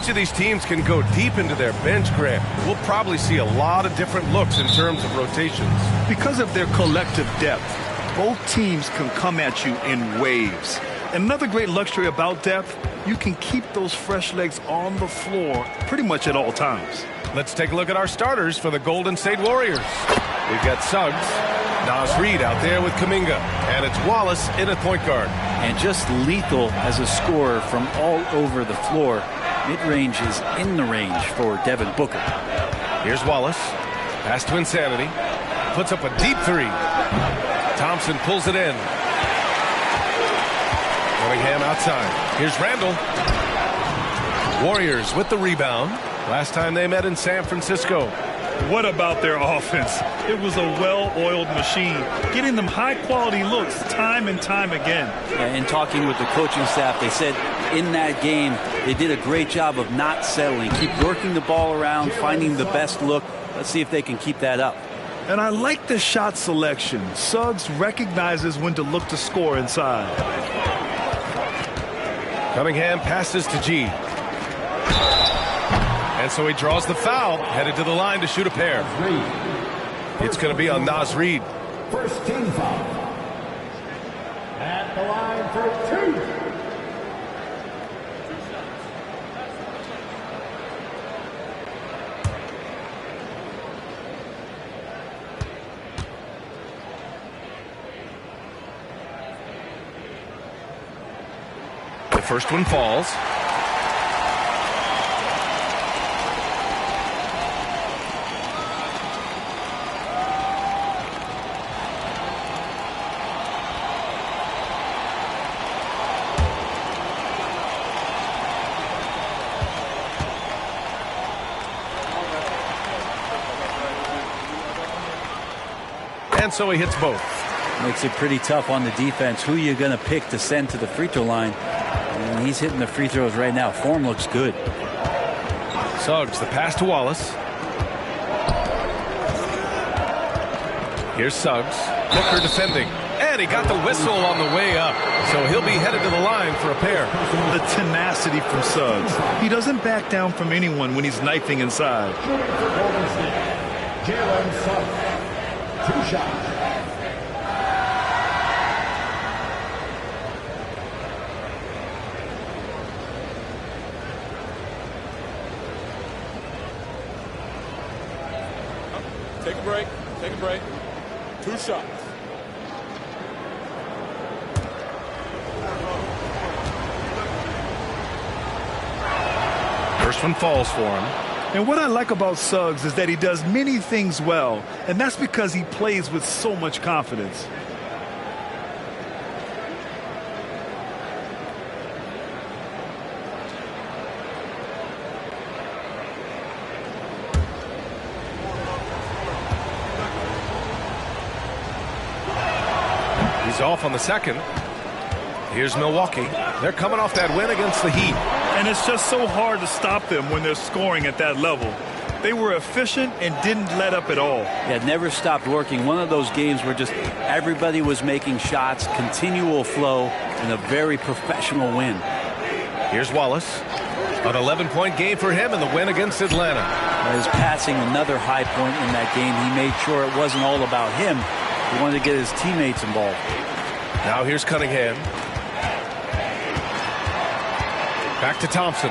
Each of these teams can go deep into their bench, Grant. We'll probably see a lot of different looks in terms of rotations. Because of their collective depth, both teams can come at you in waves. And another great luxury about depth, you can keep those fresh legs on the floor pretty much at all times. Let's take a look at our starters for the Golden State Warriors. We've got Suggs, Nas Reed out there with Kuminga, and it's Wallace in at point guard. And just lethal as a scorer from all over the floor. Mid-range is in the range for Devin Booker. Here's Wallace. Pass to Insanity. Puts up a deep three. Thompson pulls it in. Cunningham outside. Here's Randall. Warriors with the rebound. Last time they met in San Francisco. What about their offense? It was a well-oiled machine, getting them high-quality looks time and time again. In talking with the coaching staff, they said in that game they did a great job of not settling. Keep working the ball around, finding the best look. Let's see if they can keep that up. And I like the shot selection. Suggs recognizes when to look to score inside. Cunningham passes to G. And so he draws the foul, headed to the line to shoot a pair. It's going to be on Nas Reed. First team foul. At the line for 2. The first one falls. And so he hits both. Makes it pretty tough on the defense. Who you going to pick to send to the free throw line? And he's hitting the free throws right now. Form looks good. Suggs, the pass to Wallace. Here's Suggs. Booker defending. And he got the whistle on the way up. So he'll be headed to the line for a pair. The tenacity from Suggs. He doesn't back down from anyone when he's knifing inside. Jalen Suggs. 2 shots. Take a break. Take a break. 2 shots. First one falls for him. And what I like about Suggs is that he does many things well, and that's because he plays with so much confidence. He's off on the second. Here's Milwaukee. They're coming off that win against the Heat. And it's just so hard to stop them when they're scoring at that level. They were efficient and didn't let up at all. Yeah, never stopped working. One of those games where just everybody was making shots, continual flow, and a very professional win. Here's Wallace. An 11-point game for him in the win against Atlanta. His passing, another high point in that game. He made sure it wasn't all about him. He wanted to get his teammates involved. Now here's Cunningham. Back to Thompson.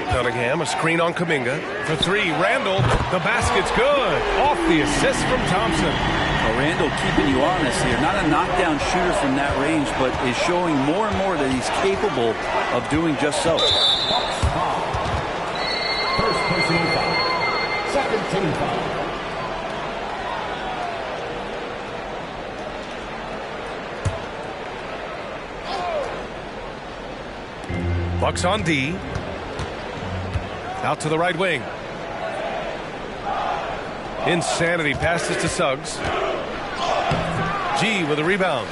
Cunningham, a screen on Kuminga. For 3, Randall. The basket's good. Off the assist from Thompson. Well, Randall keeping you honest here. Not a knockdown shooter from that range, but is showing more and more that he's capable of doing just so. First personal foul. Second team foul. Bucks on D. Out to the right wing. Insanity passes to Suggs. G with a rebound.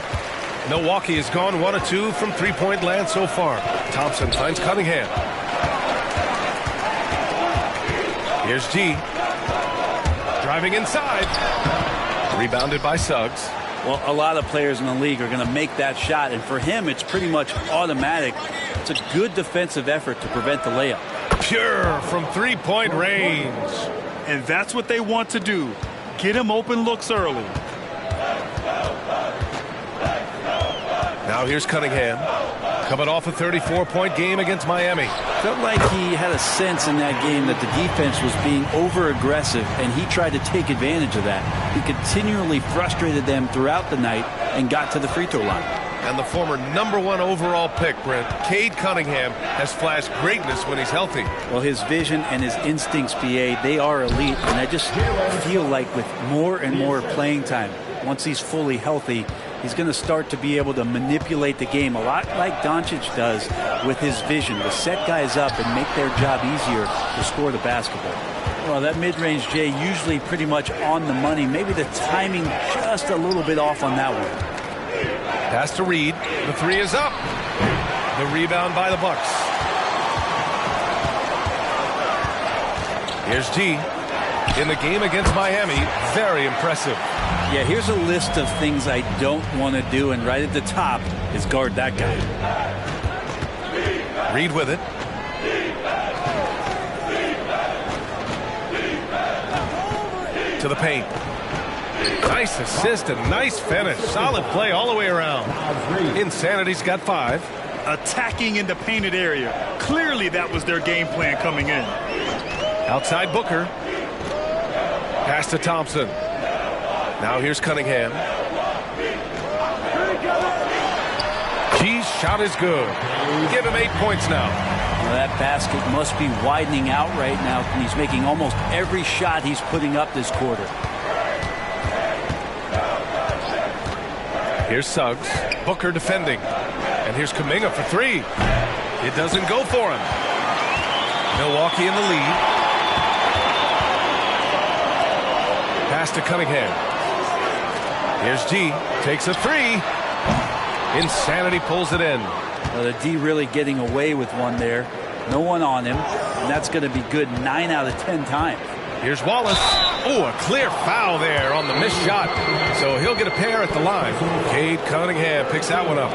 Milwaukee has gone 1 of 2 from three-point land so far. Thompson finds Cunningham. Here's G. Driving inside. Rebounded by Suggs. Well, a lot of players in the league are going to make that shot, and for him, it's pretty much automatic. It's a good defensive effort to prevent the layup. Pure from three-point range. And that's what they want to do. Get him open looks early. Now here's Cunningham, coming off a 34-point game against Miami. Felt like he had a sense in that game that the defense was being over-aggressive, and he tried to take advantage of that. He continually frustrated them throughout the night and got to the free throw line. And the former #1 overall pick, Brent, Cade Cunningham, has flashed greatness when he's healthy. Well, his vision and his instincts, BA, they are elite, and I just feel like with more and more playing time, once he's fully healthy, he's going to start to be able to manipulate the game a lot like Doncic does with his vision, to set guys up and make their job easier to score the basketball. Well, that mid-range, Jay, usually pretty much on the money. Maybe the timing just a little bit off on that one. Pass to Reed. The three is up. The rebound by the Bucks. Here's G. In the game against Miami, very impressive. Yeah, here's a list of things I don't want to do, and right at the top is guard that guy. Reed with it. To the paint. Nice assist and nice finish. Solid play all the way around. Insanity's got 5. Attacking in the painted area. Clearly that was their game plan coming in. Outside Booker. Pass to Thompson. Now here's Cunningham. G's shot is good. Give him 8 points now. Well, that basket must be widening out right now. He's making almost every shot he's putting up this quarter. Here's Suggs. Booker defending. And here's Kuminga for 3. It doesn't go for him. Milwaukee in the lead. Pass to Cunningham. Here's G. Takes a 3. Insanity pulls it in. Well, the D really getting away with one there. No one on him. And that's going to be good 9 out of 10 times. Here's Wallace. Oh, a clear foul there on the missed shot. So he'll get a pair at the line. Cade Cunningham picks that one up.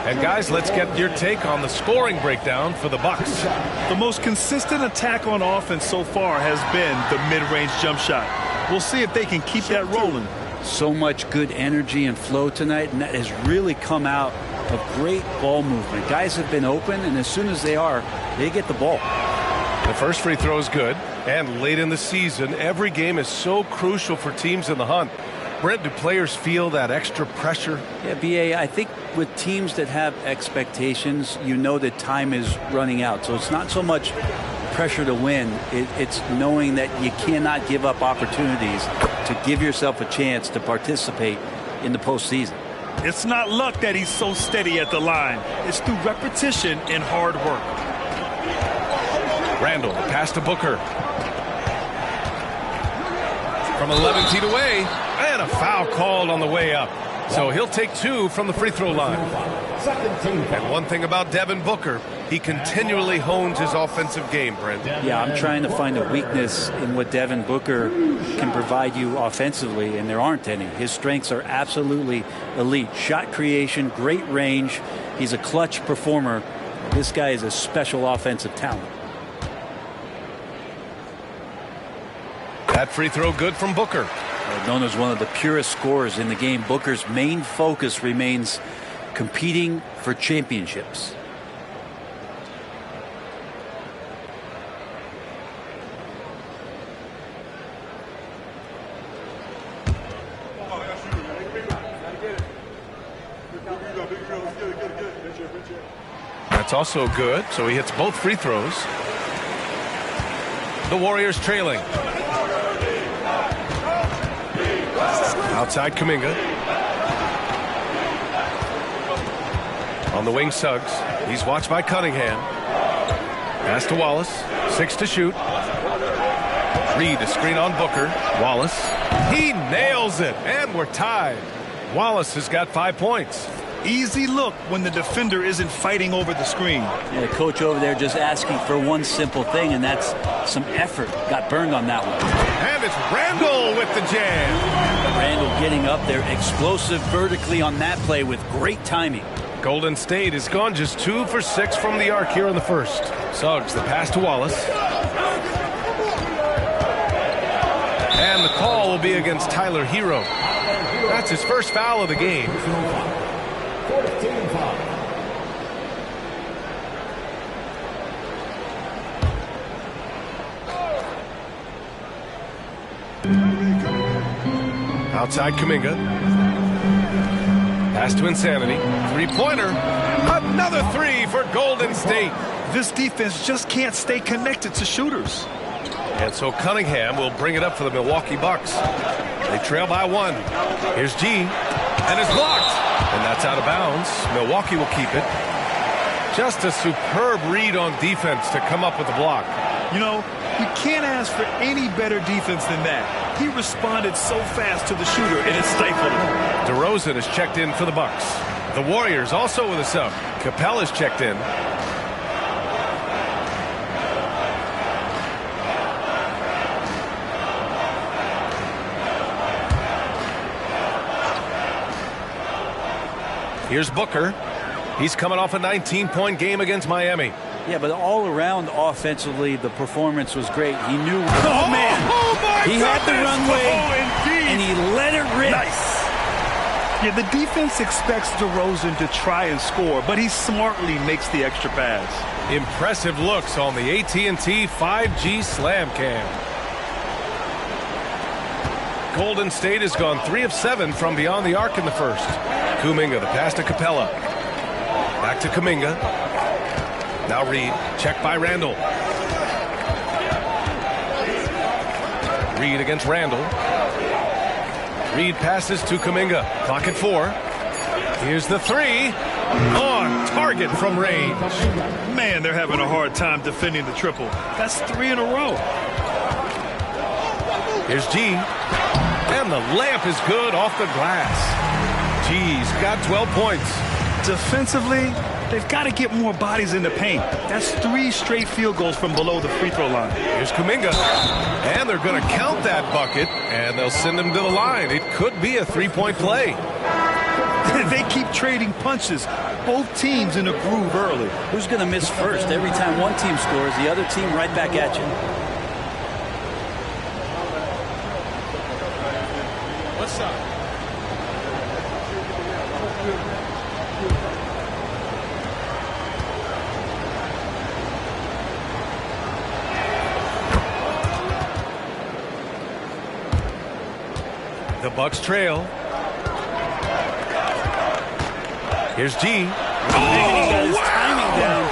And guys, let's get your take on the scoring breakdown for the Bucks. The most consistent attack on offense so far has been the mid-range jump shot. We'll see if they can keep that rolling. So much good energy and flow tonight, and that has really come out of great ball movement. Guys have been open, and as soon as they are, they get the ball. The first free throw is good, and late in the season, every game is so crucial for teams in the hunt. Brent, do players feel that extra pressure? Yeah, BA, I think with teams that have expectations, you know that time is running out. So it's not so much pressure to win. It's knowing that you cannot give up opportunities to give yourself a chance to participate in the postseason. It's not luck that he's so steady at the line. It's through repetition and hard work. Randall, pass to Booker. From 11 feet away, and a foul called on the way up. So he'll take 2 from the free throw line. And one thing about Devin Booker, he continually hones his offensive game, Brent. Yeah, I'm trying to find a weakness in what Devin Booker can provide you offensively, and there aren't any. His strengths are absolutely elite. Shot creation, great range. He's a clutch performer. This guy is a special offensive talent. That free throw good from Booker. Known as one of the purest scorers in the game, Booker's main focus remains competing for championships. That's also good, so he hits both free throws. The Warriors trailing. Outside Kuminga. On the wing, Suggs. He's watched by Cunningham. Pass to Wallace. 6 to shoot. Reed, a screen on Booker. Wallace. He nails it, and we're tied. Wallace has got 5 points. Easy look when the defender isn't fighting over the screen. Yeah, the coach over there just asking for one simple thing, and that's some effort. Got burned on that one. And it's Randall with the jam. Randall getting up there, explosive vertically on that play with great timing. Golden State has gone just 2 for 6 from the arc here in the first. Suggs, the pass to Wallace. And the call will be against Tyler Hero. That's his first foul of the game. 14 foul. Outside Kuminga. Pass to Insanity. Three-pointer. Another three for Golden State. This defense just can't stay connected to shooters. And so Cunningham will bring it up for the Milwaukee Bucks. They trail by 1. Here's G. And it's blocked. And that's out of bounds. Milwaukee will keep it. Just a superb read on defense to come up with the block. You know, you can't ask for any better defense than that. He responded so fast to the shooter, and it stifled him. DeRozan is checked in for the Bucks. The Warriors also with a sub. Capella's checked in. Here's Booker. He's coming off a 19-point game against Miami. Yeah, but all around offensively, the performance was great. He knew, oh man, he had the runway, and he let it rip. Nice. Yeah, the defense expects DeRozan to try and score, but he smartly makes the extra pass. Impressive looks on the AT&T 5G Slam Cam. Golden State has gone 3 of 7 from beyond the arc in the first. Kuminga, the pass to Capella. Back to Kuminga. Now Reed, checked by Randall. Reed against Randall. Reed passes to Kuminga. Clock at 4. Here's the 3. On target from range. Man, they're having a hard time defending the triple. That's 3 in a row. Here's G. And the layup is good off the glass. G's got 12 points. Defensively, they've got to get more bodies in the paint. That's 3 straight field goals from below the free throw line. Here's Kuminga. And they're going to count that bucket, and they'll send him to the line. It could be a 3-point play. They keep trading punches. Both teams in a groove early. Who's going to miss first? Every time one team scores, the other team right back at you. What's up? The Bucks trail. Here's G. He got his timing down.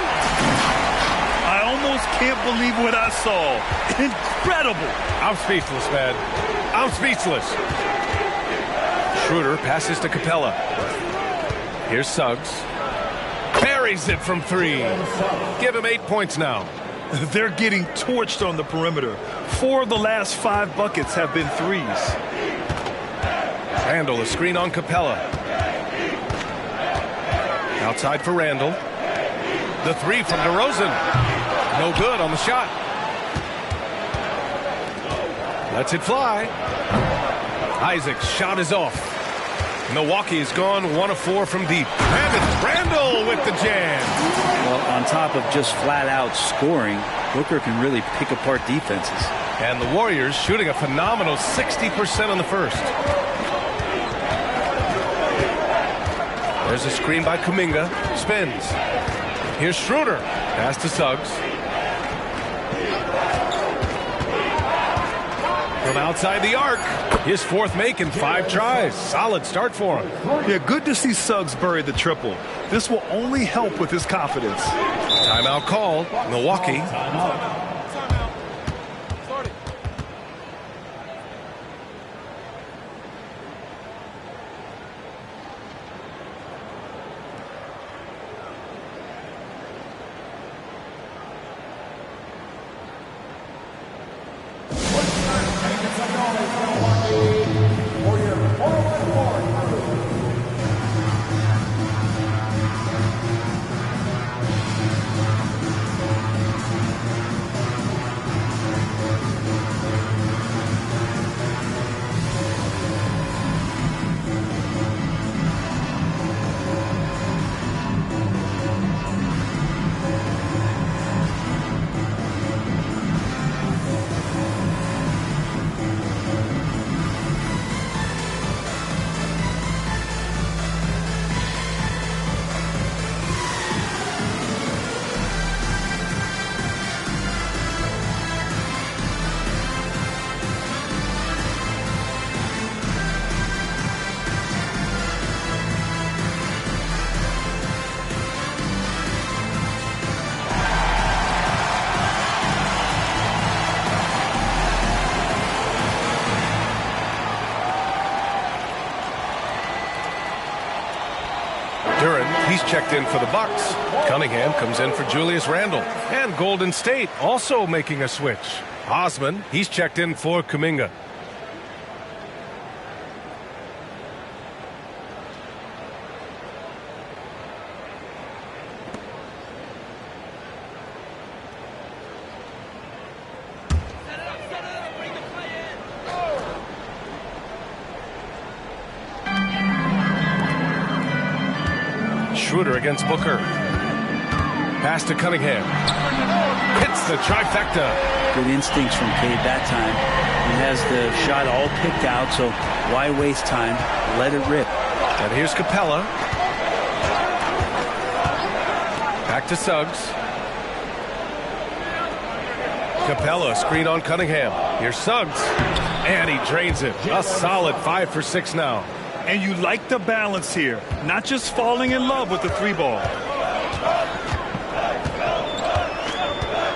I almost can't believe what I saw. Incredible. I'm speechless, man. I'm speechless. Schroeder passes to Capella. Here's Suggs. Buries it from 3. Give him 8 points now. They're getting torched on the perimeter. 4 of the last 5 buckets have been threes. Randall, a screen on Capella. Outside for Randall. The 3 from DeRozan. No good on the shot. Lets it fly. Isaac's shot is off. Milwaukee has gone 1 of 4 from deep. And it's Randall with the jam. Well, on top of just flat-out scoring, Booker can really pick apart defenses. And the Warriors shooting a phenomenal 60% on the first. There's a screen by Kuminga. Spins. Here's Schroeder. Pass to Suggs. From outside the arc. His 4th make in 5 tries. Solid start for him. Yeah, good to see Suggs bury the triple. This will only help with his confidence. Timeout called. Milwaukee. Timeout. Start it. He's checked in for the Bucks. Cunningham comes in for Julius Randle. And Golden State also making a switch. Osman, he's checked in for Kuminga. Schroeder against Booker. Pass to Cunningham. Hits the trifecta. Good instincts from Cade that time. He has the shot all picked out, so why waste time? Let it rip. And here's Capella. Back to Suggs. Capella, screen on Cunningham. Here's Suggs. And he drains it. A solid 5 for 6 now. And you like the balance here. Not just falling in love with the 3-ball.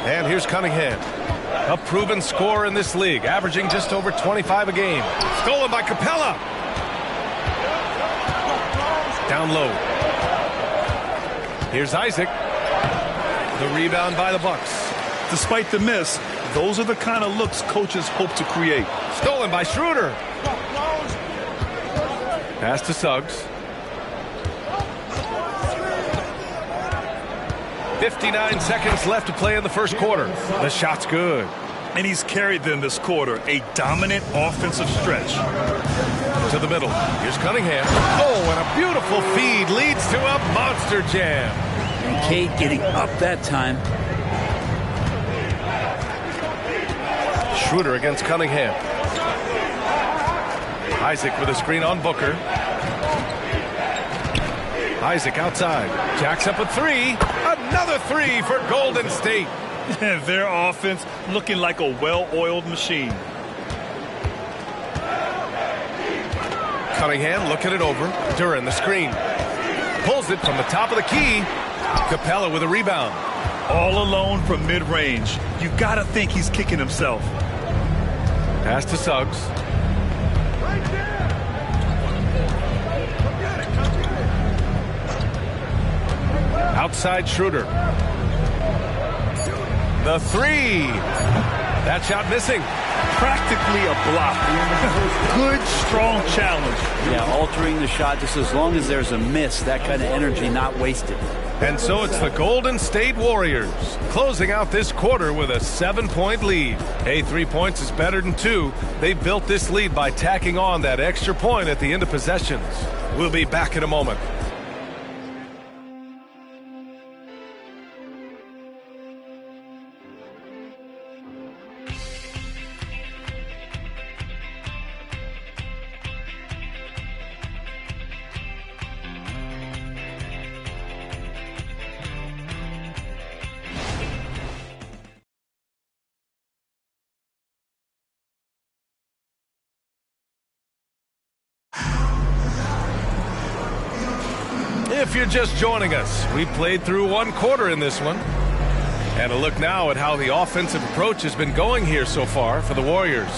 And here's Cunningham. A proven scorer in this league, averaging just over 25 a game. Stolen by Capella. Down low. Here's Isaac. The rebound by the Bucks. Despite the miss, those are the kind of looks coaches hope to create. Stolen by Schroeder. Pass to Suggs. 59 seconds left to play in the first quarter. The shot's good. And he's carried them this quarter. A dominant offensive stretch. To the middle. Here's Cunningham. Oh, and a beautiful feed leads to a monster jam. And Cade getting up that time. Schroeder against Cunningham. Isaac with a screen on Booker. Isaac outside. Jacks up a 3. Another 3 for Golden State. Their offense looking like a well-oiled machine. Cunningham looking it over. Duran the screen. Pulls it from the top of the key. Capella with a rebound. All alone from mid-range. You gotta think he's kicking himself. Pass to Suggs. Outside Schroeder. The 3. That shot missing. Practically a block. Good, strong challenge. Yeah, altering the shot just as long as there's a miss. That kind of energy not wasted. And so it's the Golden State Warriors closing out this quarter with a 7-point lead. Hey, 3 points is better than 2. They built this lead by tacking on that extra point at the end of possessions. We'll be back in a moment. If you're just joining us, we played through 1 quarter in this one. And a look now at how the offensive approach has been going here so far for the Warriors.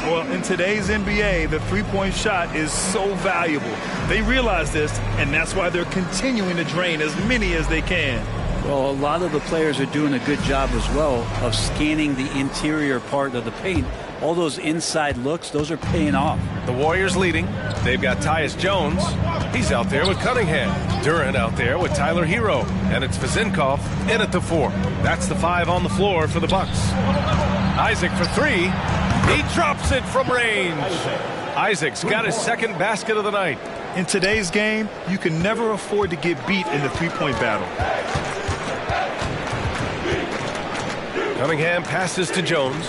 Well, in today's NBA, the 3-point shot is so valuable. They realize this, and that's why they're continuing to drain as many as they can. Well, a lot of the players are doing a good job as well of scanning the interior part of the paint. All those inside looks, those are paying off. The Warriors leading. They've got Tyus Jones. He's out there with Cunningham. Duran out there with Tyler Hero. And it's Vezinkov in at the 4. That's the 5 on the floor for the Bucks. Isaac for 3. He drops it from range. Isaac's got his 2nd basket of the night. In today's game, you can never afford to get beat in the 3-point battle. Cunningham passes to Jones.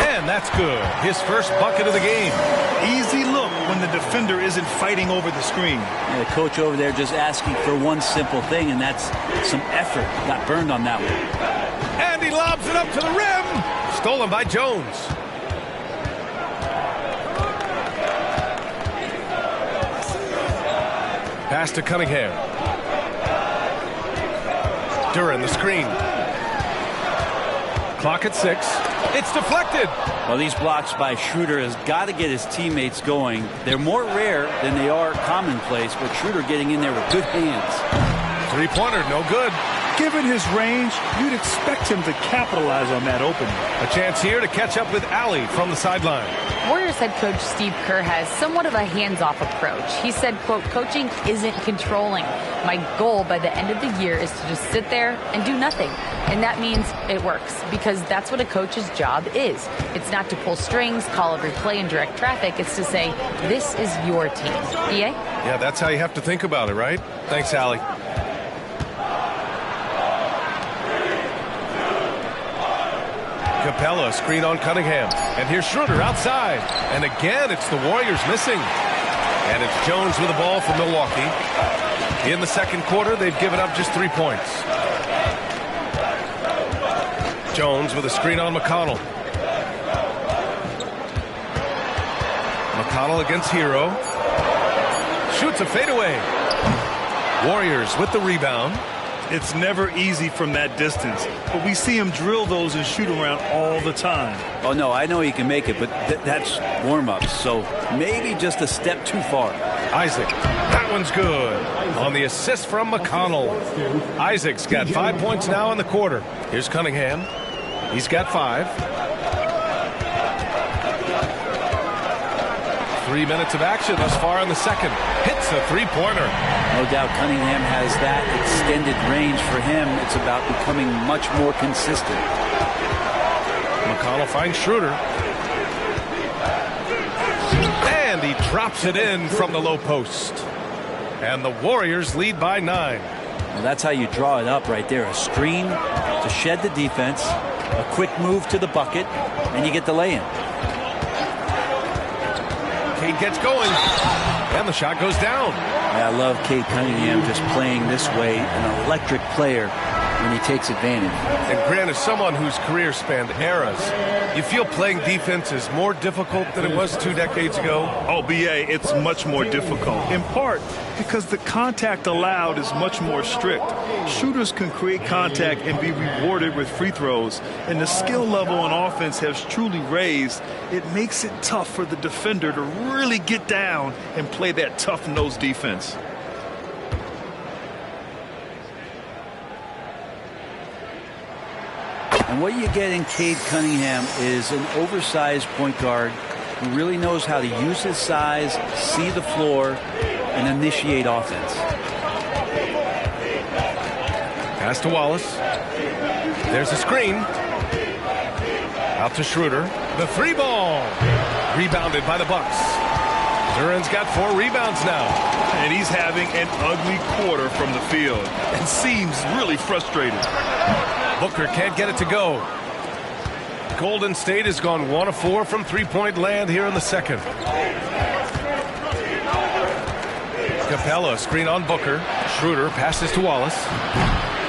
And that's good. His first bucket of the game. Easy look when the defender isn't fighting over the screen. Yeah, the coach over there just asking for one simple thing, and that's some effort. Got burned on that one. And he lobs it up to the rim. Stolen by Jones. Pass to Cunningham. Duran the screen. Clock at 6. It's deflected. Well, these blocks by Schroeder has got to get his teammates going. They're more rare than they are commonplace, but Schroeder getting in there with good hands. Three-pointer, no good. Given his range, you'd expect him to capitalize on that opening. A chance here to catch up with Allie from the sideline. Warriors head coach Steve Kerr has somewhat of a hands-off approach. He said, quote, coaching isn't controlling. My goal by the end of the year is to just sit there and do nothing. And that means it works because that's what a coach's job is. It's not to pull strings, call every play, and direct traffic. It's to say, this is your team. EA? Yeah, that's how you have to think about it, right? Thanks, Allie. Capella, screen on Cunningham. And here's Schroeder outside. And again, it's the Warriors missing. And it's Jones with the ball for Milwaukee. In the second quarter, they've given up just 3 points. Jones with a screen on McConnell. McConnell against Hero. Shoots a fadeaway. Warriors with the rebound. It's never easy from that distance, but we see him drill those and shoot around all the time. Oh, no, I know he can make it, but that's warm-ups, so maybe just a step too far. Isaac, that one's good. On the assist from McConnell. Isaac's got 5 points now in the quarter. Here's Cunningham. He's got 5. 3 minutes of action thus far in the second. Hits a three-pointer. No doubt Cunningham has that extended range for him. It's about becoming much more consistent. McConnell finds Schroeder. And he drops it in from the low post. And the Warriors lead by 9. Well, that's how you draw it up right there. A screen to shed the defense, a quick move to the bucket, and you get the lay-in. Cade gets going, and the shot goes down. Yeah, I love Cade Cunningham just playing this way, an electric player when he takes advantage. And Grant, as someone whose career spanned eras, you feel playing defense is more difficult than it was 2 decades ago? Oh, BA, it's much more difficult, in part because the contact allowed is much more strict. Shooters can create contact and be rewarded with free throws, and the skill level on offense has truly raised. It makes it tough for the defender to really get down and play that tough-nosed defense. And what you get in Cade Cunningham is an oversized point guard who really knows how to use his size, see the floor, and initiate offense. Pass to Wallace. There's a screen. Out to Schroeder. The 3-ball. Rebounded by the Bucks. Duran's got 4 rebounds now. And he's having an ugly quarter from the field and seems really frustrated. Booker can't get it to go. Golden State has gone 1 of 4 from three-point land here in the second. Capella, screen on Booker. Schroeder passes to Wallace.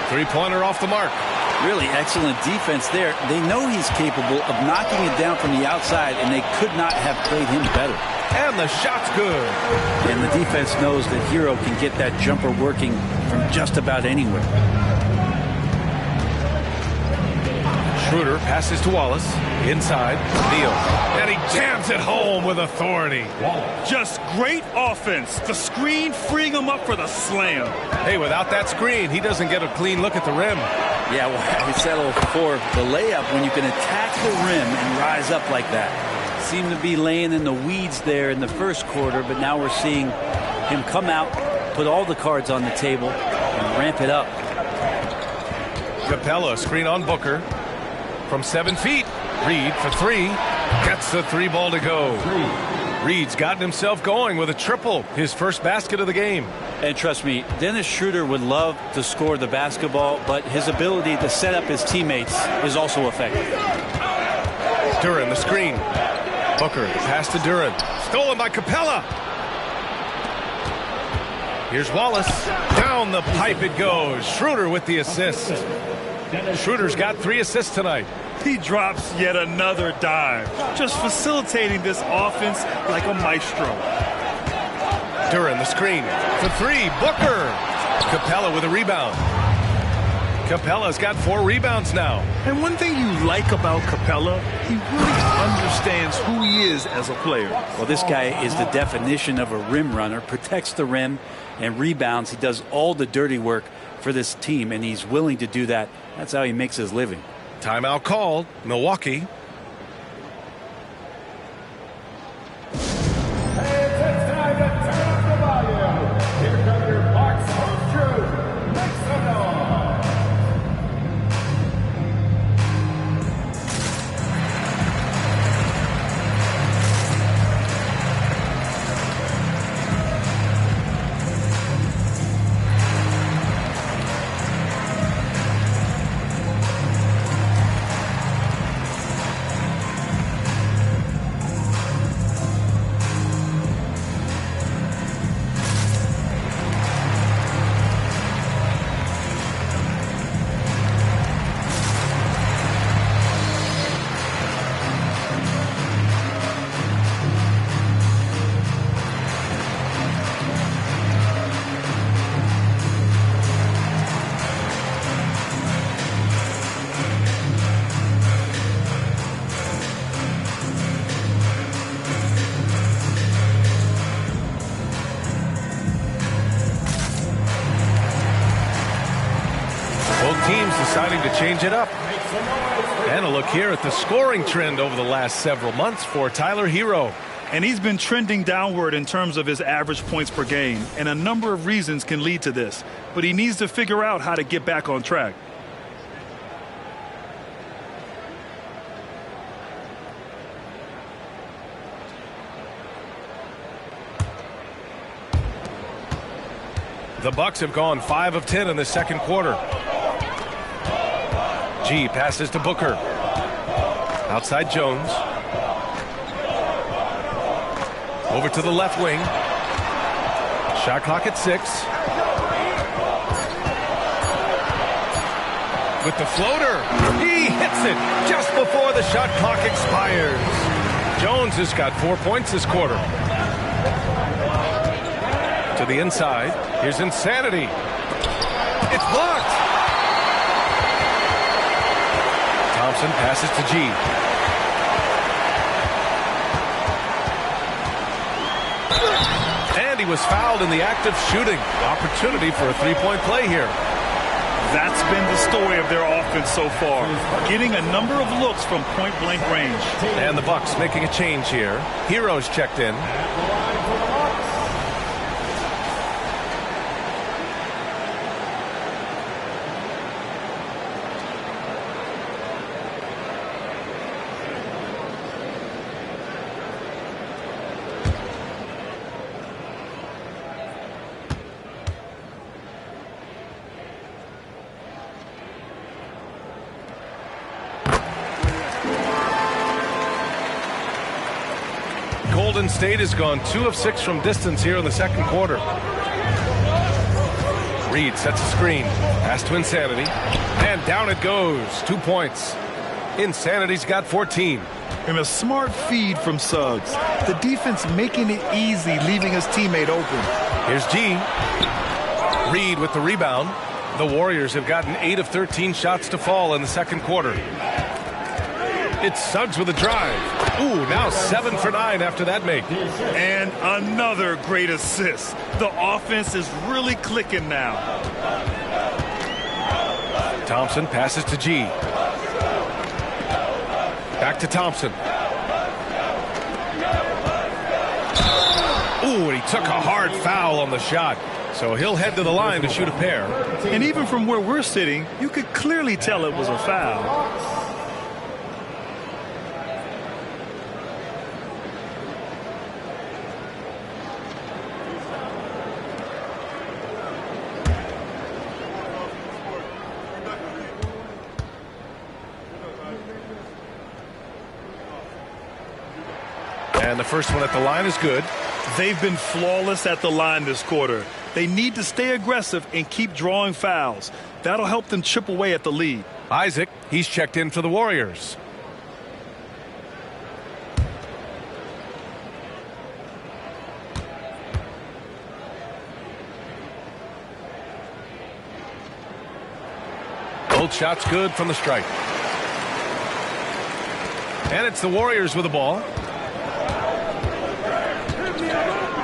Three-pointer off the mark. Really excellent defense there. They know he's capable of knocking it down from the outside, and they could not have played him better. And the shot's good. And the defense knows that Hero can get that jumper working from just about anywhere. Schroeder passes to Wallace. Inside. Neal. And he jams it home with authority. Just great offense. The screen freeing him up for the slam. Hey, without that screen, he doesn't get a clean look at the rim. Yeah, well, we settle for the layup when you can attack the rim and rise up like that. Seemed to be laying in the weeds there in the first quarter, but now we're seeing him come out, put all the cards on the table, and ramp it up. Capella, screen on Booker. From 7 feet. Reed for 3. Gets the 3-ball to go. Reed's gotten himself going with a triple. His first basket of the game. And trust me, Dennis Schroeder would love to score the basketball, but his ability to set up his teammates is also effective. Duran, the screen. Booker, pass to Duran. Stolen by Capella. Here's Wallace. Down the pipe it goes. Schroeder with the assist. Schroeder's got 3 assists tonight. He drops yet another dive, just facilitating this offense like a maestro. Duran, the screen. For 3, Booker. Capella with a rebound. Capella's got 4 rebounds now. And one thing you like about Capella, he really understands who he is as a player. Well, this guy is the definition of a rim runner, protects the rim and rebounds. He does all the dirty work for this team, and he's willing to do that. That's how he makes his living. Timeout called. Milwaukee. Teams deciding to change it up. And a look here at the scoring trend over the last several months for Tyler Hero. And he's been trending downward in terms of his average points per game. And a number of reasons can lead to this. But he needs to figure out how to get back on track. The Bucks have gone 5 of 10 in the second quarter. G passes to Booker. Outside Jones. Over to the left wing. Shot clock at 6. With the floater. He hits it just before the shot clock expires. Jones has got 4 points this quarter. To the inside. Here's Insanity. It's blocked. Thompson passes to G. And he was fouled in the act of shooting. Opportunity for a three-point play here. That's been the story of their offense so far. Getting a number of looks from point-blank range. And the Bucks making a change here. Heroes checked in. Golden State has gone 2 of 6 from distance here in the second quarter. Reed sets a screen. Pass to Insanity. And down it goes. 2 points. Insanity's got 14. And a smart feed from Suggs. The defense making it easy, leaving his teammate open. Here's G. Reed with the rebound. The Warriors have gotten 8 of 13 shots to fall in the second quarter. It's Suggs with a drive. Ooh, now 7 for 9 after that make. And another great assist. The offense is really clicking now. Thompson passes to G. Back to Thompson. Ooh, and he took a hard foul on the shot. So he'll head to the line to shoot a pair. And even from where we're sitting, you could clearly tell it was a foul. And the first one at the line is good. They've been flawless at the line this quarter. They need to stay aggressive and keep drawing fouls. That'll help them chip away at the lead. Isaac, he's checked in for the Warriors. Both shots good from the stripe. And it's the Warriors with the ball.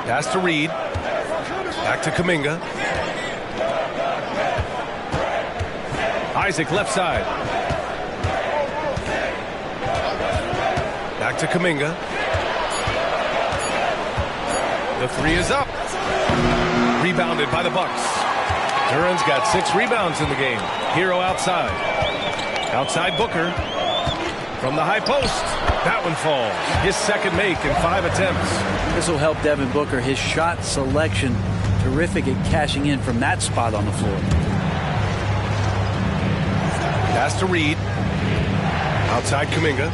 Pass to Reed. Back to Kuminga. Isaac left side. Back to Kuminga. The three is up. Rebounded by the Bucks. Duran's got 6 rebounds in the game. Hero outside. Outside Booker. From the high post. That one falls. His second make in 5 attempts. This will help Devin Booker. His shot selection, terrific at cashing in from that spot on the floor. Pass to Reed. Outside Kuminga.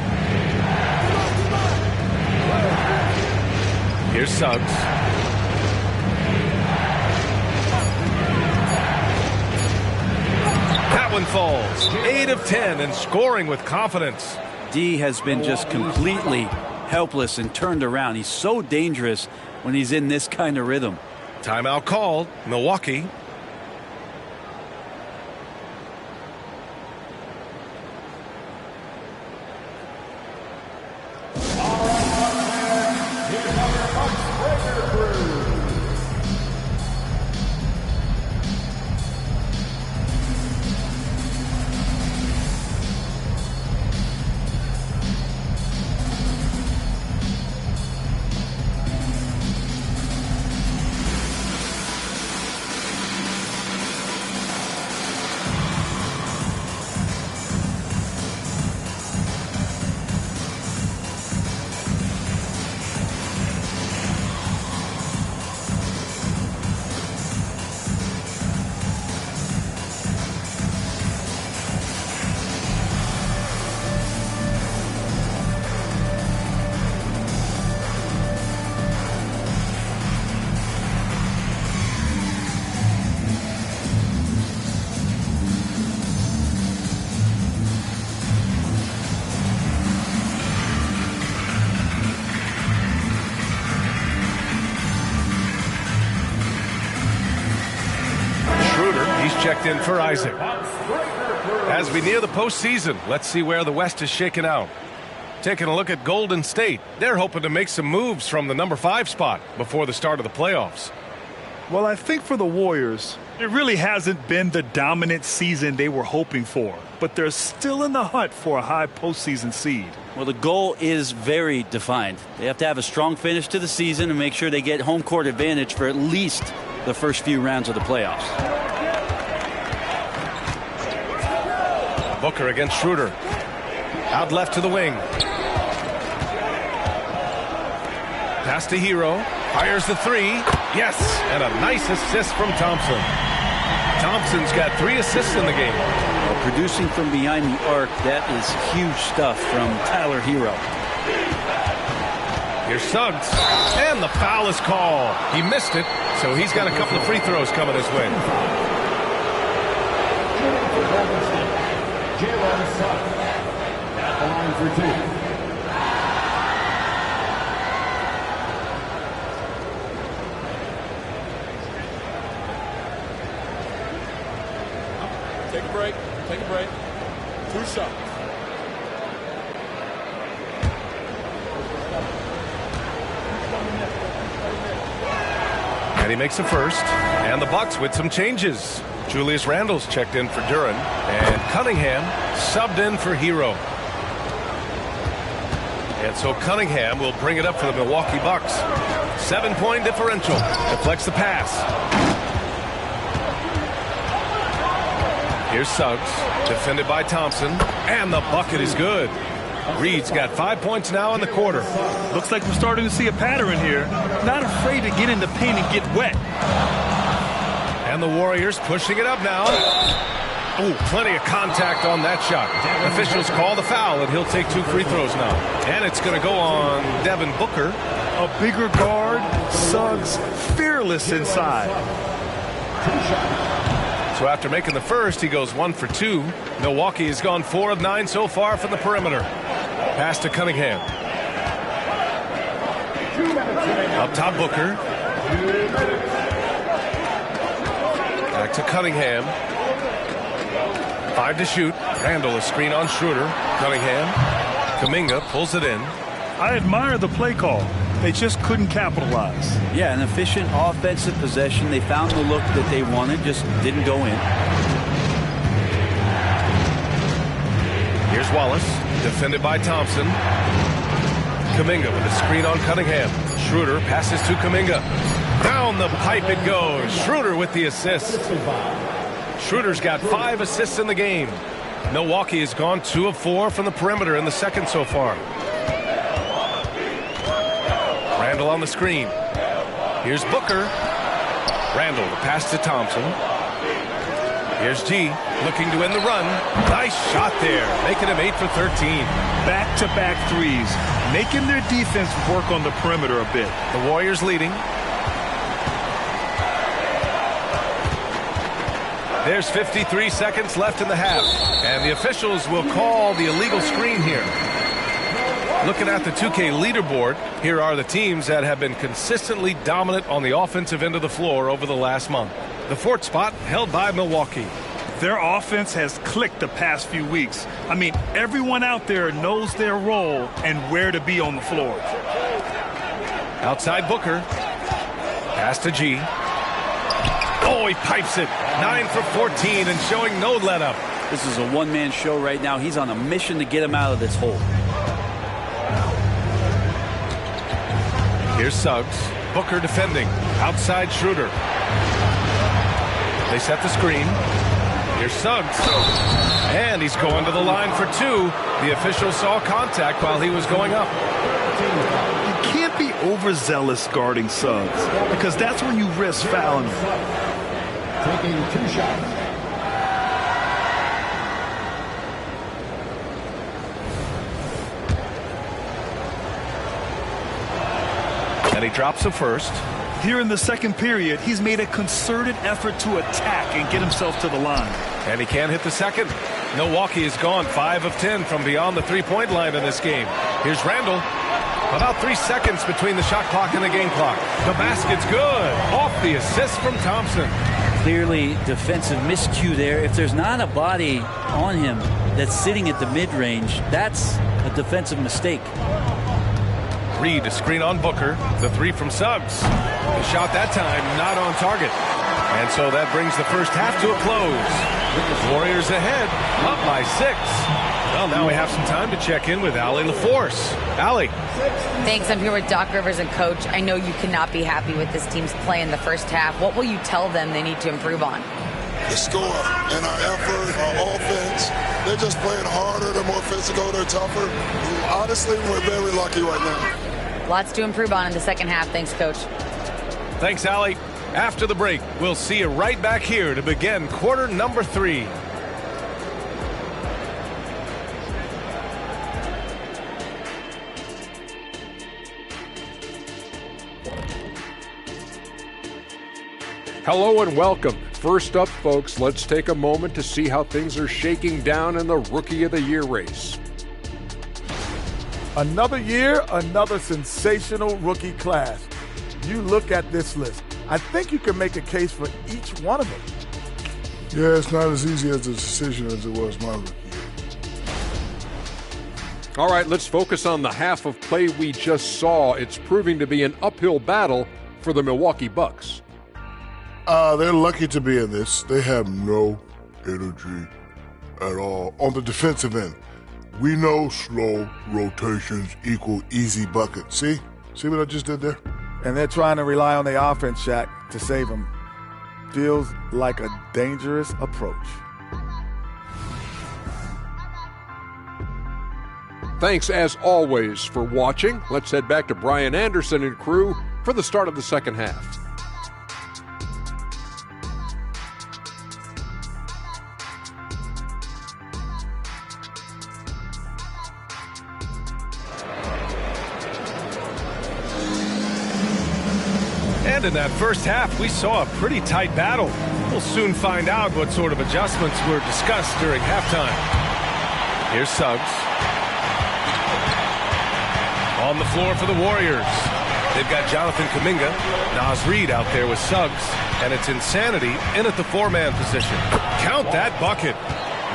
Here's Suggs. That one falls. 8 of 10 and scoring with confidence. D has been just completely helpless and turned around. He's so dangerous when he's in this kind of rhythm. Timeout called. Milwaukee. Checked in for Isaac. As we near the postseason, let's see where the West is shaken out. Taking a look at Golden State, they're hoping to make some moves from the number 5 spot before the start of the playoffs. Well, I think for the Warriors, it really hasn't been the dominant season they were hoping for, but they're still in the hunt for a high postseason seed. Well, the goal is very defined. They have to have a strong finish to the season and make sure they get home court advantage for at least the first few rounds of the playoffs. Booker against Schroeder. Out left to the wing. Pass to Hero. Fires the 3. Yes, and a nice assist from Thompson. Thompson's got 3 assists in the game. Well, producing from behind the arc, that is huge stuff from Tyler Hero. Here's Suggs. And the foul is called. He missed it, so he's got a couple of free throws coming his way. Jalen Suggs at the line for 2. Take a break. Take a break. 2 shots. And he makes a first. And the Bucks with some changes. Julius Randle's checked in for Duran, and Cunningham subbed in for Hero. And so Cunningham will bring it up for the Milwaukee Bucks. 7-point differential. Deflects the pass. Here's Suggs, defended by Thompson, and the bucket is good. Reed's got 5 points now in the quarter. Looks like we're starting to see a pattern here. Not afraid to get in the paint and get wet. And the Warriors pushing it up now. Oh, plenty of contact on that shot. Officials call the foul, and he'll take 2 free throws now. And it's going to go on Devin Booker. A bigger guard, Suggs fearless inside. So after making the first, he goes 1 for 2. Milwaukee has gone 4 of 9 so far from the perimeter. Pass to Cunningham. Up top, Booker. Back to Cunningham. 5 to shoot. Randall, a screen on Schroeder. Cunningham. Kuminga pulls it in. I admire the play call. They just couldn't capitalize. Yeah, an efficient offensive possession. They found the look that they wanted, just didn't go in. Here's Wallace, defended by Thompson. Kuminga with a screen on Cunningham. Schroeder passes to Kuminga. Down the pipe it goes. Schroeder with the assist. Schroeder's got 5 assists in the game. Milwaukee has gone 2 of 4 from the perimeter in the second so far. Randall on the screen. Here's Booker. Randall, the pass to Thompson. Here's G, looking to end the run. Nice shot there, making him 8 for 13. Back-to-back threes, making their defense work on the perimeter a bit. The Warriors leading. There's 53 seconds left in the half, and the officials will call the illegal screen here. Looking at the 2K leaderboard, here are the teams that have been consistently dominant on the offensive end of the floor over the last month. The 4th spot held by Milwaukee. Their offense has clicked the past few weeks. I mean, everyone out there knows their role and where to be on the floor. Outside Booker. Pass to G. Oh, he pipes it. 9 for 14 and showing no let-up. This is a one-man show right now. He's on a mission to get him out of this hole. Here's Suggs. Booker defending. Outside Schroeder. They set the screen. Here's Suggs. And he's going to the line for 2. The official saw contact while he was going up. You can't be overzealous guarding Suggs, because that's when you risk fouling him. Taking 2 shots. And he drops the first. Here in the second period, he's made a concerted effort to attack and get himself to the line. And he can't hit the second. Milwaukee has gone 5 of 10 from beyond the three-point line in this game. Here's Randall. About 3 seconds between the shot clock and the game clock. The basket's good. Off the assist from Thompson. Clearly defensive miscue there. If there's not a body on him that's sitting at the mid-range, that's a defensive mistake. Reed, a screen on Booker. The 3 from Suggs. The shot that time not on target. And so that brings the first half to a close. Warriors ahead, up by 6. Well, now we have some time to check in with Allie LaForce. Allie. Thanks. I'm here with Doc Rivers and Coach. I know you cannot be happy with this team's play in the first half. What will you tell them they need to improve on? The score and our effort, our offense. They're just playing harder. They're more physical. They're tougher. Honestly, we're very lucky right now. Lots to improve on in the second half. Thanks, Coach. Thanks, Allie. After the break, we'll see you right back here to begin quarter number 3. Hello and welcome. First up, folks, let's take a moment to see how things are shaking down in the Rookie of the Year race. Another year, another sensational rookie class. You look at this list. I think you can make a case for each one of them. Yeah, it's not as easy as a decision as it was my rookie year. All right, let's focus on the half of play we just saw. It's proving to be an uphill battle for the Milwaukee Bucks. They're lucky to be in this. They have no energy at all. On the defensive end, we know slow rotations equal easy buckets. See what I just did there? And they're trying to rely on the offense, Shaq, to save them. Feels like a dangerous approach. Thanks, as always, for watching. Let's head back to Brian Anderson and crew for the start of the second half. And in that first half, we saw a pretty tight battle. We'll soon find out what sort of adjustments were discussed during halftime. Here's Suggs. On the floor for the Warriors. They've got Jonathan Kuminga, Naz Reid out there with Suggs, and it's Insanity in at the 4-man position. Count that bucket.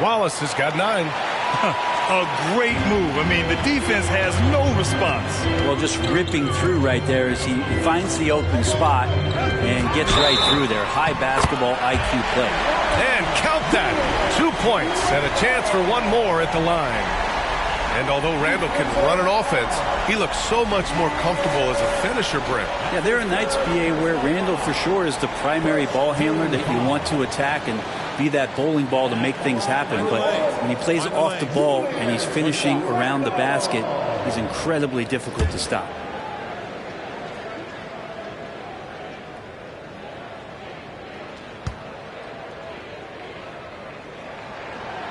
Wallace has got 9. A great move. I mean, the defense has no response. Well, just ripping through right there as he finds the open spot and gets right through there. High basketball IQ play. And count that. 2 points and a chance for one more at the line. And although Randall can run an offense, he looks so much more comfortable as a finisher, Brent. Yeah, there are nights, BA, where Randall for sure is the primary ball handler that you want to attack and be that bowling ball to make things happen. But when he plays off the ball and he's finishing around the basket, he's incredibly difficult to stop.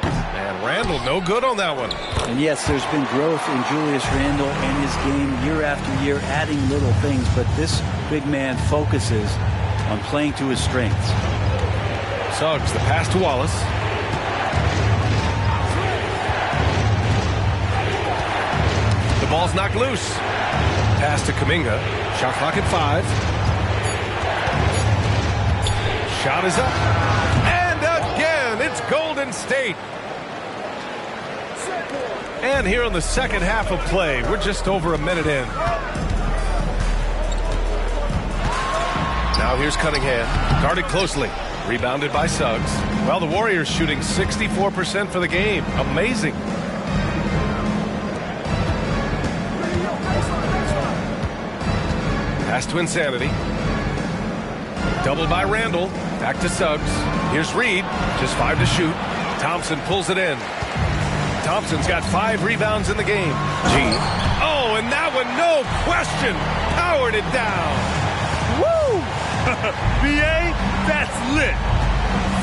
And Randall, no good on that one. And yes, there's been growth in Julius Randle and his game year after year, adding little things, but this big man focuses on playing to his strengths. Suggs, the pass to Wallace. The ball's knocked loose. Pass to Kuminga. Shot clock at 5. Shot is up. And again, it's Golden State. And here in the second half of play, we're just over a minute in. Now here's Cunningham, guarded closely, rebounded by Suggs. Well, the Warriors shooting 64% for the game. Amazing. Pass to Insanity. Doubled by Randall. Back to Suggs. Here's Reed, just 5 to shoot. Thompson pulls it in. Thompson's got 5 rebounds in the game. G. Oh, and that one, no question, powered it down. Woo! BA, that's lit.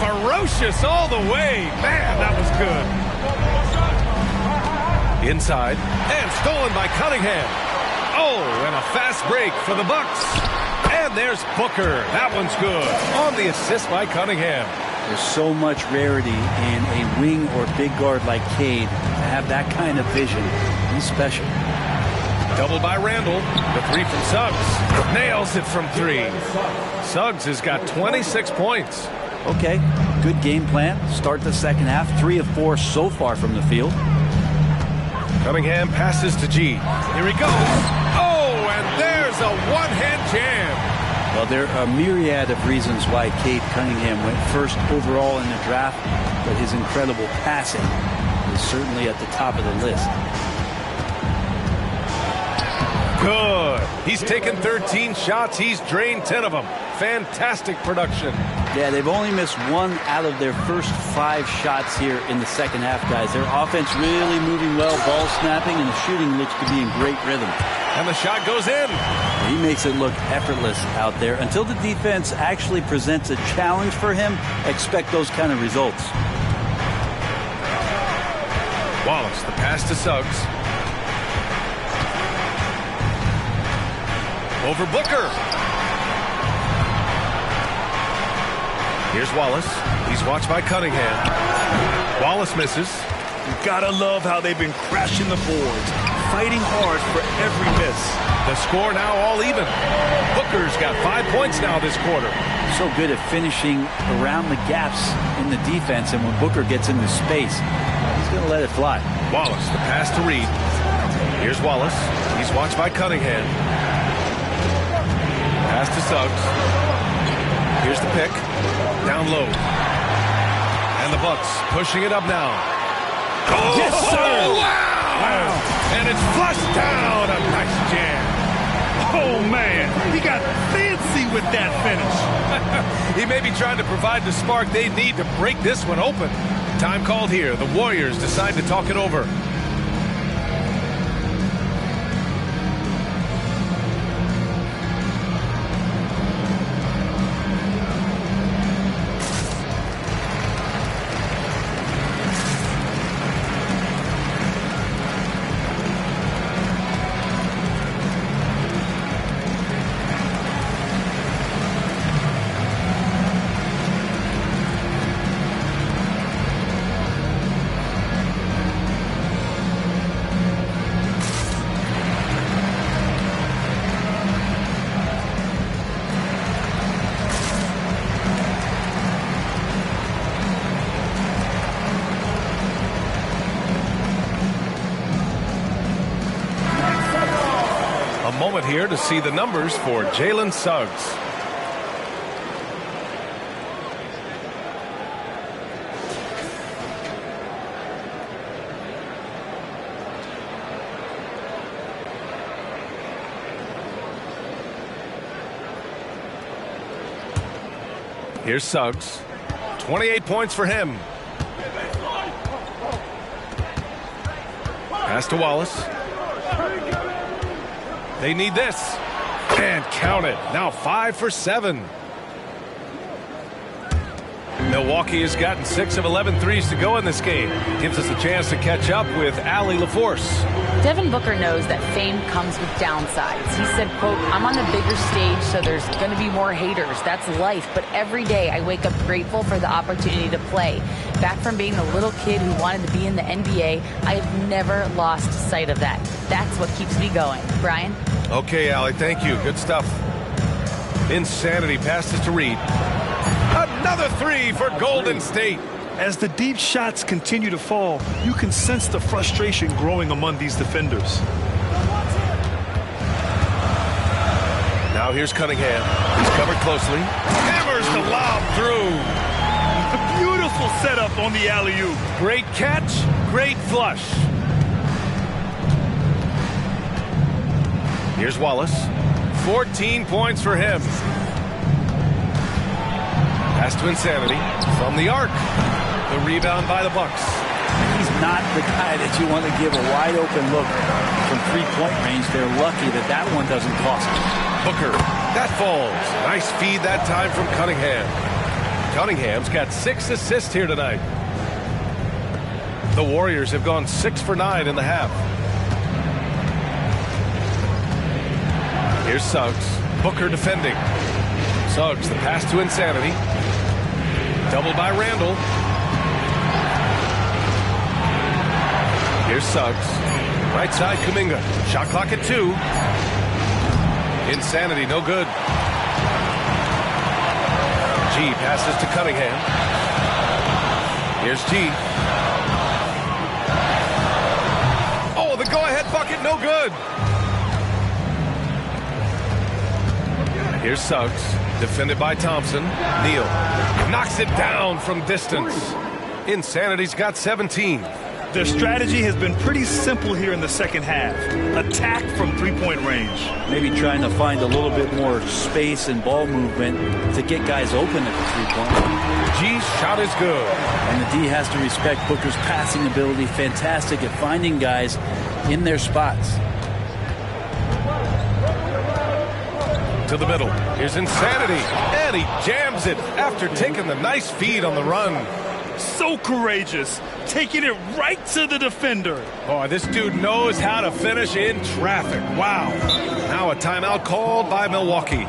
Ferocious all the way. Man, that was good. Inside, and stolen by Cunningham. Oh, and a fast break for the Bucks. And there's Booker. That one's good. On the assist by Cunningham. There's so much rarity in a wing or big guard like Cade to have that kind of vision. He's special. Doubled by Randall. The 3 from Suggs. Nails it from 3. Suggs has got 26 points. Okay, good game plan. Start the second half. 3 of 4 so far from the field. Cunningham passes to G. Here he goes. Oh, and there's a one-hand jam. Well, there are a myriad of reasons why Cade Cunningham went first overall in the draft, but his incredible passing is certainly at the top of the list. Good. He's taken 13 shots. He's drained 10 of them. Fantastic production. Yeah, they've only missed 1 out of their first 5 shots here in the second half, guys. Their offense really moving well, ball snapping, and the shooting looks to be in great rhythm. And the shot goes in. He makes it look effortless out there. Until the defense actually presents a challenge for him, expect those kind of results. Wallace, the pass to Suggs. Over Booker. Here's Wallace. He's watched by Cunningham. Wallace misses. You gotta love how they've been crashing the boards, fighting hard for every miss. The score now all even. Booker's got 5 points now this quarter. So good at finishing around the gaps in the defense, and when Booker gets into space, he's going to let it fly. Wallace, the pass to Reed. Here's Wallace. He's watched by Cunningham. Pass to Suggs. Here's the pick. Down low. And the Bucks pushing it up now. Oh, yes, sir! Wow! And it's flushed down. A nice jam. Oh, man. He got fancy with that finish. He may be trying to provide the spark they need to break this one open. Time called here. The Warriors decide to talk it over. moment here to see the numbers for Jalen Suggs. Here's Suggs. 28 points for him. Pass to Wallace. They need this. And count it. Now 5 for 7. Milwaukee has gotten 6 of 11 threes to go in this game. Gives us a chance to catch up with Allie LaForce. Devin Booker knows that fame comes with downsides. He said, quote, I'm on the bigger stage, so there's going to be more haters. That's life. But every day I wake up grateful for the opportunity to play. Back from being the little kid who wanted to be in the NBA, I have never lost sight of that. That's what keeps me going. Brian? Okay, Allie, thank you. Good stuff. Insanity passes to Reed. Another 3 for Golden State. As the deep shots continue to fall, you can sense the frustration growing among these defenders. Now here's Cunningham. He's covered closely. Hammers the lob through. A beautiful setup on the alley-oop. Great catch, great flush. Here's Wallace. 14 points for him. Pass to Insanity from the arc. The rebound by the Bucks. He's not the guy that you want to give a wide open look from three-point range. They're lucky that that one doesn't cost them. Booker, that falls. Nice feed that time from Cunningham. Cunningham's got 6 assists here tonight. The Warriors have gone 6 for 9 in the half. Here's Suggs. Booker defending. Suggs, the pass to Insanity. Doubled by Randall. Here's Suggs. Right side, Kuminga. Shot clock at 2. Insanity, no good. G passes to Cunningham. Here's G. Oh, the go-ahead bucket, no good. Here's Suggs, defended by Thompson. Neal knocks it down from distance. Insanity's got 17. Their strategy has been pretty simple here in the second half. Attack from three-point range. Maybe trying to find a little bit more space and ball movement to get guys open at the three-point. G's shot is good. And the D has to respect Booker's passing ability. Fantastic at finding guys in their spots. To the middle. Here's Insanity. And he jams it after taking the nice feed on the run. So courageous. Taking it right to the defender. Boy, this dude knows how to finish in traffic. Wow. Now a timeout called by Milwaukee.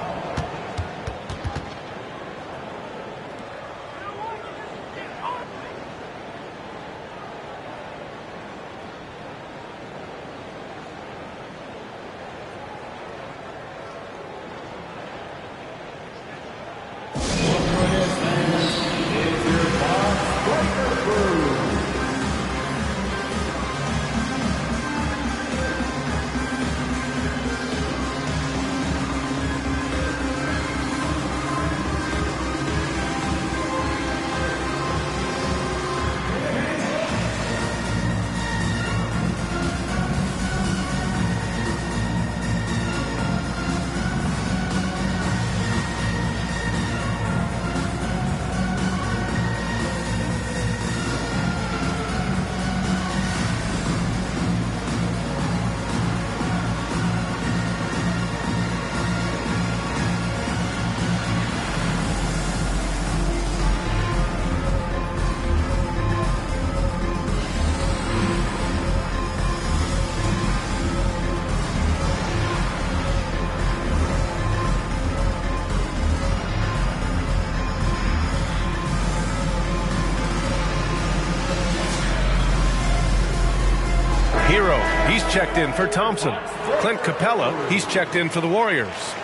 Hero, he's checked in for Thompson. Clint Capella, he's checked in for the Warriors.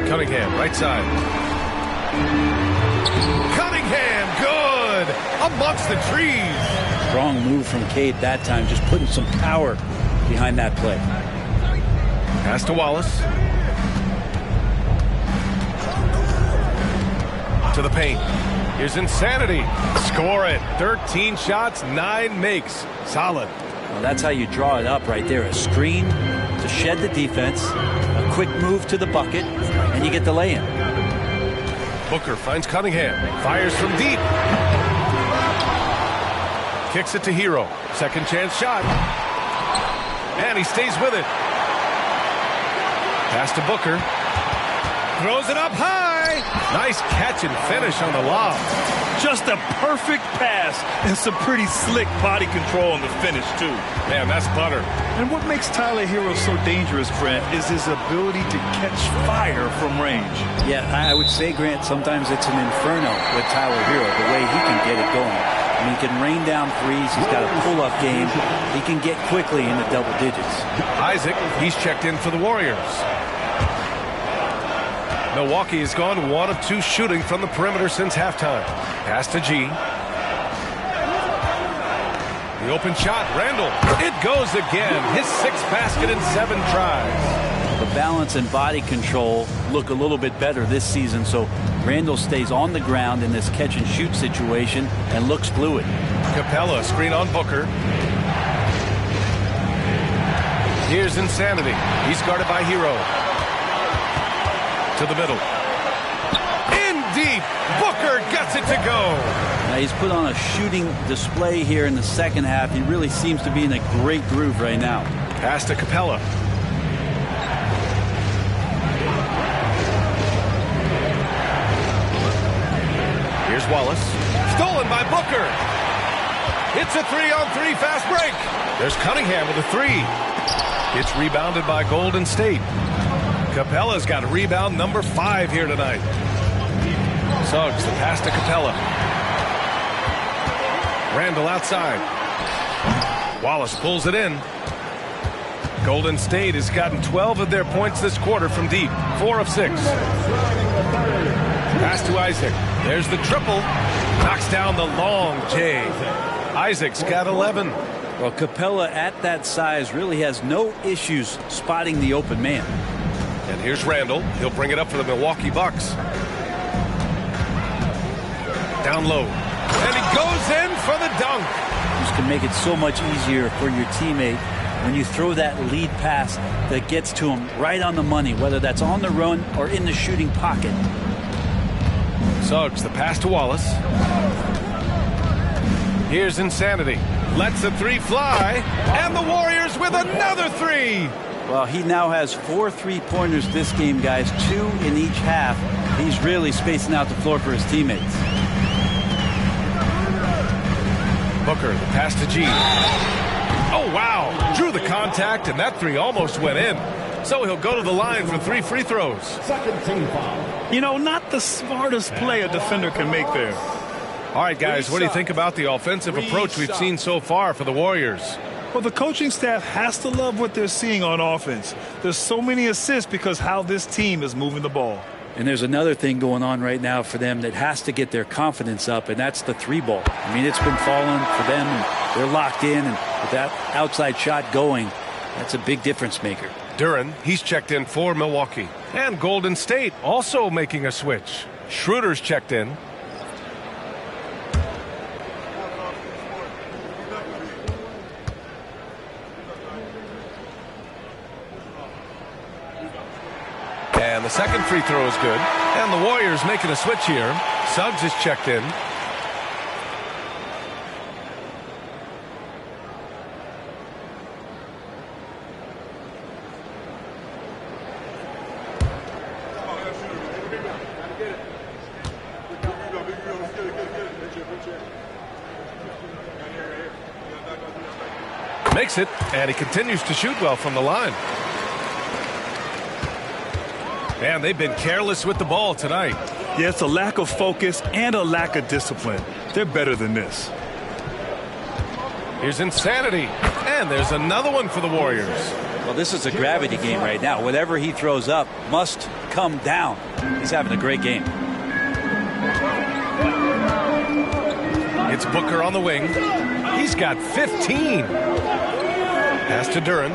Cunningham, right side. Cunningham, good! Amongst the trees. Strong move from Cade that time, just putting some power behind that play. Pass to Wallace. To the paint. Here's Insanity. Score it. 13 shots, 9 makes. Solid. Well, that's how you draw it up right there. A screen to shed the defense, a quick move to the bucket, and you get the lay-in. Booker finds Cunningham. Fires from deep. Kicks it to Hero. Second chance shot. And he stays with it. Pass to Booker. Throws it up high. Nice catch and finish on the lob. Just a perfect pass and some pretty slick body control on the finish, too. Man, that's butter. And what makes Tyler Hero so dangerous, Grant, is his ability to catch fire from range. Yeah, I would say, Grant, sometimes it's an inferno with Tyler Hero, the way he can get it going. I mean, he can rain down threes. He's got a pull-up game. He can get quickly into double digits. Isaac, he's checked in for the Warriors. Milwaukee has gone 1 of 2 shooting from the perimeter since halftime. Pass to G. The open shot, Randall. It goes again. His 6th basket in 7 tries. The balance and body control look a little bit better this season, so Randall stays on the ground in this catch-and-shoot situation and looks fluid. Capella, screen on Booker. Here's Insanity. He's guarded by Hero. To the middle. In deep. Booker gets it to go. Now he's put on a shooting display here in the second half. He really seems to be in a great groove right now. Pass to Capella. Here's Wallace. Stolen by Booker. It's a 3-on-3 fast break. There's Cunningham with a 3. It's rebounded by Golden State. Capella's got rebound number 5 here tonight. Suggs, the pass to Capella. Randall outside. Wallace pulls it in. Golden State has gotten 12 of their points this quarter from deep. 4 of 6. Pass to Isaac. There's the triple. Knocks down the long J. Isaac's got 11. Well, Capella at that size really has no issues spotting the open man. And here's Randall. He'll bring it up for the Milwaukee Bucks. Down low. And he goes in for the dunk. This can make it so much easier for your teammate when you throw that lead pass that gets to him right on the money, whether that's on the run or in the shooting pocket. Suggs, the pass to Wallace. Here's Insanity. Lets the 3 fly. And the Warriors with another 3. Well, he now has 4 3-pointers this game, guys, 2 in each half. He's really spacing out the floor for his teammates. Booker, the pass to G. Oh, wow. Drew the contact, and that 3 almost went in. So he'll go to the line for 3 free throws. Second team foul. You know, not the smartest play a defender can make there. All right, guys, what do you think about the offensive approach we've seen so far for the Warriors? Well, the coaching staff has to love what they're seeing on offense. There's so many assists because how this team is moving the ball. And there's another thing going on right now for them that has to get their confidence up, and that's the 3-ball. I mean, it's been falling for them, and they're locked in, and with that outside shot going, that's a big difference maker. Duren, he's checked in for Milwaukee. And Golden State also making a switch. Schroeder's checked in. And the second free throw is good. And the Warriors making a switch here. Suggs is checked in. Makes it, and he continues to shoot well from the line. And they've been careless with the ball tonight. Yeah, it's a lack of focus and a lack of discipline. They're better than this. Here's Insanity. And there's another one for the Warriors. Well, this is a gravity game right now. Whatever he throws up must come down. He's having a great game. It's Booker on the wing. He's got 15. Pass to Duran.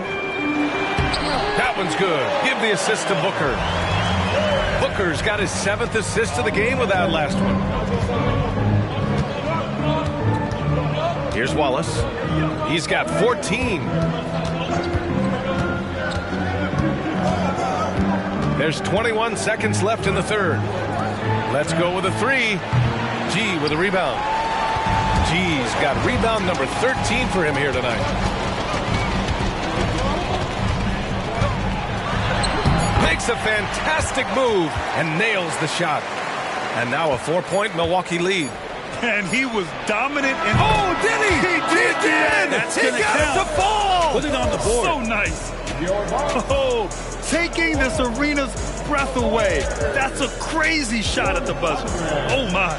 That one's good. Give the assist to Booker. Booker's got his 7th assist of the game with that last one. Here's Wallace. He's got 14. There's 21 seconds left in the third. Let's go with a 3. G with a rebound. G's got rebound number 13 for him here tonight. Makes a fantastic move and nails the shot. And now a 4-point Milwaukee lead. And he was dominant. Oh, did he? He did again. That's going to count. It to fall. Put it on the board. So nice. Oh, taking this arena's breath away. That's a crazy shot at the buzzer. Oh, my.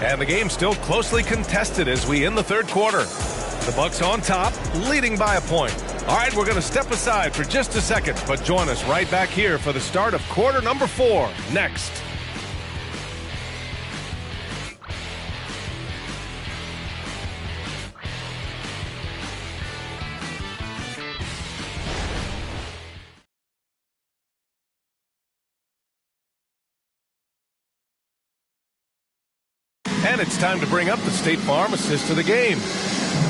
And the game's still closely contested as we end the third quarter. The Bucks on top, leading by a point. All right, we're going to step aside for just a second, but join us right back here for the start of quarter number 4 next. And it's time to bring up the State Farm assist of the game.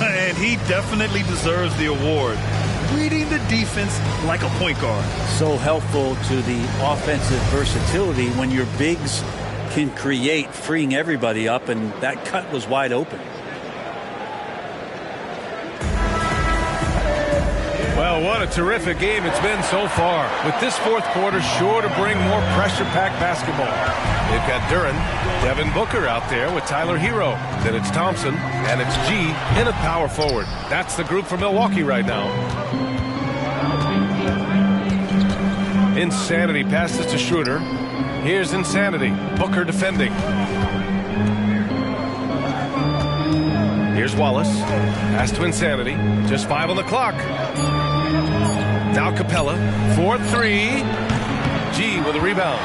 And he definitely deserves the award. Reading the defense like a point guard. So helpful to the offensive versatility when your bigs can create, freeing everybody up, and that cut was wide open. Well, what a terrific game it's been so far. With this fourth quarter sure to bring more pressure-packed basketball. They've got Duran, Devin Booker out there with Tyler Hero. Then it's Thompson, and it's G in at power forward. That's the group for Milwaukee right now. Insanity passes to Schroeder. Here's Insanity. Booker defending. Here's Wallace. Pass to Insanity. Just 5 on the clock. Now Capella. 4-3. G with a rebound.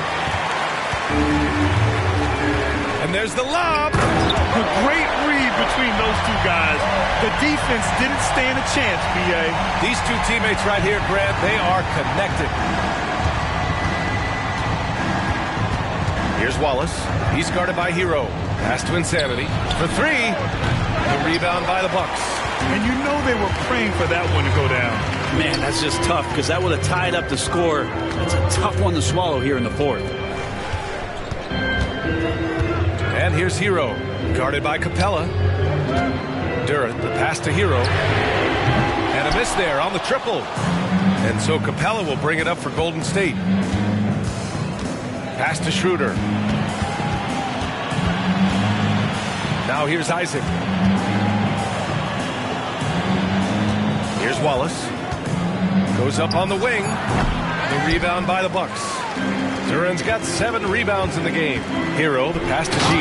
And there's the lob. A great read between those two guys. The defense didn't stand a chance, B.A. These two teammates right here, Grant, they are connected. Here's Wallace. He's guarded by Hero. Pass to Insanity. For 3. The rebound by the Bucks. And you know they were praying for that one to go down. Man, that's just tough because that would have tied up the score. That's a tough one to swallow here in the fourth. And here's Hero, guarded by Capella. Duran, the pass to Hero. And a miss there on the triple. And so Capella will bring it up for Golden State. Pass to Schroeder. Now here's Isaac. Here's Wallace. Goes up on the wing. The rebound by the Bucks. Duran's got 7 rebounds in the game. Hero, the pass to G.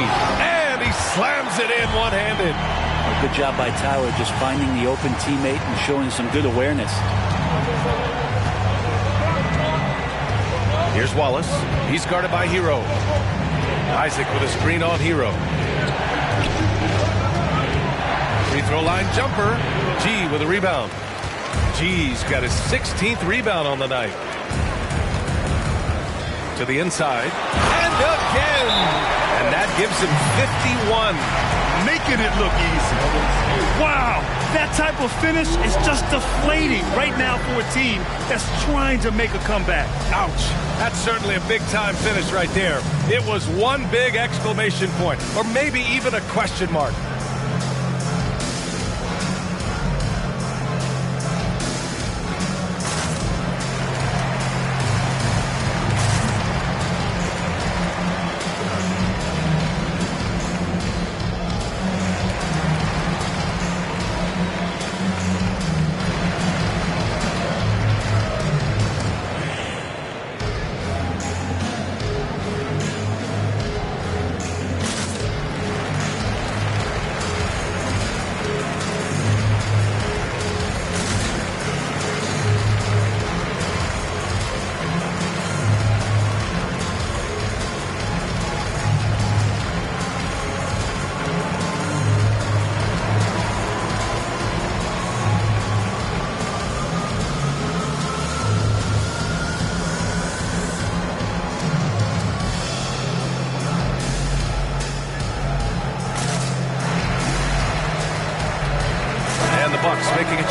And he slams it in one-handed. A good job by Tyler just finding the open teammate and showing some good awareness. Here's Wallace. He's guarded by Hero. Isaac with a screen on Hero. Free throw line jumper. G with a rebound. G's got his 16th rebound on the night. To the inside. And again! And that gives him 51. Making it look easy. Wow! That type of finish is just deflating right now for a team that's trying to make a comeback. Ouch. That's certainly a big-time finish right there. It was one big exclamation point, or maybe even a question mark.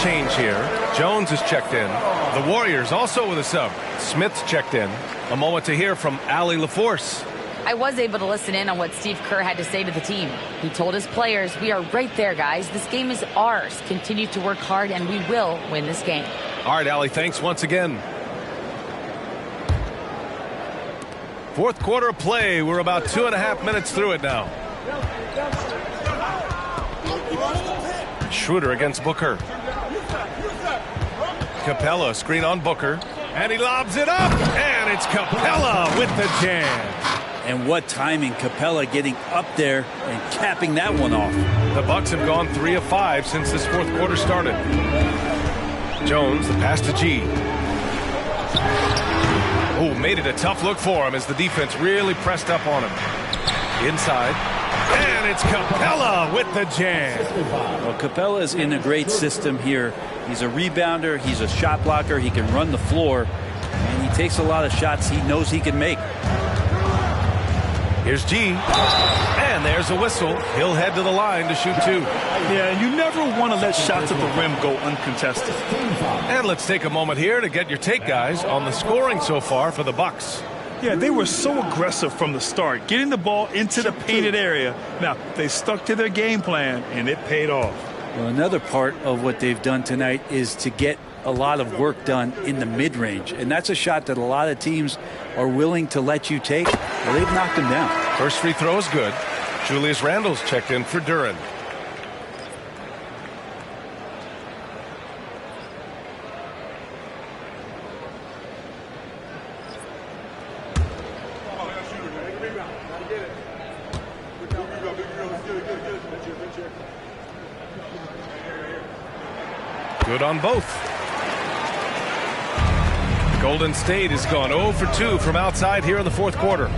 change here. Jones is checked in. The Warriors also with a sub. Smith's checked in. A moment to hear from Allie LaForce. I was able to listen in on what Steve Kerr had to say to the team. He told his players, we are right there, guys. This game is ours. Continue to work hard, and we will win this game. All right, Allie, thanks once again. Fourth quarter of play. We're about 2.5 minutes through it now. Schroeder against Booker. Capella, screen on Booker. And he lobs it up. And it's Capella with the jam. And what timing, Capella getting up there and capping that one off. The Bucks have gone 3 of 5 since this fourth quarter started. Jones, the pass to G. Oh, made it a tough look for him as the defense really pressed up on him. Inside. And it's Capella with the jam. Well, Capella is in a great system here. He's a rebounder. He's a shot blocker. He can run the floor. And he takes a lot of shots he knows he can make. Here's G. And there's a whistle. He'll head to the line to shoot 2. Yeah, you never want to let shots at the rim go uncontested. And let's take a moment here to get your take, guys, on the scoring so far for the Bucks. Yeah, they were so aggressive from the start, getting the ball into the painted area. Now, they stuck to their game plan, and it paid off. Well, another part of what they've done tonight is to get a lot of work done in the mid-range. And that's a shot that a lot of teams are willing to let you take. Well, they've knocked them down. First free throw is good. Julius Randle's checked in for Duren. Good on both. Golden State has gone 0 for 2 from outside here in the fourth quarter.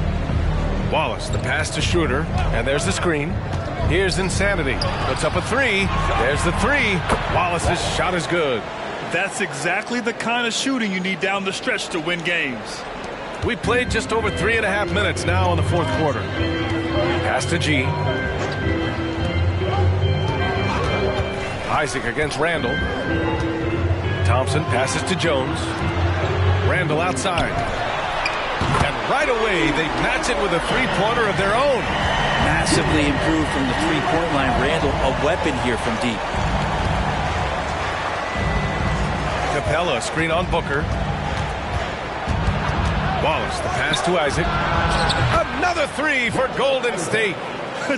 Wallace, the pass to Schroeder, and there's the screen. Here's Insanity. Puts up a 3. There's the 3. Wallace's shot is good. That's exactly the kind of shooting you need down the stretch to win games. We played just over 3.5 minutes now in the fourth quarter. Pass to G. Isaac against Randle. Thompson passes to Jones. Randle outside. And right away, they match it with a three-pointer of their own. Massively improved from the three-point line. Randle, a weapon here from deep. Capella, screen on Booker. Wallace, the pass to Isaac. Another 3 for Golden State.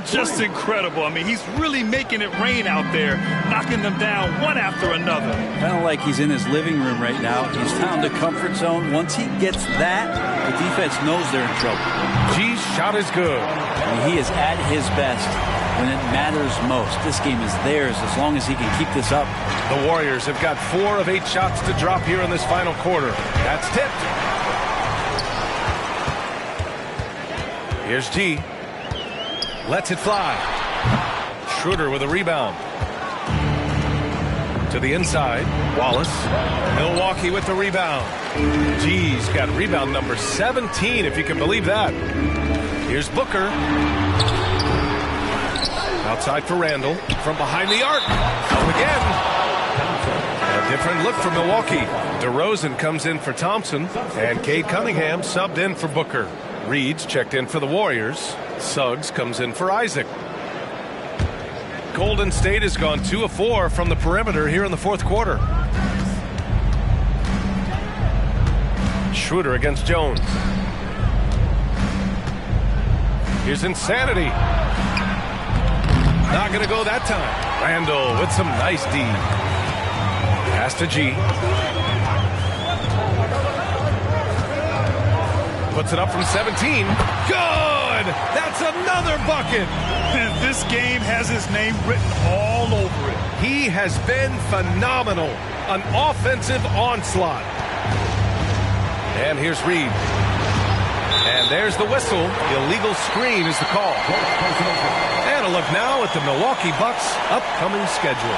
Just incredible. I mean, he's really making it rain out there, knocking them down one after another. Kind of like he's in his living room right now. He's found a comfort zone. Once he gets that, the defense knows they're in trouble. G's shot is good. And he is at his best when it matters most. This game is theirs as long as he can keep this up. The Warriors have got 4 of 8 shots to drop here in this final quarter. That's tipped. Here's G. Lets it fly. Schroeder with a rebound. To the inside. Wallace. Milwaukee with the rebound. G's got rebound number 17, if you can believe that. Here's Booker. Outside for Randle. From behind the arc. Up again. A different look for Milwaukee. DeRozan comes in for Thompson. And Cade Cunningham subbed in for Booker. Reed's checked in for the Warriors. Suggs comes in for Isaac. Golden State has gone 2 of 4 from the perimeter here in the fourth quarter. Schroeder against Jones. Here's Insanity. Not going to go that time. Randle with some nice D. Pass to G. Puts it up from 17. Good! That's another bucket! And this game has his name written all over it. He has been phenomenal. An offensive onslaught. And here's Reed. And there's the whistle. Illegal screen is the call. And a look now at the Milwaukee Bucks' upcoming schedule.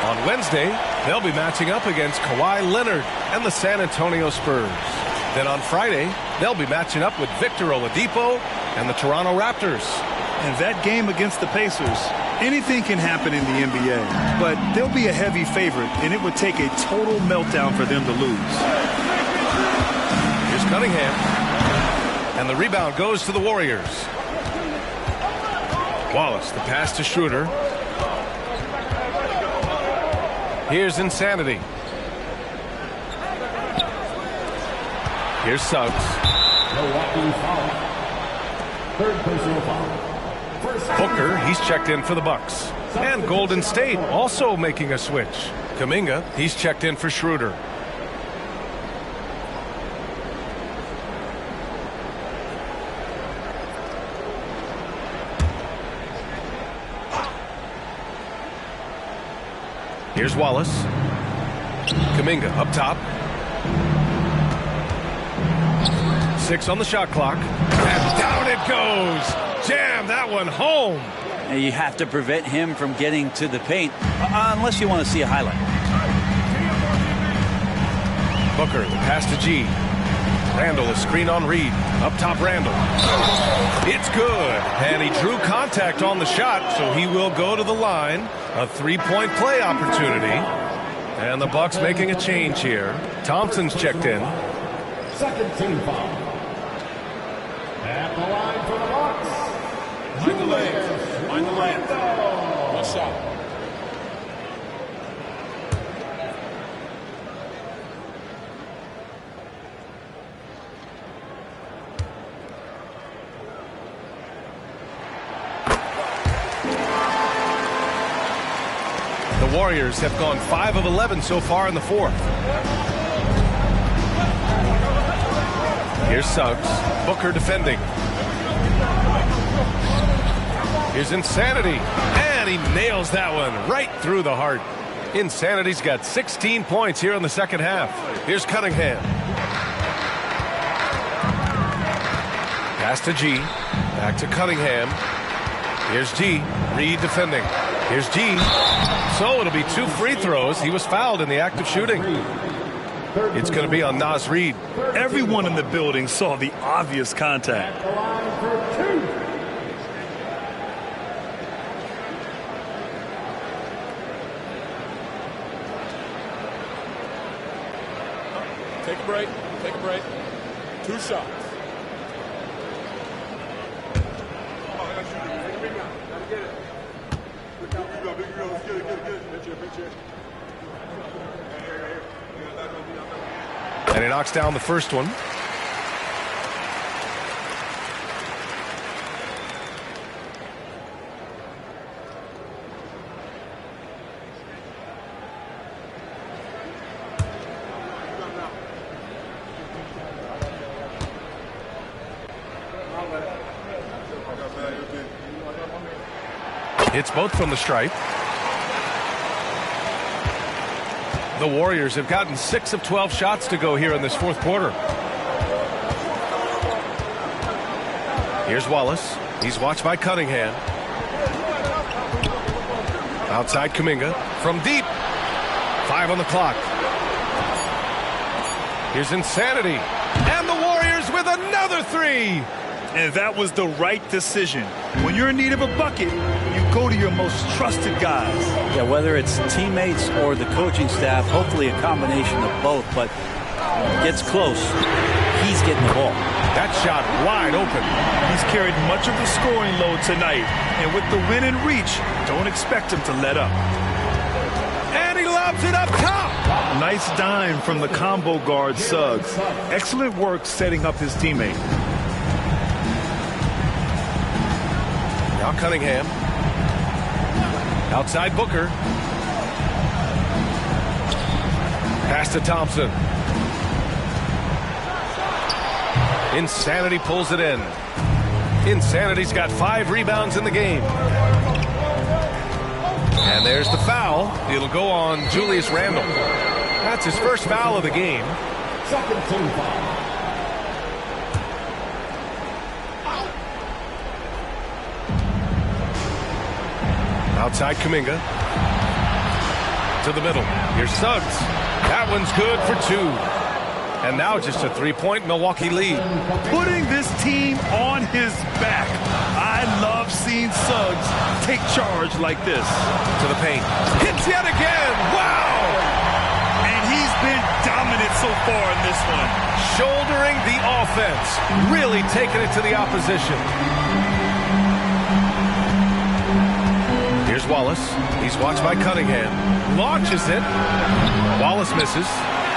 On Wednesday, they'll be matching up against Kawhi Leonard and the San Antonio Spurs. Then on Friday, they'll be matching up with Victor Oladipo and the Toronto Raptors. And that game against the Pacers Anything can happen in the NBA, but they'll be a heavy favorite, and it would take a total meltdown for them to lose. Here's Cunningham. And the rebound goes to the Warriors. Wallace, the pass to Schroeder. Here's Insanity. Here's Suggs. Third personal foul. Booker, he's checked in for the Bucks. And Golden State also making a switch. Kuminga, he's checked in for Schroeder. Here's Wallace. Kuminga up top. 6 on the shot clock. And down it goes. Jam that one home. And you have to prevent him from getting to the paint unless you want to see a highlight. Booker, the pass to G. Randall, a screen on Reed. Up top, Randall. It's good. And he drew contact on the shot, so he will go to the line. A three-point play opportunity. And the Bucks making a change here. Thompson's checked in. Second team foul. At the line for the Bucks. Mind the lane. Mind the lane. One shot. The Warriors have gone 5 of 11 so far in the fourth. Here's Suggs. Booker defending. Here's Insanity. And he nails that one right through the heart. Insanity's got 16 points here in the second half. Here's Cunningham. Pass to G. Back to Cunningham. Here's G. Reed defending. Here's G. So it'll be 2 free throws. He was fouled in the act of shooting. It's going to be on Naz Reid. Everyone in the building saw the obvious contact. Take a break. Take a break. 2 shots. And he knocks down the first one. Hits both from the stripe. The Warriors have gotten 6 of 12 shots to go here in this fourth quarter. Here's Wallace. He's watched by Cunningham. Outside Kuminga. From deep. 5 on the clock. Here's Insanity. And the Warriors with another 3. And that was the right decision. When you're in need of a bucket, you go to your most trusted guys. Yeah, whether it's teammates or the coaching staff, hopefully a combination of both, but gets close. He's getting the ball. That shot wide open. He's carried much of the scoring load tonight, and with the win in reach, don't expect him to let up. And he lobs it up top. Nice dime from the combo guard Suggs. Excellent work setting up his teammate. Now Cunningham. Outside Booker. Pass to Thompson. Insanity pulls it in. Insanity's got 5 rebounds in the game. And there's the foul. It'll go on Julius Randle. That's his first foul of the game. Second team foul. Outside Kuminga. To the middle. Here's Suggs. That one's good for 2. And now just a 3-point Milwaukee lead. Putting this team on his back. I love seen Suggs take charge like this. To the paint. Hits yet again. Wow! And he's been dominant so far in this one. Shouldering the offense. Really taking it to the opposition. Here's Wallace. He's watched by Cunningham. Launches it. Wallace misses.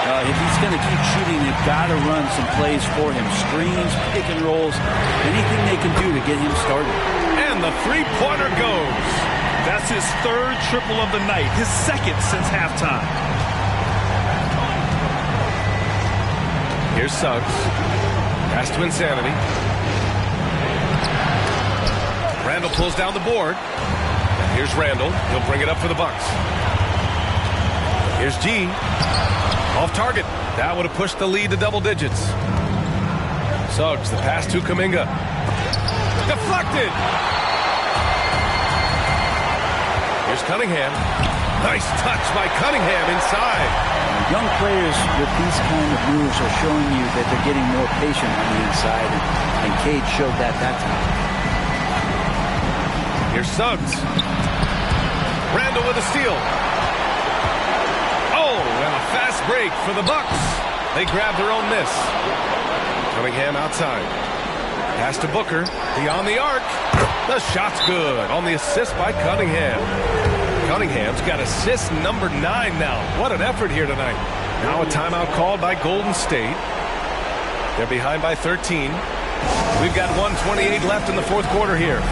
If he's going to keep shooting, they've got to run some plays for him. Screens, pick and rolls, anything they can do to get him started. And the three-pointer goes. That's his third triple of the night, his second since halftime. Here's Suggs. Pass to Insanity. Randall pulls down the board. And here's Randall. He'll bring it up for the Bucks. Here's G. Off target. That would have pushed the lead to double digits. Suggs, the pass to Kuminga. Deflected. Here's Cunningham. Nice touch by Cunningham inside. Young players with these kind of moves are showing you that they're getting more patient on the inside, and Cade showed that time. Here's Suggs. Randall with a steal. Oh, and a fast break for the Bucks. They grab their own miss. Cunningham outside. Pass to Booker. Beyond the arc. The shot's good on the assist by Cunningham. Cunningham's got assist number 9 now. What an effort here tonight. Now a timeout called by Golden State. They're behind by 13. We've got 1:28 left in the fourth quarter here.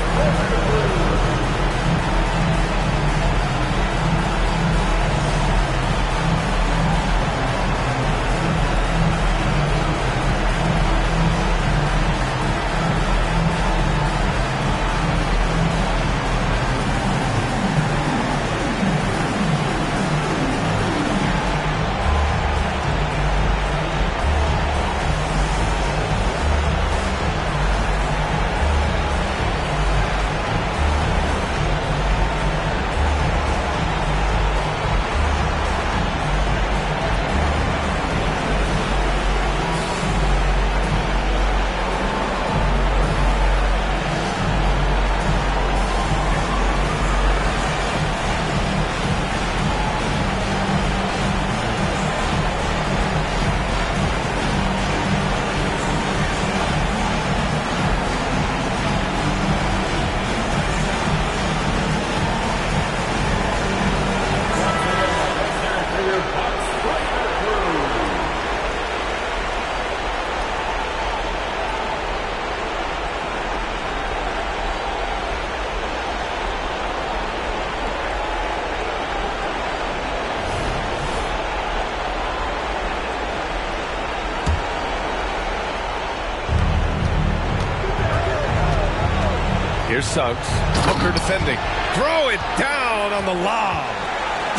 Here's Suggs. Booker defending. Throw it down on the lob.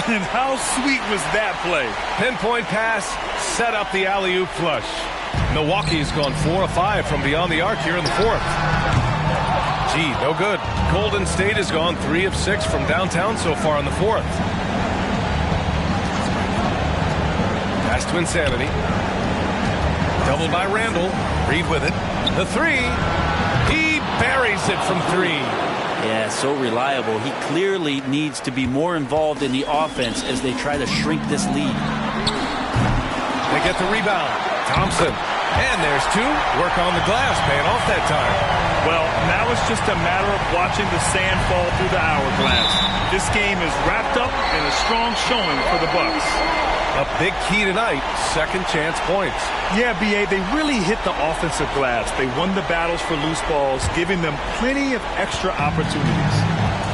And how sweet was that play? Pinpoint pass, set up the alley-oop flush. Milwaukee's gone 4 of 5 from beyond the arc here in the fourth. Gee, no good. Golden State has gone 3 of 6 from downtown so far in the fourth. Pass to Insanity. Doubled by Randall. Reed with it. The three. He buries it from 3. Yeah, so reliable. He clearly needs to be more involved in the offense as they try to shrink this lead. They get the rebound. Thompson. And there's 2. Work on the glass, paying off that time. Well, now it's just a matter of watching the sand fall through the hourglass. This game is wrapped up in a strong showing for the Bucks. A big key tonight, second chance points. Yeah, B.A., they really hit the offensive glass. They won the battles for loose balls, giving them plenty of extra opportunities.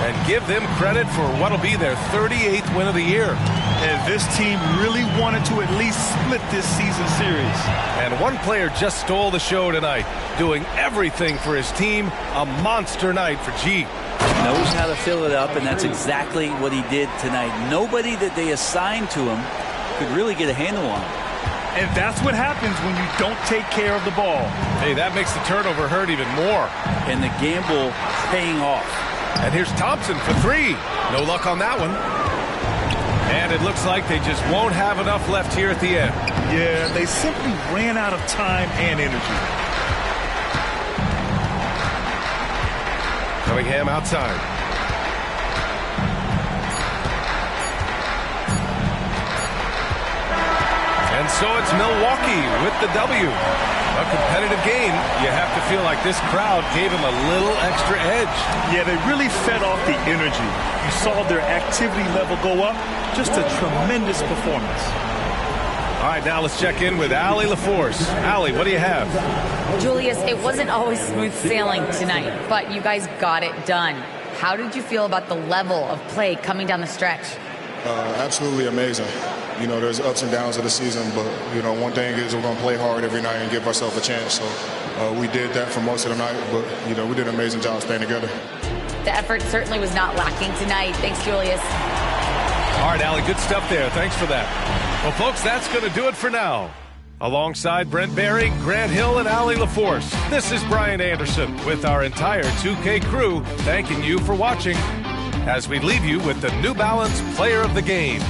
And give them credit for what'll be their 38th win of the year. And this team really wanted to at least split this season series. And one player just stole the show tonight, doing everything for his team. A monster night for G. Knows how to fill it up, and that's exactly what he did tonight. Nobody that they assigned to him could really get a handle on him. And that's what happens when you don't take care of the ball. Hey, that makes the turnover hurt even more. And the gamble paying off. And here's Thompson for 3. No luck on that one. And it looks like they just won't have enough left here at the end. Yeah, they simply ran out of time and energy. Cunningham outside. And so it's Milwaukee with the W. A competitive game. You have to feel like this crowd gave him a little extra edge. Yeah, they really fed off the energy. You saw their activity level go up. Just a tremendous performance. All right, now let's check in with Allie LaForce. Allie, what do you have? Julius, it wasn't always smooth sailing tonight, but you guys got it done. How did you feel about the level of play coming down the stretch? Absolutely amazing. You know, there's ups and downs of the season, but, you know, one thing is we're going to play hard every night and give ourselves a chance. So we did that for most of the night, but, you know, we did an amazing job staying together. The effort certainly was not lacking tonight. Thanks, Julius. All right, Allie, good stuff there. Thanks for that. Well, folks, that's going to do it for now. Alongside Brent Barry, Grant Hill, and Allie LaForce, this is Brian Anderson with our entire 2K crew thanking you for watching as we leave you with the New Balance Player of the Game.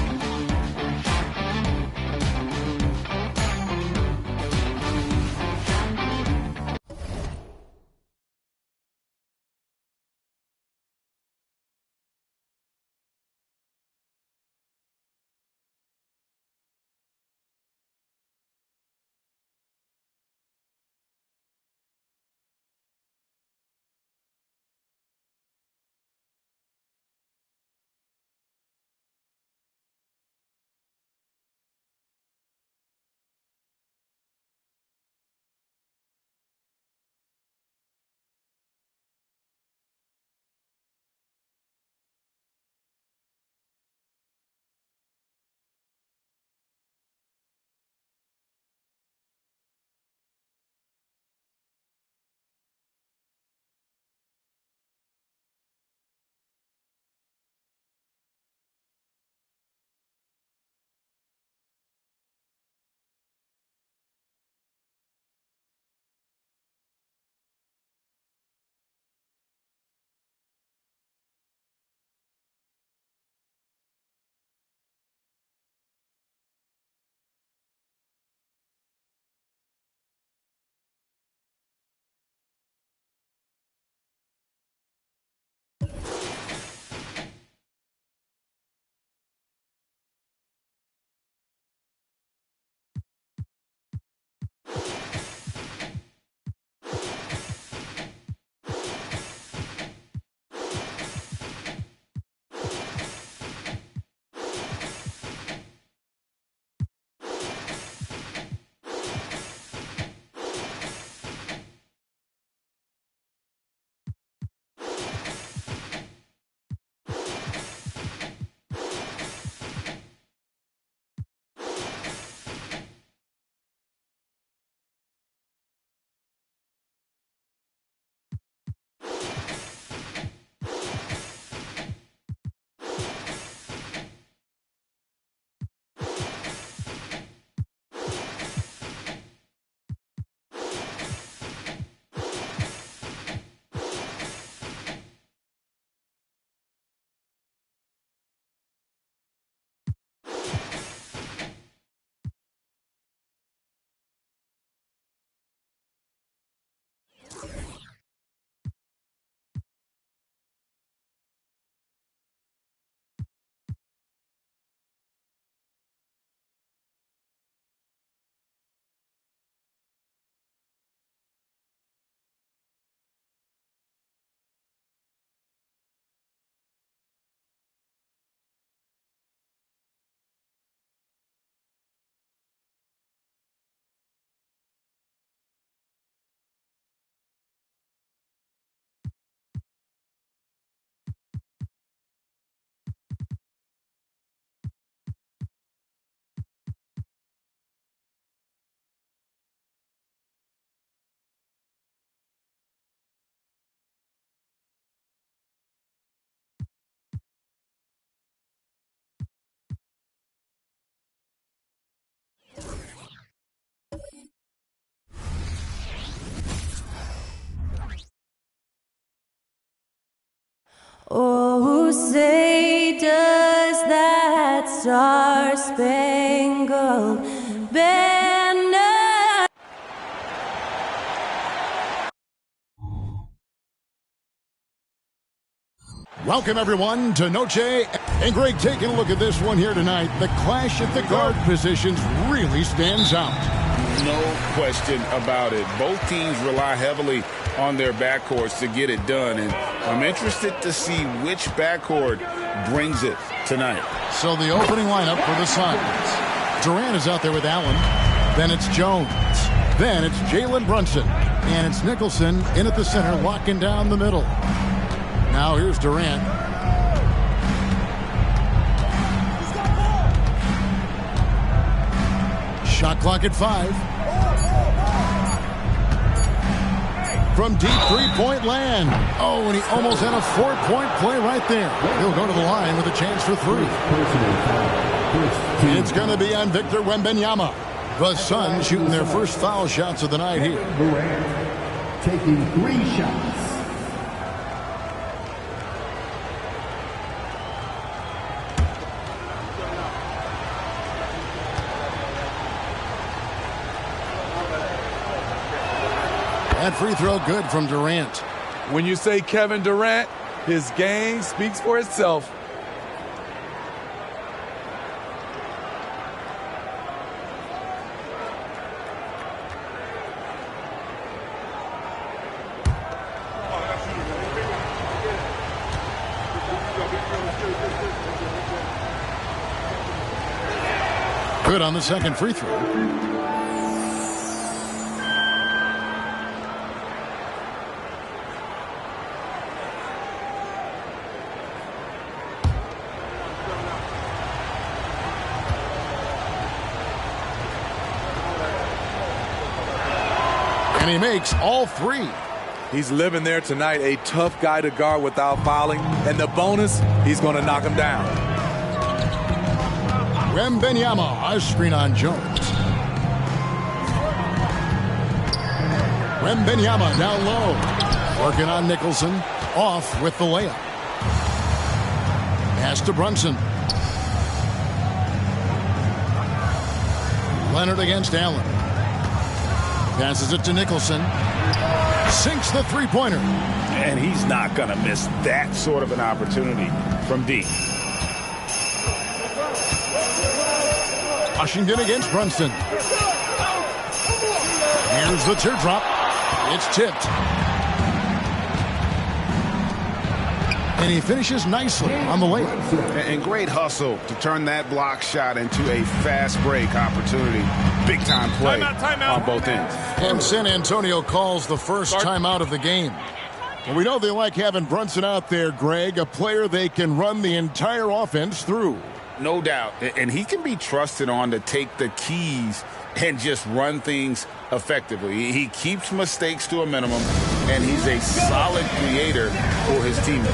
Oh, say does that star-spangled banner Welcome, everyone, to Noche. And Greg, taking a look at this one here tonight, the clash at the guard positions really stands out. No question about it. Both teams rely heavily on their backcourts to get it done, and I'm interested to see which backcourt brings it tonight. So the opening lineup for the Suns. Durant is out there with Allen. Then it's Jones. Then it's Jalen Brunson. And it's Nicholson in at the center, locking down the middle. Now here's Durant. Shot clock at 5. From deep three-point land. Oh, and he almost had a 4-point play right there. He'll go to the line with a chance for 3. It's going to be on Victor Wembanyama. The Suns shooting their first foul shots of the night here. Durant taking 3 shots. That free throw good from Durant. When you say Kevin Durant, his game speaks for itself. Good on the second free throw. And he makes all 3. He's living there tonight, a tough guy to guard without fouling. And the bonus, he's going to knock him down. Wembanyama, a screen on Jones. Wembanyama down low. Working on Nicholson. Off with the layup. Pass to Brunson. Leonard against Allen. Passes it to Nicholson. Sinks the three-pointer. And he's not going to miss that sort of an opportunity from deep. Washington against Brunson. Here's the teardrop. It's tipped. And he finishes nicely on the layup. And great hustle to turn that block shot into a fast break opportunity. Big time play on both ends. And San Antonio calls the first timeout of the game. And we know they like having Brunson out there, Greg, a player they can run the entire offense through. No doubt. And he can be trusted on to take the keys and just run things effectively. He keeps mistakes to a minimum, and he's a solid creator for his teammates.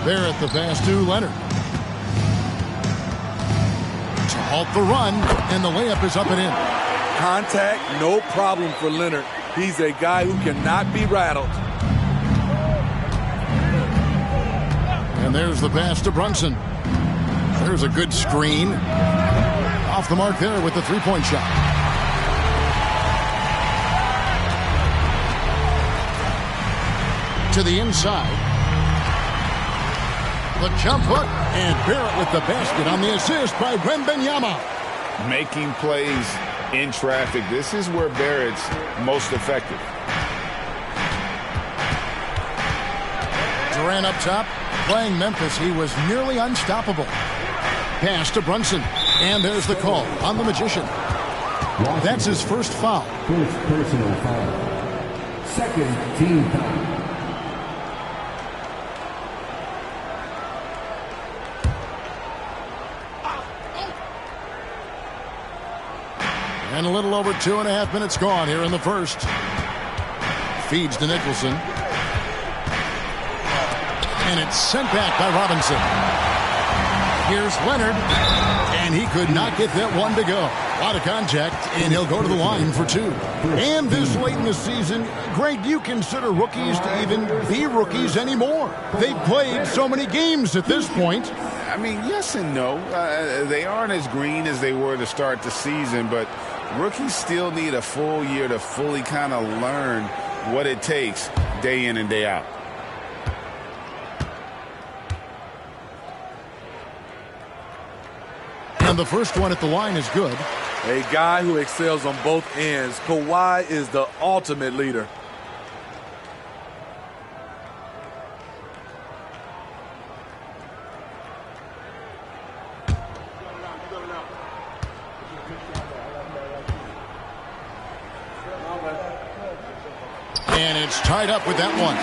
Barrett the pass to Leonard. To halt the run, and the layup is up and in. Contact, no problem for Leonard. He's a guy who cannot be rattled. And there's the pass to Brunson. There's a good screen. Off the mark there with the three-point shot. To the inside. The jump hook, and Barrett with the basket on the assist by Wembanyama. Making plays in traffic. This is where Barrett's most effective. Durant up top. Playing Memphis, he was nearly unstoppable. Pass to Brunson. And there's the call on the Magician. That's his first foul. First personal foul. Second team foul. And over 2.5 minutes gone here in the first. Feeds to Nicholson. And it's sent back by Robinson. Here's Leonard. And he could not get that one to go. A lot of contact, and he'll go to the line for 2. And this late in the season, Greg, do you consider rookies to even be rookies anymore? They've played so many games at this point. I mean, yes and no. They aren't as green as they were to start the season, but rookies still need a full year to fully kind of learn what it takes day in and day out. And the first one at the line is good. A guy who excels on both ends. Kawhi is the ultimate leader. And it's tied up with that one.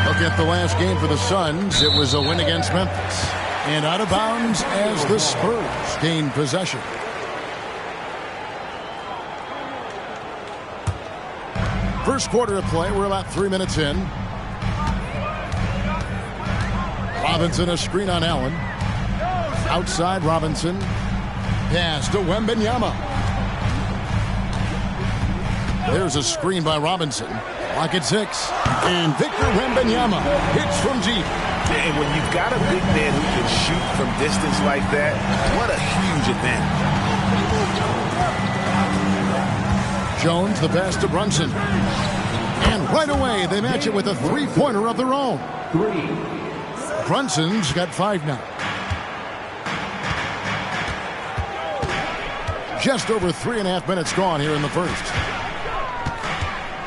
Look at the last game for the Suns. It was a win against Memphis. And out of bounds as the Spurs gain possession. First quarter of play. We're about 3 minutes in. Robinson, a screen on Allen. Outside Robinson. Pass to Wembanyama. There's a screen by Robinson. Lock at 6. And Victor Wembanyama hits from deep. And when you've got a big man who can shoot from distance like that, what a huge advantage. Jones, the pass to Brunson. And right away, they match it with a three-pointer of their own. Brunson's got 5 now. Just over 3.5 minutes gone here in the first.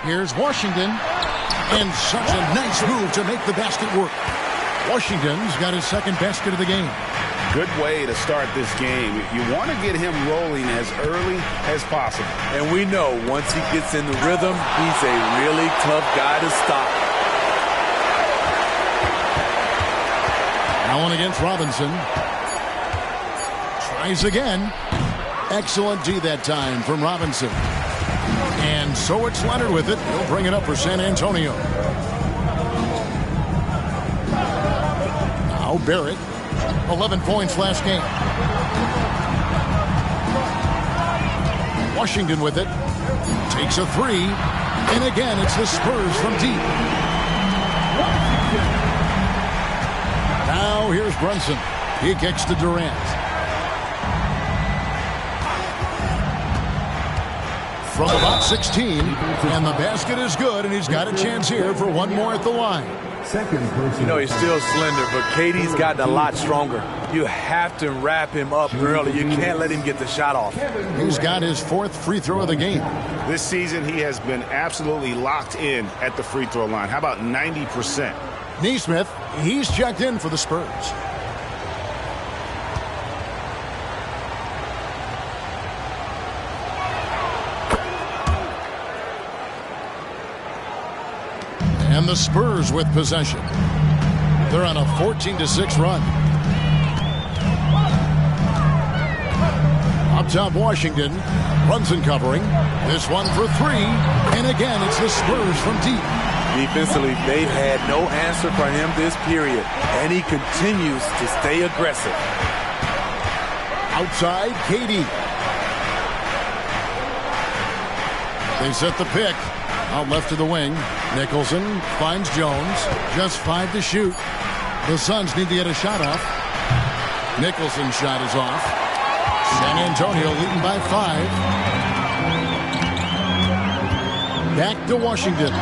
Here's Washington. And such a nice move to make the basket work. Washington's got his second basket of the game. Good way to start this game. You want to get him rolling as early as possible. And we know once he gets in the rhythm, he's a really tough guy to stop. Allen against Robinson. Tries again. Excellent D that time from Robinson. And so it's Leonard with it. He'll bring it up for San Antonio. Now Barrett. 11 points last game. Washington with it. Takes a 3. And again, it's the Spurs from deep. Now here's Brunson. He kicks to Durant. From about 16, and the basket is good, and he's got a chance here for one more at the line. You know, he's still slender, but KD's gotten a lot stronger. You have to wrap him up early. You can't let him get the shot off. He's got his 4th free throw of the game. This season, he has been absolutely locked in at the free throw line. How about 90%? Neesmith, he's checked in for the Spurs. And the Spurs with possession. They're on a 14-6 run. Up top, Washington. Brunson covering. This one for 3. And again, it's the Spurs from deep. Defensively, they've had no answer for him this period. And he continues to stay aggressive. Outside, KD. They set the pick. Out left to the wing. Nicholson finds Jones. Just 5 to shoot. The Suns need to get a shot off. Nicholson's shot is off. San Antonio leading by 5. Back to Washington.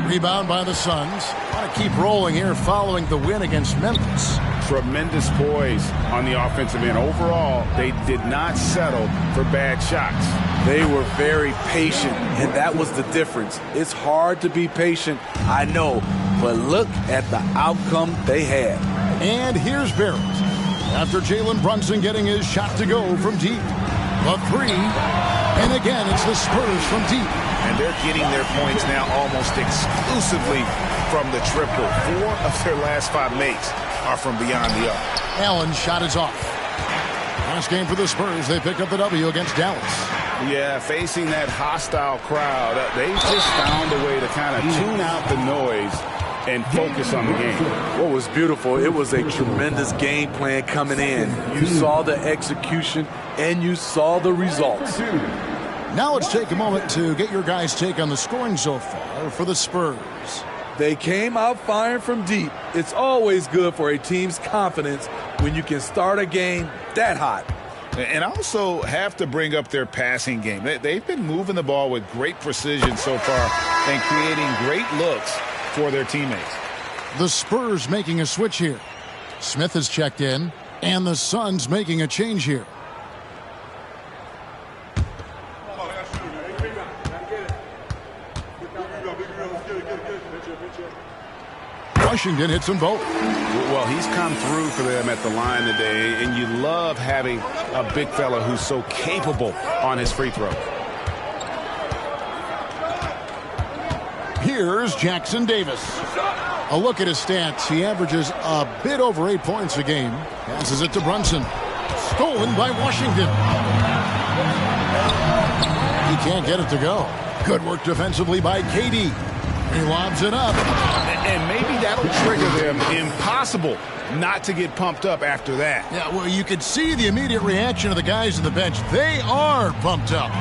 Rebound by the Suns. Want to keep rolling here following the win against Memphis. Tremendous poise on the offensive end. Overall, they did not settle for bad shots. They were very patient, and that was the difference. It's hard to be patient, I know, but look at the outcome they had. And here's Barrett. After Jalen Brunson getting his shot to go from deep. A 3. And again, it's the Spurs from deep. And they're getting their points now almost exclusively from the triple. 4 of their last 5 makes are from beyond the arc. Allen's shot is off. Last game for the Spurs, they picked up the W against Dallas. Yeah, facing that hostile crowd, they just found a way to kind of tune out the noise and focus on the game. What was beautiful, it was a tremendous game plan coming in. You saw the execution and you saw the results. Now let's take a moment to get your guys' take on the scoring so far for the Spurs. They came out firing from deep. It's always good for a team's confidence when you can start a game that hot. And I also have to bring up their passing game. They've been moving the ball with great precision so far and creating great looks for their teammates. The Spurs making a switch here. Smith has checked in, and the Suns making a change here. Washington hits them both. Well, he's come through for them at the line today, and you love having a big fella who's so capable on his free throws. Here's Jackson Davis. A look at his stats. He averages a bit over 8 points a game. Passes it to Brunson. Stolen by Washington. He can't get it to go. Good work defensively by KD. He lobs it up. And maybe that'll trigger them. Impossible not to get pumped up after that. Yeah, well, you could see the immediate reaction of the guys on the bench. They are pumped up.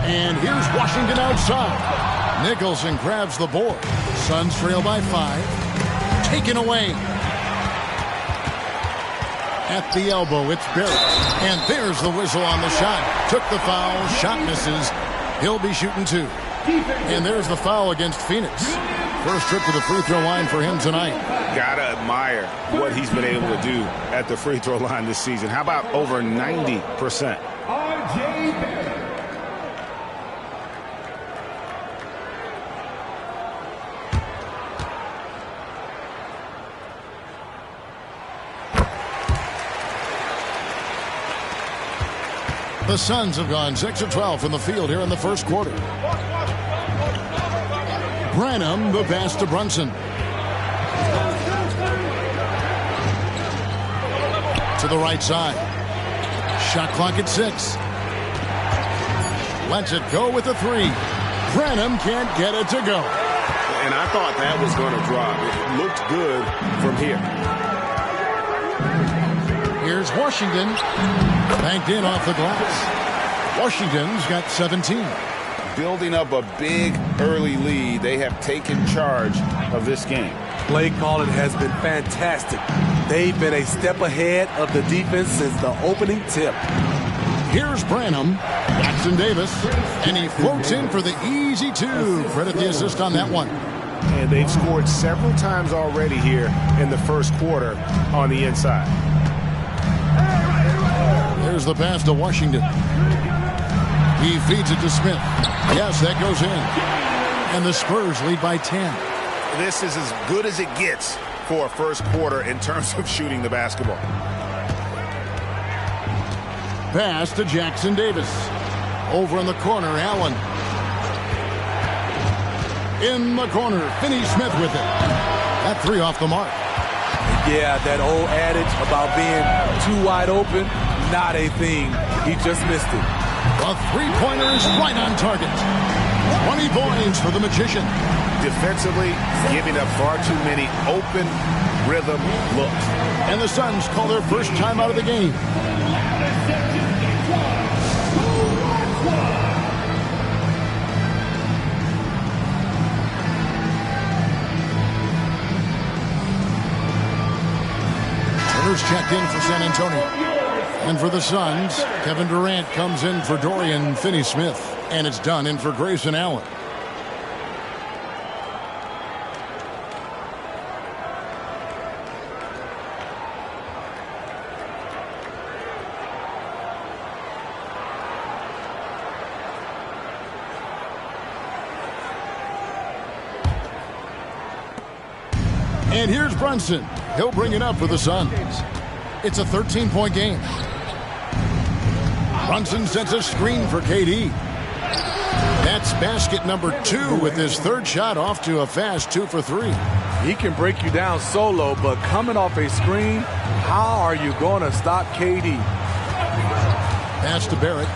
And here's Washington outside. Nicholson grabs the board. Suns trail by 5. Taken away. At the elbow, it's Barrett. And there's the whistle on the shot. Took the foul. Shot misses. He'll be shooting 2. And there's the foul against Phoenix. First trip to the free throw line for him tonight. Gotta admire what he's been able to do at the free throw line this season. How about over 90%? The Suns have gone 6 of 12 from the field here in the first quarter. Branham, the pass to Brunson. To the right side. Shot clock at 6. Lets it go with a 3. Branham can't get it to go. And I thought that was going to drop. It looked good from here. Here's Washington. Banked in off the glass. Washington's got 17. Building up a big early lead. They have taken charge of this game. Play calling has been fantastic. They've been a step ahead of the defense since the opening tip. Here's Branham. Jackson Davis. And he floats in for the easy 2. Credit the assist on that one. And they've scored several times already here in the first quarter on the inside. There's the pass to Washington. He feeds it to Smith. Yes, that goes in. And the Spurs lead by 10. This is as good as it gets for a first quarter in terms of shooting the basketball. Pass to Jackson Davis. Over in the corner, Allen. In the corner, Finney-Smith with it. That 3 off the mark. Yeah, that old adage about being too wide open, not a thing. He just missed it. The 3-pointer is right on target. 20 points for the Magician. Defensively, giving up far too many open rhythm looks. And the Suns call their first time out of the game. Turner's checked in for San Antonio. And for the Suns, Kevin Durant comes in for Dorian Finney-Smith. And it's done in for Grayson Allen. And here's Brunson. He'll bring it up for the Suns. It's a 13-point game. Brunson sends a screen for KD. That's basket number 2 with his third shot off to a fast 2 for 3. He can break you down solo, but coming off a screen, how are you going to stop KD? Pass to Barrett.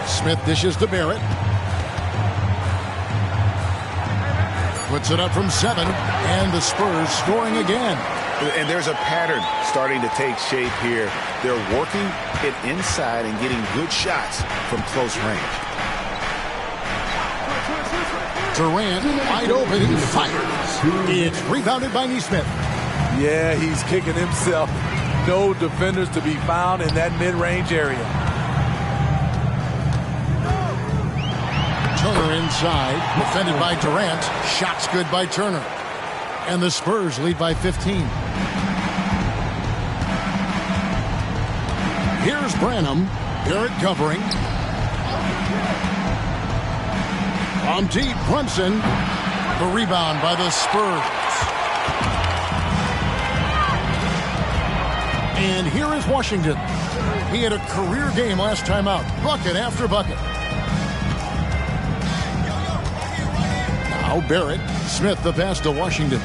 Smith dishes to Barrett. Puts it up from 7, and the Spurs scoring again. And there's a pattern starting to take shape here. They're working it inside and getting good shots from close range. Durant wide open, he fires. It's rebounded by Nesmith. Yeah, he's kicking himself. No defenders to be found in that mid-range area. Turner inside, defended by Durant. Shots good by Turner. And the Spurs lead by 15. Here's Branham. Barrett covering. On deep, Brunson. The rebound by the Spurs. And here is Washington. He had a career game last time out. Bucket after bucket. Now Barrett. Smith the pass to Washington.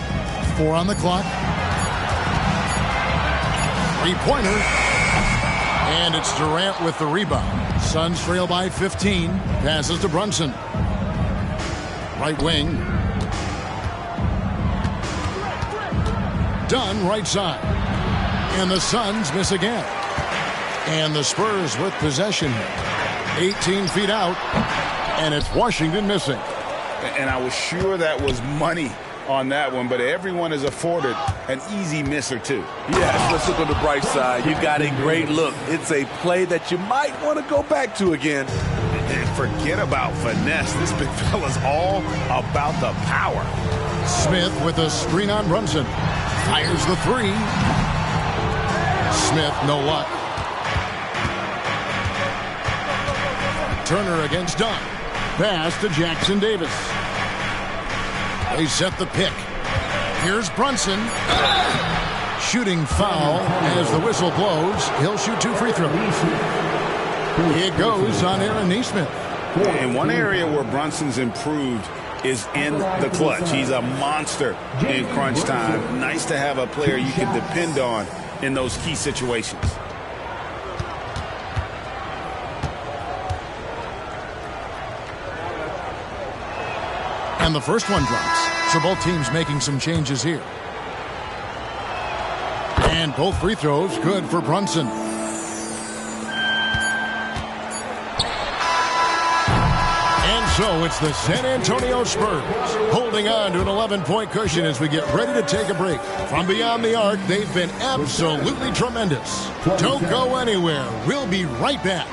4 on the clock. 3-pointer. And it's Durant with the rebound. Suns trail by 15. Passes to Brunson. Right wing. Dunn right side. And the Suns miss again. And the Spurs with possession. 18 feet out. And it's Washington missing. And I was sure that was money on that one, but everyone is afforded an easy miss or two. Yes, let's look on the bright side. You got a great look. It's a play that you might want to go back to again. And forget about finesse. This big fella's all about the power. Smith with a screen on Brunson. Fires the 3. Smith, no luck. Turner against Dunn. Pass to Jackson Davis. They set the pick. Here's Brunson. Shooting foul as the whistle blows. He'll shoot 2 free throws. It goes on Aaron Nesmith. And one area where Brunson's improved is in the clutch. He's a monster in crunch time. Nice to have a player you can depend on in those key situations. And the first one drops. So both teams making some changes here. And both free throws good for Brunson. And so it's the San Antonio Spurs holding on to an 11-point cushion as we get ready to take a break. From beyond the arc, they've been absolutely tremendous. Don't go anywhere. We'll be right back.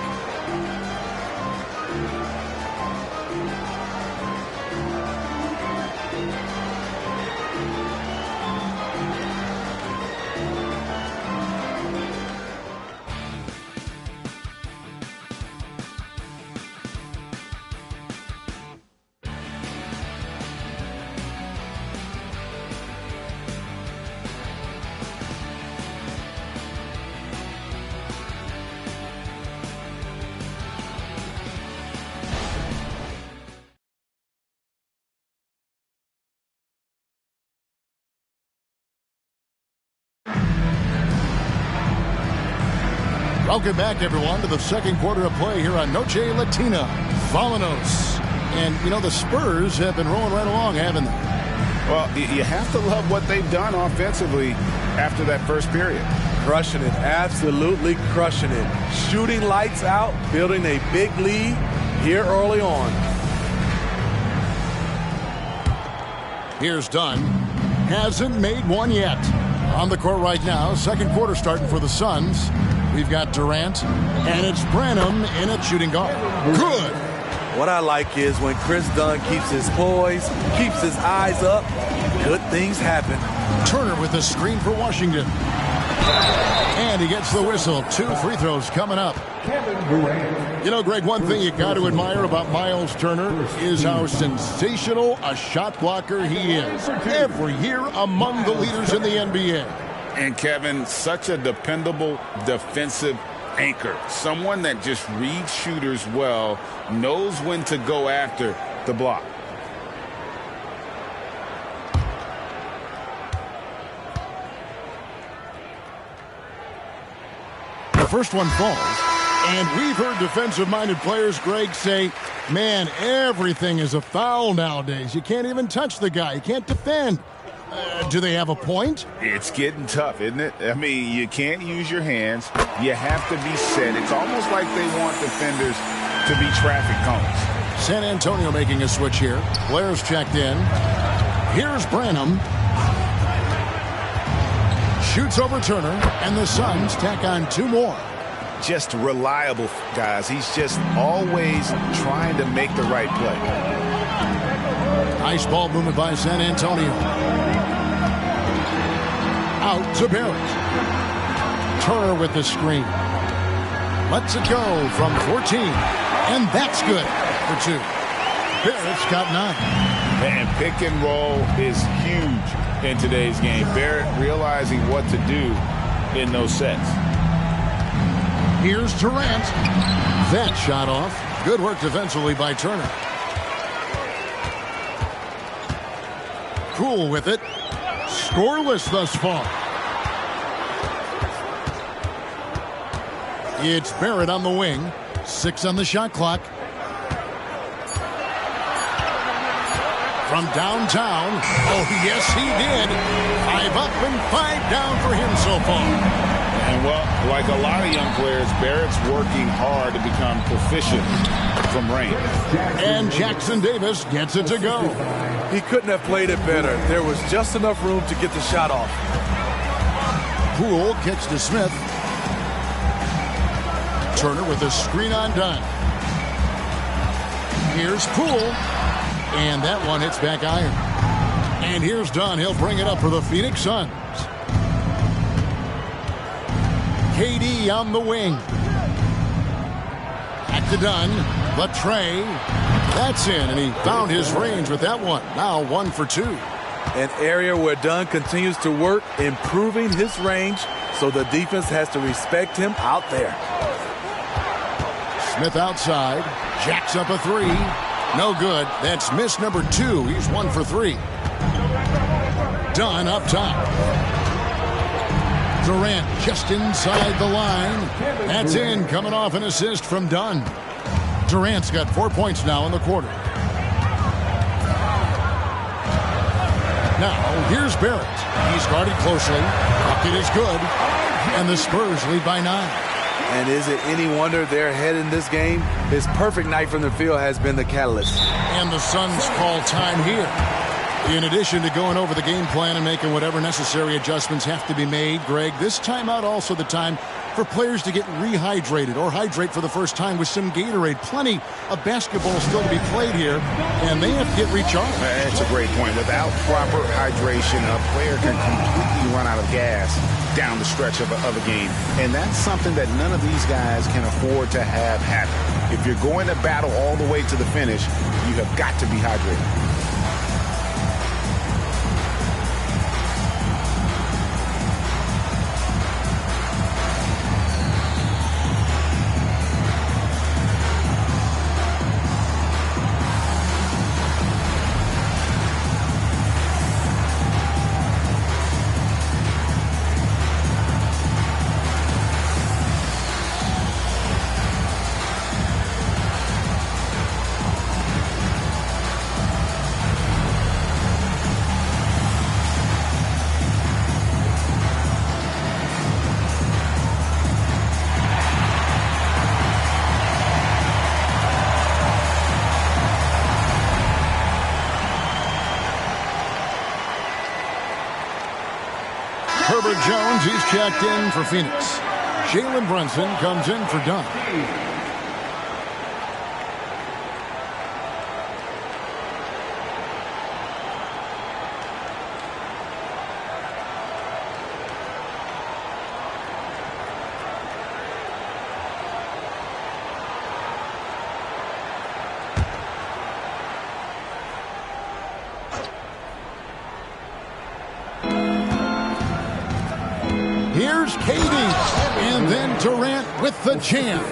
Welcome back, everyone, to the second quarter of play here on Noche Latina. Vámonos. And, you know, the Spurs have been rolling right along, haven't they? Well, you have to love what they've done offensively after that first period. Crushing it. Absolutely crushing it. Shooting lights out, building a big lead here early on. Here's Dunn. Hasn't made one yet. On the court right now, second quarter starting for the Suns. We've got Durant, and it's Branham in at shooting guard. Good. What I like is when Chris Dunn keeps his poise, keeps his eyes up, good things happen. Turner with a screen for Washington. And he gets the whistle. 2 free throws coming up. You know, Greg, one thing you got to admire about Miles Turner is how sensational a shot blocker he is. Every year among the leaders in the NBA. And Kevin, such a dependable defensive anchor, someone that just reads shooters well, knows when to go after the block. The first one falls, and we've heard defensive-minded players, Greg, say, man, everything is a foul nowadays. You can't even touch the guy. You can't defend. Do they have a point? It's getting tough, isn't it? I mean, you can't use your hands. You have to be set. It's almost like they want defenders to be traffic cones. San Antonio making a switch here. Blair's checked in. Here's Branham. Shoots over Turner, and the Suns tack on 2 more. Just reliable, guys. He's just always trying to make the right play. Nice ball movement by San Antonio. Out to Barrett. Turner with the screen. Lets it go from 14. And that's good for 2. Barrett's got 9. And pick and roll is huge in today's game. Barrett realizing what to do in those sets. Here's Durant. That shot off. Good work defensively by Turner. Cool with it. Scoreless thus far. It's Barrett on the wing. 6 on the shot clock. From downtown. Oh, yes, he did. 5 up and 5 down for him so far. And, well, like a lot of young players, Barrett's working hard to become proficient from range. And Jackson Davis gets it to go. He couldn't have played it better. There was just enough room to get the shot off. Poole kicks to Smith. Turner with a screen on Dunn. Here's Poole. And that one hits back iron. And here's Dunn. He'll bring it up for the Phoenix Suns. KD on the wing. Back to Dunn. The tray. That's in, and he found his range with that one. Now 1 for 2. An area where Dunn continues to work, improving his range, so the defense has to respect him out there. Smith outside. Jacks up a 3. No good. That's miss number 2. He's 1 for 3. Dunn up top. Durant just inside the line. That's in, coming off an assist from Dunn. Durant's got 4 points now in the quarter. Now, here's Barrett. He's guarded closely. Bucket is good. And the Spurs lead by 9. And is it any wonder they're ahead in this game? His perfect night from the field has been the catalyst. And the Suns call time here. In addition to going over the game plan and making whatever necessary adjustments have to be made, Greg, this timeout also the time for players to get rehydrated or hydrate for the first time with some Gatorade. Plenty of basketball still to be played here, and they have to get recharged. That's a great point. Without proper hydration, a player can completely run out of gas down the stretch of a game. And that's something that none of these guys can afford to have happen. If you're going to battle all the way to the finish, you have got to be hydrated. Herbert Jones, he's checked in for Phoenix. Jalen Brunson comes in for Dunn. Here's KD. And then Durant with the jam.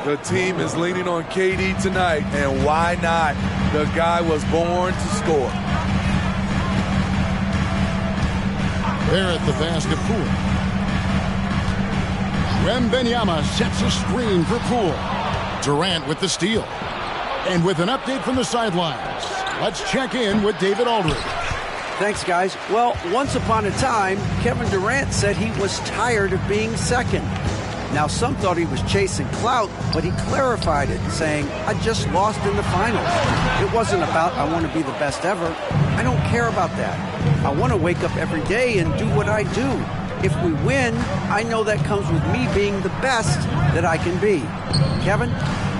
The team is leaning on KD tonight, and why not? The guy was born to score. There at the basket, Poole. Wembanyama sets a screen for Poole. Durant with the steal. And with an update from the sidelines, let's check in with David Aldridge. Thanks, guys. Well, once upon a time, Kevin Durant said he was tired of being second. Now, some thought he was chasing clout, but he clarified it, saying, I just lost in the finals. It wasn't about, I want to be the best ever. I don't care about that. I want to wake up every day and do what I do. If we win, I know that comes with me being the best that I can be. Kevin?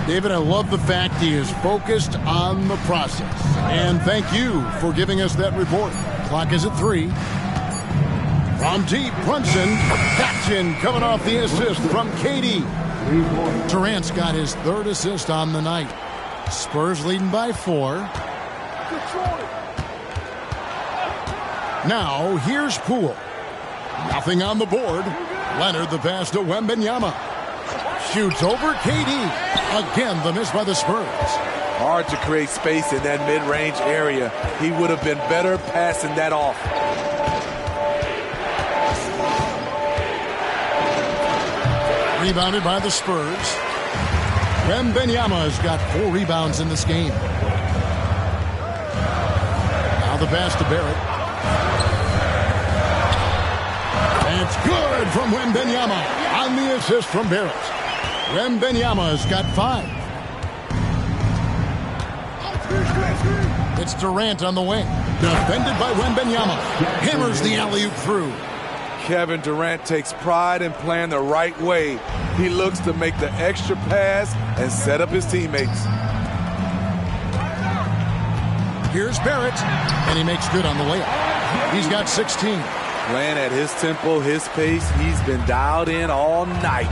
David, I love the fact he is focused on the process. And thank you for giving us that report. Clock is at 3. From deep, Brunson. That's in, coming off the assist from KD. Durant's got his 3rd assist on the night. Spurs leading by 4. Now, here's Poole. Nothing on the board. Leonard the pass to Wembanyama. Shoots over KD. Again, the miss by the Spurs. Hard to create space in that mid-range area. He would have been better passing that off. Rebounded by the Spurs. Wembanyama has got 4 rebounds in this game. Now the pass to Barrett. And it's good from Wembanyama on the assist from Barrett. Wembanyama has got 5. It's Durant on the wing. Defended by Wembanyama. Hammers the alley-oop through. Kevin Durant takes pride in playing the right way. He looks to make the extra pass and set up his teammates. Here's Barrett, and he makes good on the layup. He's got 16. Playing at his tempo, his pace, he's been dialed in all night.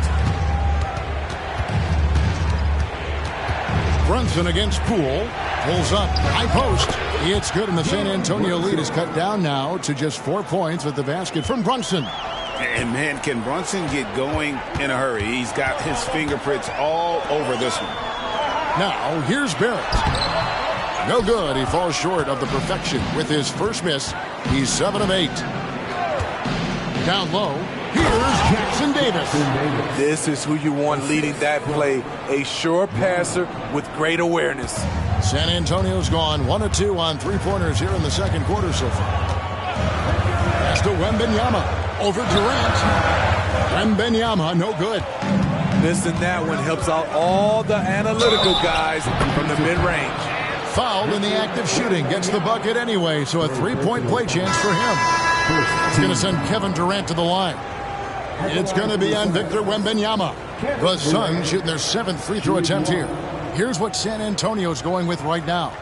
Brunson against Poole. Pulls up, high post. It's good, and the San Antonio lead is cut down now to just 4 points with the basket from Brunson. And, man, can Brunson get going in a hurry? He's got his fingerprints all over this one. Now, here's Barrett. No good. He falls short of the perfection with his first miss. He's 7 of 8. Down low, here's Jackson Davis. This is who you want leading that play. A sure passer with great awareness. San Antonio's gone 1 of 2 on 3-pointers here in the second quarter so far. Pass to Wembanyama. Over Durant. Wembanyama, no good. Missing that one helps out all the analytical guys from the mid-range. Fouled in the act of shooting. Gets the bucket anyway, so a 3-point play chance for him. It's going to send Kevin Durant to the line. It's going to be on Victor Wembanyama. The Suns shooting their 7th free throw attempt here. Here's what San Antonio's going with right now.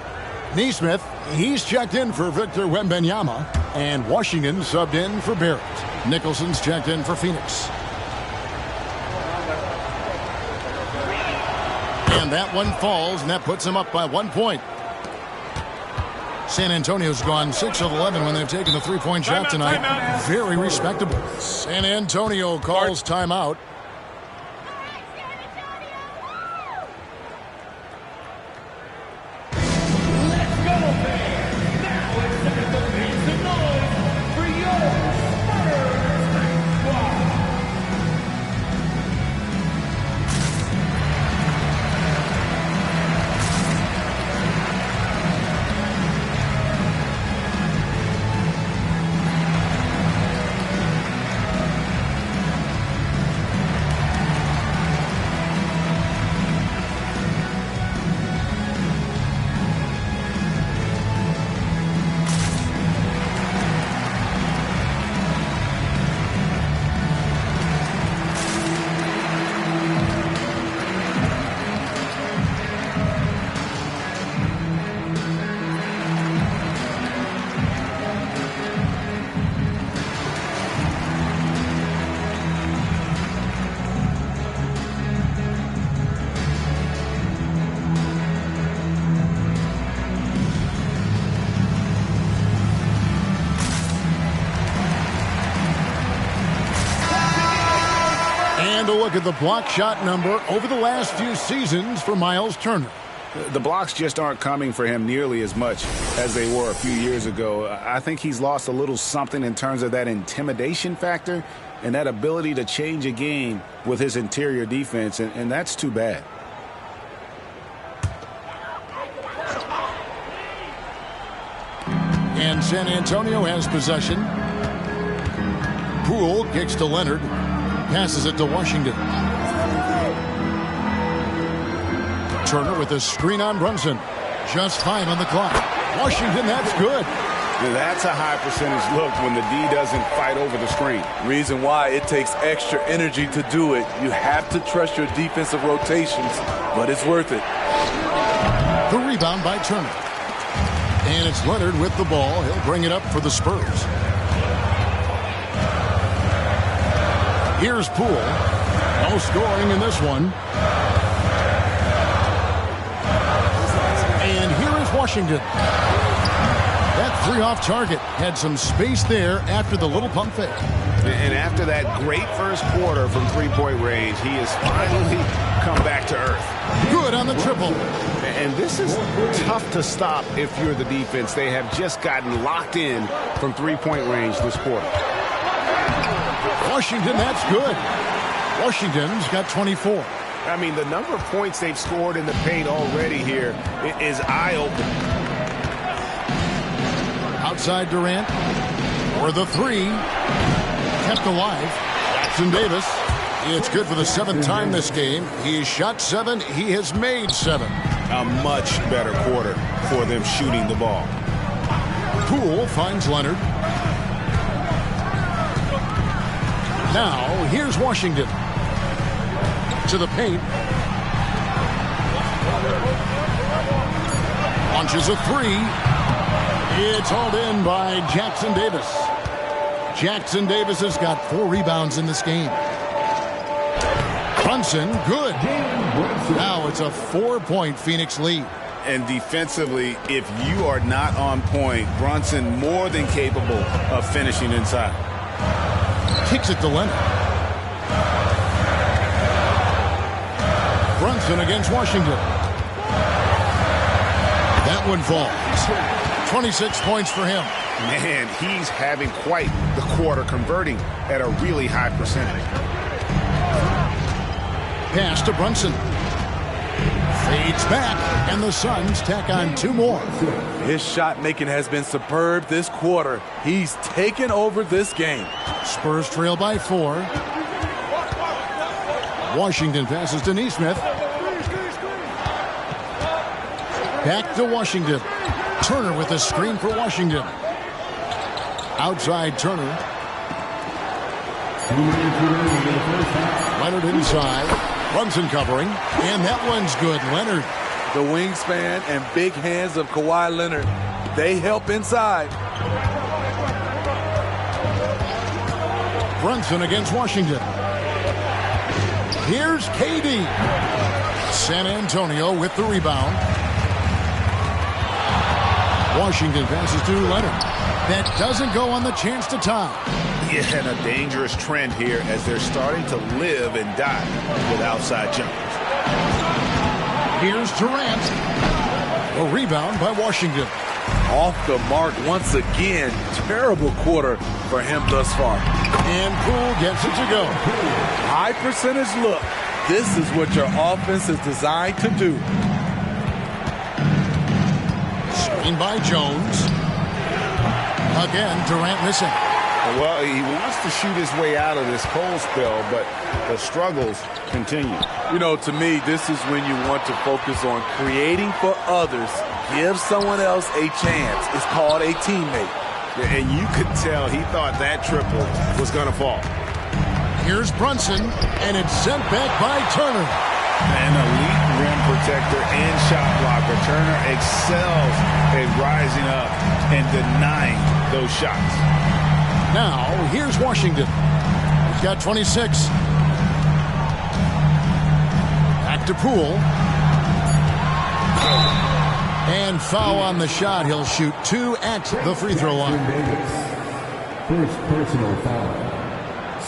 Neesmith, he's checked in for Victor Wembanyama. And Washington subbed in for Barrett. Nicholson's checked in for Phoenix. And that one falls, and that puts him up by 1 point. San Antonio's gone 6 of 11 when they've taken the 3-point shot tonight. Very respectable. San Antonio calls timeout. at the block shot number over the last few seasons for Miles Turner. The blocks just aren't coming for him nearly as much as they were a few years ago. I think he's lost a little something in terms of that intimidation factor and that ability to change a game with his interior defense, and that's too bad. And San Antonio has possession. Poole kicks to Leonard. Passes it to Washington. Turner with a screen on Brunson. Just 5 on the clock. Washington, that's good. That's a high percentage look when the D doesn't fight over the screen. Reason why it takes extra energy to do it. You have to trust your defensive rotations, but it's worth it. The rebound by Turner. And it's Leonard with the ball. He'll bring it up for the Spurs. Here's Poole. No scoring in this one. And here is Washington. That 3 off target had some space there after the little pump fake. And after that great first quarter from three-point range, he has finally come back to earth. Good on the triple. And this is tough to stop if you're the defense. They have just gotten locked in from three-point range this quarter. Washington, that's good. Washington's got 24. I mean, the number of points they've scored in the paint already here is eye-opening. Outside Durant. For the 3. Kept alive. Jackson Davis. It's good for the 7th time this game. He's shot 7. He has made 7. A much better quarter for them shooting the ball. Poole finds Leonard. Now, here's Washington. To the paint. Launches a 3. It's hauled in by Jackson Davis. Jackson Davis has got 4 rebounds in this game. Brunson, good. Now it's a 4-point Phoenix lead. And defensively, if you are not on point, Brunson more than capable of finishing inside. Kicks it to Leonard. Brunson against Washington. That one falls. 26 points for him. Man, he's having quite the quarter, converting at a really high percentage. Pass to Brunson. Fades back, and the Suns tack on 2 more. His shot making has been superb this quarter. He's taken over this game. Spurs trail by 4. Washington passes to Nesmith. Back to Washington. Turner with a screen for Washington. Outside Turner. Leonard inside. Brunson covering. And that one's good. Leonard. The wingspan and big hands of Kawhi Leonard. They help inside. Brunson against Washington. Here's KD. San Antonio with the rebound. Washington passes to Leonard. That doesn't go on the chance to tie. Yeah, and a dangerous trend here as they're starting to live and die with outside jumpers. Here's Durant. A rebound by Washington. Off the mark once again. Terrible quarter for him thus far. And Poole gets it to go. High percentage look. This is what your offense is designed to do. Screen by Jones. Again, Durant missing. Well, he wants to shoot his way out of this cold spell, but the struggles continue. You know, to me, this is when you want to focus on creating for others. Give someone else a chance. It's called a teammate. And you could tell he thought that triple was going to fall. Here's Brunson, and it's sent back by Turner. An elite rim protector and shot blocker. Turner excels at rising up and denying those shots. Now, here's Washington. He's got 26. Back to Poole. And foul on the shot. He'll shoot 2 at the free throw line. First personal foul.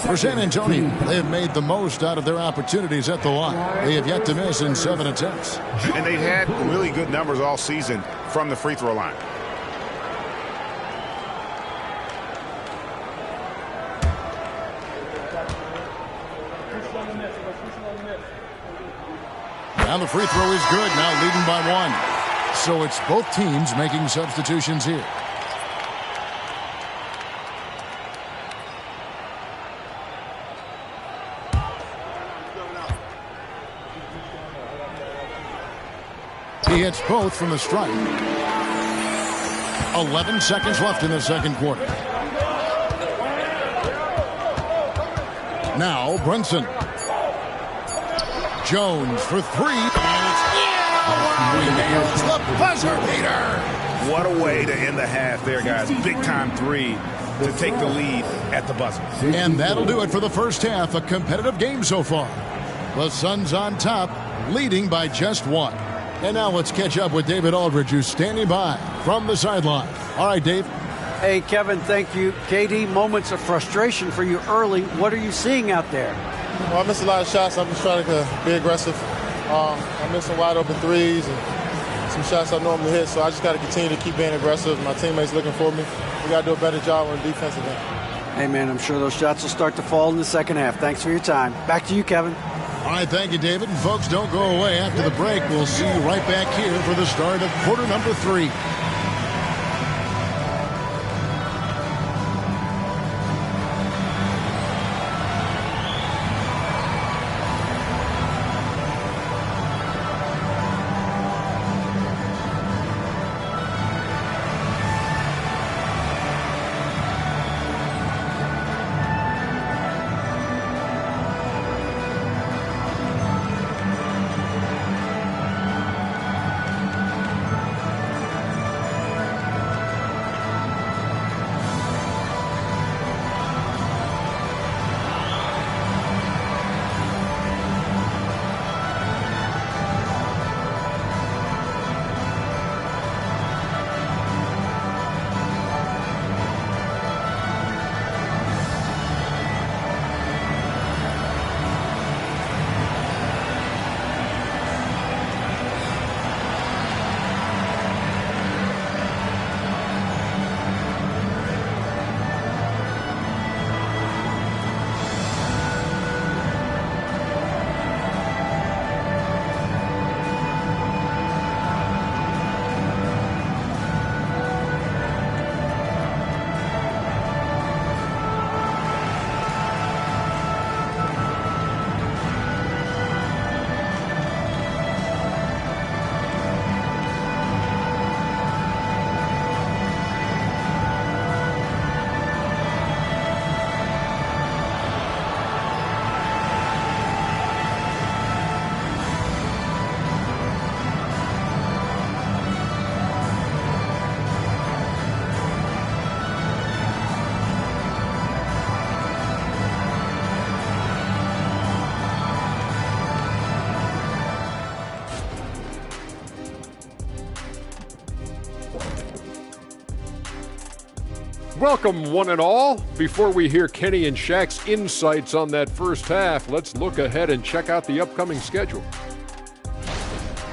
For San Antonio, they have made the most out of their opportunities at the line. They have yet to miss in 7 attempts. And they've had really good numbers all season from the free throw line. Now the free throw is good, now leading by 1. So it's both teams making substitutions here. He hits both from the stripe. 11 seconds left in the second quarter. Now Brunson. Jones for 3. Nails the buzzer beater. What a way to end the half there, guys. Big time 3 to take the lead at the buzzer. And that'll do it for the first half. A competitive game so far. The Suns on top, leading by just 1. And now let's catch up with David Aldridge, who's standing by from the sideline. All right, Dave. Hey, Kevin, thank you. KD, moments of frustration for you early. What are you seeing out there? Well, I missed a lot of shots. I'm just trying to be aggressive. I missed some wide open threes and some shots I normally hit, so I just got to continue to keep being aggressive. My teammates looking for me. We got to do a better job on the defensive end. Hey, man, I'm sure those shots will start to fall in the second half. Thanks for your time. Back to you, Kevin. All right, thank you, David. And folks, don't go away. After the break, we'll see you right back here for the start of quarter number 3. Welcome, one and all. Before we hear Kenny and Shaq's insights on that first half, let's look ahead and check out the upcoming schedule.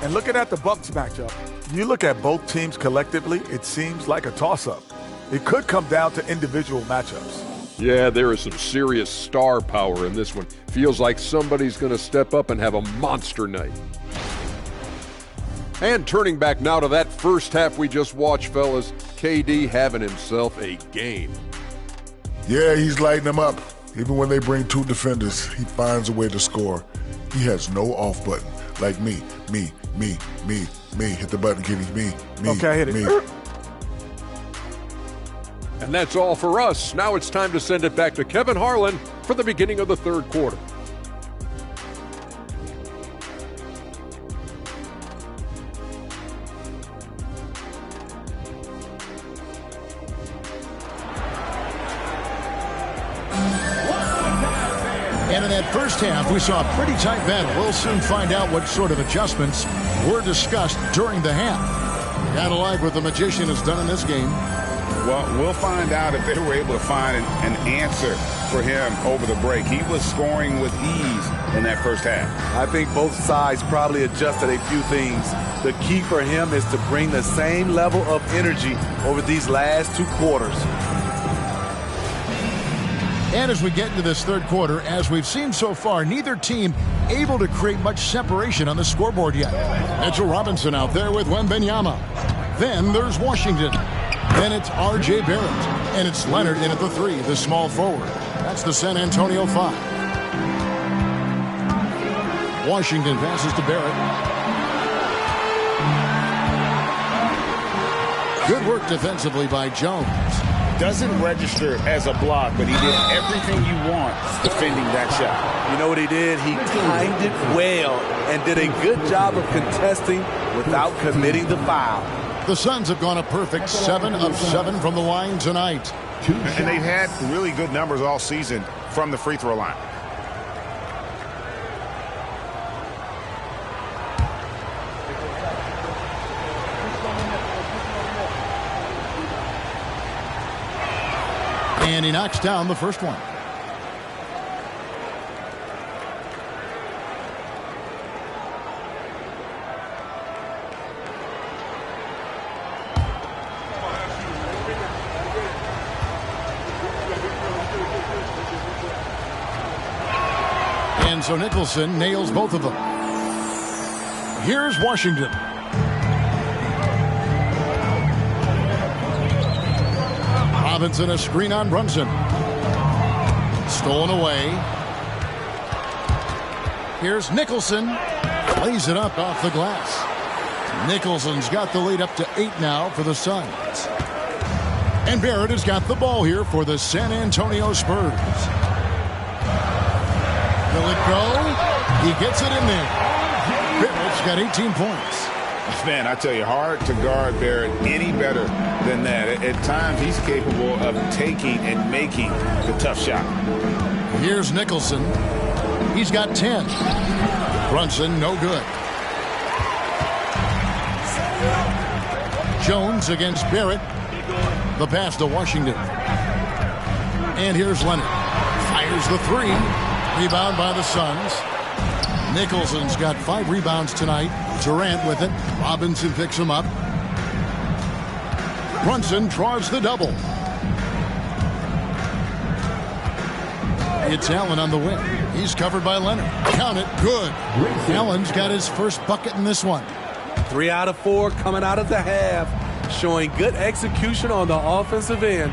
And looking at the Bucks matchup, you look at both teams collectively, it seems like a toss-up. It could come down to individual matchups. Yeah, there is some serious star power in this one. Feels like somebody's going to step up and have a monster night. And turning back now to that first half we just watched, fellas, KD having himself a game. Yeah, he's lighting them up. Even when they bring 2 defenders, he finds a way to score. He has no off button. Like me. Hit the button, Kenny. Me. Okay, hit it. Me. And that's all for us. Now it's time to send it back to Kevin Harlan for the beginning of the third quarter. And in that first half, we saw a pretty tight battle. We'll soon find out what sort of adjustments were discussed during the half. Gotta like what the Magician has done in this game. Well, we'll find out if they were able to find an answer for him over the break. He was scoring with ease in that first half. I think both sides probably adjusted a few things. The key for him is to bring the same level of energy over these last 2 quarters. And as we get into this third quarter, as we've seen so far, neither team able to create much separation on the scoreboard yet. Mitchell Robinson out there with Wembanyama. Then there's Washington. Then it's R.J. Barrett. And it's Leonard in at the 3, the small forward. That's the San Antonio 5. Washington passes to Barrett. Good work defensively by Jones. Doesn't register as a block, but he did everything you want defending that shot. You know what he did? He timed it well and did a good job of contesting without committing the foul. The Suns have gone a perfect 7 of 7 from the line tonight. And they've had really good numbers all season from the free throw line. And he knocks down the first one. And so Nicholson nails both of them. Here's Washington. Robinson, a screen on Brunson. Stolen away. Here's Nicholson. Lays it up off the glass. Nicholson's got the lead up to 8 now for the Suns. And Barrett has got the ball here for the San Antonio Spurs. Will it go? He gets it in there. Barrett's got 18 points. Man, I tell you, hard to guard Barrett any better than that. At times, he's capable of taking and making the tough shot. Here's Nicholson. He's got 10. Brunson, no good. Jones against Barrett. The pass to Washington. And here's Leonard. Fires the 3. Rebound by the Suns. Nicholson's got 5 rebounds tonight. Durant with it. Robinson picks him up. Brunson draws the double. It's Allen on the wing. He's covered by Leonard. Count it. Good. Allen's got his first bucket in this one. 3 out of 4 coming out of the half. Showing good execution on the offensive end.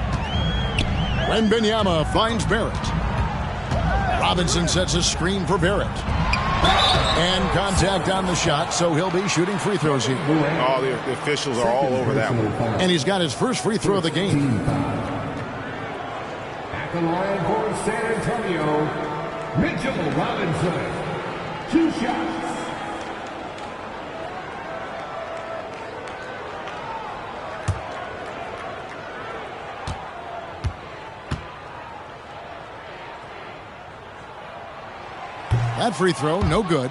Wembanyama finds Barrett. Robinson sets a screen for Barrett. And contact on the shot, so he'll be shooting free throws here. Oh, the officials are all over that one. And he's got his first free throw of the game. At the line for San Antonio, Mitchell Robinson. 2 shots. That free throw, no good.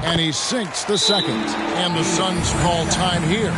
And he sinks the second. And the Suns call time here.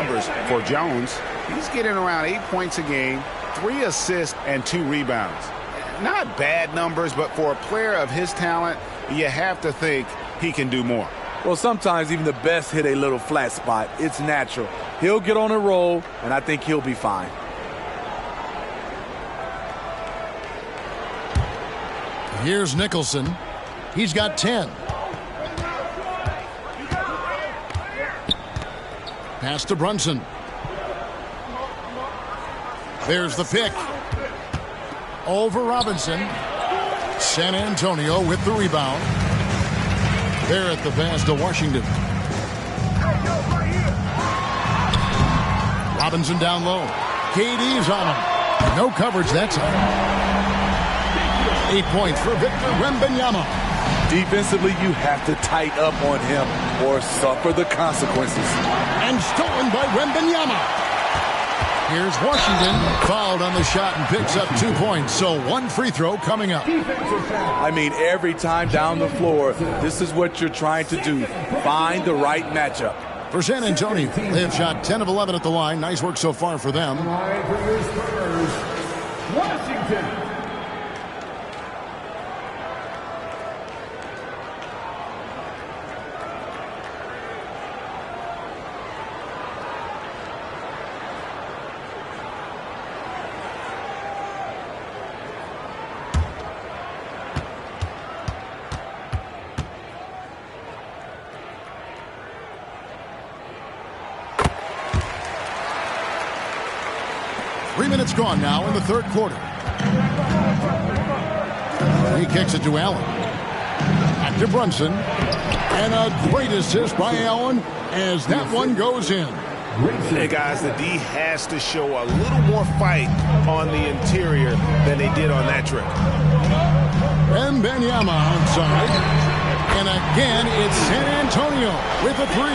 numbers for Jones. He's getting around 8 points a game, 3 assists, and 2 rebounds. Not bad numbers, but for a player of his talent, you have to think he can do more. Well, sometimes even the best hit a little flat spot. It's natural. He'll get on a roll, and I think he'll be fine. Here's Nicholson. He's got 10. Pass to Brunson. There's the pick. Over Robinson. San Antonio with the rebound. Barrett the pass to Washington. Robinson down low. KD's on him. No coverage that time. 8 points for Victor Wembanyama. Defensively, you have to tighten up on him or suffer the consequences. And stolen by Wembanyama. Here's Washington, fouled on the shot and picks up 2 points. So 1 free throw coming up. I mean, every time down the floor, this is what you're trying to do. Find the right matchup. For San Antonio, they have shot 10 of 11 at the line. Nice work so far for them. Washington. 3 minutes gone now in the third quarter. He kicks it to Allen. Back to Brunson. And a great assist by Allen as that one goes in. Hey, guys, the D has to show a little more fight on the interior than they did on that trip. Wembanyama outside. And again, it's San Antonio with a 3.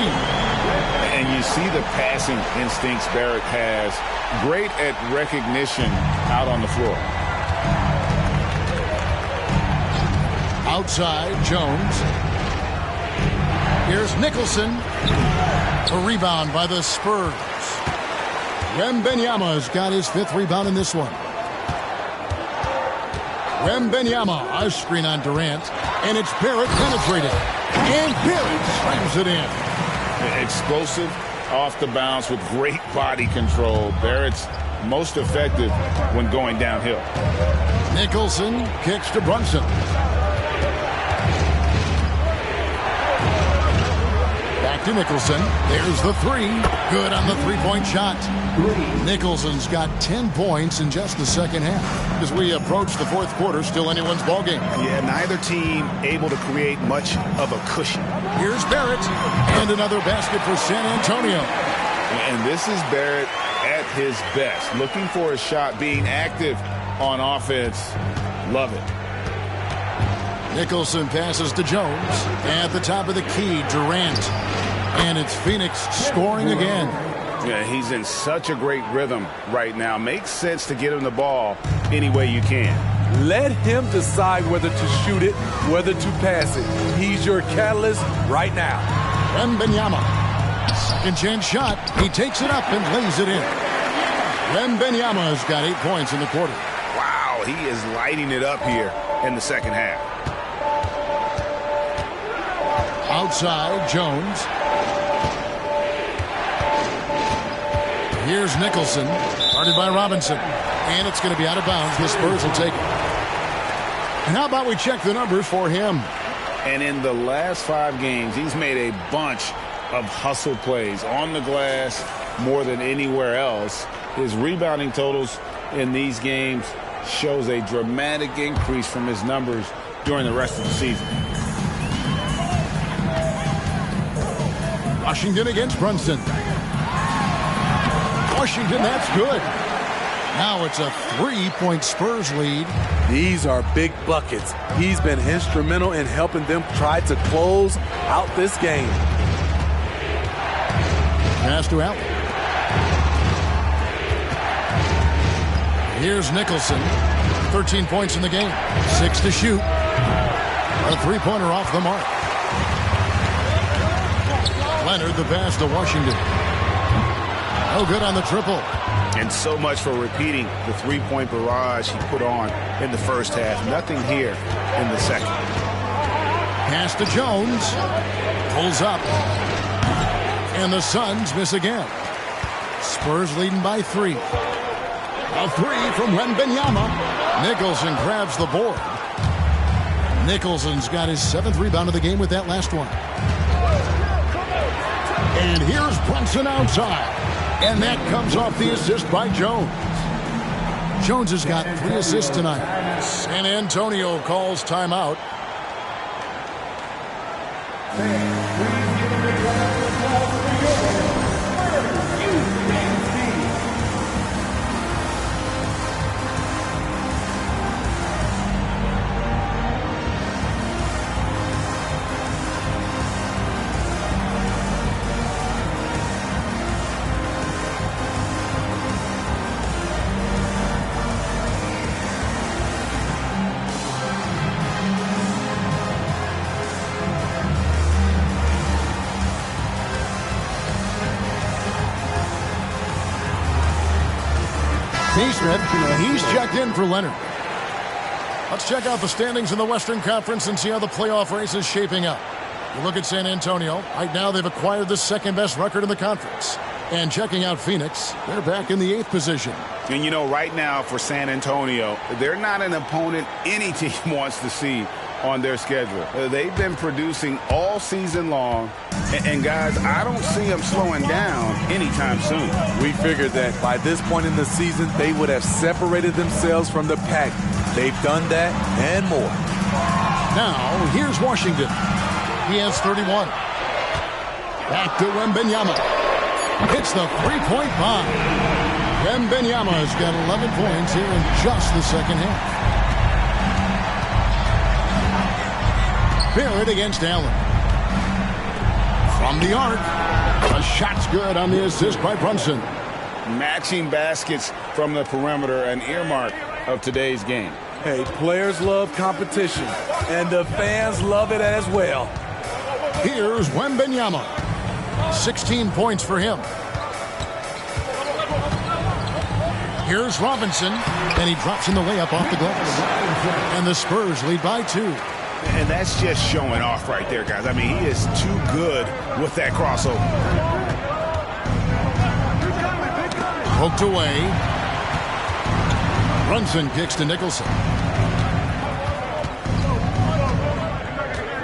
And you see the passing instincts Barrett has. Great at recognition out on the floor. Outside, Jones. Here's Nicholson. A rebound by the Spurs. Wembanyama's got his 5th rebound in this one. Wembanyama, a screen on Durant. And it's Barrett penetrating. And Barrett slams it in. Explosive off the bounce with great body control. Barrett's most effective when going downhill. Nicholson kicks to Brunson. Back to Nicholson. There's the 3. Good on the 3-point shot. Nicholson's got 10 points in just the second half. As we approach the fourth quarter, still anyone's ballgame. Yeah, neither team able to create much of a cushion. Here's Barrett. And another basket for San Antonio. And this is Barrett at his best. Looking for a shot, being active on offense. Love it. Nicholson passes to Jones. At the top of the key, Durant. And it's Phoenix scoring again. Yeah, he's in such a great rhythm right now. Makes sense to get him the ball any way you can. Let him decide whether to shoot it, whether to pass it. He's your catalyst right now. Wembanyama. Second chance shot. He takes it up and lays it in. Wembanyama's got 8 points in the quarter. Wow, he is lighting it up here in the second half. Outside, Jones. Here's Nicholson, guarded by Robinson. And it's going to be out of bounds. The Spurs will take it. And how about we check the numbers for him? And in the last 5 games, he's made a bunch of hustle plays on the glass more than anywhere else. His rebounding totals in these games shows a dramatic increase from his numbers during the rest of the season. Washington against Brunson. Washington, that's good. Now it's a 3-point Spurs lead. These are big buckets. He's been instrumental in helping them try to close out this game. Pass to Allen. Here's Nicholson. 13 points in the game. 6 to shoot. A 3-pointer off the mark. Leonard the pass to Washington. No good on the triple. And so much for repeating the three-point barrage he put on in the first half. Nothing here in the second. Pass to Jones. Pulls up. And the Suns miss again. Spurs leading by 3. A 3 from Wembanyama. Nicholson grabs the board. Nicholson's got his 7th rebound of the game with that last one. And here's Brunson outside. And that comes off the assist by Jones. Jones has got 3 assists tonight. San Antonio calls timeout. Smith, he's checked in for Leonard. Let's check out the standings in the Western Conference and see how the playoff race is shaping up. You look at San Antonio. Right now they've acquired the 2nd-best record in the conference. And checking out Phoenix, they're back in the 8th position. And you know, right now for San Antonio, they're not an opponent any team wants to see on their schedule. They've been producing all season long, and guys, I don't see them slowing down anytime soon. We figured that by this point in the season, they would have separated themselves from the pack. They've done that and more. Now, here's Washington. He has 31. Back to Wembanyama. Hits the three-point bomb. Wembanyama's got 11 points here in just the second half. Barrett against Allen. From the arc. The shot's good on the assist by Brunson. Matching baskets from the perimeter, an earmark of today's game. Hey, players love competition, and the fans love it as well. Here's Wembanyama. 16 points for him. Here's Robinson, and he drops in the layup off the glass. And the Spurs lead by 2. And that's just showing off right there, guys. I mean, he is too good with that crossover. Poked away. Brunson kicks to Nicholson.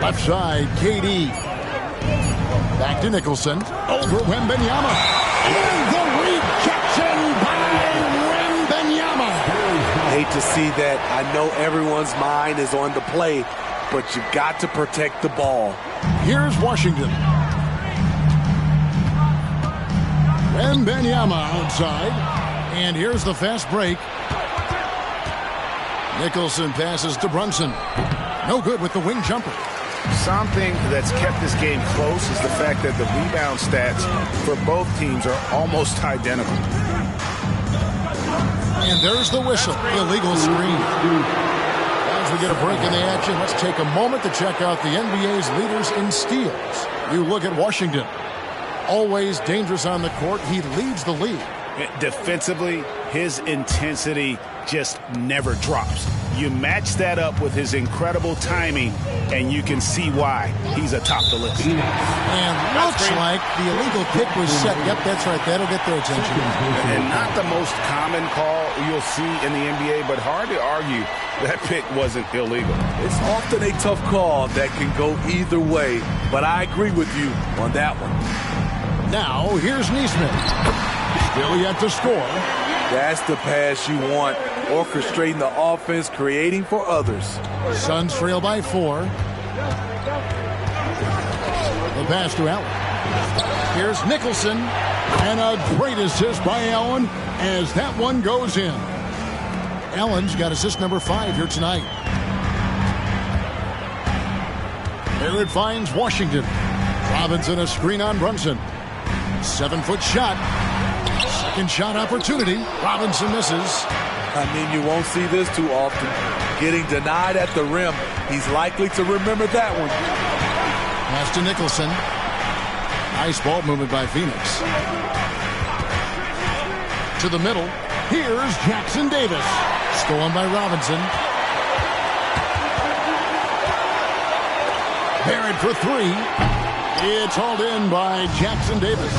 Left side, KD. Back to Nicholson. Over Wembanyama. And the rejection by Wembanyama. Hate to see that. I know everyone's mind is on the play, but you got to protect the ball. Here's Washington. Wembanyama outside. And here's the fast break. Nicholson passes to Brunson. No good with the wing jumper. Something that's kept this game close is the fact that the rebound stats for both teams are almost identical. And there's the whistle. Illegal screen. As we get a break in the action, let's take a moment to check out the NBA's leaders in steals. You look at Washington. Always dangerous on the court. He leads the league. Defensively, his intensity just never drops. You match that up with his incredible timing, and you can see why he's atop the list. And looks like the illegal pick was set. Yep, that's right. That'll get their attention. And not the most common call you'll see in the NBA, but hard to argue that pick wasn't illegal. It's often a tough call that can go either way, but I agree with you on that one. Now, here's Neesmith. Still yet to score. That's the pass you want. Orchestrating the offense, creating for others. Suns trail by 4. The pass to Allen. Here's Nicholson. And a great assist by Allen as that one goes in. Allen's got assist number 5 here tonight. There it finds Washington. Robinson a screen on Brunson. 7-foot shot. Second shot opportunity. Robinson misses. I mean, you won't see this too often. Getting denied at the rim. He's likely to remember that one. Pass to Nicholson. Nice ball movement by Phoenix. To the middle. Here's Jackson Davis. Stolen by Robinson. Barrett for three. It's hauled in by Jackson Davis.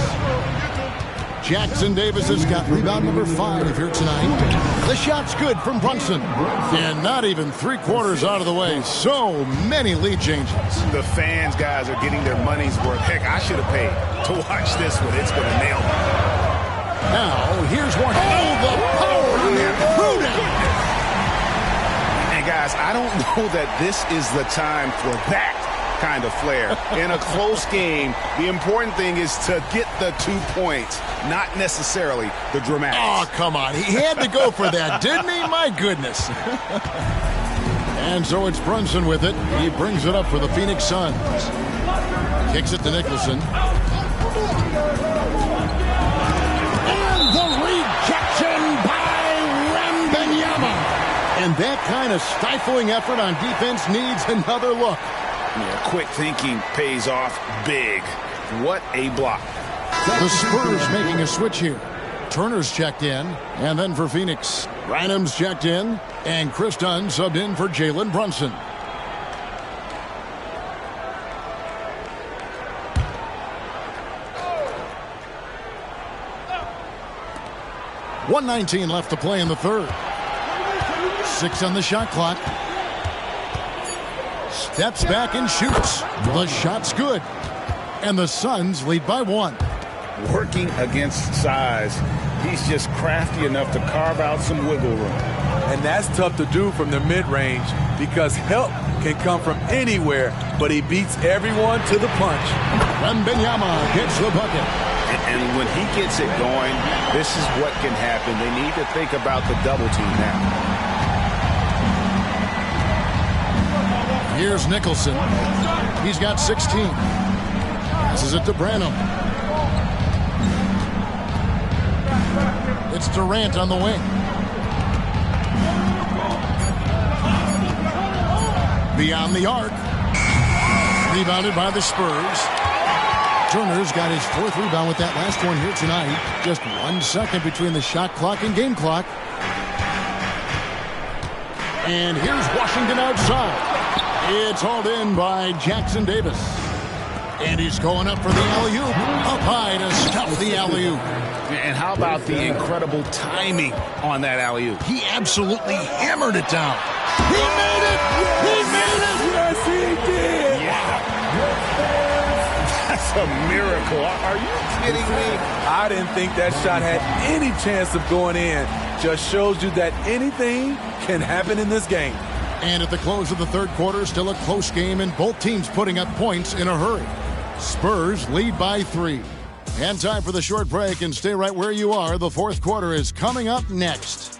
Jackson Davis has got rebound number 5 here tonight. The shot's good from Brunson. And not even 3/4 out of the way. So many lead changes. The fans, guys, are getting their money's worth. Heck, I should have paid to watch this one. It's going to nail me. Now, here's Washington. Oh, the power on that throw-down. And, guys, I don't know that this is the time for that kind of flair. In a close game, the important thing is to get the 2 points, not necessarily the dramatics. Oh, come on. He had to go for that, didn't he? My goodness. And so it's Brunson with it. He brings it up for the Phoenix Suns. Kicks it to Nicholson. And the rejection by Wembanyama. And that kind of stifling effort on defense needs another look. Yeah, quick thinking pays off big. What a block. The Spurs making a switch here. Turner's checked in, and then for Phoenix, Rynham's checked in, and Chris Dunn subbed in for Jalen Brunson. .119 left to play in the third. 6 on the shot clock. Steps back and shoots. The shot's good. And the Suns lead by 1. Working against size, he's just crafty enough to carve out some wiggle room. And that's tough to do from the mid-range because help can come from anywhere, but he beats everyone to the punch. Wembanyama gets the bucket. And when he gets it going, this is what can happen. They need to think about the double team now. Here's Nicholson. He's got 16. Passes it to Branham. It's Durant on the wing. Beyond the arc. Rebounded by the Spurs. Turner's got his 4th rebound with that last one here tonight. Just 1 second between the shot clock and game clock. And here's Washington outside. It's hauled in by Jackson Davis. And he's going up for the alley-oop. Up high to stuff the alley-oop. And how about the incredible timing on that alley-oop? He absolutely hammered it down. He made it! He made it! Yes, he did! Yeah. That's a miracle. Are you kidding me? I didn't think that shot had any chance of going in. Just shows you that anything can happen in this game. And at the close of the third quarter, still a close game, and both teams putting up points in a hurry. Spurs lead by 3. And time for the short break, and stay right where you are. The fourth quarter is coming up next.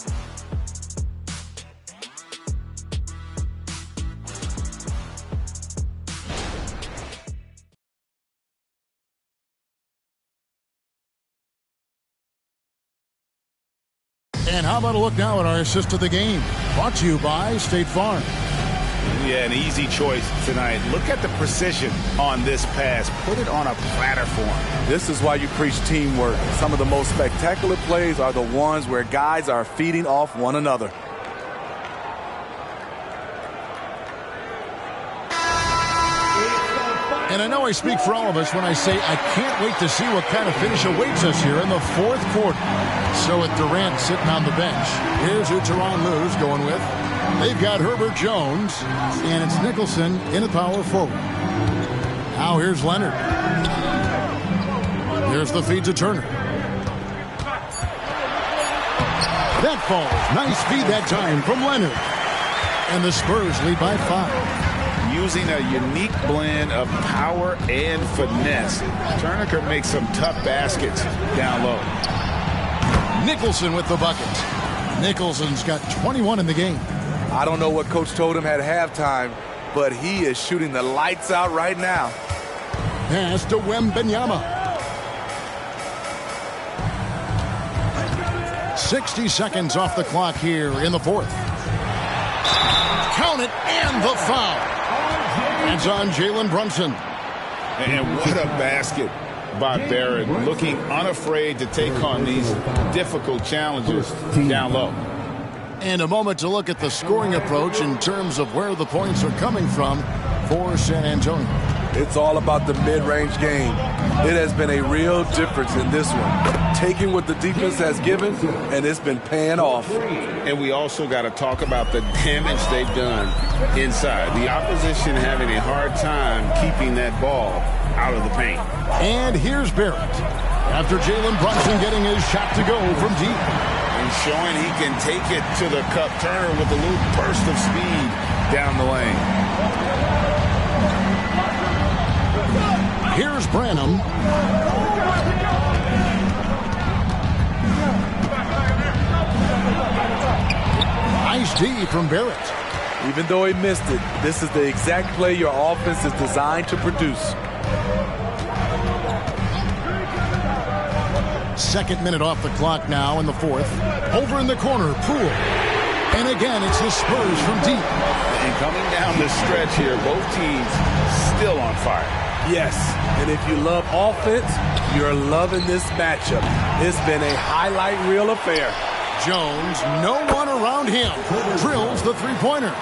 And how about a look now at our assist of the game? Brought to you by State Farm. Yeah, an easy choice tonight. Look at the precision on this pass. Put it on a platter form. This is why you preach teamwork. Some of the most spectacular plays are the ones where guys are feeding off one another. And I know I speak for all of us when I say I can't wait to see what kind of finish awaits us here in the fourth quarter. So with Durant sitting on the bench, here's who Tyronn Lue's going with. They've got Herbert Jones, and it's Nicholson in at power forward. Now here's Leonard. Here's the feed to Turner. That falls. Nice feed that time from Leonard. And the Spurs lead by 5. Using a unique blend of power and finesse, Turner could make some tough baskets down low. Nicholson with the bucket. Nicholson's got 21 in the game. I don't know what Coach told him at halftime, but he is shooting the lights out right now. Pass to Wembanyama. 60 seconds off the clock here in the fourth. Count it, and the foul. It's on Jalen Brunson. And what a basket by Barrett, looking unafraid to take on these difficult challenges down low. And a moment to look at the scoring approach in terms of where the points are coming from for San Antonio. It's all about the mid-range game. It has been a real difference in this one. Taking what the defense has given, and it's been paying off. And we also got to talk about the damage they've done inside. The opposition having a hard time keeping that ball out of the paint. And here's Barrett. After Jalen Brunson getting his shot to go from deep. And showing he can take it to the cup. Turner with a little burst of speed down the lane. Here's Branham. Nice D from Barrett. Even though he missed it, this is the exact play your offense is designed to produce. Second minute off the clock now in the fourth. Over in the corner, Poole. And again, it's the Spurs from deep. And coming down the stretch here, both teams still on fire. Yes, and if you love offense, you're loving this matchup. It's been a highlight reel affair. Jones, no one around him, drills the three-pointer.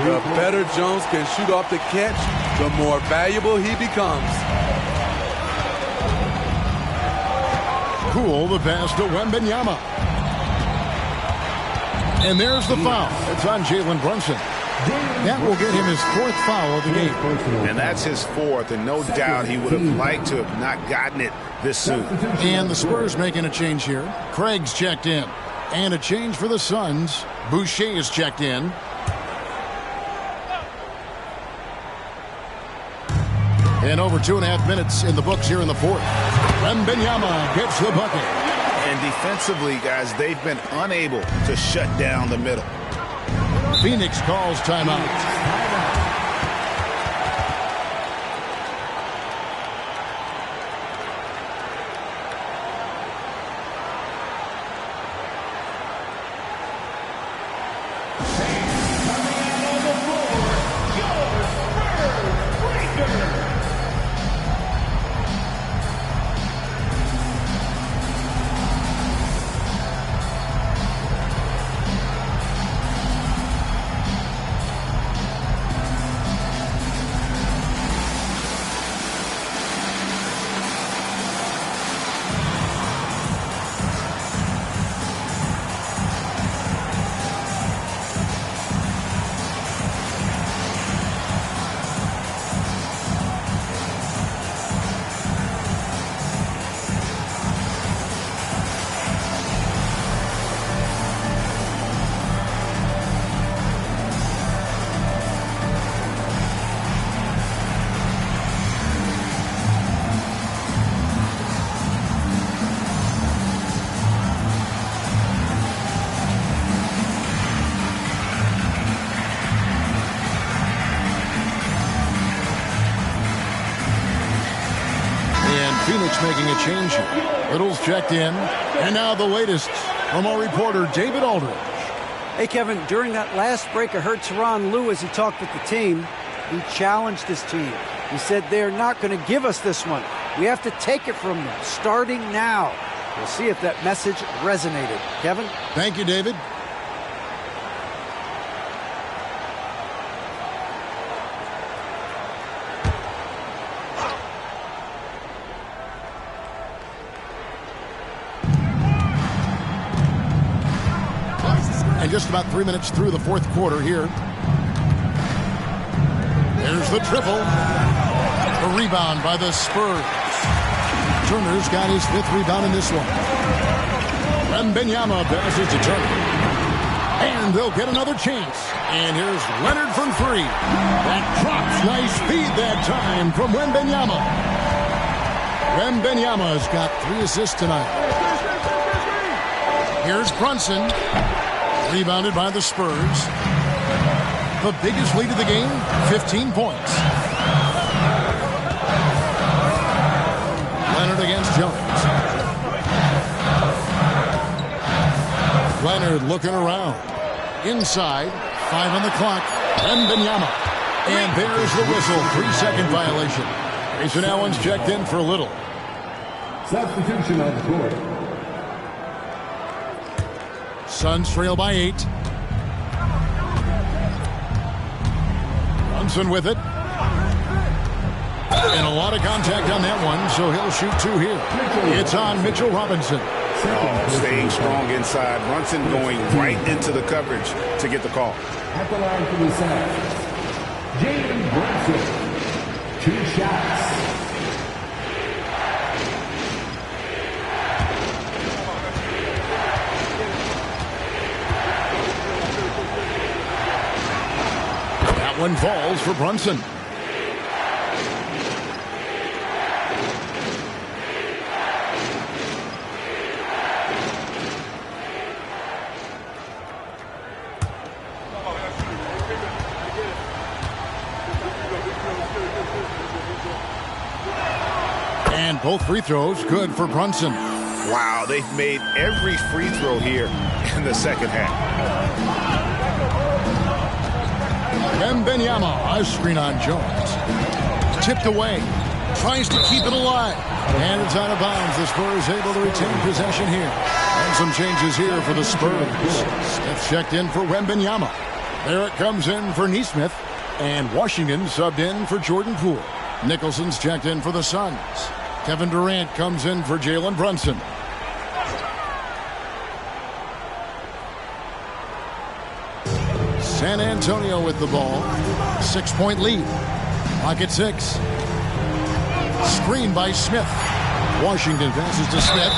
The better Jones can shoot off the catch, the more valuable he becomes. Poole, the pass to Wembanyama. And there's the foul. It's on Jalen Brunson. That will get him his fourth foul of the game. And that's his fourth, and no doubt he would have liked to have not gotten it this soon. And the Spurs making a change here. Craig's checked in. And a change for the Suns. Boucher is checked in. And over 2.5 minutes in the books here in the fourth. Wembanyama gets the bucket. And defensively, guys, they've been unable to shut down the middle. Phoenix calls timeout. Phoenix making a change here. Little's checked in. And now the latest from our reporter, David Aldridge. Hey, Kevin, during that last break, I heard Tyronn Lue as he talked with the team. He challenged his team. He said they're not going to give us this one. We have to take it from them, starting now. We'll see if that message resonated. Kevin? Thank you, David. And just about 3 minutes through the fourth quarter here. There's the triple. A rebound by the Spurs. Turner's got his fifth rebound in this one. Wembanyama passes to Turner. And they'll get another chance. And here's Leonard from three. That drops. Nice feed that time from Wembanyama. Wembanyama's got 3 assists tonight. Here's Brunson. Rebounded by the Spurs. The biggest lead of the game, 15 points. Leonard against Jones. Leonard looking around. Inside, 5 on the clock. Wembanyama. And there's the whistle, 3-second violation. Grayson Allen's checked in for Little. Substitution on the court. Suns trail by 8. Brunson with it. And a lot of contact on that one, so he'll shoot 2 here. It's on Mitchell Robinson. Staying strong inside. Brunson going right into the coverage to get the call. At the line for the Suns, Jalen Brunson. 2 shots. That one falls for Brunson. And both free throws good for Brunson. Wow, they've made every free throw here in the second half. Wembanyama, a screen on Jones. Tipped away. Tries to keep it alive. And it's out of bounds. The Spurs able to retain possession here. And some changes here for the Spurs. Smith checked in for Wembanyama. There it comes in for Nesmith. And Washington subbed in for Jordan Poole. Nicholson's checked in for the Suns. Kevin Durant comes in for Jalen Brunson. San Antonio with the ball. 6-point lead. Clock at 6. Screen by Smith. Washington passes to Smith.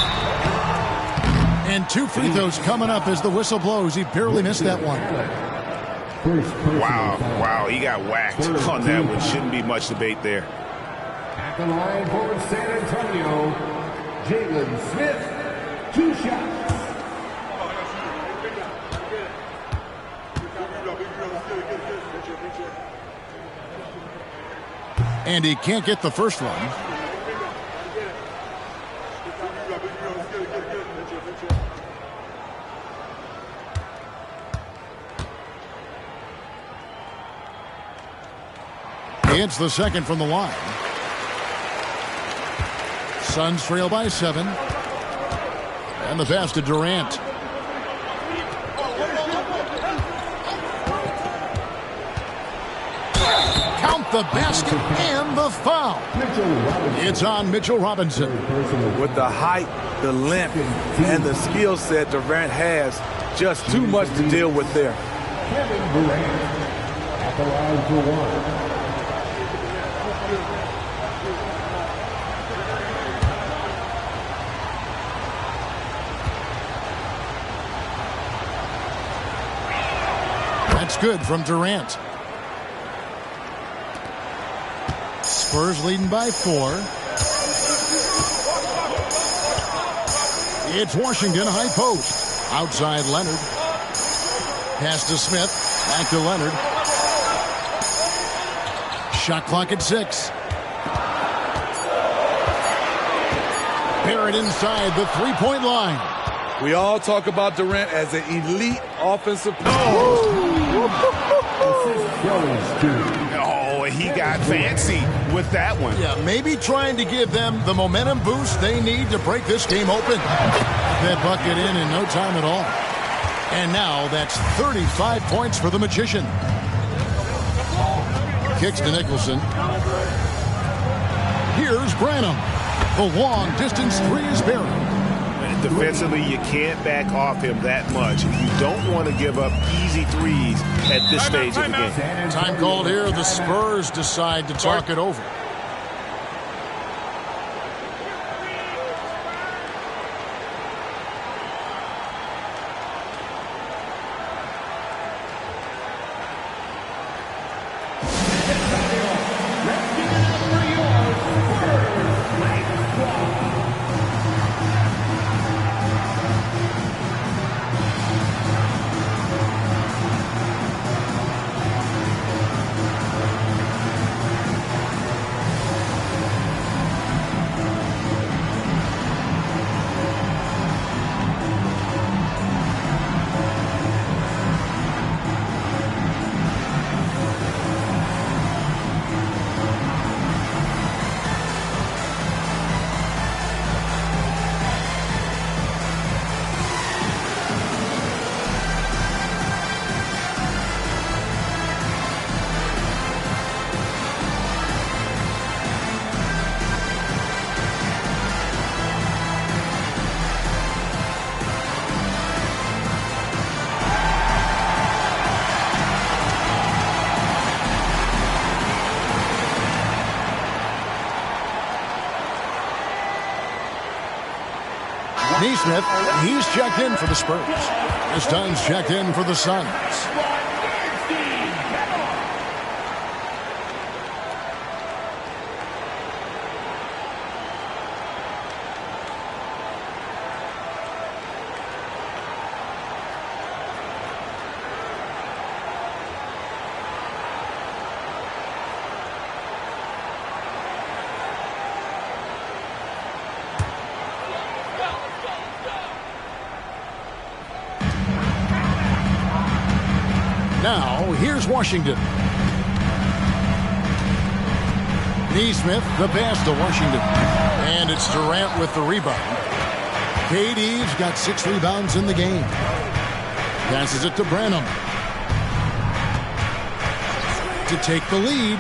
And 2 free throws coming up as the whistle blows. He barely missed that one. Wow, he got whacked on that one. Shouldn't be much debate there. At the line for San Antonio, Jalen Smith. 2 shots. And he can't get the first one. He hits the second from the line. Suns trail by 7. And the pass to Durant. Count the basket and the foul. It's on Mitchell Robinson. With the height, the length, and the skill set Durant has, just too much to deal with there. Kevin Durant at the line for 1. That's good from Durant. Spurs leading by 4. It's Washington high post. Outside Leonard. Pass to Smith. Back to Leonard. Shot clock at 6. Barrett inside the 3-point line. We all talk about Durant as an elite offensive player. Oh, he got fancy with that one. Yeah, maybe trying to give them the momentum boost they need to break this game open. That bucket in no time at all. And now that's 35 points for the Magician. Kicks to Nicholson. Here's Branham. The long distance 3 is buried. Defensively, you can't back off him that much. You don't want to give up easy threes at this stage of the game. Time called here. The Spurs decide to talk it over. Neesmith, he's checked in for the Spurs. As Dunn's checked in for the Suns. Now, here's Washington. Neesmith, the pass to Washington. And it's Durant with the rebound. KD's got 6 rebounds in the game. Passes it to Branham. To take the lead.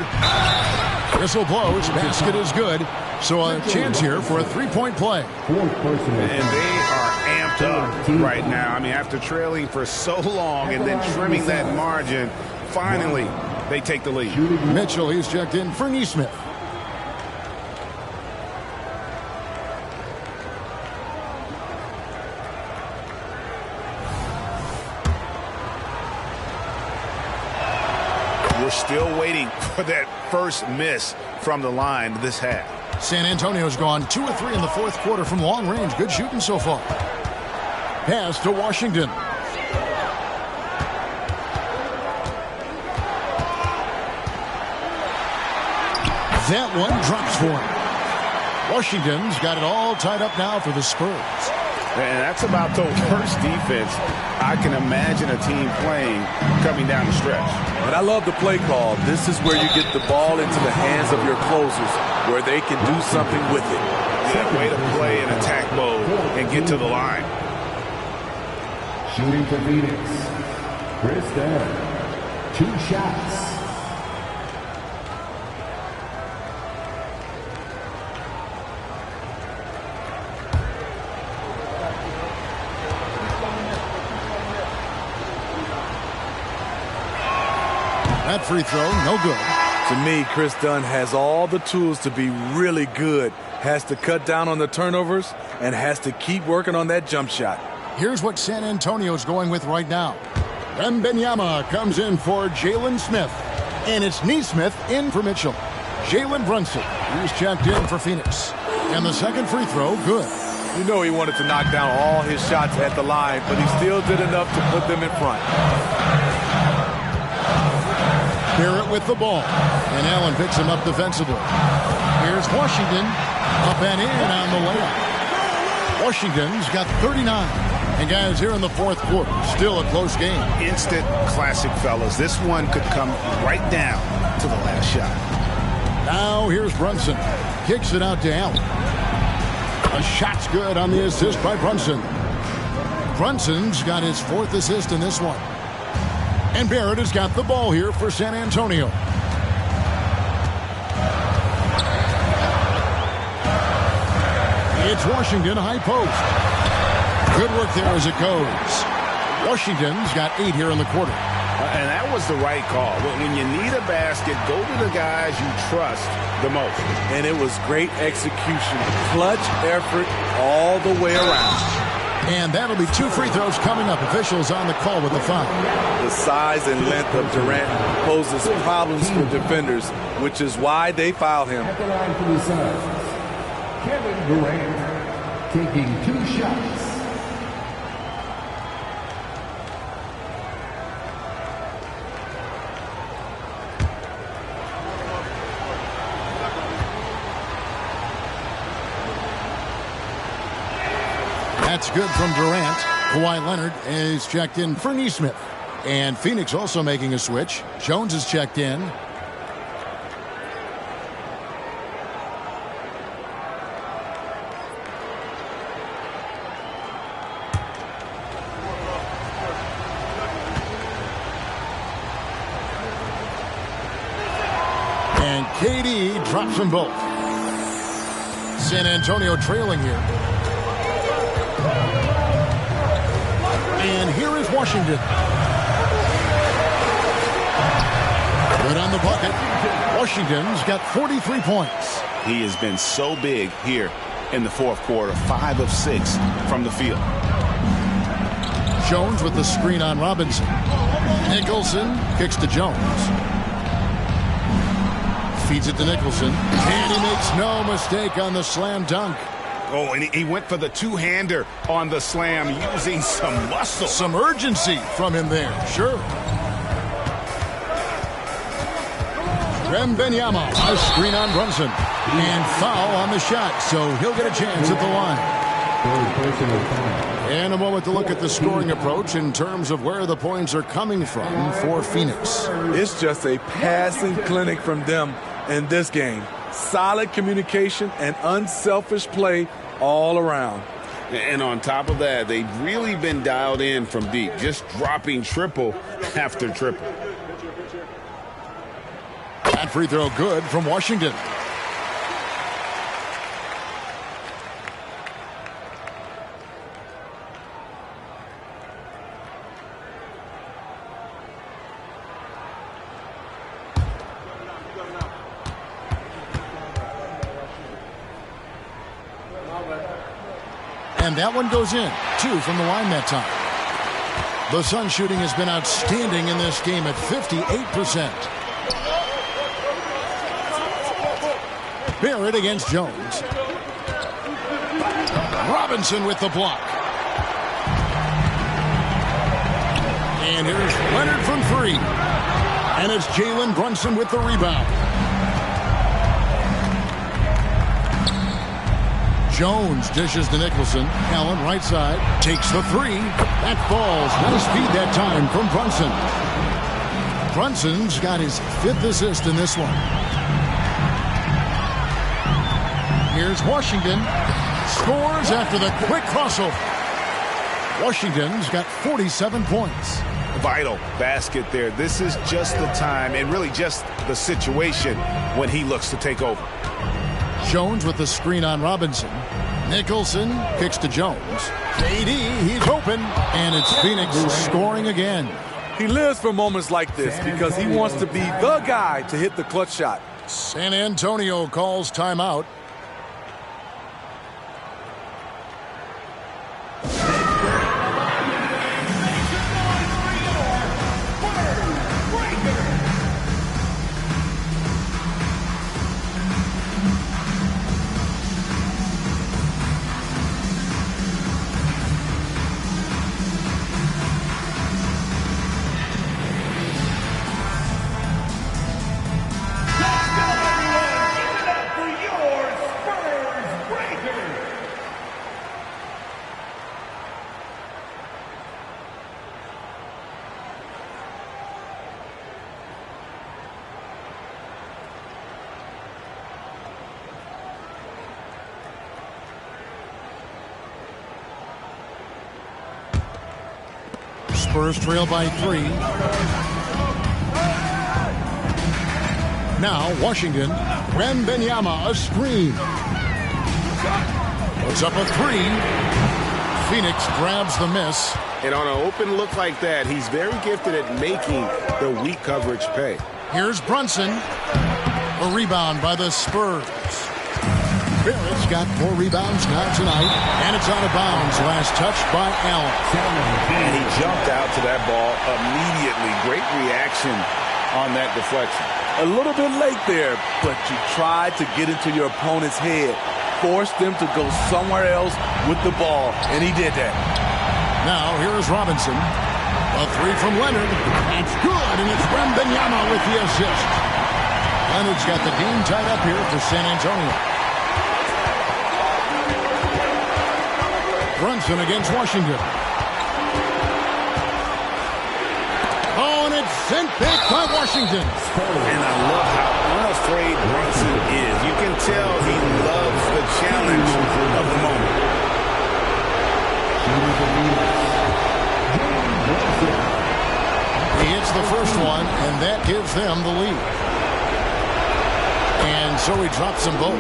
Whistle blows. Basket is good. So a chance here for a 3-point play. And they are amped up right now. I mean, after trailing for so long and then trimming that margin, finally they take the lead. Mitchell, he's checked in for Neesmith. We're still waiting for that first miss from the line this half. San Antonio's gone 2 of 3 in the fourth quarter from long range. Good shooting so far. Pass to Washington. That one drops for him. Washington's got it all tied up now for the Spurs. And that's about the worst defense I can imagine a team playing coming down the stretch. And I love the play call. This is where you get the ball into the hands of your closers, where they can do something with it. Yeah, way to play in attack mode and get to the line. Shooting for Phoenix, Chris Dunn. 2 shots. That free throw, no good. To me, Chris Dunn has all the tools to be really good. Has to cut down on the turnovers and has to keep working on that jump shot. Here's what San Antonio's going with right now. Wembanyama comes in for Jalen Smith. And it's Neesmith in for Mitchell. Jalen Brunson, he's checked in for Phoenix. And the second free throw, good. You know he wanted to knock down all his shots at the line, but he still did enough to put them in front. Barrett with the ball. And Allen picks him up defensively. Here's Washington. Up and in on the layup. Washington's got 39. And guys, here in the fourth quarter, still a close game. Instant classic, fellas. This one could come right down to the last shot. Now here's Brunson. Kicks it out to Allen. A shot's good on the assist by Brunson. Brunson's got his 4th assist in this one. And Barrett has got the ball here for San Antonio. It's Washington high post. Good work there as it goes. Washington's got 8 here in the quarter. And that was the right call. When you need a basket, go to the guys you trust the most. And it was great execution. Clutch effort all the way around. And that'll be 2 free throws coming up. Officials on the call with the foul. The size and length of Durant poses problems for defenders, which is why they foul him. At the line for the Suns, Kevin Durant taking 2 shots. That's good from Durant. Kawhi Leonard is checked in for Neesmith. And Phoenix also making a switch. Jones is checked in. And KD drops them both. San Antonio trailing here. And here is Washington. Good on the bucket. Washington's got 43 points. He has been so big here in the fourth quarter, 5 of 6 from the field. Jones with the screen on Robinson. Nicholson kicks to Jones. Feeds it to Nicholson. And he makes no mistake on the slam dunk. Oh, and he went for the two-hander on the slam using some muscle. Some urgency from him there, sure. Wembanyama, a screen on Brunson. And foul on the shot, so he'll get a chance at the line. And a moment to look at the scoring approach in terms of where the points are coming from for Phoenix. It's just a passing clinic from them in this game. Solid communication and unselfish play all around. And on top of that, they've really been dialed in from deep, just dropping triple after triple. That free throw good from Washington. And that one goes in. 2 from the line that time. The Sun shooting has been outstanding in this game at 58%. Barrett against Jones. Robinson with the block. And here's Leonard from 3. And it's Jalen Brunson with the rebound. Jones dishes to Nicholson. Allen right side takes the 3. That falls. Nice feed that time from Brunson. Brunson's got his 5th assist in this one. Here's Washington. Scores after the quick crossover. Washington's got 47 points. Vital basket there. This is just the time and really just the situation when he looks to take over. Jones with the screen on Robinson. Nicholson kicks to Jones. KD, he's open. And it's Phoenix scoring again. He lives for moments like this because he wants to be the guy to hit the clutch shot. San Antonio calls timeout. Spurs trail by 3. Now Washington. Wembanyama, a screen. Puts up a 3. Phoenix grabs the miss. And on an open look like that, he's very gifted at making the weak coverage pay. Here's Brunson. A rebound by the Spurs. Barrett's got 4 rebounds now tonight, and it's out of bounds. Last touch by Allen. And he jumped out to that ball immediately. Great reaction on that deflection. A little bit late there, but you tried to get into your opponent's head. Forced them to go somewhere else with the ball, and he did that. Now here is Robinson. A 3 from Leonard. That's good, and it's Wembanyama with the assist. Leonard's got the game tied up here for San Antonio. Brunson against Washington. Oh, and it's sent back by Washington. And I love how unafraid Brunson is. You can tell he loves the challenge of the moment. He hits the first one, and that gives them the lead. And so he drops them both.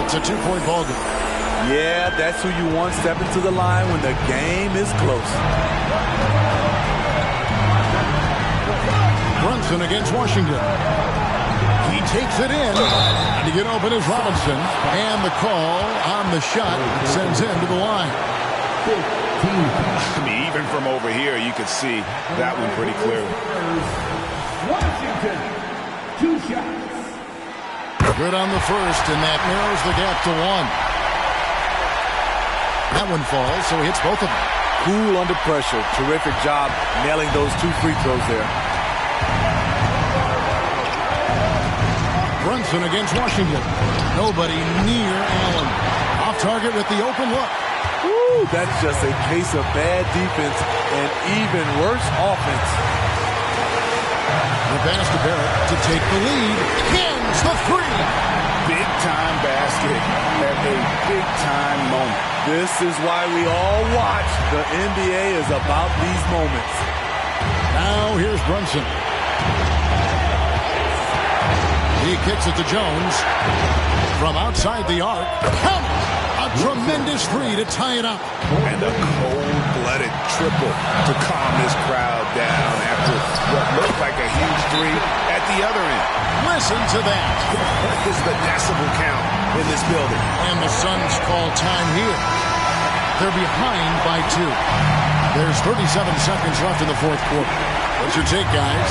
It's a 2-point ball game. Yeah, that's who you want stepping to the line when the game is close. Brunson against Washington. He takes it in. And to get open is Robinson. And the call on the shot sends him to the line. I mean, even from over here, you could see that one pretty clearly. Washington, 2 shots. Good on the first, and that narrows the gap to 1. That one falls, so he hits both of them. Cool under pressure. Terrific job nailing those 2 free throws there. Brunson against Washington. Nobody near Allen. Off target with the open look. Woo, that's just a case of bad defense and even worse offense. The pass to Barrett to take the lead. Hins the 3. Big time basket at a big time moment. This is why we all watch. The NBA is about these moments. Now here's Brunson. He kicks it to Jones. From outside the arc. Count it! A tremendous 3 to tie it up. And a cold-blooded triple to calm this crowd down after what looked like a huge 3 at the other end. Listen to that. What is the decibel count in this building? And the Suns call time here. They're behind by 2. There's 37 seconds left in the fourth quarter. What's your take, guys?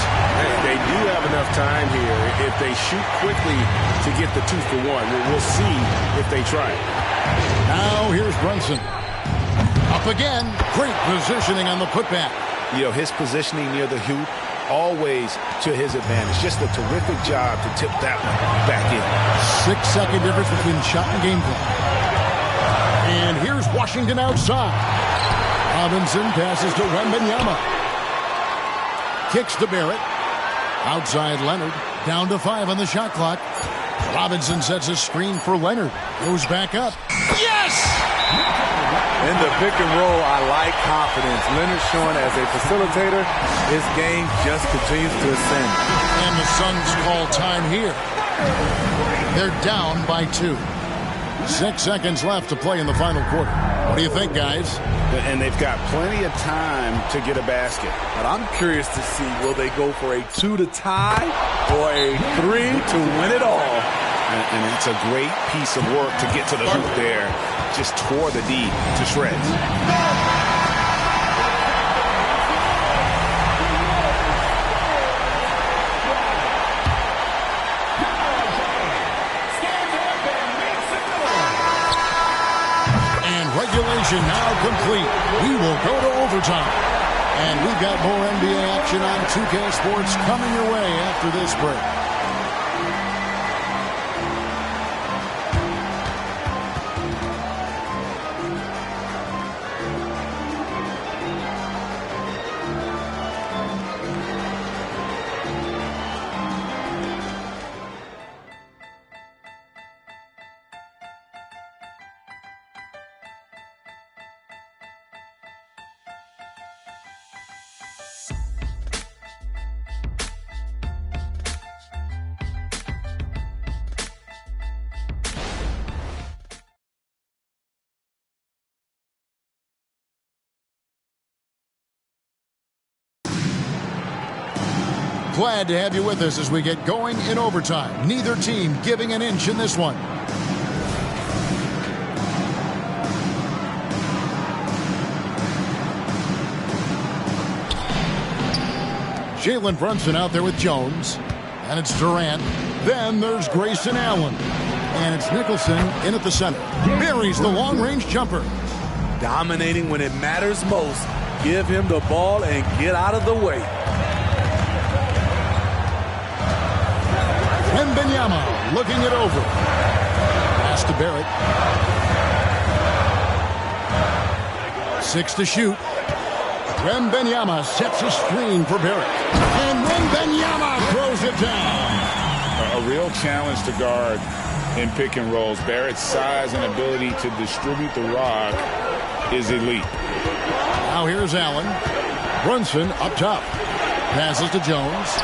They do have enough time here if they shoot quickly to get the 2 for 1. We'll see if they try it. Now here's Brunson. Up again. Great positioning on the putback. You know, his positioning near the hoop, always to his advantage. Just a terrific job to tip that one back in. 6-second difference between shot and game clock. And here's Washington outside. Robinson passes to Wembanyama. Kicks to Barrett. Outside Leonard. Down to 5 on the shot clock. Robinson sets a screen for Leonard. Goes back up. Yes! In the pick and roll, I like confidence. Leonard showing as a facilitator, his game just continues to ascend. And the Suns call time here. They're down by 2. 6 seconds left to play in the final quarter. What do you think, guys? And they've got plenty of time to get a basket. But I'm curious to see, will they go for a 2 to tie or a 3 to win it all? And it's a great piece of work to get to the hoop there. Just tore the D to shreds. Regulation now complete. We will go to overtime. And we've got more NBA action on 2K Sports coming your way after this break. Glad to have you with us as we get going in overtime. Neither team giving an inch in this one. Jalen Brunson out there with Jones. And it's Durant. Then there's Grayson Allen. And it's Nicholson in at the center. Buries the long-range jumper. Dominating when it matters most. Give him the ball and get out of the way. Wembanyama looking it over. Pass to Barrett. 6 to shoot. Wembanyama sets a screen for Barrett. And Wembanyama throws it down. A real challenge to guard in pick and rolls. Barrett's size and ability to distribute the rock is elite. Now here's Allen. Brunson up top. Passes to Jones.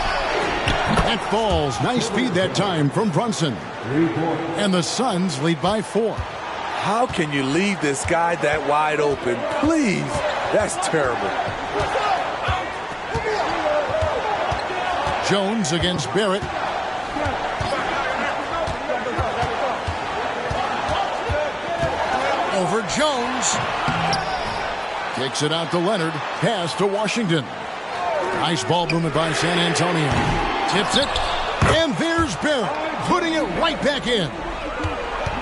That falls. Nice feed that time from Brunson. And the Suns lead by 4. How can you leave this guy that wide open? Please. That's terrible. Jones against Barrett. over Jones. Kicks it out to Leonard. Pass to Washington. Nice ball movement by San Antonio. Tips it. And there's Barrett, putting it right back in.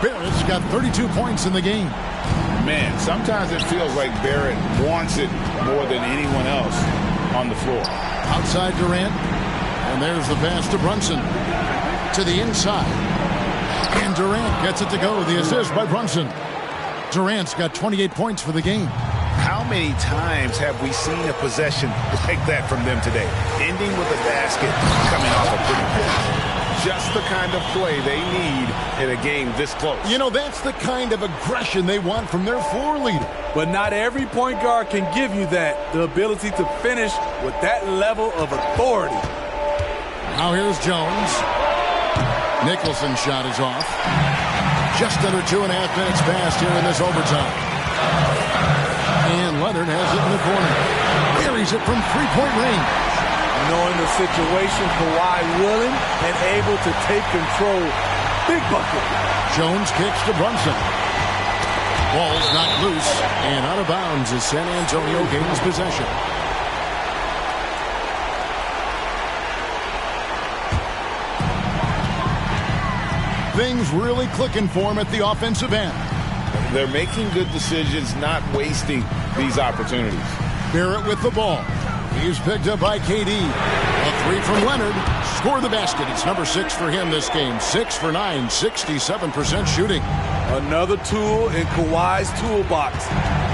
Barrett's got 32 points in the game. Man, sometimes it feels like Barrett wants it more than anyone else on the floor. Outside Durant. And there's the pass to Brunson. To the inside. And Durant gets it to go. The assist by Brunson. Durant's got 28 points for the game. How many times have we seen a possession like that from them today? Ending with a basket, coming off a pretty pass. Just the kind of play they need in a game this close. You know, that's the kind of aggression they want from their floor leader. But not every point guard can give you that, the ability to finish with that level of authority. Now here's Jones. Nicholson's shot is off. Just under 2.5 minutes passed here in this overtime. And Leonard has it in the corner. Buries it from three-point range. Knowing the situation, Kawhi willing and able to take control. Big bucket. Jones kicks to Brunson. Ball's knocked loose and out of bounds as San Antonio gains possession. Things really clicking for him at the offensive end. They're making good decisions, not wasting these opportunities. Barrett with the ball. He's picked up by KD. A three from Leonard. Score the basket. It's number 6 for him this game. 6 for 9, 67% shooting. Another tool in Kawhi's toolbox.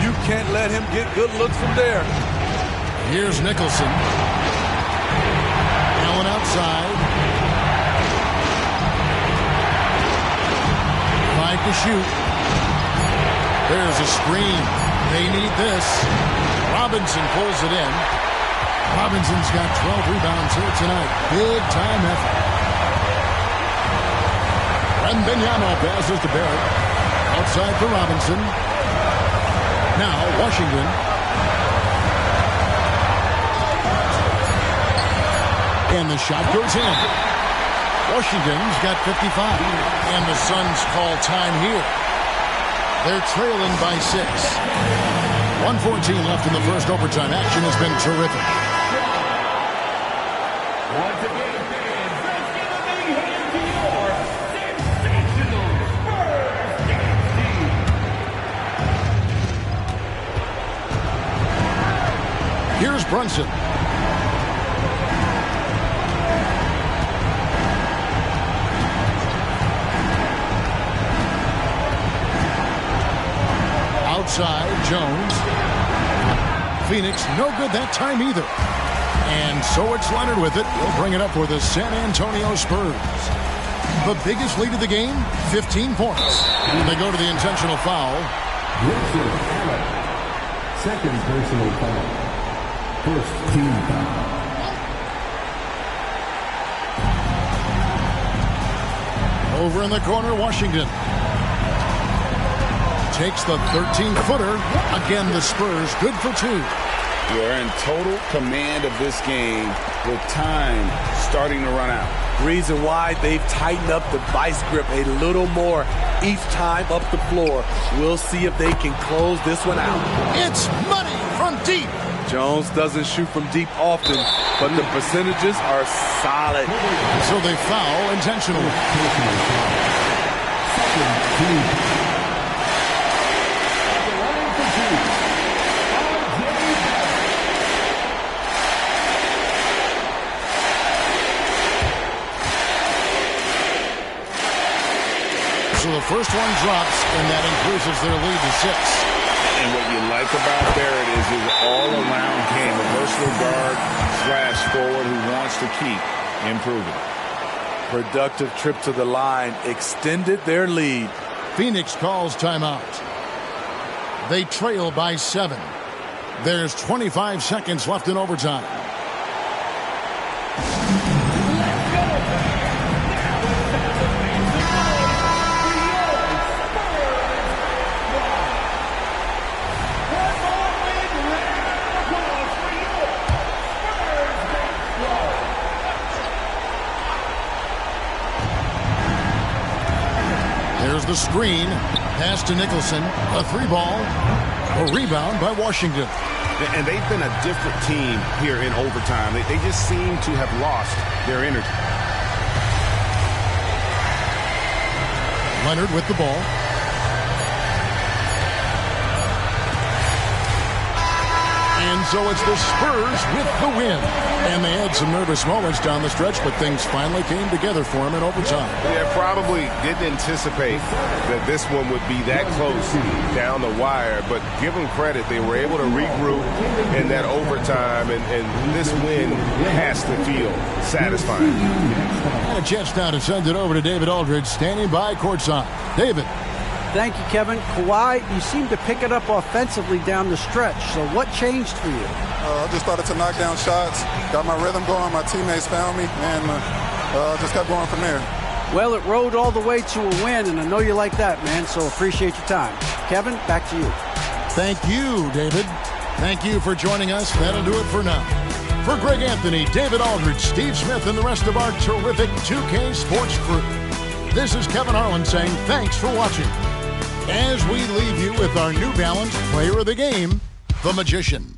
You can't let him get good looks from there. Here's Nicholson. Allen outside. 5 to shoot. There's a screen. They need this. Robinson pulls it in. Robinson's got 12 rebounds here tonight. Big time effort. Wembanyama passes to Barrett. Outside for Robinson. Now Washington. And the shot goes in. Washington's got 55. And the Suns call time here. They're trailing by 6. 1:14 left in the first overtime. Action has been terrific. Once again, fans, let's give a big hand to your sensational Spurs dance team. Here's Brunson. Outside, Jones. Phoenix, no good that time either. And so it's Leonard with it. He'll bring it up for the San Antonio Spurs. The biggest lead of the game, 15 points. And they go to the intentional foul. Second personal foul. First team foul. Over in the corner, Washington. Takes the 13-footer. Again, the Spurs good for 2. They're in total command of this game with time starting to run out. Reason why they've tightened up the vice grip a little more each time up the floor. We'll see if they can close this one out. It's money from deep. Jones doesn't shoot from deep often, but the percentages are solid. So they foul intentionally. So the first one drops, and that increases their lead to 6. And what you like about Barrett is his all-around game, a versatile guard / forward who wants to keep improving. Productive trip to the line extended their lead. Phoenix calls timeout. They trail by 7. There's 25 seconds left in overtime. There's the screen. Pass to Nicholson. A 3-ball. A rebound by Washington. And they've been a different team here in overtime. They just seem to have lost their energy. Leonard with the ball. And so it's the Spurs with the win. And they had some nervous moments down the stretch, but things finally came together for them in overtime. Yeah, probably didn't anticipate that this one would be that close down the wire, but give them credit. They were able to regroup in that overtime, and this win has to feel satisfying. And a chance now to send it over to David Aldridge, standing by courtside. David. Thank you, Kevin. Kawhi, you seem to pick it up offensively down the stretch. So what changed for you? I just started to knock down shots, got my rhythm going, my teammates found me, and just kept going from there. Well, it rode all the way to a win, and I know you like that, man, so appreciate your time. Kevin, back to you. Thank you, David. Thank you for joining us. That'll do it for now. For Greg Anthony, David Aldridge, Steve Smith, and the rest of our terrific 2K Sports crew, this is Kevin Harlan saying thanks for watching. As we leave you with our New Balance Player of the Game, the Magician.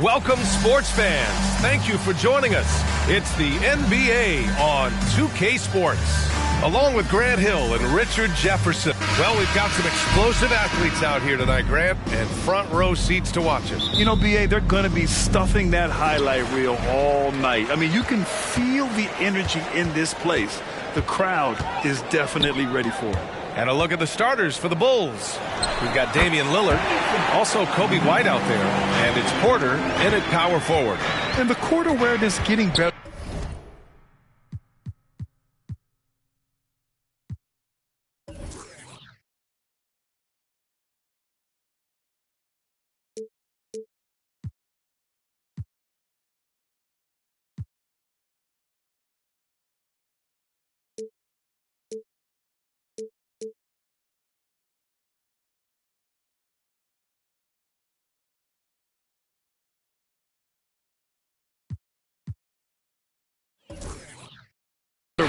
Welcome, sports fans. Thank you for joining us. It's the NBA on 2K Sports, along with Grant Hill and Richard Jefferson. Well, we've got some explosive athletes out here tonight, Grant, and front row seats to watch it. You know, B.A., they're going to be stuffing that highlight reel all night. I mean, you can feel the energy in this place. The crowd is definitely ready for it. And a look at the starters for the Bulls. We've got Damian Lillard, also Kobe White out there, and it's Porter in at power forward. And the court awareness getting better.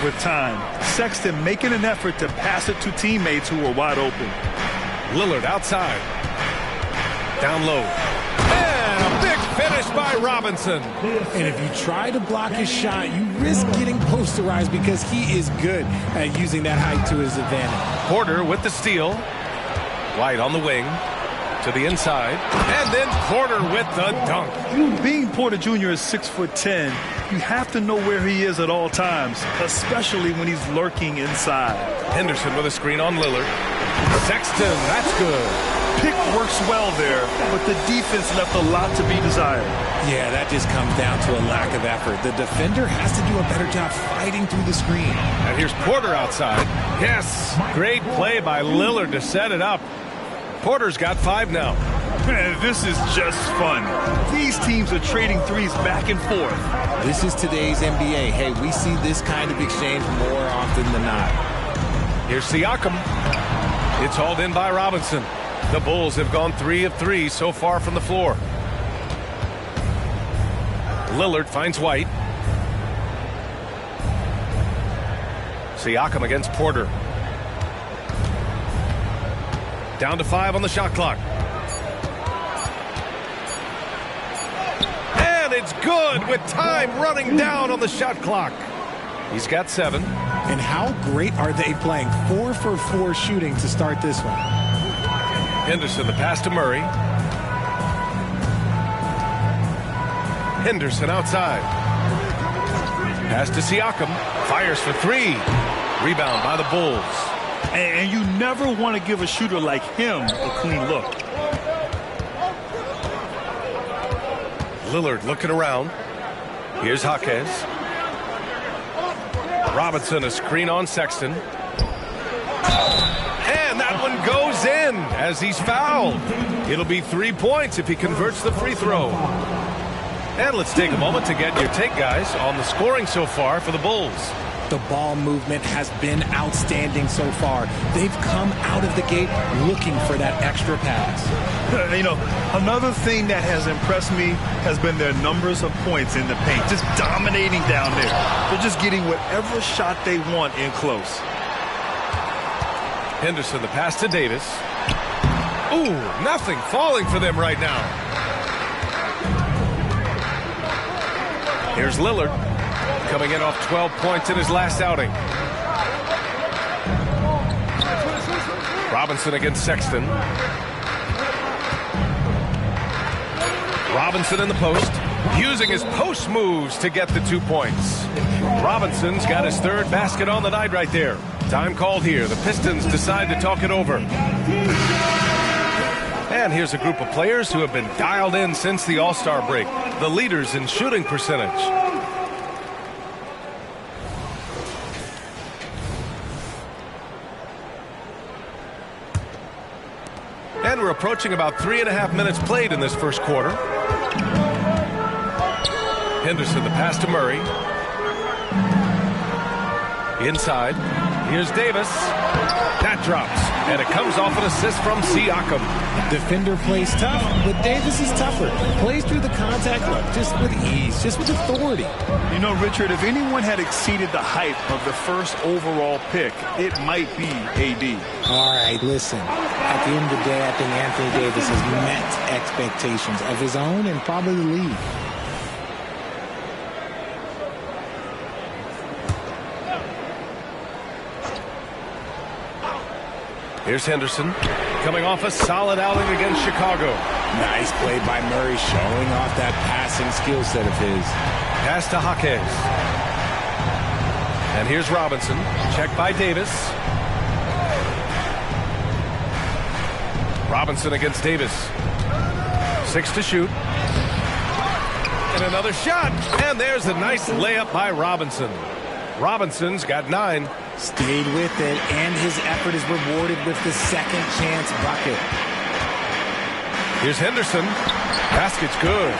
over time. Sexton making an effort to pass it to teammates who were wide open. Lillard outside. Down low. And a big finish by Robinson. And if you try to block his shot, you risk getting posterized because he is good at using that height to his advantage. Porter with the steal. White on the wing. To the inside. And then Porter with the dunk. Being Porter Jr. is 6'10", you have to know where he is at all times, especially when he's lurking inside. Henderson with a screen on Lillard. Sexton, that's good. Pick works well there, but the defense left a lot to be desired. Yeah, that just comes down to a lack of effort. The defender has to do a better job fighting through the screen. And here's Porter outside. Yes, great play by Lillard to set it up. Porter's got 5 now. Man, this is just fun. These teams are trading threes back and forth. This is today's NBA. Hey, we see this kind of exchange more often than not. Here's Siakam. It's hauled in by Robinson. The Bulls have gone 3 of 3 so far from the floor. Lillard finds White. Siakam against Porter. Down to 5 on the shot clock. And it's good with time running down on the shot clock. He's got 7. And how great are they playing? 4 for 4 shooting to start this one. Henderson, the pass to Murray. Henderson outside. Pass to Siakam. Fires for 3. Rebound by the Bulls. And you never want to give a shooter like him a clean look. Lillard looking around. Here's Jaquez. Robinson, a screen on Sexton. And that one goes in as he's fouled. It'll be 3 points if he converts the free throw. And let's take a moment to get your take, guys, on the scoring so far for the Bulls. The ball movement has been outstanding so far. They've come out of the gate looking for that extra pass. You know, another thing that has impressed me has been their numbers of points in the paint, just dominating down there. They're just getting whatever shot they want in close. Henderson, the pass to Davis. Ooh, nothing falling for them right now. Here's Lillard. Coming in off 12 points in his last outing. Robinson against Sexton. Robinson in the post, using his post moves to get the 2 points. Robinson's got his 3rd basket on the night right there. Time called here. The Pistons decide to talk it over. And here's a group of players who have been dialed in since the All-Star break. The leaders in shooting percentage. And we're approaching about 3.5 minutes played in this first quarter. Henderson, the pass to Murray. Inside. Here's Davis. That drops. And it comes off an assist from Siakam. Defender plays tough, but Davis is tougher. Plays through the contact look, just with ease, just with authority. You know, Richard, if anyone had exceeded the hype of the first overall pick, it might be AD. All right, listen. At the end of the day, I think Anthony Davis has met expectations of his own and probably the league. Here's Henderson, coming off a solid outing against Chicago. Nice play by Murray, showing off that passing skill set of his. Pass to Jaquez. And here's Robinson, checked by Davis. Robinson against Davis. 6 to shoot. And another shot. And there's a nice layup by Robinson. Robinson's got 9. Stayed with it, and his effort is rewarded with the second chance bucket. Here's Henderson. Basket's good.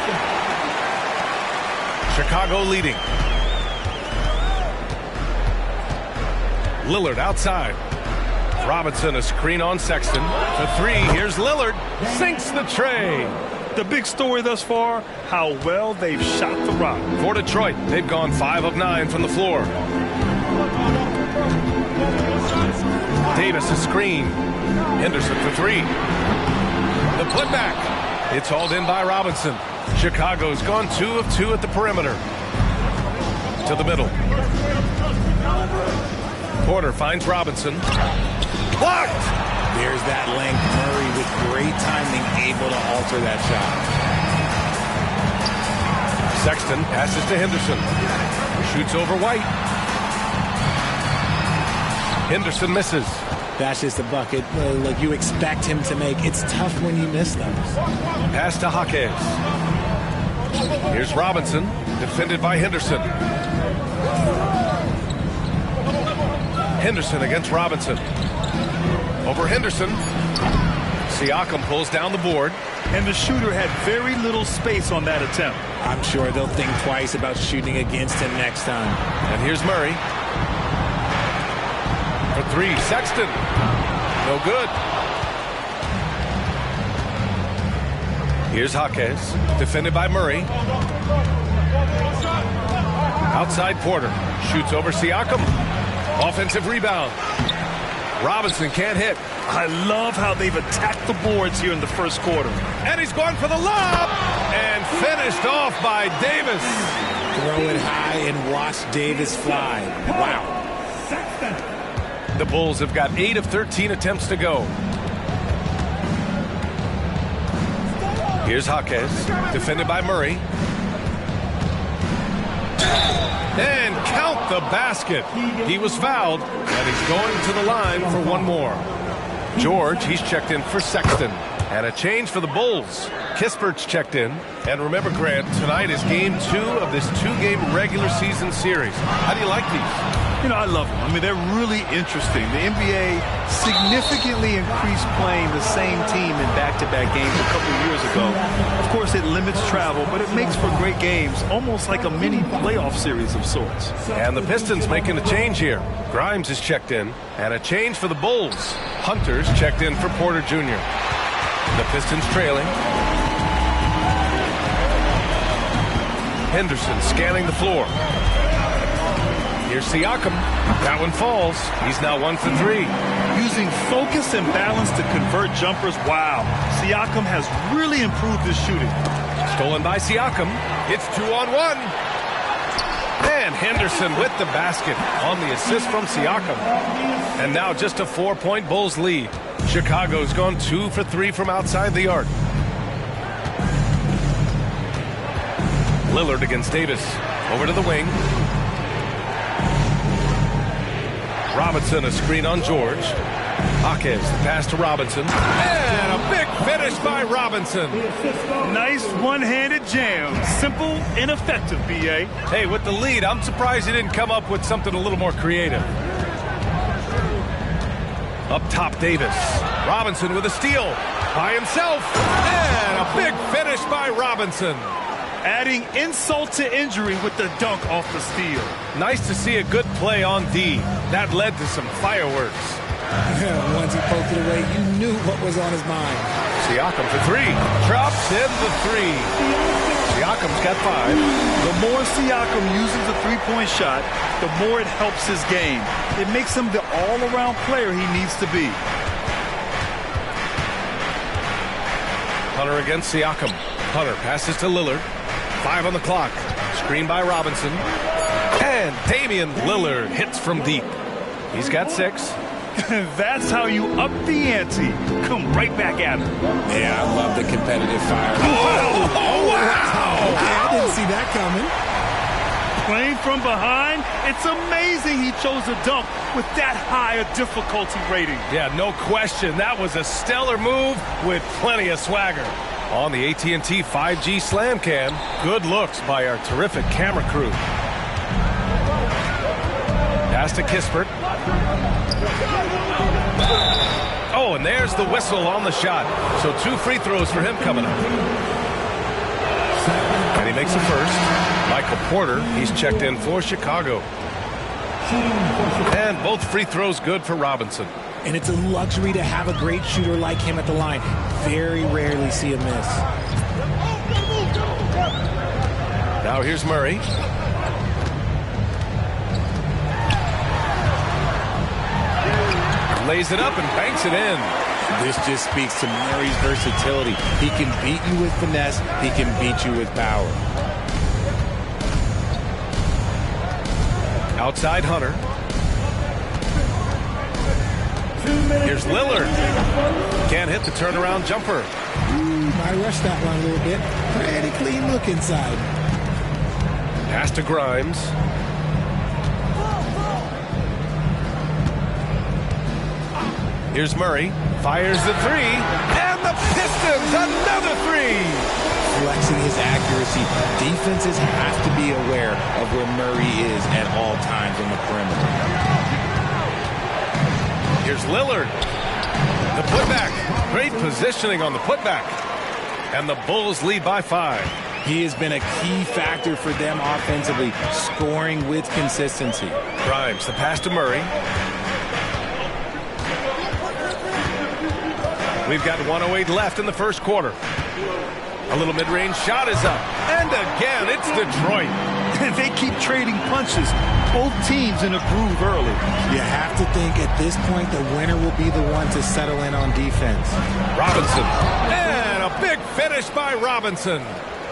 Chicago leading. Lillard outside. Robinson, a screen on Sexton. For 3, here's Lillard. Sinks the tray. The big story thus far, how well they've shot the rock. For Detroit, they've gone 5 of 9 from the floor. Davis a screen. Henderson for three. The putback. It's hauled in by Robinson. Chicago's gone 2 of 2 at the perimeter. To the middle. Porter finds Robinson. Blocked! There's that length. Murray with great timing, able to alter that shot. Sexton passes to Henderson. Shoots over White. Henderson misses. That's just a bucket like you expect him to make. It's tough when you miss those. Pass to Jaquez. Here's Robinson, defended by Henderson. Henderson against Robinson. Over Henderson. Siakam pulls down the board. And the shooter had very little space on that attempt. I'm sure they'll think twice about shooting against him next time. And here's Murray. For three, Sexton. No good. Here's Jaquez, defended by Murray. Outside Porter. Shoots over Siakam. Offensive rebound. Robinson can't hit. I love how they've attacked the boards here in the first quarter. And he's going for the lob. And finished off by Davis. Throw it high and watch Davis fly. Wow. The Bulls have got 8 of 13 attempts to go. Here's Jaquez, defended by Murray. And count the basket. He was fouled, and he's going to the line for one more. George, he's checked in for Sexton. And a change for the Bulls. Kispert's checked in. And remember, Grant, tonight is game 2 of this 2-game regular season series. How do you like these? You know, I love them. I mean, they're really interesting. The NBA significantly increased playing the same team in back-to-back games a couple years ago. Of course, it limits travel, but it makes for great games, almost like a mini playoff series of sorts. And the Pistons making a change here. Grimes is checked in, and a change for the Bulls. Hunter's checked in for Porter Jr. The Pistons trailing. Henderson scanning the floor. Here's Siakam. That one falls. He's now 1 for 3. Using focus and balance to convert jumpers. Wow. Siakam has really improved his shooting. Stolen by Siakam. It's 2-on-1. And Henderson with the basket on the assist from Siakam. And now just a 4-point Bulls lead. Chicago's gone 2 for 3 from outside the arc. Lillard against Davis. Over to the wing. Robinson, a screen on George. Jaquez, the pass to Robinson. And a big finish by Robinson. Nice one-handed jam. Simple and effective, B.A. Hey, with the lead, I'm surprised he didn't come up with something a little more creative. Up top, Davis. Robinson with a steal by himself. And a big finish by Robinson. Adding insult to injury with the dunk off the steal. Nice to see a good play on D. That led to some fireworks. Once he poked it away, you knew what was on his mind. Siakam for 3. Drops in the 3. Siakam's got 5. The more Siakam uses the three-point shot, the more it helps his game. It makes him the all-around player he needs to be. Hunter against Siakam. Hunter passes to Lillard. 5 on the clock. Screen by Robinson. And Damian Lillard hits from deep. He's got 6. That's how you up the ante. Come right back at him. Yeah, I love the competitive fire. Oh, wow! I didn't see that coming. Playing from behind, it's amazing he chose a dunk with that high a difficulty rating. Yeah, no question. That was a stellar move with plenty of swagger. On the AT&T 5G Slam Cam, good looks by our terrific camera crew. Pass to Kispert. Oh, and there's the whistle on the shot. So 2 free throws for him coming up. And he makes the first. Michael Porter, he's checked in for Chicago. And both free throws good for Robinson. And it's a luxury to have a great shooter like him at the line. Very rarely see a miss. Now here's Murray. lays it up and banks it in. This just speaks to Murray's versatility. He can beat you with finesse. He can beat you with power. Outside Hunter. Here's Lillard. Can't hit the turnaround jumper. Might rush that one a little bit. Pretty clean look inside. Pass to Grimes. Here's Murray. Fires the three. And the Pistons, another three. Flexing his accuracy. Defenses have to be aware of where Murray is at all times on the perimeter. Here's Lillard. The putback. Great positioning on the putback. And the Bulls lead by 5. He has been a key factor for them offensively, scoring with consistency. Grimes, the pass to Murray. We've got 1:08 left in the first quarter. A little mid-range shot is up. And again, it's Detroit. They keep trading punches. Both teams in a groove early. You have to think at this point the winner will be the one to settle in on defense. Robinson. And a big finish by Robinson.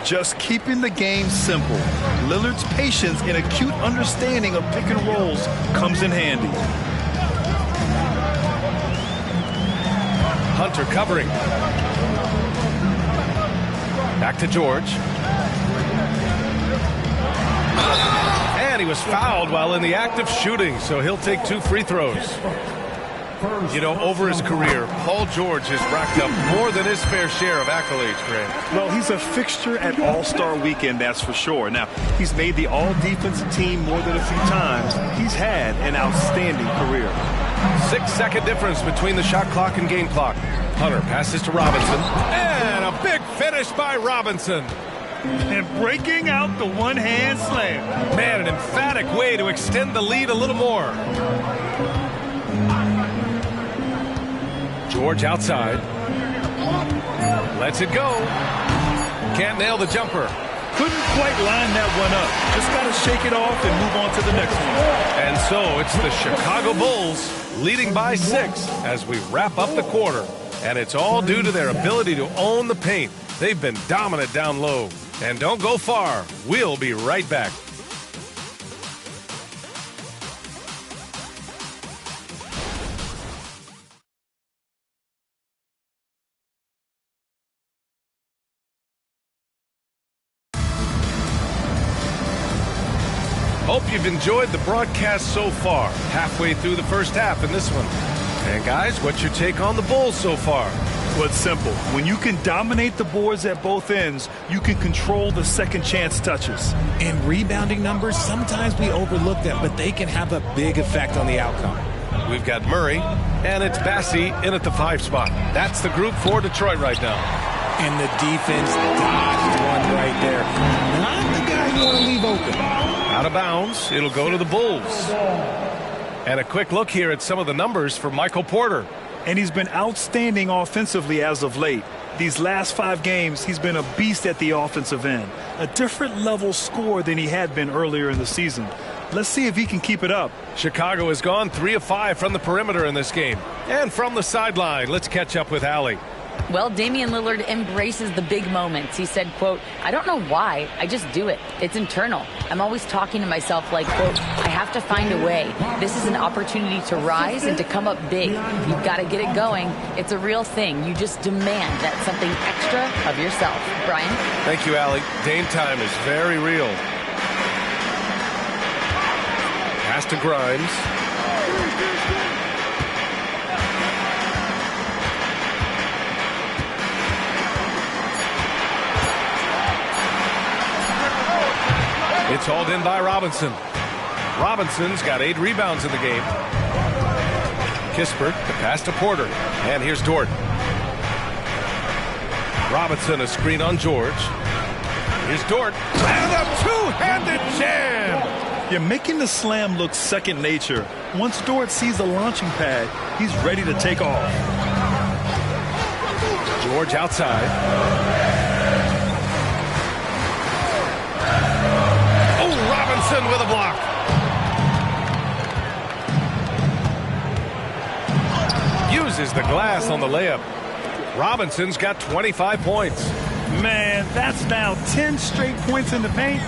Just keeping the game simple. Lillard's patience and acute understanding of pick and rolls comes in handy. Hunter covering. Back to George. And he was fouled while in the act of shooting, so he'll take 2 free throws. You know, over his career, Paul George has racked up more than his fair share of accolades, Grant. Well, he's a fixture at All-Star Weekend, that's for sure. Now, he's made the All-Defensive team more than a few times. He's had an outstanding career. 6-second difference between the shot clock and game clock. Hunter passes to Robinson. And a big finish by Robinson. And breaking out the one-hand slam. Man, an emphatic way to extend the lead a little more. George outside. Lets it go. Can't nail the jumper. Couldn't quite line that one up. Just got to shake it off and move on to the next one. And so it's the Chicago Bulls leading by 6 as we wrap up the quarter. And it's all due to their ability to own the paint. They've been dominant down low. And don't go far. We'll be right back. Hope you've enjoyed the broadcast so far. Halfway through the first half in this one. And guys, what's your take on the Bulls so far? Well, it's simple. When you can dominate the boards at both ends, you can control the second chance touches. In rebounding numbers, sometimes we overlook them, but they can have a big effect on the outcome. We've got Murray, and it's Bassie in at the 5 spot. That's the group for Detroit right now. And the defense dodged one right there. Not the guy you want to leave open. Out of bounds. It'll go to the Bulls. And a quick look here at some of the numbers for Michael Porter. And he's been outstanding offensively as of late. These last 5 games, he's been a beast at the offensive end. A different level scorer than he had been earlier in the season. Let's see if he can keep it up. Chicago has gone 3 of 5 from the perimeter in this game. And from the sideline, let's catch up with Allie. Well, Damian Lillard embraces the big moments. He said, quote, "I don't know why. I just do it. It's internal. I'm always talking to myself like, quote, I have to find a way. This is an opportunity to rise and to come up big. You've got to get it going. It's a real thing. You just demand that something extra of yourself." Brian? Thank you, Allie. Dame time is very real. Pass to Grimes. It's hauled in by Robinson. Robinson's got 8 rebounds in the game. Kispert, the pass to Porter. And here's Dort. Robinson, a screen on George. Here's Dort. And a two-handed jam! You're making the slam look second nature. Once Dort sees the launching pad, he's ready to take off. George outside. Robinson with a block. misses the glass on the layup. Robinson's got 25 points. Man, that's now 10 straight points in the paint.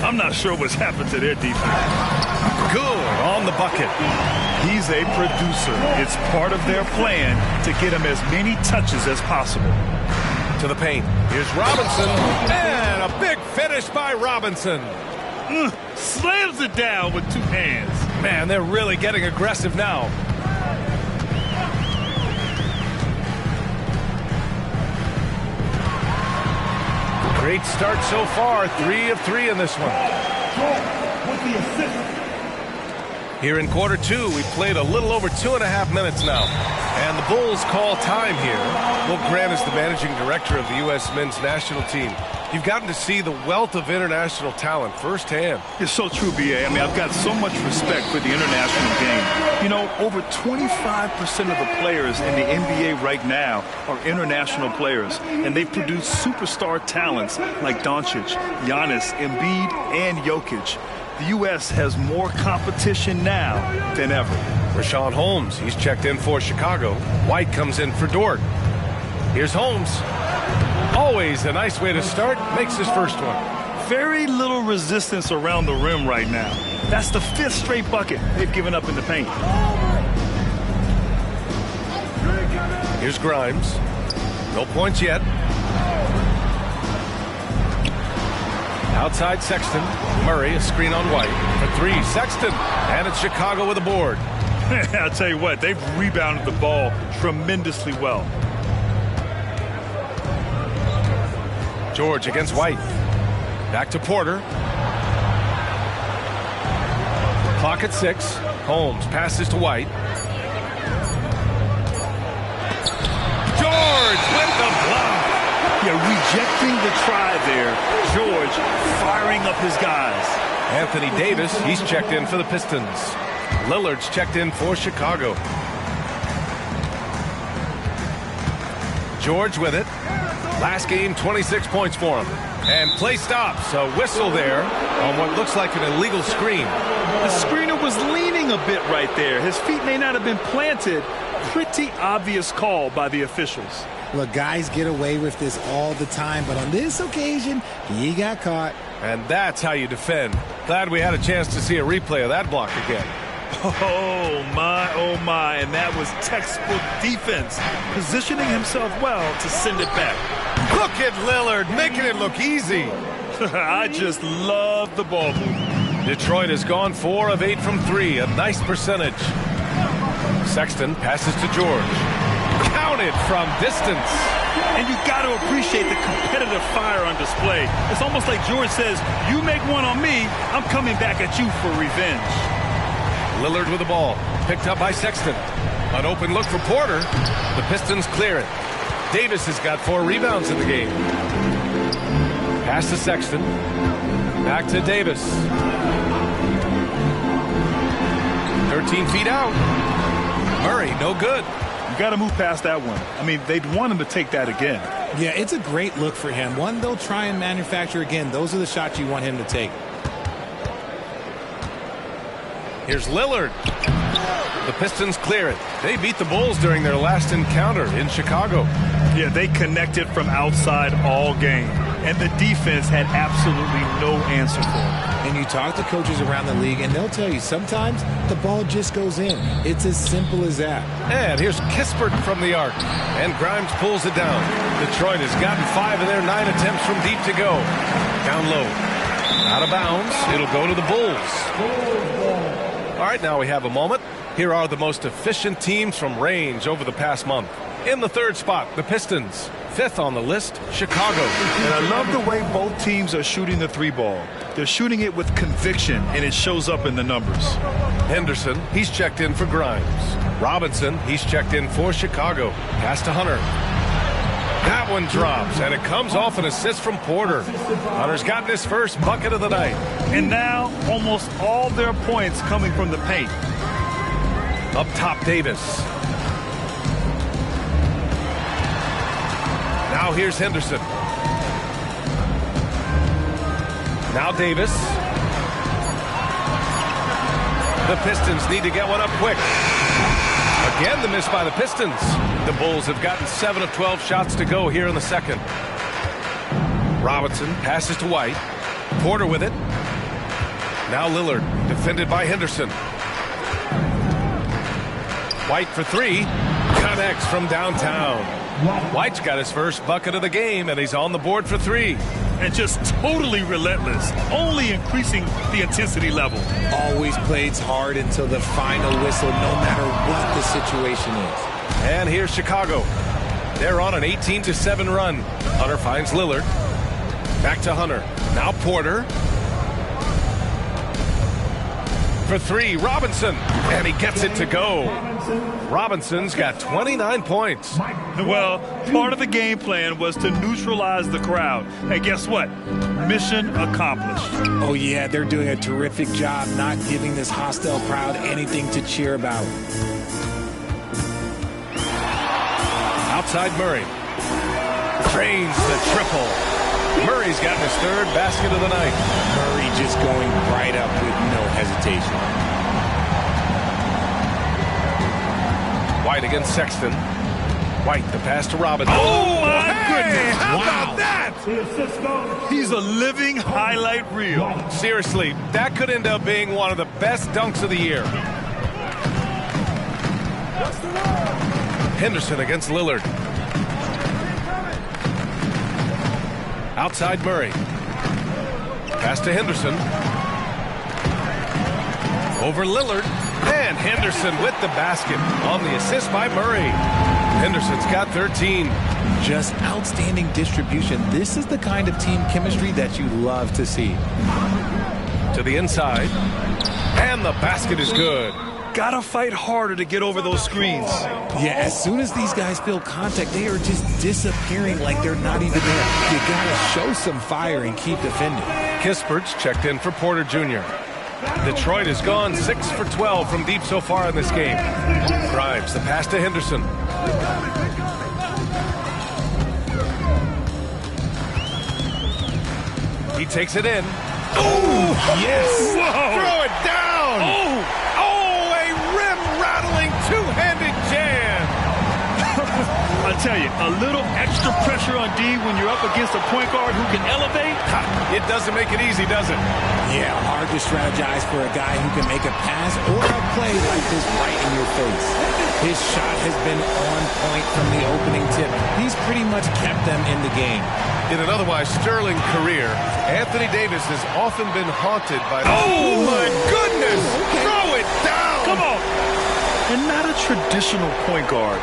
I'm not sure what's happened to their defense. Good on the bucket. He's a producer. It's part of their plan to get him as many touches as possible. To the paint. Here's Robinson. And a big finish by Robinson. Slams it down with 2 hands. Man, they're really getting aggressive now. Great start so far. 3 of 3 in this one. Here in quarter 2, we played a little over 2.5 minutes now. And the Bulls call time here. Will Grant is the managing director of the U.S. men's national team. You've gotten to see the wealth of international talent firsthand. It's so true, B.A. I mean, I've got so much respect for the international game. You know, over 25% of the players in the NBA right now are international players, and they've produced superstar talents like Doncic, Giannis, Embiid, and Jokic. The U.S. has more competition now than ever. Richaun Holmes, he's checked in for Chicago. White comes in for Dort. Here's Holmes. Always a nice way to start. Makes his first one. Very little resistance around the rim right now. That's the 5th straight bucket they've given up in the paint. Here's Grimes. No points yet. Outside Sexton. Murray, a screen on White. For 3, Sexton. And it's Chicago with a board. I'll tell you what, they've rebounded the ball tremendously well. George against White. Back to Porter. Clock at 6. Holmes passes to White. George with the block. Yeah, rejecting the try there. George firing up his guys. Anthony Davis, he's checked in for the Pistons. Lillard's checked in for Chicago. George with it. Last game, 26 points for him. And play stops. A whistle there on what looks like an illegal screen. The screener was leaning a bit right there. His feet may not have been planted. Pretty obvious call by the officials. Look, guys get away with this all the time, but on this occasion, he got caught. And that's how you defend. Glad we had a chance to see a replay of that block again. Oh, my. And that was textbook defense. Positioning himself well to send it back. Look at Lillard making it look easy. I just love the ball movement. Detroit has gone 4 of 8 from 3. A nice percentage. Sexton passes to George. Counted from distance. And you got to appreciate the competitive fire on display. It's almost like George says, you make one on me, I'm coming back at you for revenge. Lillard with the ball. Picked up by Sexton. An open look for Porter. The Pistons clear it. Davis has got 4 rebounds in the game. Pass to Sexton. Back to Davis. 13 feet out. Murray, no good. You got to move past that one. I mean, they'd want him to take that again. Yeah, it's a great look for him. One they'll try and manufacture again. Those are the shots you want him to take. Here's Lillard. The Pistons clear it. They beat the Bulls during their last encounter in Chicago. Yeah, they connected from outside all game. And the defense had absolutely no answer for it. And you talk to coaches around the league, and they'll tell you sometimes the ball just goes in. It's as simple as that. And here's Kispert from the arc. And Grimes pulls it down. Detroit has gotten 5 of their 9 attempts from deep to go. Down low. Out of bounds. It'll go to the Bulls. All right, now we have a moment. Here are the most efficient teams from range over the past month. In the 3rd spot, the Pistons. 5th on the list, Chicago. And I love the way both teams are shooting the 3-ball. They're shooting it with conviction, and it shows up in the numbers. Henderson, he's checked in for Grimes. Robinson, he's checked in for Chicago. Pass to Hunter. That one drops, and it comes off an assist from Porter. Hunter's gotten his first bucket of the night. And now, almost all their points coming from the paint. Up top, Davis. Now here's Henderson. Now Davis. The Pistons need to get one up quick. Again, the miss by the Pistons. The Bulls have gotten 7 of 12 shots to go here in the second. Robinson passes to White. Porter with it. Now Lillard, defended by Henderson. White for three. Connects from downtown. White's got his first bucket of the game, and he's on the board for three. And just totally relentless, only increasing the intensity level. Always plays hard until the final whistle, no matter what the situation is. And here's Chicago. They're on an 18-7 run. Hunter finds Lillard. Back to Hunter. Now Porter. For three, Robinson. And he gets it to go. Robinson's got 29 points. Well, part of the game plan was to neutralize the crowd. And guess what? Mission accomplished. Oh, yeah, they're doing a terrific job not giving this hostile crowd anything to cheer about. Outside Murray. Drains the triple. Murray's gotten his third basket of the night. Murray just going right up with no hesitation. White against Sexton. White, the pass to Robinson. Oh, my goodness. How about that? He's a living highlight reel. Seriously, that could end up being one of the best dunks of the year. Henderson against Lillard. Outside Murray. Pass to Henderson. Over Lillard. And Henderson with the basket on the assist by Murray. Henderson's got 13. Just outstanding distribution. This is the kind of team chemistry that you love to see. To the inside. And the basket is good. Gotta fight harder to get over those screens. Yeah, as soon as these guys feel contact, they are just disappearing like they're not even there. You gotta show some fire and keep defending. Kispert's checked in for Porter Jr. Detroit has gone 6 for 12 from deep so far in this game. Grimes, the pass to Henderson. He takes it in. Oh, yes! Whoa. Throw it down! Oh, a rim-rattling two-handed jam! I tell you, a little extra pressure on D when you're up against a point guard who can elevate. It doesn't make it easy, does it? Yeah, hard to strategize for a guy who can make a pass or a play like this right in your face. His shot has been on point from the opening tip. He's pretty much kept them in the game. In an otherwise sterling career, Anthony Davis has often been haunted by... Oh, my goodness! Okay. Throw it down! Come on! And not a traditional point guard.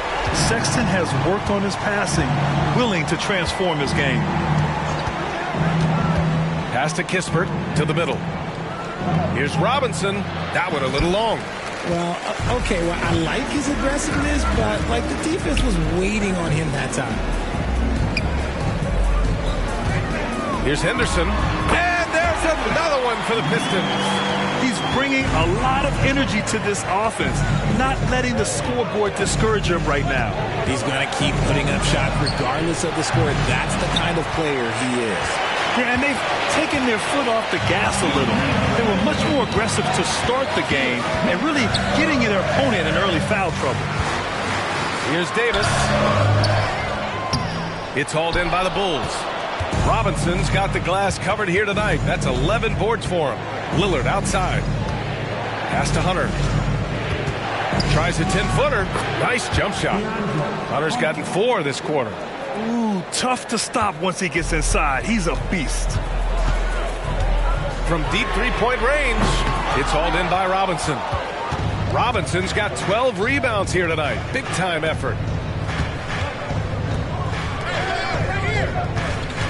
Sexton has worked on his passing, willing to transform his game. Pass to Kispert, to the middle. Here's Robinson. That one a little long. Well, okay, well, I like his aggressiveness, but, like, the defense was waiting on him that time. Here's Henderson. And there's another one for the Pistons. He's bringing a lot of energy to this offense, not letting the scoreboard discourage him right now. He's going to keep putting up shots regardless of the score. That's the kind of player he is. Yeah, and they've taken their foot off the gas a little. They were much more aggressive to start the game and really getting their opponent in early foul trouble. Here's Davis. It's hauled in by the Bulls. Robinson's got the glass covered here tonight. That's 11 boards for him. Lillard outside. Pass to Hunter. Tries a 10-footer. Nice jump shot. Hunter's gotten 4 this quarter. Ooh, tough to stop once he gets inside. He's a beast. From deep three-point range, it's hauled in by Robinson. Robinson's got 12 rebounds here tonight. Big-time effort.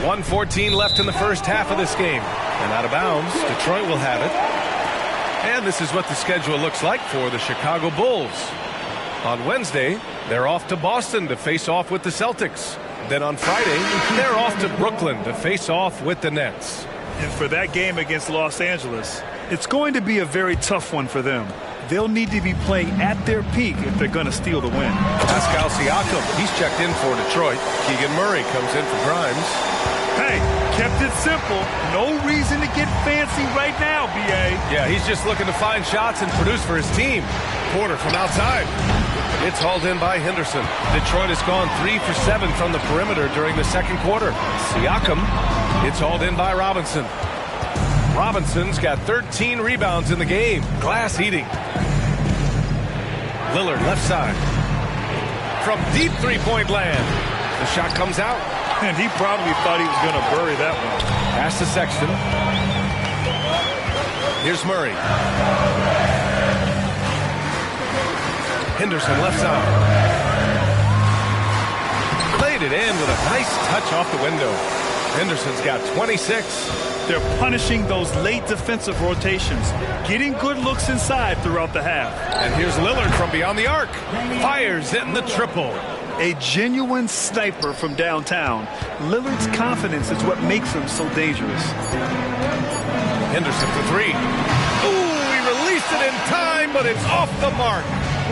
1:14 left in the first half of this game. And out of bounds, Detroit will have it. And this is what the schedule looks like for the Chicago Bulls. On Wednesday, they're off to Boston to face off with the Celtics. Then on Friday, they're off to Brooklyn to face off with the Nets. And for that game against Los Angeles, it's going to be a very tough one for them. They'll need to be playing at their peak if they're going to steal the win. Pascal Siakam, he's checked in for Detroit. Keegan Murray comes in for Grimes. Hey, kept it simple. No reason to get fancy right now, B.A. Yeah, he's just looking to find shots and produce for his team. Porter from outside. It's hauled in by Henderson. Detroit has gone 3 for 7 from the perimeter during the second quarter. Siakam. It's hauled in by Robinson. Robinson's got 13 rebounds in the game. Glass eating. Lillard left side. From deep three-point land. The shot comes out. And he probably thought he was going to bury that one. Pass to Sexton. Here's Murray. Henderson left side. Laid it in with a nice touch off the window. Henderson's got 26. They're punishing those late defensive rotations, getting good looks inside throughout the half. And here's Lillard from beyond the arc. Fires in the triple. A genuine sniper from downtown. Lillard's confidence is what makes him so dangerous. Henderson for three. Ooh, he released it in time, but it's off the mark.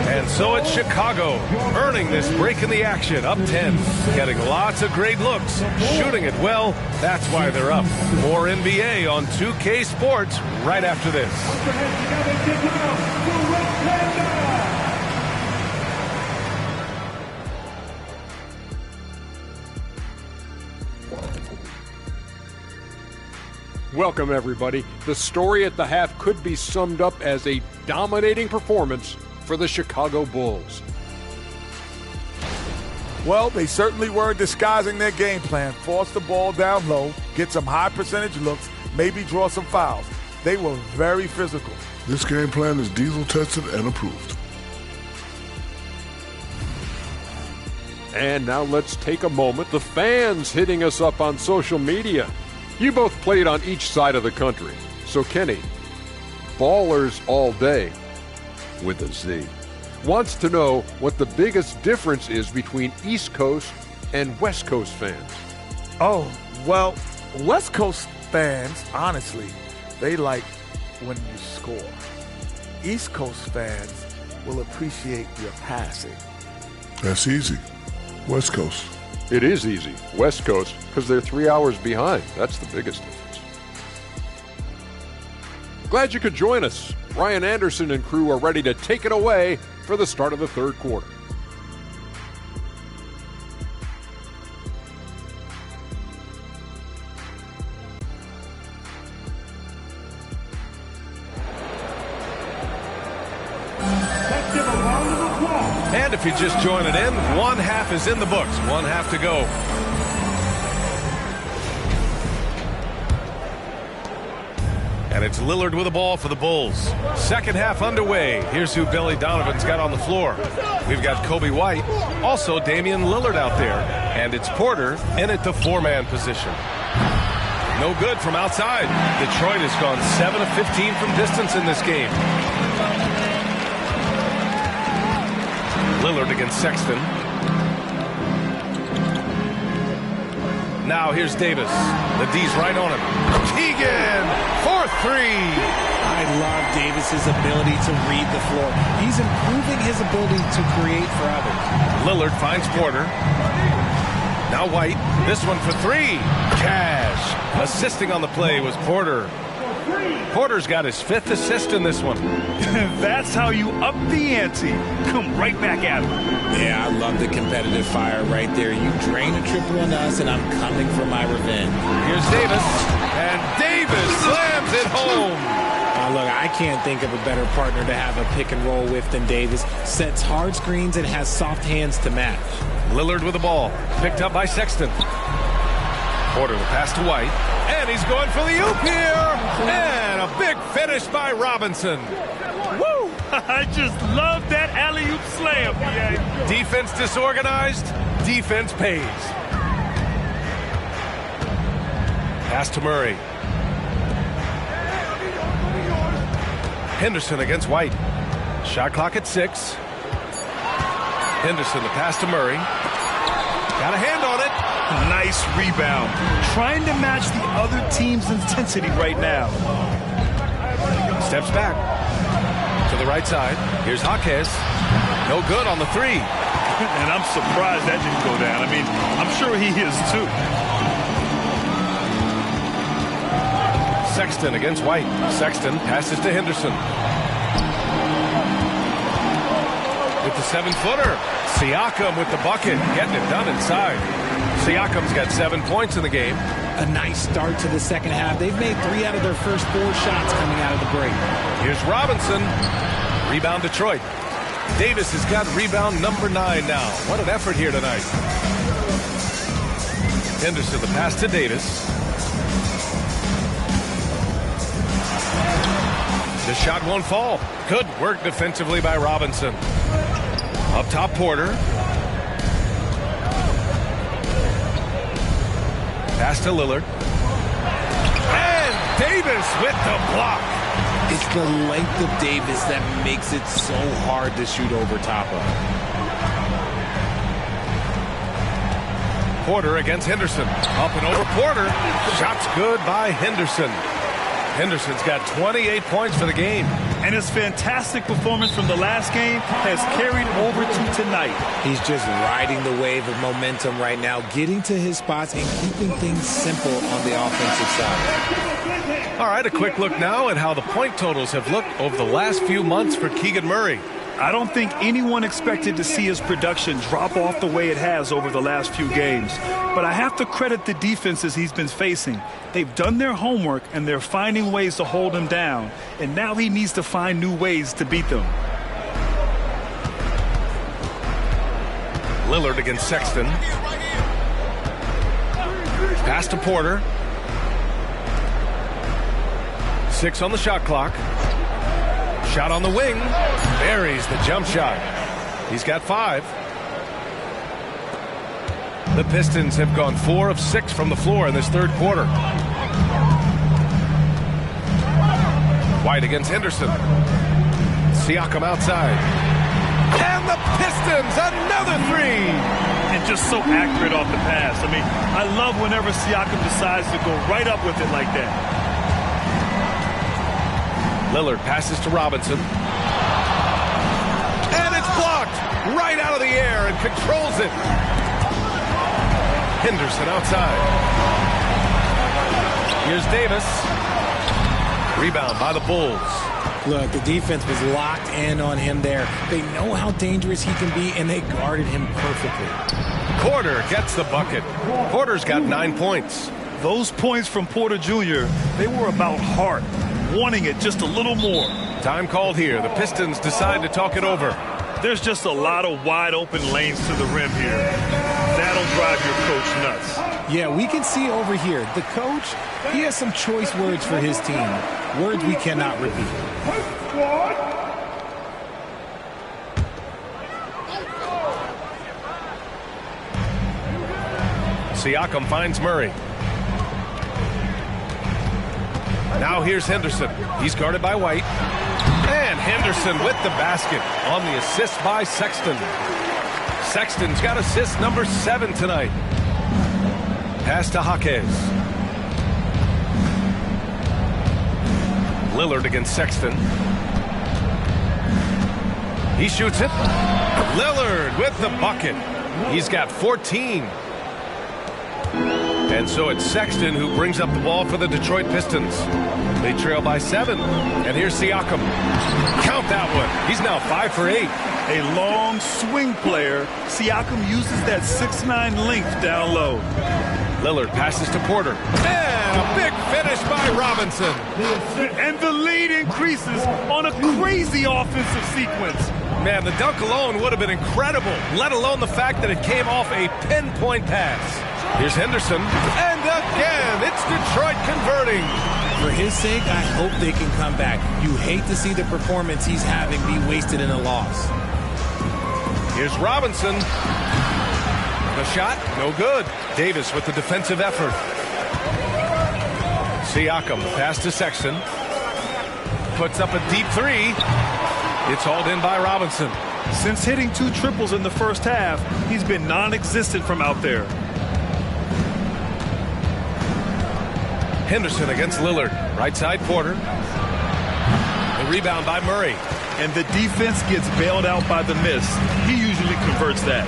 And so it's Chicago, earning this break in the action, up 10. Getting lots of great looks, shooting it well. That's why they're up. More NBA on 2K Sports right after this. Welcome, everybody. The story at the half could be summed up as a dominating performance for the Chicago Bulls. Well, they certainly were disguising their game plan. Force the ball down low, get some high percentage looks, maybe draw some fouls. They were very physical. This game plan is diesel tested and approved. And now let's take a moment. The fans hitting us up on social media. You both played on each side of the country. So Kenny, Ballers All Day, with a Z, wants to know what the biggest difference is between East Coast and West Coast fans. Oh, well, West Coast fans, honestly, they like when you score. East Coast fans will appreciate your passing. That's easy. West Coast. It is easy. West Coast, because they're 3 hours behind. That's the biggest difference. Glad you could join us. Ryan Anderson and crew are ready to take it away for the start of the third quarter. And if you just join it in, one half is in the books. One half to go. And it's Lillard with the ball for the Bulls. Second half underway. Here's who Billy Donovan's got on the floor. We've got Kobe White, also Damian Lillard out there. And it's Porter in at the four-man position. No good from outside. Detroit has gone 7 of 15 from distance in this game. Lillard against Sexton. Now here's Davis. The D's right on him. Keegan for three. I love Davis's ability to read the floor. He's improving his ability to create for others. Lillard finds Porter. Now White. This one for three. Cash. Assisting on the play was Porter. Porter's got his 5th assist in this one. That's how you up the ante. Come right back at him. Yeah, I love the competitive fire right there. You drain a triple on us, and I'm coming for my revenge. Here's Davis. And Davis slams it home. Look, I can't think of a better partner to have a pick and roll with than Davis. Sets hard screens and has soft hands to match. Lillard with the ball. Picked up by Sexton. Porter the pass to White. And he's going for the oop here. And a big finish by Robinson. Woo! I just love that alley-oop slam, BA. Defense disorganized. Defense pays. Pass to Murray. Henderson against White. Shot clock at 6. Henderson the pass to Murray. Got a hand on it. Nice rebound. Trying to match the other team's intensity right now. Steps back to the right side. Here's Jaquez. No good on the three. And I'm surprised that didn't go down. I mean, I'm sure he is too. Sexton against White. Sexton passes to Henderson. With the 7-footer. Siakam with the bucket. Getting it done inside. Siakam's got 7 points in the game. A nice start to the second half. They've made 3 out of their first 4 shots coming out of the break. Here's Robinson. Rebound Detroit. Davis has got rebound number 9 now. What an effort here tonight. Henderson, the pass to Davis. The shot won't fall. Good work defensively by Robinson. Up top, Porter. Pass to Lillard. And Davis with the block. It's the length of Davis that makes it so hard to shoot over top of. Porter against Henderson. Up and over Porter. Shot's good by Henderson. Henderson's got 28 points for the game. And his fantastic performance from the last game has carried over to tonight. He's just riding the wave of momentum right now, getting to his spots and keeping things simple on the offensive side. All right, a quick look now at how the point totals have looked over the last few months for Keegan Murray. I don't think anyone expected to see his production drop off the way it has over the last few games. But I have to credit the defenses he's been facing. They've done their homework, and they're finding ways to hold him down. And now he needs to find new ways to beat them. Lillard against Sexton. Pass to Porter. 6 on the shot clock. Shot on the wing. Buries the jump shot. He's got 5. The Pistons have gone 4 of 6 from the floor in this third quarter. White against Henderson. Siakam outside. And the Pistons, another 3. And just so accurate off the pass. I mean, I love whenever Siakam decides to go right up with it like that. Lillard passes to Robinson. And it's blocked right out of the air and controls it. Henderson outside. Here's Davis. Rebound by the Bulls. Look, the defense was locked in on him there. They know how dangerous he can be, and they guarded him perfectly. Porter gets the bucket. Porter's got 9 points. Those points from Porter Jr., they were about heart, wanting it just a little more. Time called here. The Pistons decide to talk it over. There's just a lot of wide open lanes to the rim here. That'll drive your coach nuts. Yeah, we can see over here. The coach, he has some choice words for his team. Words we cannot repeat. Siakam finds Murray. Now here's Henderson. He's guarded by White. And Henderson with the basket on the assist by Sexton. Sexton's got assist number 7 tonight. Pass to Jaquez. Lillard against Sexton. He shoots it. Lillard with the bucket. He's got 14. And so it's Sexton who brings up the ball for the Detroit Pistons. They trail by 7. And here's Siakam. Count that one. He's now 5 for 8. A long swing player. Siakam uses that 6'9" length down low. Lillard passes to Porter. And a big finish by Robinson. And the lead increases on a crazy offensive sequence. Man, the dunk alone would have been incredible, let alone the fact that it came off a pinpoint pass. Here's Henderson. And again, it's Detroit converting. For his sake, I hope they can come back. You hate to see the performance he's having be wasted in a loss. Here's Robinson. The shot, no good. Davis with the defensive effort. Siakam, pass to Sexton. Puts up a deep 3. It's hauled in by Robinson. Since hitting 2 triples in the first half, he's been non-existent from out there. Henderson against Lillard. Right side, Porter. The rebound by Murray. And the defense gets bailed out by the miss. He usually converts that.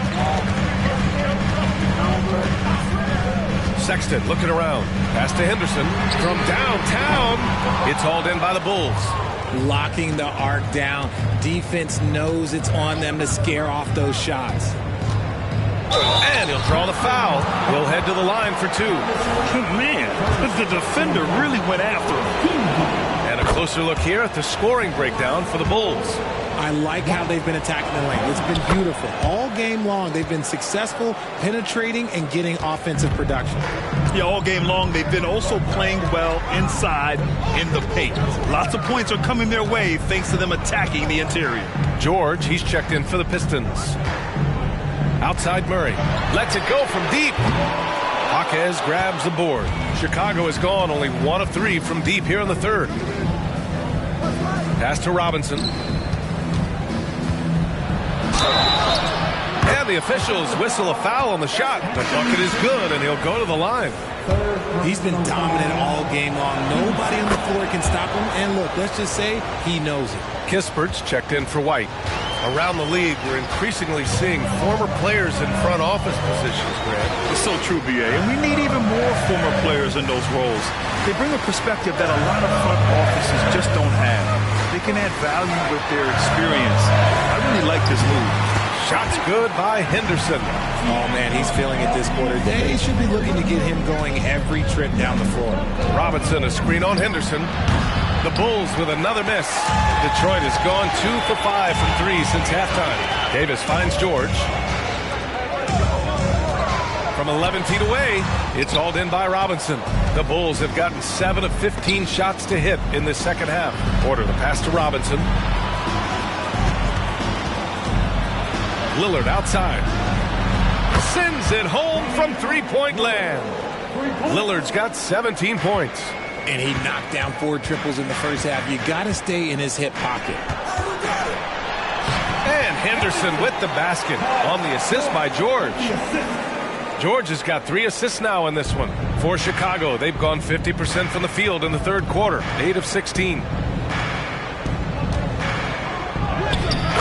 Sexton looking around. Pass to Henderson from downtown. It's hauled in by the Bulls. Locking the arc down. Defense knows it's on them to scare off those shots. And he'll draw the foul. He'll head to the line for 2. Man, the defender really went after him. And a closer look here at the scoring breakdown for the Bulls. I like how they've been attacking the lane. It's been beautiful. All game long, they've been successful penetrating and getting offensive production. Yeah, all game long, they've been also playing well inside in the paint. Lots of points are coming their way thanks to them attacking the interior. George, he's checked in for the Pistons. Outside Murray. Lets it go from deep. Jaquez grabs the board. Chicago is gone, only 1 of 3 from deep here in the third. Pass to Robinson. And the officials whistle a foul on the shot. The bucket is good, and he'll go to the line. He's been dominant all game long. Nobody on the floor can stop him. And look, let's just say he knows it. Kispert's checked in for White. Around the league, we're increasingly seeing former players in front office positions, Grant. It's so true, B.A., and we need even more former players in those roles. They bring a perspective that a lot of front offices just don't have. They can add value with their experience. I really like this move. Shot's good by Henderson. Oh, man, he's feeling it this quarter. They should be looking to get him going every trip down the floor. Robinson, a screen on Henderson. The Bulls with another miss. Detroit has gone 2 for 5 from 3 since halftime. Davis finds George. From 11 feet away, it's hauled in by Robinson. The Bulls have gotten 7 of 15 shots to hit in the second half. Order the pass to Robinson. Lillard outside. Sends it home from three-point land. Lillard's got 17 points. And he knocked down 4 triples in the first half. You got to stay in his hip pocket. And Henderson with the basket on the assist by George. George has got 3 assists now in this one. For Chicago, they've gone 50% from the field in the third quarter, 8 of 16.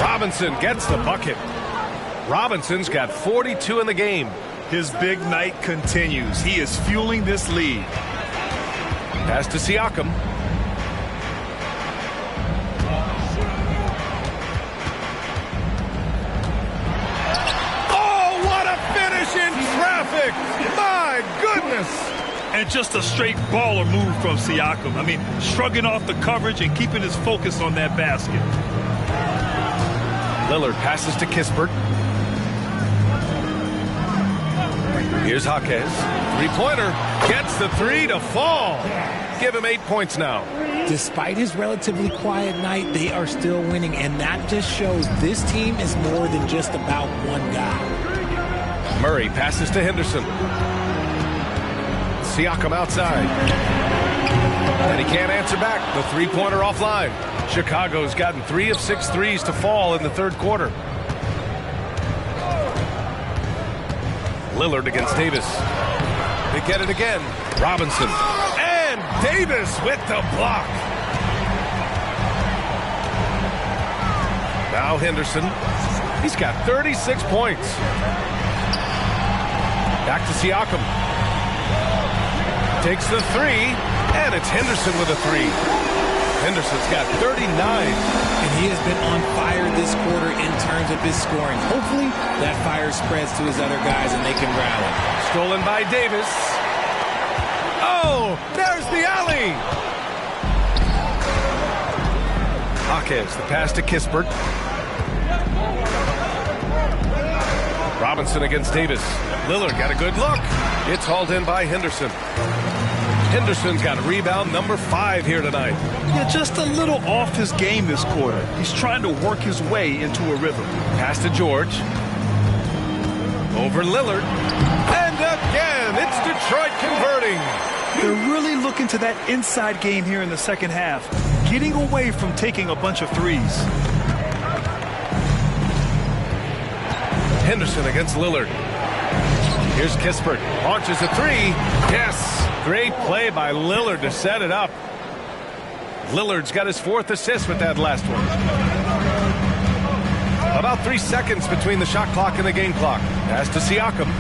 Robinson gets the bucket. Robinson's got 42 in the game. His big night continues. He is fueling this lead. Pass to Siakam. Oh, what a finish in traffic! My goodness! And just a straight baller move from Siakam. I mean, shrugging off the coverage and keeping his focus on that basket. Lillard passes to Kispert. Here's Jaquez. Three-pointer. Gets the 3 to fall. Give him 8 points now. Despite his relatively quiet night, they are still winning, and that just shows this team is more than just about one guy. Murray passes to Henderson. Siakam outside. And he can't answer back. The three-pointer offline. Chicago's gotten 3 of 6 threes to fall in the third quarter. Lillard against Davis. They get it again. Robinson. And Davis with the block. Now Henderson. He's got 36 points. Back to Siakam. Takes the 3, and it's Henderson with a 3. Henderson's got 39. And he has been on fire this quarter in terms of his scoring. Hopefully, that fire spreads to his other guys and they can rally. Stolen by Davis. Oh, there's the alley. Jaquez, the pass to Kispert. Robinson against Davis. Lillard got a good look. It's hauled in by Henderson. Henderson's got rebound number 5 here tonight. Yeah, just a little off his game this quarter. He's trying to work his way into a rhythm. Pass to George. Over Lillard. And again, it's Detroit converting. They're really looking to that inside game here in the second half, getting away from taking a bunch of threes. Henderson against Lillard. Here's Kispert. Launches a 3. Yes. Great play by Lillard to set it up. Lillard's got his 4th assist with that last one. About 3 seconds between the shot clock and the game clock. Pass to Siakam.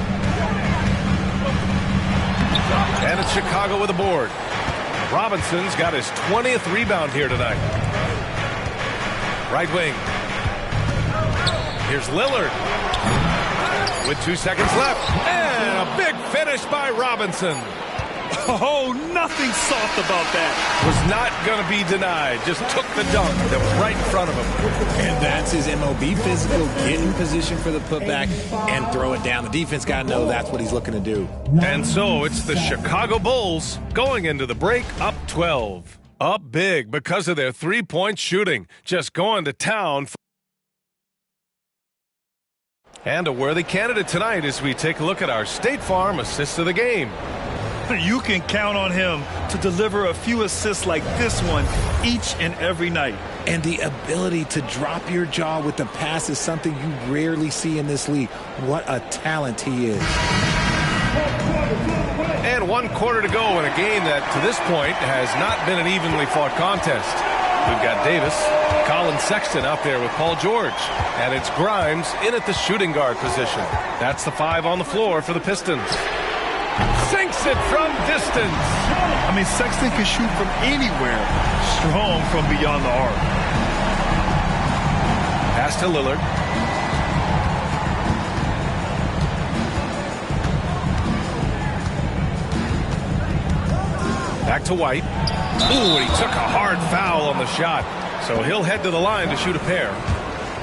And it's Chicago with a board. Robinson's got his 20th rebound here tonight. Right wing. Here's Lillard. With 2 seconds left. And a big finish by Robinson. Oh, nothing soft about that. Was not going to be denied. Just took the dunk that was right in front of him. And that's his MOB physical. Get in position for the putback and throw it down. The defense got to know that's what he's looking to do. And so it's the Chicago Bulls going into the break up 12. Up big because of their three-point shooting. Just going to town. And a worthy candidate tonight as we take a look at our State Farm assist of the game. You can count on him to deliver a few assists like this one each and every night. And the ability to drop your jaw with the pass is something you rarely see in this league. What a talent he is. And 1 quarter to go in a game that, to this point, has not been an evenly fought contest. We've got Davis, Colin Sexton out there with Paul George. And it's Grimes in at the shooting guard position. That's the 5 on the floor for the Pistons. Sinks it from distance. I mean, Sexton can shoot from anywhere. Strong from beyond the arc. Pass to Lillard. Back to White. Ooh, he took a hard foul on the shot. So he'll head to the line to shoot a pair.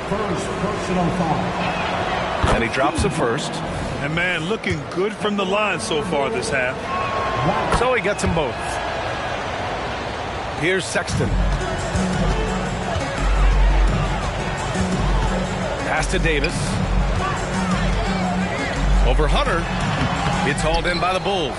First personal foul. And he drops the first. And, man, looking good from the line so far this half. So he gets them both. Here's Sexton. Pass to Davis. Over Hunter. It's hauled in by the Bulls.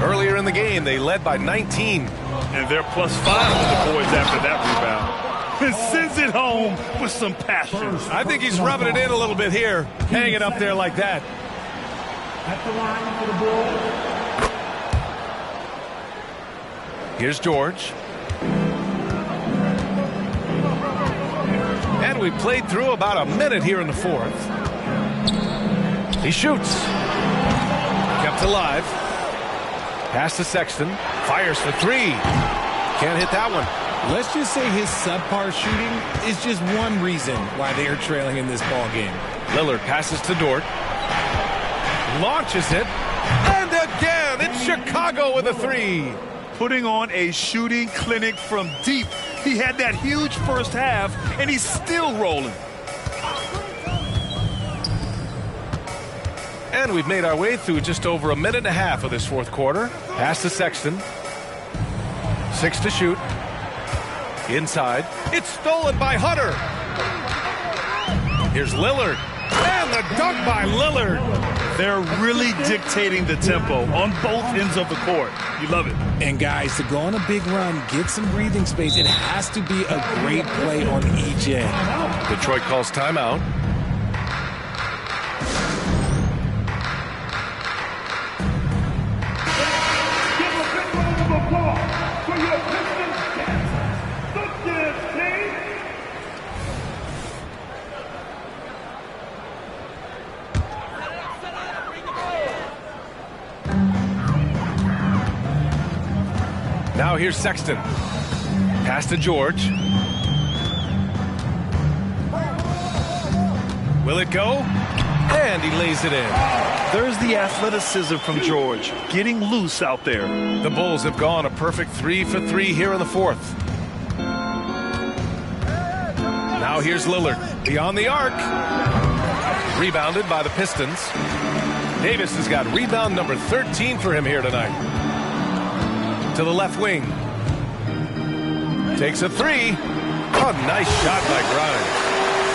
Earlier in the game, they led by 19. And they're +5 on the boards after that rebound. And sends it home with some passion. I think he's rubbing it in a little bit here. Hang it up there like that. At the line for the Bulls. Here's George. And we played through about a minute here in the fourth. He shoots. Kept alive. Pass to Sexton. Fires for 3. Can't hit that one. Let's just say his subpar shooting is just one reason why they are trailing in this ball game. Lillard passes to Dort. Launches it. And again, it's Chicago with a 3. Putting on a shooting clinic from deep. He had that huge first half, and he's still rolling. And we've made our way through just over a minute and a half of this fourth quarter. Pass to Sexton. 6 to shoot. Inside. It's stolen by Hunter. Here's Lillard. And the dunk by Lillard. They're really dictating the tempo on both ends of the court. You love it. And guys, to go on a big run, get some breathing space, it has to be a great play on each end. Detroit calls timeout. Now here's Sexton. Pass to George. Will it go? And he lays it in. There's the athleticism from George, getting loose out there. The Bulls have gone a perfect 3 for 3 here in the fourth. Now here's Lillard. Beyond the arc. Rebounded by the Pistons. Davis has got rebound number 13 for him here tonight. To the left wing. Takes a 3. Oh, nice shot by Grimes.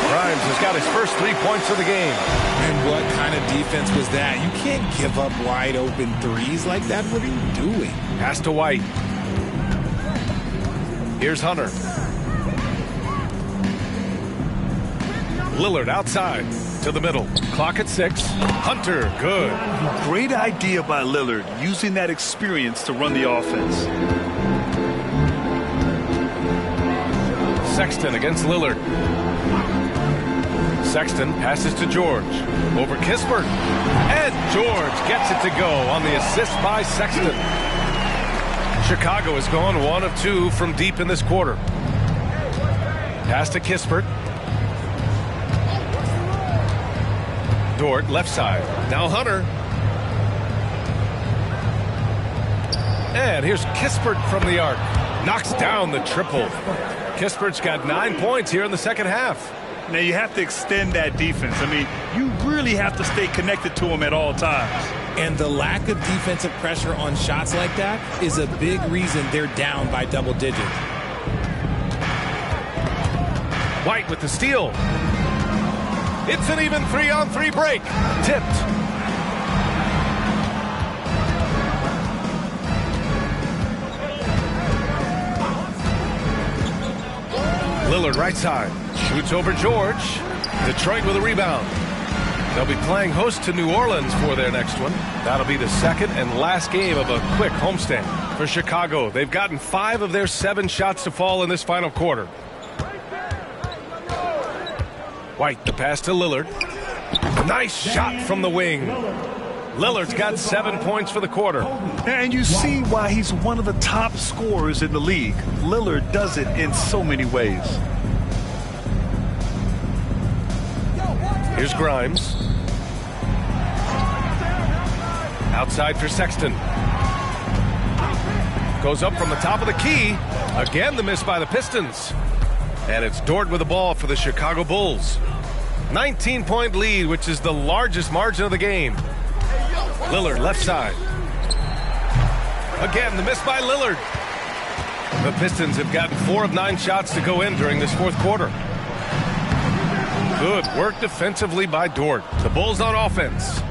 Grimes has got his first 3 points of the game. And what kind of defense was that? You can't give up wide open threes like that. What are you doing? Pass to White. Here's Hunter. Lillard outside to the middle. Clock at 6. Hunter, good. Great idea by Lillard, using that experience to run the offense. Sexton against Lillard. Sexton passes to George. Over Kispert. And George gets it to go on the assist by Sexton. Chicago has gone 1 of 2 from deep in this quarter. Pass to Kispert. Dort, left side. Now Hunter. And here's Kispert from the arc. Knocks down the triple. Kispert's got 9 points here in the second half. Now you have to extend that defense. I mean, you really have to stay connected to him at all times. And the lack of defensive pressure on shots like that is a big reason they're down by double digits. White with the steal. It's an even 3-on-3 break. Tipped. Lillard right side. Shoots over George. Detroit with a rebound. They'll be playing host to New Orleans for their next one. That'll be the second and last game of a quick homestand. For Chicago, they've gotten 5 of their 7 shots to fall in this final quarter. White, the pass to Lillard. Nice shot from the wing. Lillard's got 7 points for the quarter. And you see why he's one of the top scorers in the league. Lillard does it in so many ways. Here's Grimes. Outside for Sexton. Goes up from the top of the key. Again, the miss by the Pistons. And it's Dort with the ball for the Chicago Bulls. 19-point lead, which is the largest margin of the game. Lillard, left side. Again, the miss by Lillard. The Pistons have gotten 4 of 9 shots to go in during this fourth quarter. Good work defensively by Dort. The Bulls on offense.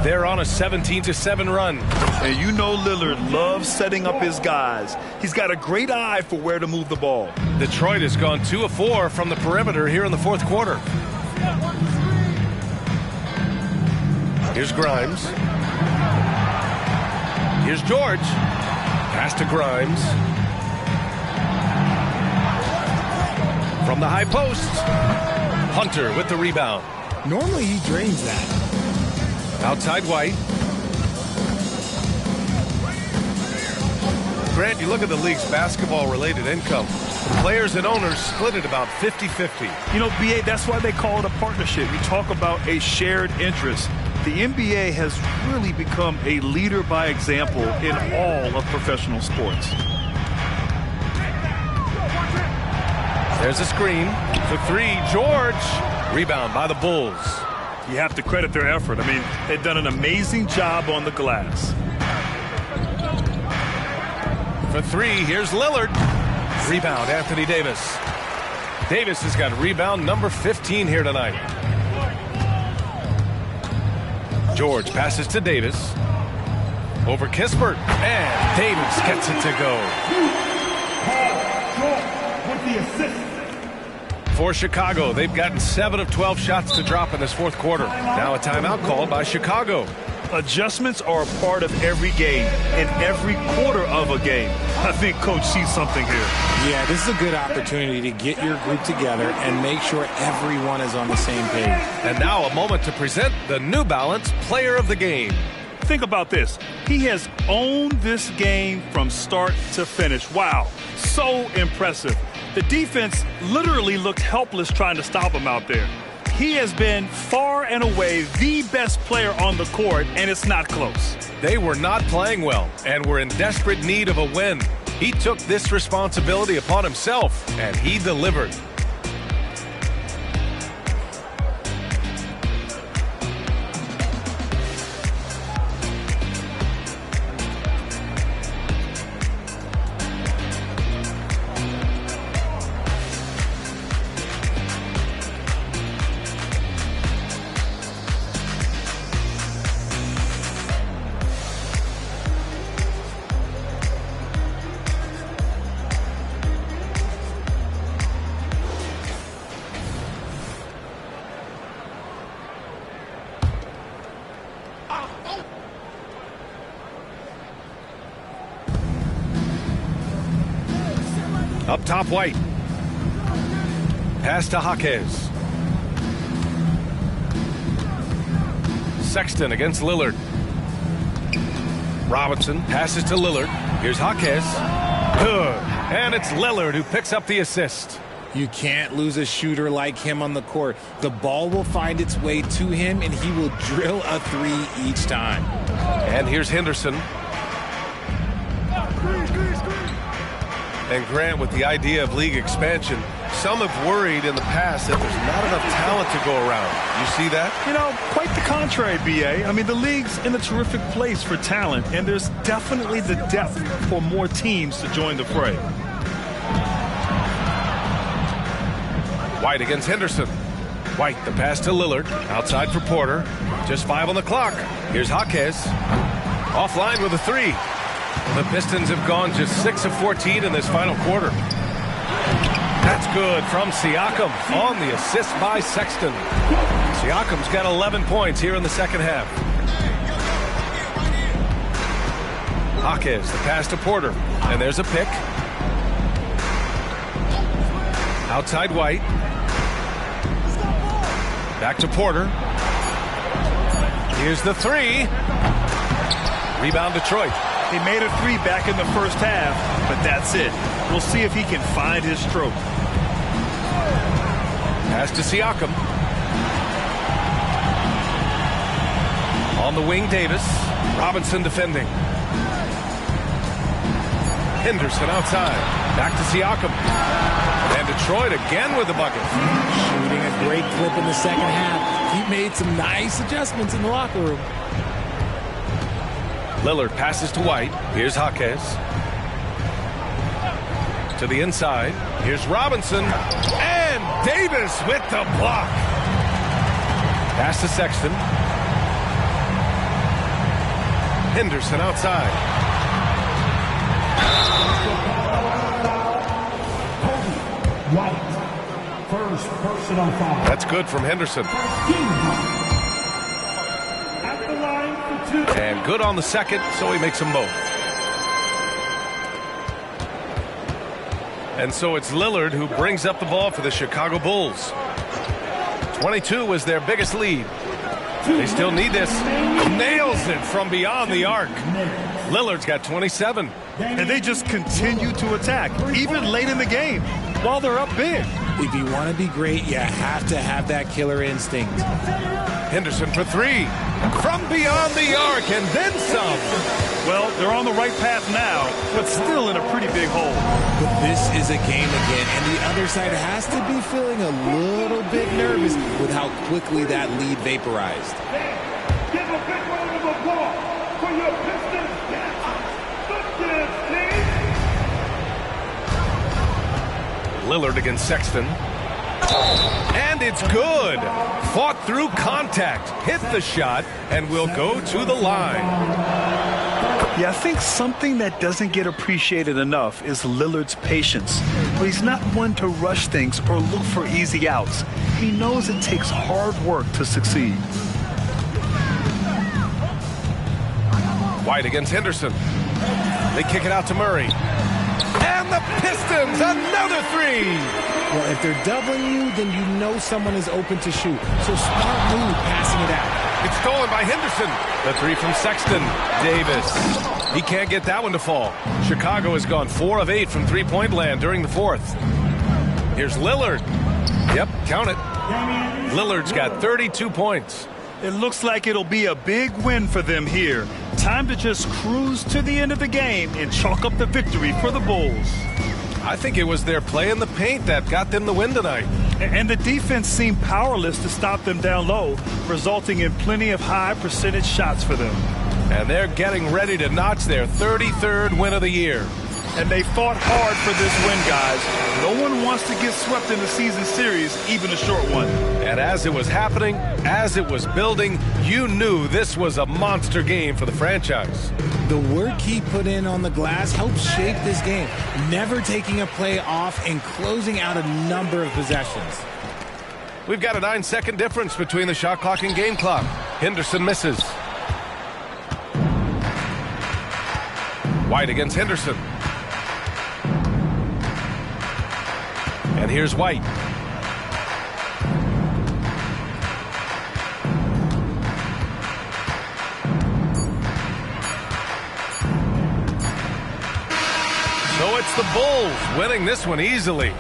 They're on a 17-7 run. And you know Lillard loves setting up his guys. He's got a great eye for where to move the ball. Detroit has gone 2 of 4 from the perimeter here in the fourth quarter. Here's Grimes. Here's George. Pass to Grimes. From the high post. Hunter with the rebound. Normally he drains that. Outside White. Grant, you look at the league's basketball-related income. Players and owners split it about 50-50. You know, BA, that's why they call it a partnership. You talk about a shared interest. The NBA has really become a leader by example in all of professional sports. There's a screen. For 3, George. Rebound by the Bulls. You have to credit their effort. I mean, they've done an amazing job on the glass. For 3, here's Lillard. Rebound, Anthony Davis. Davis has got rebound number 15 here tonight. George passes to Davis. Over Kispert. And Davis gets it to go. With the assist. For Chicago, they've gotten 7 of 12 shots to drop in this fourth quarter. Now a timeout called by Chicago. Adjustments are a part of every game and every quarter of a game. I think Coach sees something here. Yeah, this is a good opportunity to get your group together and make sure everyone is on the same page. And now a moment to present the New Balance Player of the Game. Think about this. He has owned this game from start to finish. Wow, so impressive. The defense literally looked helpless trying to stop him out there. He has been far and away the best player on the court, and it's not close. They were not playing well and were in desperate need of a win. He took this responsibility upon himself, and he delivered. Up top, White. Pass to Jaquez. Sexton against Lillard. Robinson passes to Lillard. Here's Jaquez. Good. And it's Lillard who picks up the assist. You can't lose a shooter like him on the court. The ball will find its way to him, and he will drill a three each time. And here's Henderson. And Grant, with the idea of league expansion, some have worried in the past that there's not enough talent to go around. You see that? You know, quite the contrary, B.A. I mean, the league's in a terrific place for talent, and there's definitely the depth for more teams to join the fray. White against Henderson. White, the pass to Lillard. Outside for Porter. Just 5 on the clock. Here's Jaquez. Offline with a 3. The Pistons have gone just 6 of 14 in this final quarter. That's good from Siakam on the assist by Sexton. Siakam's got 11 points here in the second half. Jaquez, the pass to Porter. And there's a pick. Outside White. Back to Porter. Here's the 3. Rebound Detroit. He made a 3 back in the first half, but that's it. We'll see if he can find his stroke. Pass to Siakam. On the wing, Davis. Robinson defending. Henderson outside. Back to Siakam. And Detroit again with the bucket. Shooting a great clip in the second half. He made some nice adjustments in the locker room. Lillard passes to White. Here's Jaquez. To the inside. Here's Robinson. And Davis with the block. Pass to Sexton. Henderson outside. White, first personal foul. That's good from Henderson. And good on the second, so he makes them both. And so it's Lillard who brings up the ball for the Chicago Bulls. 22 was their biggest lead. They still need this. Nails it from beyond the arc. Lillard's got 27. And they just continue to attack, even late in the game, while they're up big. If you want to be great, you have to have that killer instinct. Henderson for 3. From beyond the arc, and then some. Well, they're on the right path now, but still in a pretty big hole. But this is a game again, and the other side has to be feeling a little bit nervous with how quickly that lead vaporized. Give a big round of applause for your Pistons. Lillard against Sexton. And it's good. Fought through contact, hit the shot, and will go to the line. Yeah, I think something that doesn't get appreciated enough is Lillard's patience. He's not one to rush things or look for easy outs. He knows it takes hard work to succeed. White against Henderson. They kick it out to Murray. And the Pistons, another 3. Well, if they're doubling you, then you know someone is open to shoot. So smart move passing it out. It's stolen by Henderson. The 3 from Sexton. Davis. He can't get that one to fall. Chicago has gone 4 of 8 from three-point land during the fourth. Here's Lillard. Yep, count it. Lillard's got 32 points. It looks like it'll be a big win for them here. Time to just cruise to the end of the game and chalk up the victory for the Bulls. I think it was their play in the paint that got them the win tonight. And the defense seemed powerless to stop them down low, resulting in plenty of high percentage shots for them. And they're getting ready to notch their 33rd win of the year. And they fought hard for this win, guys. No one wants to get swept in the season series, even a short one. And as it was happening, as it was building, you knew this was a monster game for the franchise. The work he put in on the glass helped shape this game, never taking a play off and closing out a number of possessions. We've got a 9-second difference between the shot clock and game clock. Henderson misses. White against Henderson. And here's White. Oh, it's the Bulls winning this one easily.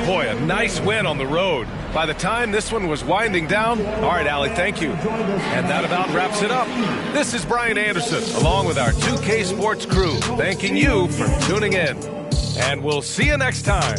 Boy, a nice win on the road. By the time this one was winding down, all right, Allie, thank you. And that about wraps it up. This is Brian Anderson, along with our 2K Sports crew, thanking you for tuning in. And we'll see you next time.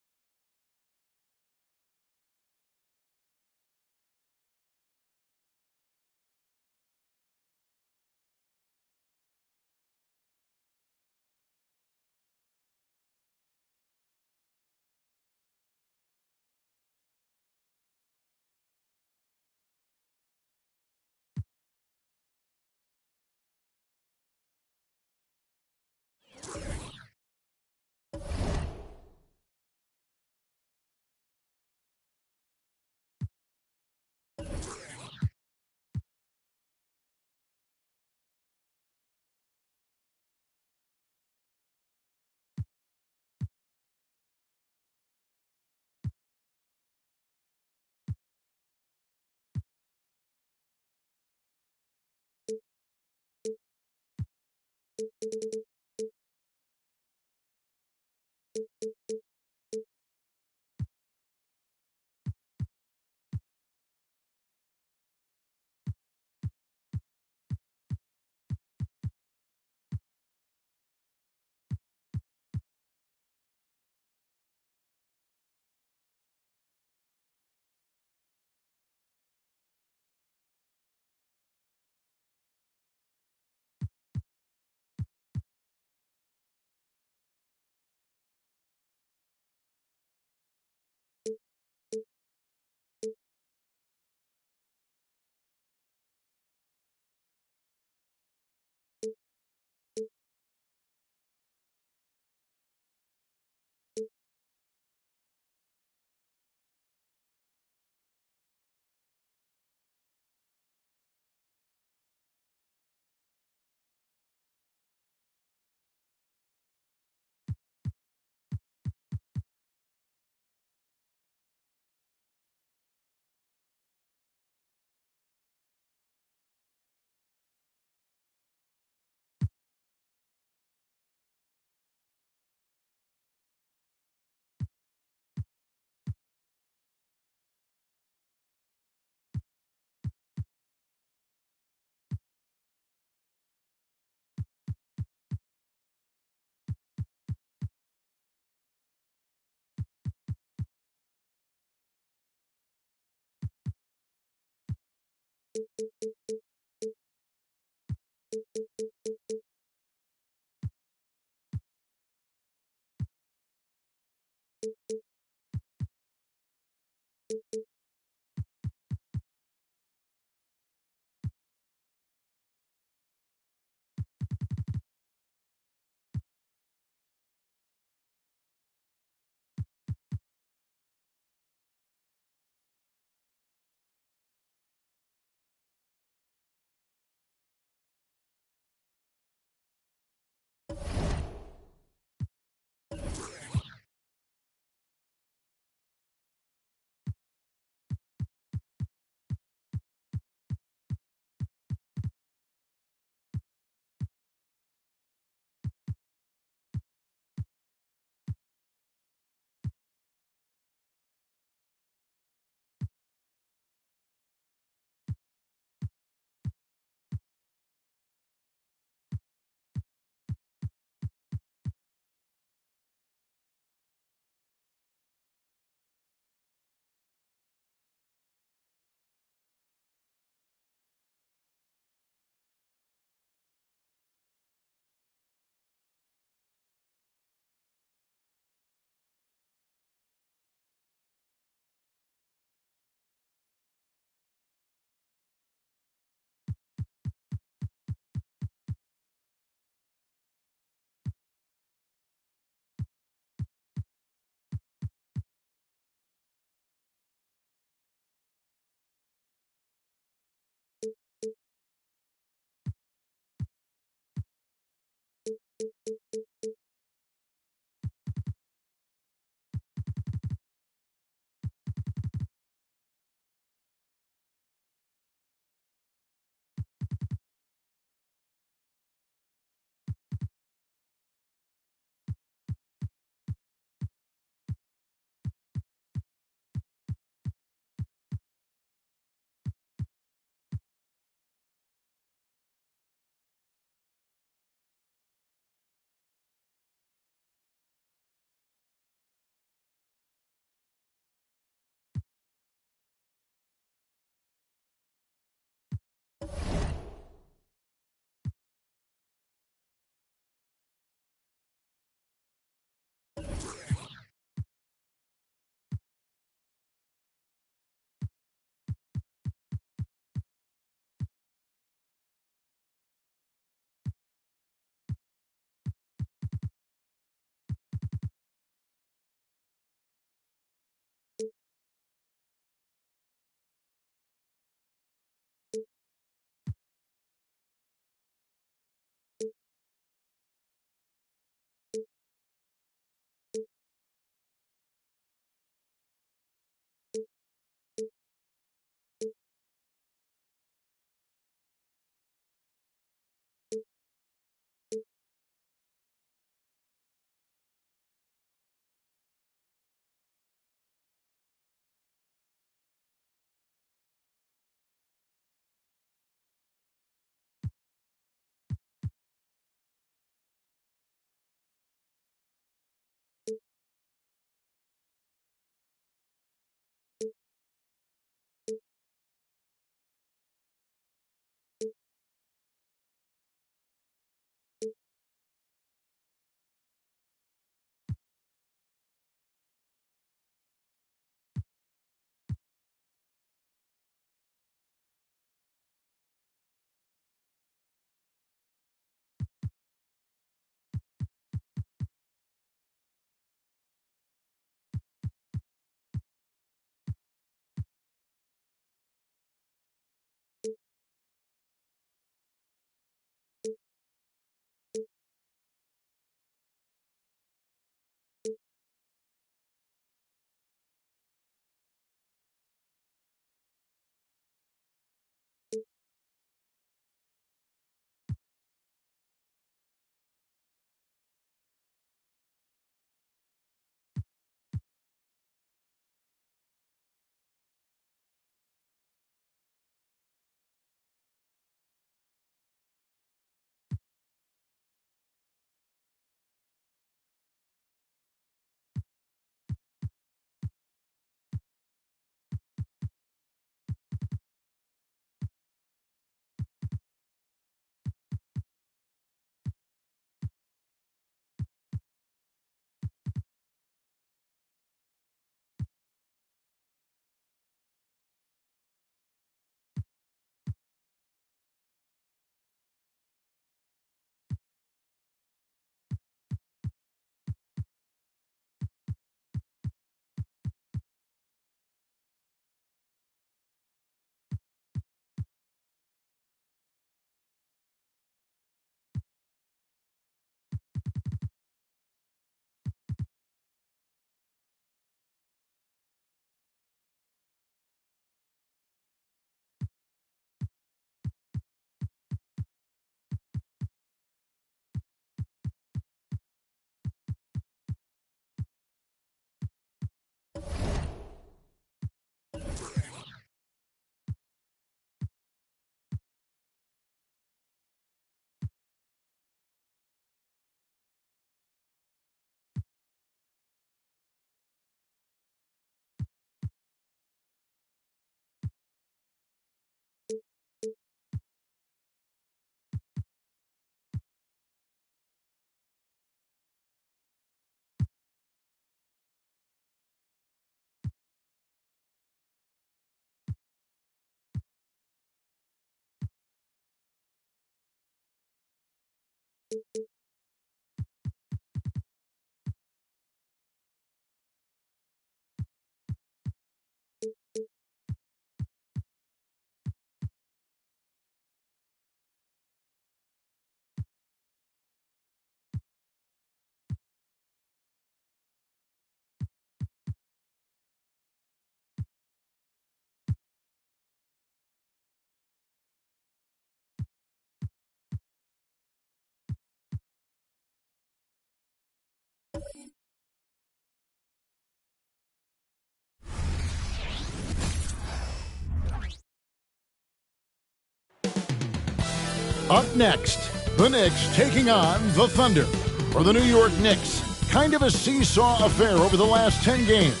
Up next, the Knicks taking on the Thunder. For the New York Knicks, kind of a seesaw affair over the last 10 games.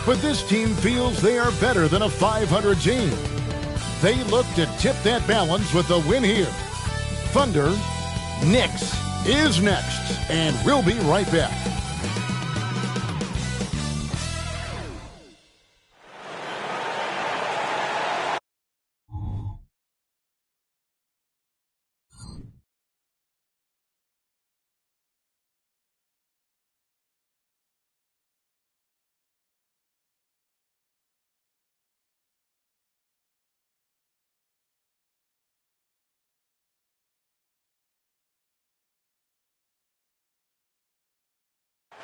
But this team feels they are better than a 500 team. They look to tip that balance with a win here. Thunder, Knicks is next, and we'll be right back.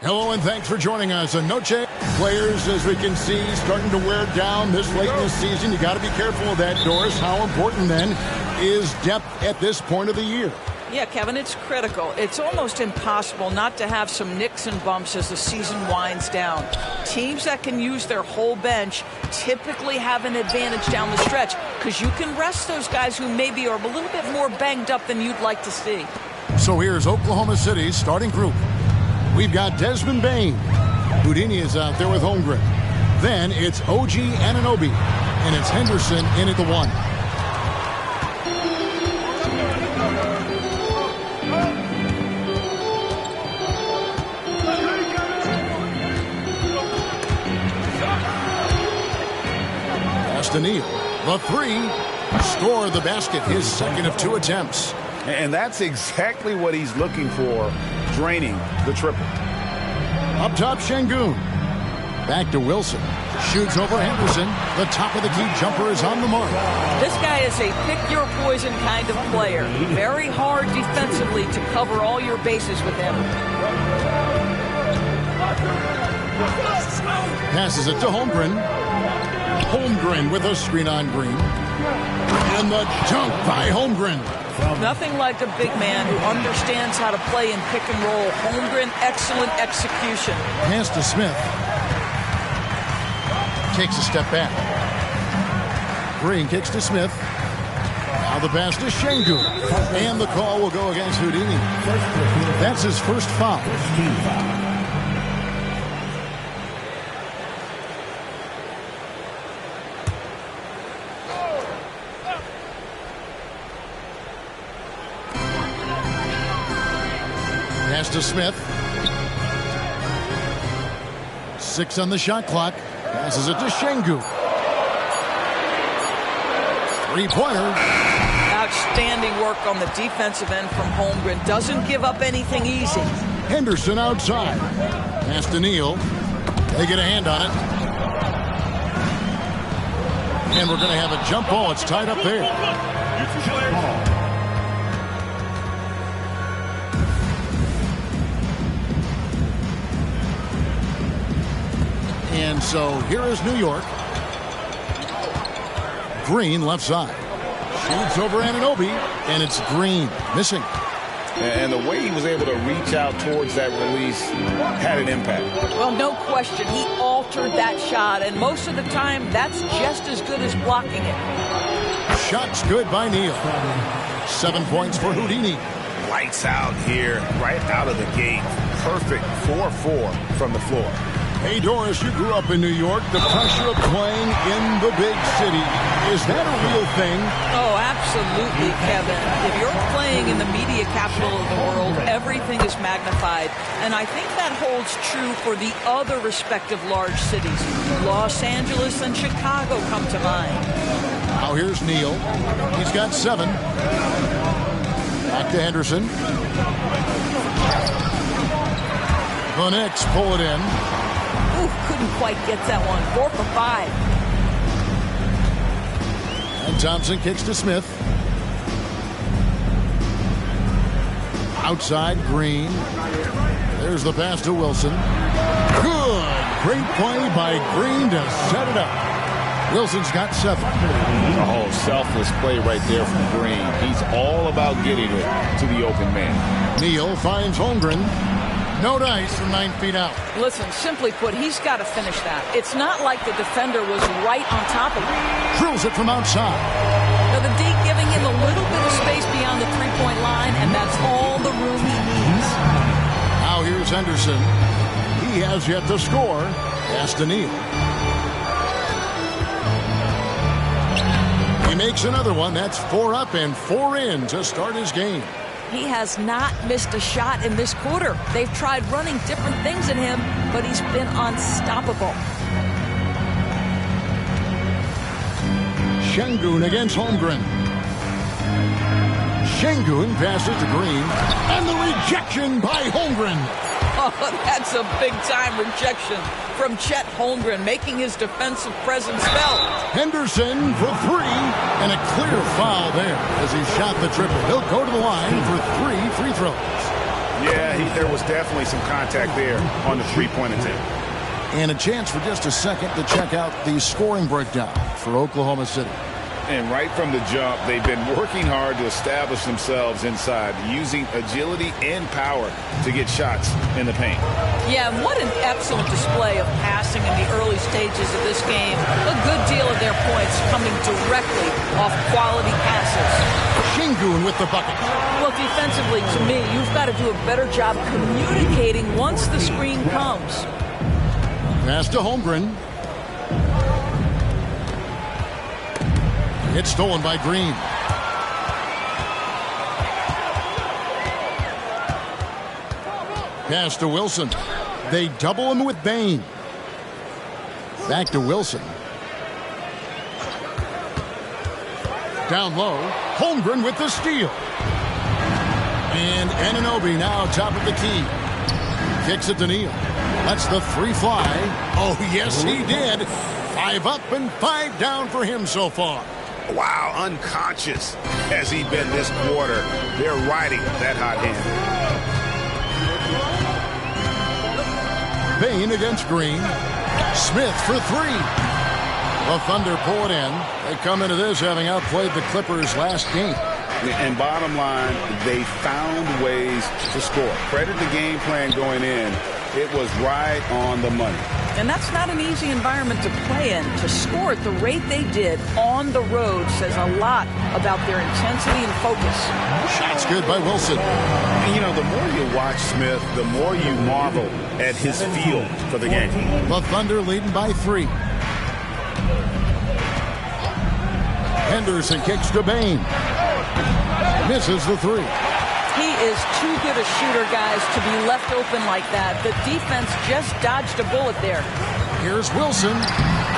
Hello and thanks for joining us. A Noche players, as we can see, starting to wear down this late in the season. You got to be careful of that, Doris. How important then is depth at this point of the year? Yeah, Kevin, it's critical. It's almost impossible not to have some nicks and bumps as the season winds down. Teams that can use their whole bench typically have an advantage down the stretch because you can rest those guys who maybe are a little bit more banged up than you'd like to see. So here's Oklahoma City's starting group. We've got Desmond Bain. Houdini is out there with Holmgren. Then it's OG Anunoby. And it's Henderson in at the 1. Neal, the 3, score the basket, his second of 2 attempts. And that's exactly what he's looking for, draining the triple. Up top, Şengün. Back to Wilson. Shoots over Henderson. The top of the key jumper is on the mark. This guy is a pick-your-poison kind of player. Very hard defensively to cover all your bases with him. Passes it to Holmgren. Holmgren with a screen on Green. And the dunk by Holmgren. Nothing like a big man who understands how to play in pick and roll. Holmgren, excellent execution. Pass to Smith. Takes a step back. Green kicks to Smith. Now the pass to Şengün. And the call will go against Houdini. That's his first foul. Pass to Smith. 6 on the shot clock. Passes it to Şengün. 3-pointer. Outstanding work on the defensive end from Holmgren. Doesn't give up anything easy. Henderson outside. Pass to Neal. They get a hand on it. And we're going to have a jump ball. It's tied up there. And so here is New York. Green left side. Shoots over Anunoby, and it's Green missing. And the way he was able to reach out towards that release had an impact. Well, no question. He altered that shot, and most of the time, that's just as good as blocking it. Shot's good by Neal. 7 points for Houdini. Lights out here, right out of the gate. Perfect 4-4 from the floor. Hey, Doris, you grew up in New York. The pressure of playing in the big city, is that a real thing? Oh, absolutely, Kevin. If you're playing in the media capital of the world, everything is magnified. And I think that holds true for the other respective large cities. Los Angeles and Chicago come to mind. Now here's Neal. He's got 7. Back to Henderson. The Knicks pull it in. Ooh, couldn't quite get that one. 4 for 5. And Thompson kicks to Smith. Outside, Green. There's the pass to Wilson. Good. Great play by Green to set it up. Wilson's got 7. Oh, selfless play right there from Green. He's all about getting it to the open man. Neal finds Holmgren. No dice from 9 feet out. Listen, simply put, he's got to finish that. It's not like the defender was right on top of him. Drills it from outside. Now, the D giving him him a little bit of space beyond the three-point line, and that's all the room he needs. Now here's Henderson. He has yet to score. Pass to Neal. He makes another one. That's 4 up and 4 in to start his game. He has not missed a shot in this quarter. They've tried running different things at him, but he's been unstoppable. Şengün against Holmgren. Şengün passes to Green, and the rejection by Holmgren. Oh, that's a big-time rejection from Chet Holmgren, making his defensive presence felt. Henderson for 3, and a clear foul there as he shot the triple. He'll go to the line for 3 free throws. Yeah, there was definitely some contact there on the three-point attempt. And a chance for just a second to check out the scoring breakdown for Oklahoma City. And right from the jump, they've been working hard to establish themselves inside, using agility and power to get shots in the paint. Yeah, and what an excellent display of passing in the early stages of this game. A good deal of their points coming directly off quality passes. Şengün with the bucket. Well, defensively, to me, you've got to do a better job communicating once the screen comes. Pass to Holmgren. It's stolen by Green. Pass to Wilson. They double him with Bain. Back to Wilson. Down low. Holmgren with the steal. And Anunoby now top of the key. Kicks it to Neal. That's the 3 fly. Oh, yes, he did. 5 up and 5 down for him so far. Wow, unconscious has he been this quarter. They're riding that hot hand. Bain against Green. Smith for 3. The Thunder pull it in. They come into this having outplayed the Clippers last game. And bottom line, they found ways to score. Credit the game plan going in. It was right on the money. And that's not an easy environment to play in. To score at the rate they did on the road says a lot about their intensity and focus. Shots good by Wilson. And, you know, the more you watch Smith, the more you marvel at his feel for the game. The Thunder leading by 3. Henderson kicks to Bain. Misses the 3. He is too good a shooter, guys, to be left open like that. The defense just dodged a bullet there. Here's Wilson.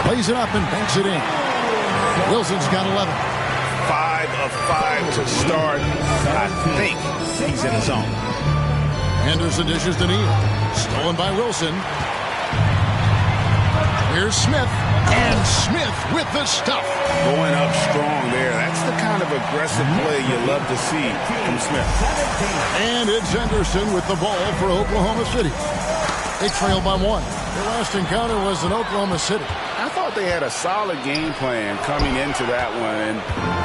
Plays it up and banks it in. Wilson's got 11. 5 of 5 to start. I think he's in the zone. Henderson dishes to Neal. Stolen by Wilson. Here's Smith. And Smith with the stuff. Going up strong there. That's the kind of aggressive play you love to see from Smith. And it's Henderson with the ball for Oklahoma City. They trail by 1. Their last encounter was in Oklahoma City. I thought they had a solid game plan coming into that one, and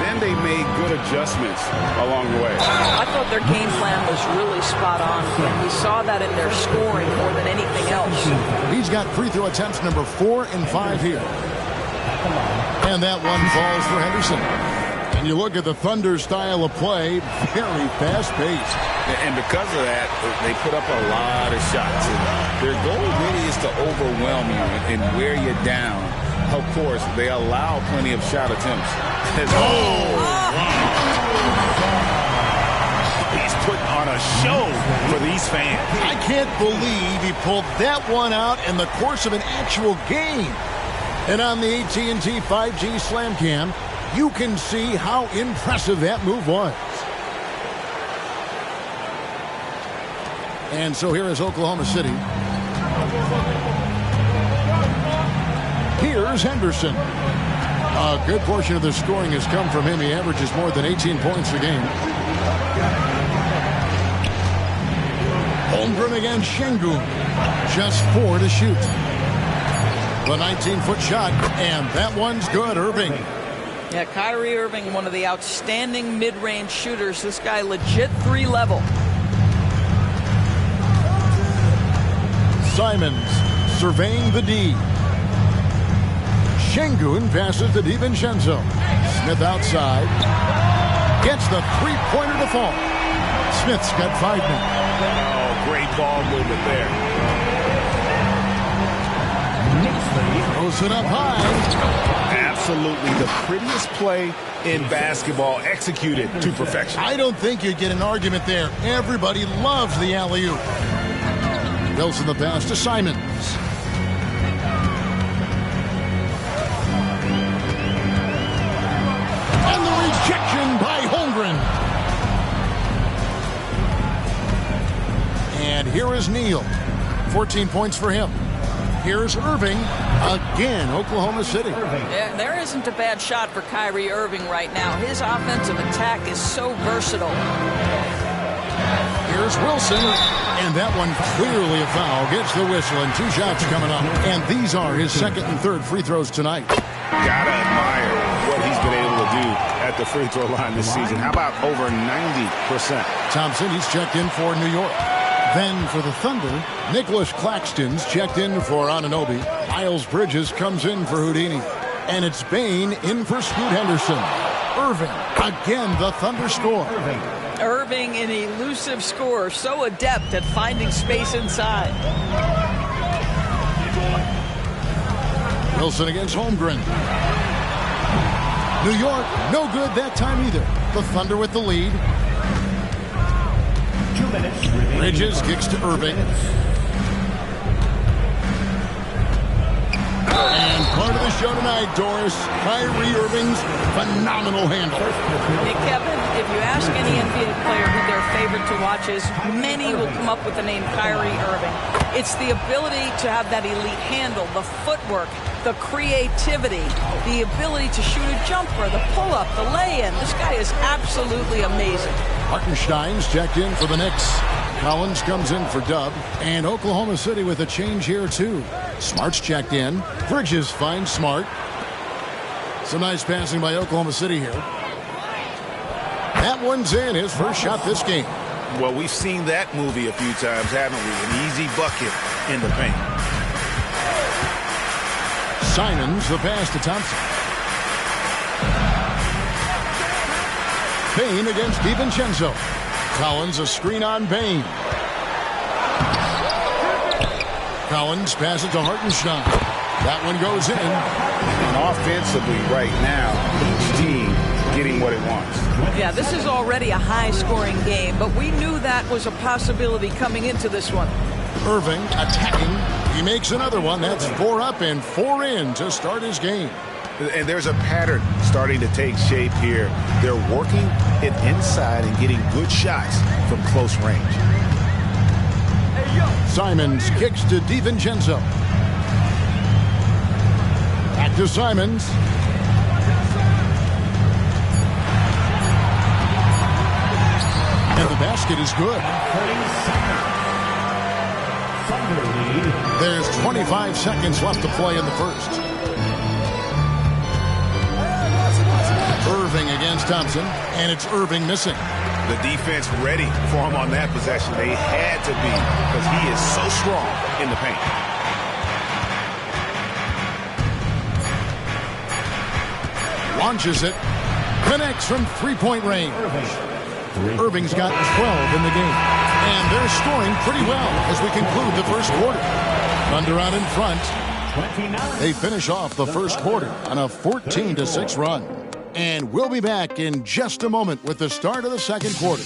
then they made good adjustments along the way. I thought their game plan was really spot on, and we saw that in their scoring more than anything else. He's got free throw attempts number 4 and 5 here. And that one falls for Henderson. And you look at the Thunder style of play, very fast-paced. And because of that, they put up a lot of shots. And their goal really is to overwhelm you and wear you down. Of course, they allow plenty of shot attempts. He's putting on a show for these fans. I can't believe he pulled that one out in the course of an actual game. And on the AT&T 5G Slam Cam, you can see how impressive that move was. And so here is Oklahoma City. Here's Henderson. A good portion of the scoring has come from him. He averages more than 18 points a game. Holmgren against Şengün. Just 4 to shoot. The 19-foot shot, and that one's good, Irving. Yeah, Kyrie Irving, one of the outstanding mid-range shooters. This guy legit 3-level. Simons surveying the D. Şengün passes to DiVincenzo. Smith outside. Gets the three-pointer to fall. Smith's got 5 now. Oh, great ball movement there. Throws it up high. Absolutely the prettiest play in basketball, executed to perfection. I don't think you get an argument there. Everybody loves the alley-oop. Wilson the pass to Simons. And the rejection by Holmgren. And here is Neal. 14 points for him. Here's Irving. Again, Oklahoma City. Yeah, there isn't a bad shot for Kyrie Irving right now. His offensive attack is so versatile. Here's Wilson. And that one clearly a foul. Gets the whistle and 2 shots coming up. And these are his second and third free throws tonight. Gotta admire what he's been able to do at the free throw line this season. How about over 90%? Thompson, he's checked in for New York. Then for the Thunder, Nicholas Claxton's checked in for Anunoby. Miles Bridges comes in for Houdini. And it's Bain in for Scoot Henderson. Irving, again, the Thunder score. Irving, an elusive scorer, so adept at finding space inside. Wilson against Holmgren. New York, no good that time either. The Thunder with the lead. 2 minutes. Bridges kicks to Irving. And part of the show tonight, Doris, Kyrie Irving's phenomenal handle. Hey, Kevin, if you ask any NBA player who their favorite to watch is, many will come up with the name Kyrie Irving. It's the ability to have that elite handle, the footwork, the creativity, the ability to shoot a jumper, the pull-up, the lay-in. This guy is absolutely amazing. Hartenstein's checked in for the Knicks. Collins comes in for Dub. And Oklahoma City with a change here, too. Smart's checked in. Bridges finds Smart. Some nice passing by Oklahoma City here. That one's in. His first shot this game. Well, we've seen that movie a few times, haven't we? An easy bucket in the paint. Simons, the pass to Thompson. Bain against DiVincenzo. Collins, a screen on Bain. Collins passes to Hartenstein. That one goes in. And offensively right now, each team getting what it wants. Yeah, this is already a high-scoring game, but we knew that was a possibility coming into this one. Irving attacking. He makes another one. That's 4 up and 4 in to start his game. And there's a pattern starting to take shape here. They're working it inside and getting good shots from close range. Simons kicks to DiVincenzo. Back to Simons. And the basket is good. There's 25 seconds left to play in the first. Irving against Thompson, and it's Irving missing. The defense ready for him on that possession. They had to be, because he is so strong in the paint. Launches it. Connects from three-point range. Irving's got 12 in the game. And they're scoring pretty well as we conclude the first quarter. Thunder out in front. They finish off the first quarter on a 14-6 run. And we'll be back in just a moment with the start of the second quarter.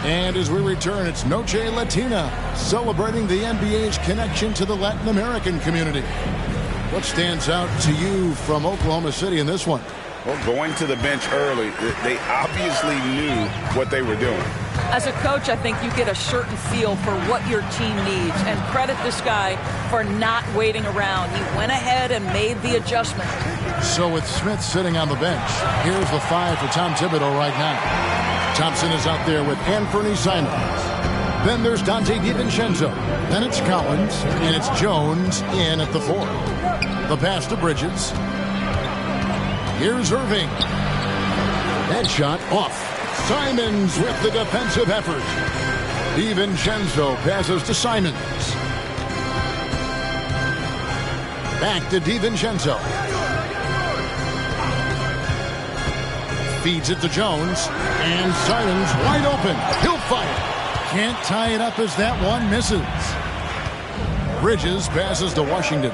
And as we return, it's Noche Latina, celebrating the NBA's connection to the Latin American community. What stands out to you from Oklahoma City in this one? Well, going to the bench early, they obviously knew what they were doing. As a coach, I think you get a certain feel for what your team needs, and credit this guy for not waiting around. He went ahead and made the adjustment. So with Smith sitting on the bench, here's the 5 for Tom Thibodeau right now. Thompson is out there with Anthony Simons. Then there's Dante DiVincenzo. Then it's Collins, and it's Jones in at the 4. The pass to Bridges. Here's Irving. That shot off. Simons with the defensive effort. DiVincenzo passes to Simons. Back to DiVincenzo. Feeds it to Jones. And Simons wide open. He'll fire. Can't tie it up as that one misses. Bridges passes to Washington.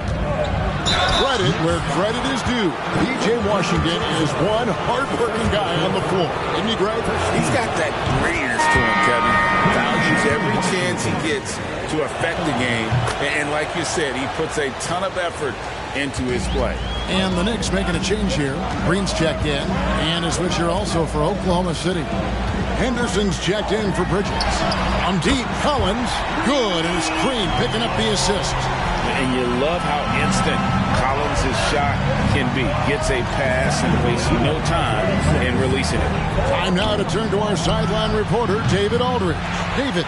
Credit where credit is due. P.J. Washington is one hard-working guy on the floor. Isn't he great? He's got that grittiness to him, Kevin. Values every chance he gets to affect the game. And like you said, he puts a ton of effort into his play. And the Knicks making a change here. Green's checked in. And a switcher also for Oklahoma City. Henderson's checked in for Bridges. On deep, Collins. Good, and Green picking up the assist. And you love how instant Collins' shot can be. Gets a pass and wastes no time in releasing it. Time now to turn to our sideline reporter, David Aldridge. David.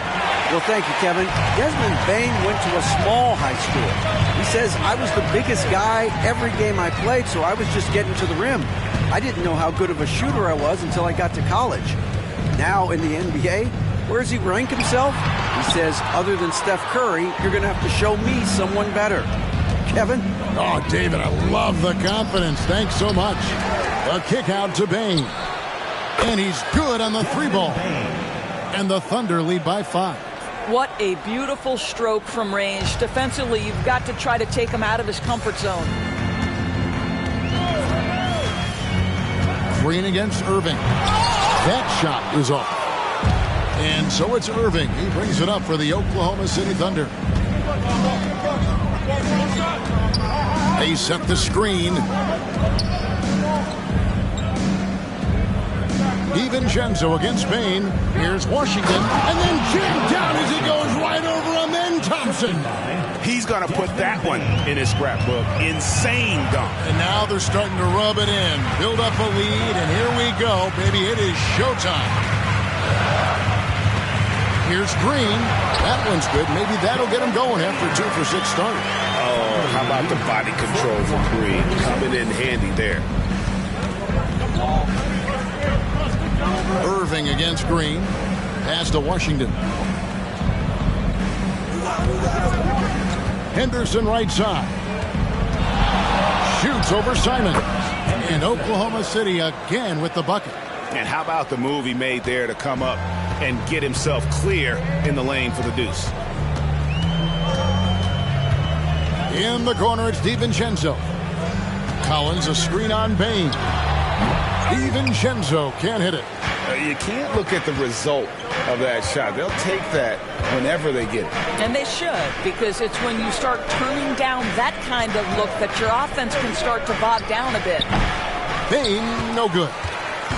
Well, thank you, Kevin. Desmond Bane went to a small high school. He says, I was the biggest guy every game I played, so I was just getting to the rim. I didn't know how good of a shooter I was until I got to college. Now in the NBA, where does he rank himself? He says, other than Steph Curry, you're going to have to show me someone better. Kevin? Oh, David, I love the confidence. Thanks so much. A kick out to Bane. And he's good on the three ball. And the Thunder lead by 5. What a beautiful stroke from range. Defensively, you've got to try to take him out of his comfort zone. Green against Irving. That shot is off. And so it's Irving. He brings it up for the Oklahoma City Thunder. They set the screen. DiVincenzo against Bane. Here's Washington. And then jammed down as he goes right over him. Then Thompson. He's going to put that one in his scrapbook. Insane dunk. And now they're starting to rub it in. Build up a lead. And here we go, baby. It is showtime. Here's Green. That one's good. Maybe that'll get him going after 2 for 6 start. Oh, how about the body control for Green? Coming in handy there. Irving against Green. Pass to Washington. Henderson right side. Shoots over Simon. And Oklahoma City again with the bucket. And how about the move he made there to come up and get himself clear in the lane for the deuce. In the corner, it's DiVincenzo. Collins, a screen on Bane. DiVincenzo can't hit it. You can't look at the result of that shot. They'll take that whenever they get it. And they should, because it's when you start turning down that kind of look that your offense can start to bog down a bit. Bane, no good.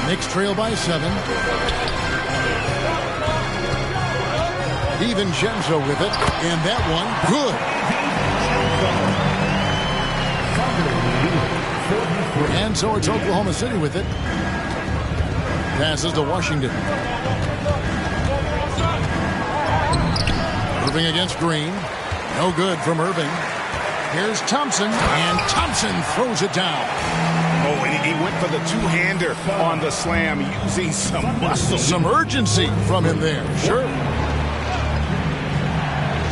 Knicks trail by 7. DiVincenzo with it, and that one good. And so it's Oklahoma City with it. Passes to Washington. Irving against Green. No good from Irving. Here's Thompson, and Thompson throws it down. Oh, and he went for the two-hander on the slam, using some muscle. Some urgency from him there, sure.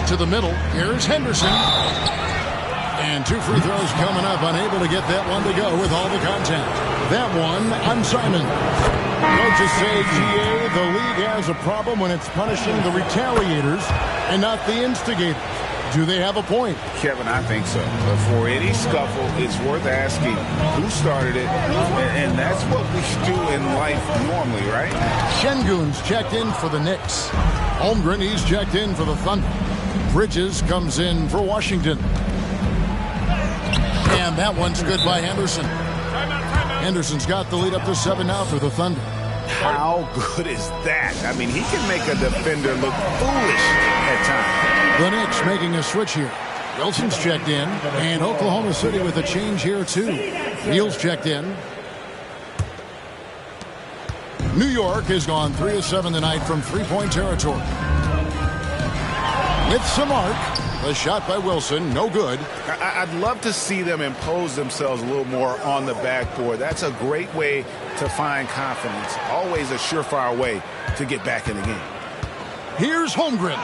To the middle, here's Henderson. And 2 free throws coming up, unable to get that one to go with all the contact. That one on Simon. Coaches say, GA, the league has a problem when it's punishing the retaliators and not the instigators. Do they have a point? Kevin, I think so. But for any scuffle, it's worth asking who started it, and that's what we do in life normally, right? Şengün's checked in for the Knicks. Holmgren, he's checked in for the Thunder. Bridges comes in for Washington. And that one's good by Henderson. Henderson's got the lead up to 7 now for the Thunder. How good is that? I mean, he can make a defender look foolish at times. The Knicks making a switch here. Wilson's checked in, and Oklahoma City with a change here too. Neal's checked in. New York has gone 3 of 7 tonight from 3-point territory. With some arc, The shot by Wilson, no good. I'd love to see them impose themselves a little more on the backboard. That's a great way to find confidence. Always a surefire way to get back in the game. Here's Holmgren,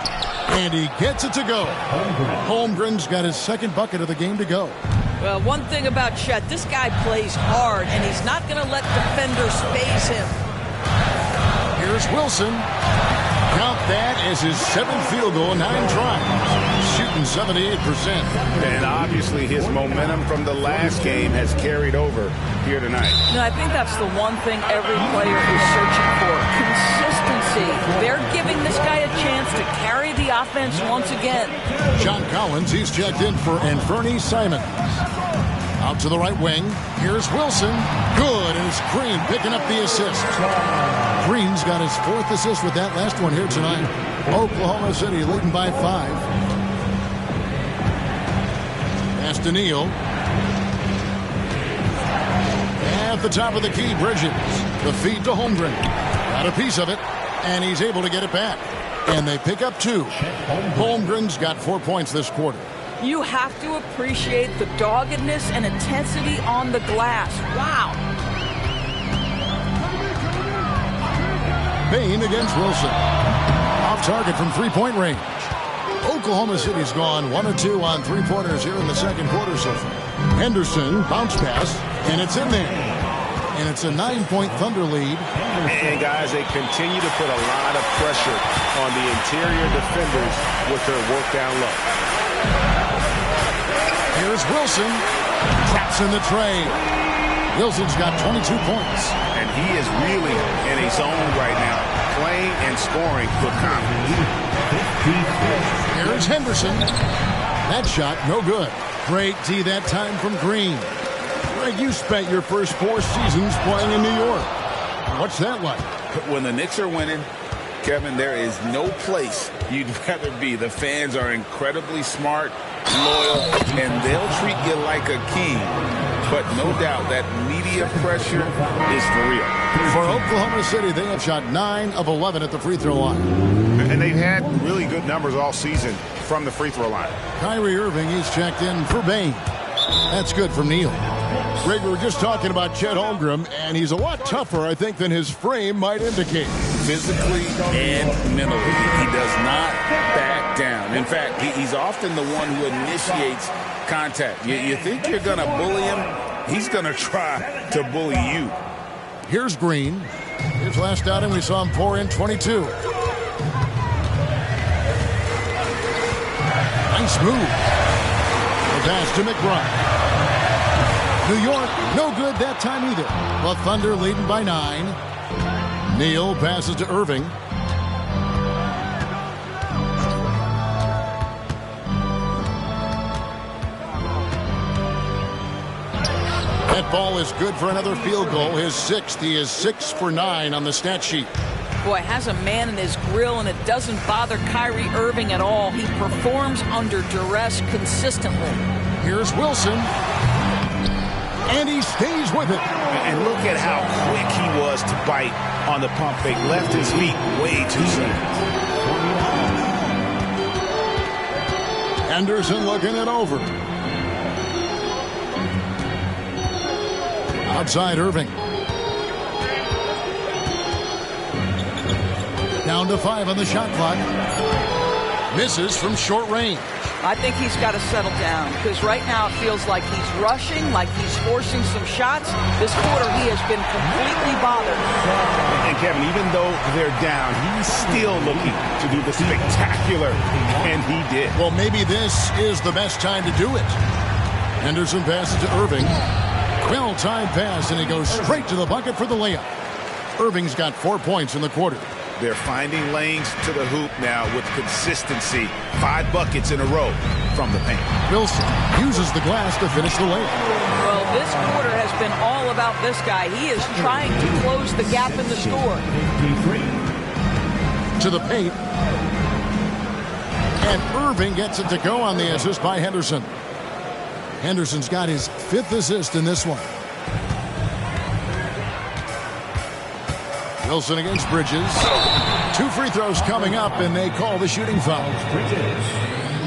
and he gets it to go. Holmgren's got his second bucket of the game to go. Well, one thing about Chet, this guy plays hard, and he's not going to let defenders phase him. Here's Wilson. Count that as his 7th field goal in 9 tries. Shooting 78%. And obviously his momentum from the last game has carried over here tonight. No, I think that's the one thing every player is searching for. Consistency. They're giving this guy a chance to carry the offense once again. John Collins, he's checked in for Anferny Simons. Out to the right wing. Here's Wilson. Good, and it's Green picking up the assist. Green's got his 4th assist with that last one here tonight. Oklahoma City leading by 5. Pass to Neal. At the top of the key, Bridges. The feed to Holmgren. Got a piece of it, and he's able to get it back. And they pick up 2. Holmgren's got 4 points this quarter. You have to appreciate the doggedness and intensity on the glass. Wow. Payne against Wilson. Off target from three-point range. Oklahoma City's gone 1 of 2 on three-pointers here in the second quarter so far. Henderson, bounce pass, and it's in there. And it's a 9-point Thunder lead. And guys, they continue to put a lot of pressure on the interior defenders with their work down low. Here's Wilson. Traps in the tray. Wilson's got 22 points. And he is really in a zone right now, playing and scoring with confidence. Here's Henderson. That shot, no good. Great D that time from Green. Greg, you spent your first 4 seasons playing in New York. What's that like? When the Knicks are winning, Kevin, there is no place you'd rather be. The fans are incredibly smart, loyal, and they'll treat you like a king. But no doubt that media pressure is for real. For Oklahoma City, they have shot 9 of 11 at the free throw line. And they've had really good numbers all season from the free throw line. Kyrie Irving, he's checked in for Bane. That's good from Neal. Greg, we were just talking about Chet Holmgren, and he's a lot tougher, I think, than his frame might indicate. Physically and mentally, he does not back down. In fact, he's often the one who initiates contact. You think you're going to bully him, he's going to try to bully you. Here's Green. His last outing, we saw him pour in 22. Nice move. The pass to McBride. New York, no good that time either. The Thunder leading by 9. Neal passes to Irving. That ball is good for another field goal. His 6th. He is 6 for 9 on the stat sheet. Boy, has a man in his grill, and it doesn't bother Kyrie Irving at all. He performs under duress consistently. Here's Wilson. And he stays with it. And look at how quick he was to bite on the pump fake. Left his feet way too soon. Anderson looking it over. Outside Irving. Down to 5 on the shot clock. Misses from short range. I think he's got to settle down, because right now it feels like he's rushing, like he's forcing some shots. This quarter he has been completely bothered. And Kevin, even though they're down, he's still looking to do the spectacular, and he did. Well, maybe this is the best time to do it. Henderson passes to Irving. Well-timed pass, and he goes straight to the bucket for the layup. Irving's got 4 points in the quarter. They're finding lanes to the hoop now with consistency. 5 buckets in a row from the paint. Wilson uses the glass to finish the layup. Well, this quarter has been all about this guy. He is trying to close the gap in the score. To the paint. And Irving gets it to go on the assist by Henderson. Henderson's got his 5th assist in this one. Wilson against Bridges. 2 free throws coming up, and they call the shooting foul.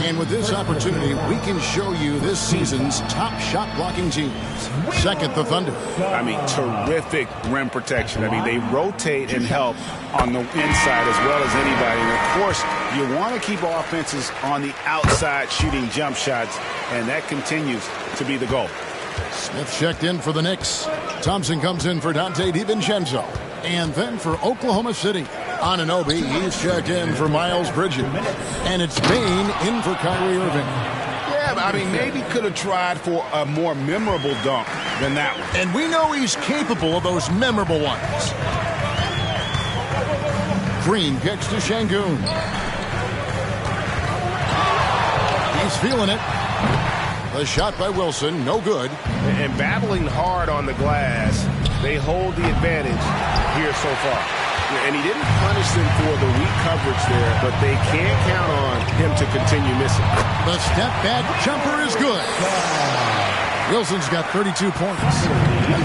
And with this opportunity, we can show you this season's top shot blocking teams. Second, the Thunder. I mean, terrific rim protection. I mean, they rotate and help on the inside as well as anybody. And, of course, you want to keep offenses on the outside shooting jump shots, and that continues to be the goal. Smith checked in for the Knicks. Thompson comes in for Dante DiVincenzo. And then for Oklahoma City, Anunoby, he's checked in for Miles Bridges. And it's Bane in for Kyrie Irving. Yeah, but I mean, maybe could have tried for a more memorable dunk than that one. And we know he's capable of those memorable ones. Green kicks to Şengün. He's feeling it. The shot by Wilson, no good. And battling hard on the glass, they hold the advantage here so far. And he didn't punish them for the weak coverage there, but they can't count on him to continue missing. The step back jumper is good. Wilson's got 32 points.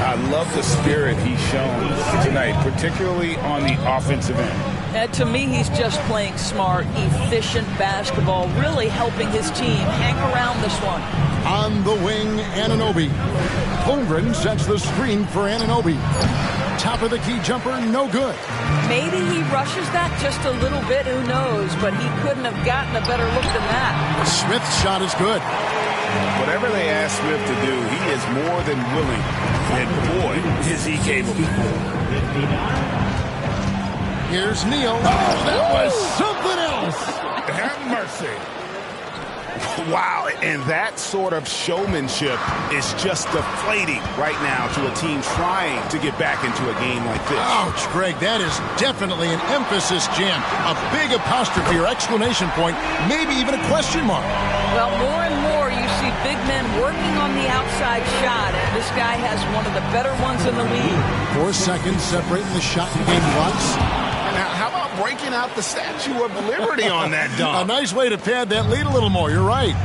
I love the spirit he's shown tonight, particularly on the offensive end. To me, he's just playing smart, efficient basketball, really helping his team hang around this one. On the wing, Anunoby. Holmgren sets the screen for Anunoby. Top of the key jumper, no good. Maybe he rushes that just a little bit, who knows, but he couldn't have gotten a better look than that. Smith's shot is good. Whatever they ask Smith to do, he is more than willing. And boy, is he capable. Here's Neal. Oh, that was something else. Have mercy. Wow, and that sort of showmanship is just deflating right now to a team trying to get back into a game like this. Ouch, Greg, that is definitely an emphasis jam. A big apostrophe or exclamation point, maybe even a question mark. Well, more and more you see big men working on the outside shot, and this guy has one of the better ones in the league. 4 seconds separating the shot and game clocks. How about breaking out the Statue of Liberty on that dunk? A nice way to pad that lead a little more. You're right.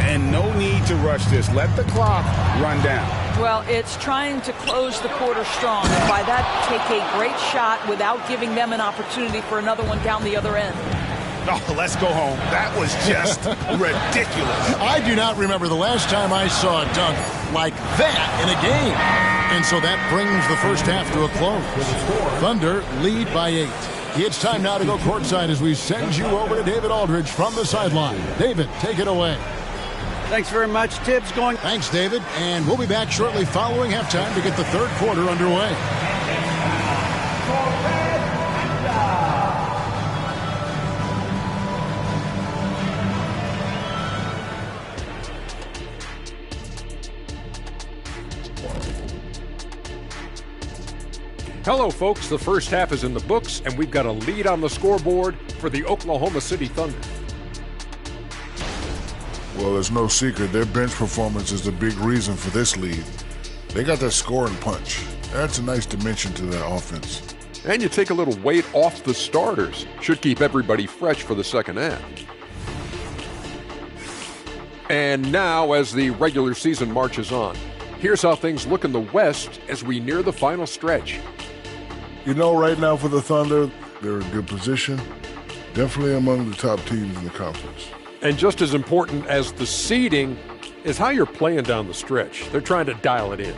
And no need to rush this. Let the clock run down. Well, it's trying to close the quarter strong. And by that, take a great shot without giving them an opportunity for another one down the other end. Oh, let's go home. That was just ridiculous. I do not remember the last time I saw a dunk like that in a game. And so that brings the first half to a close. Thunder lead by 8. It's time now to go courtside as we send you over to David Aldridge from the sideline. David, take it away. Thanks very much. Tibbs going. Thanks, David. And we'll be back shortly following halftime to get the third quarter underway. Hello, folks. The first half is in the books, and we've got a lead on the scoreboard for the Oklahoma City Thunder. Well, it's no secret their bench performance is the big reason for this lead. They got that scoring punch. That's a nice dimension to their offense. And you take a little weight off the starters. Should keep everybody fresh for the second half. And now, as the regular season marches on, here's how things look in the West as we near the final stretch. You know, right now for the Thunder, they're in good position. Definitely among the top teams in the conference. And just as important as the seeding is how you're playing down the stretch. They're trying to dial it in.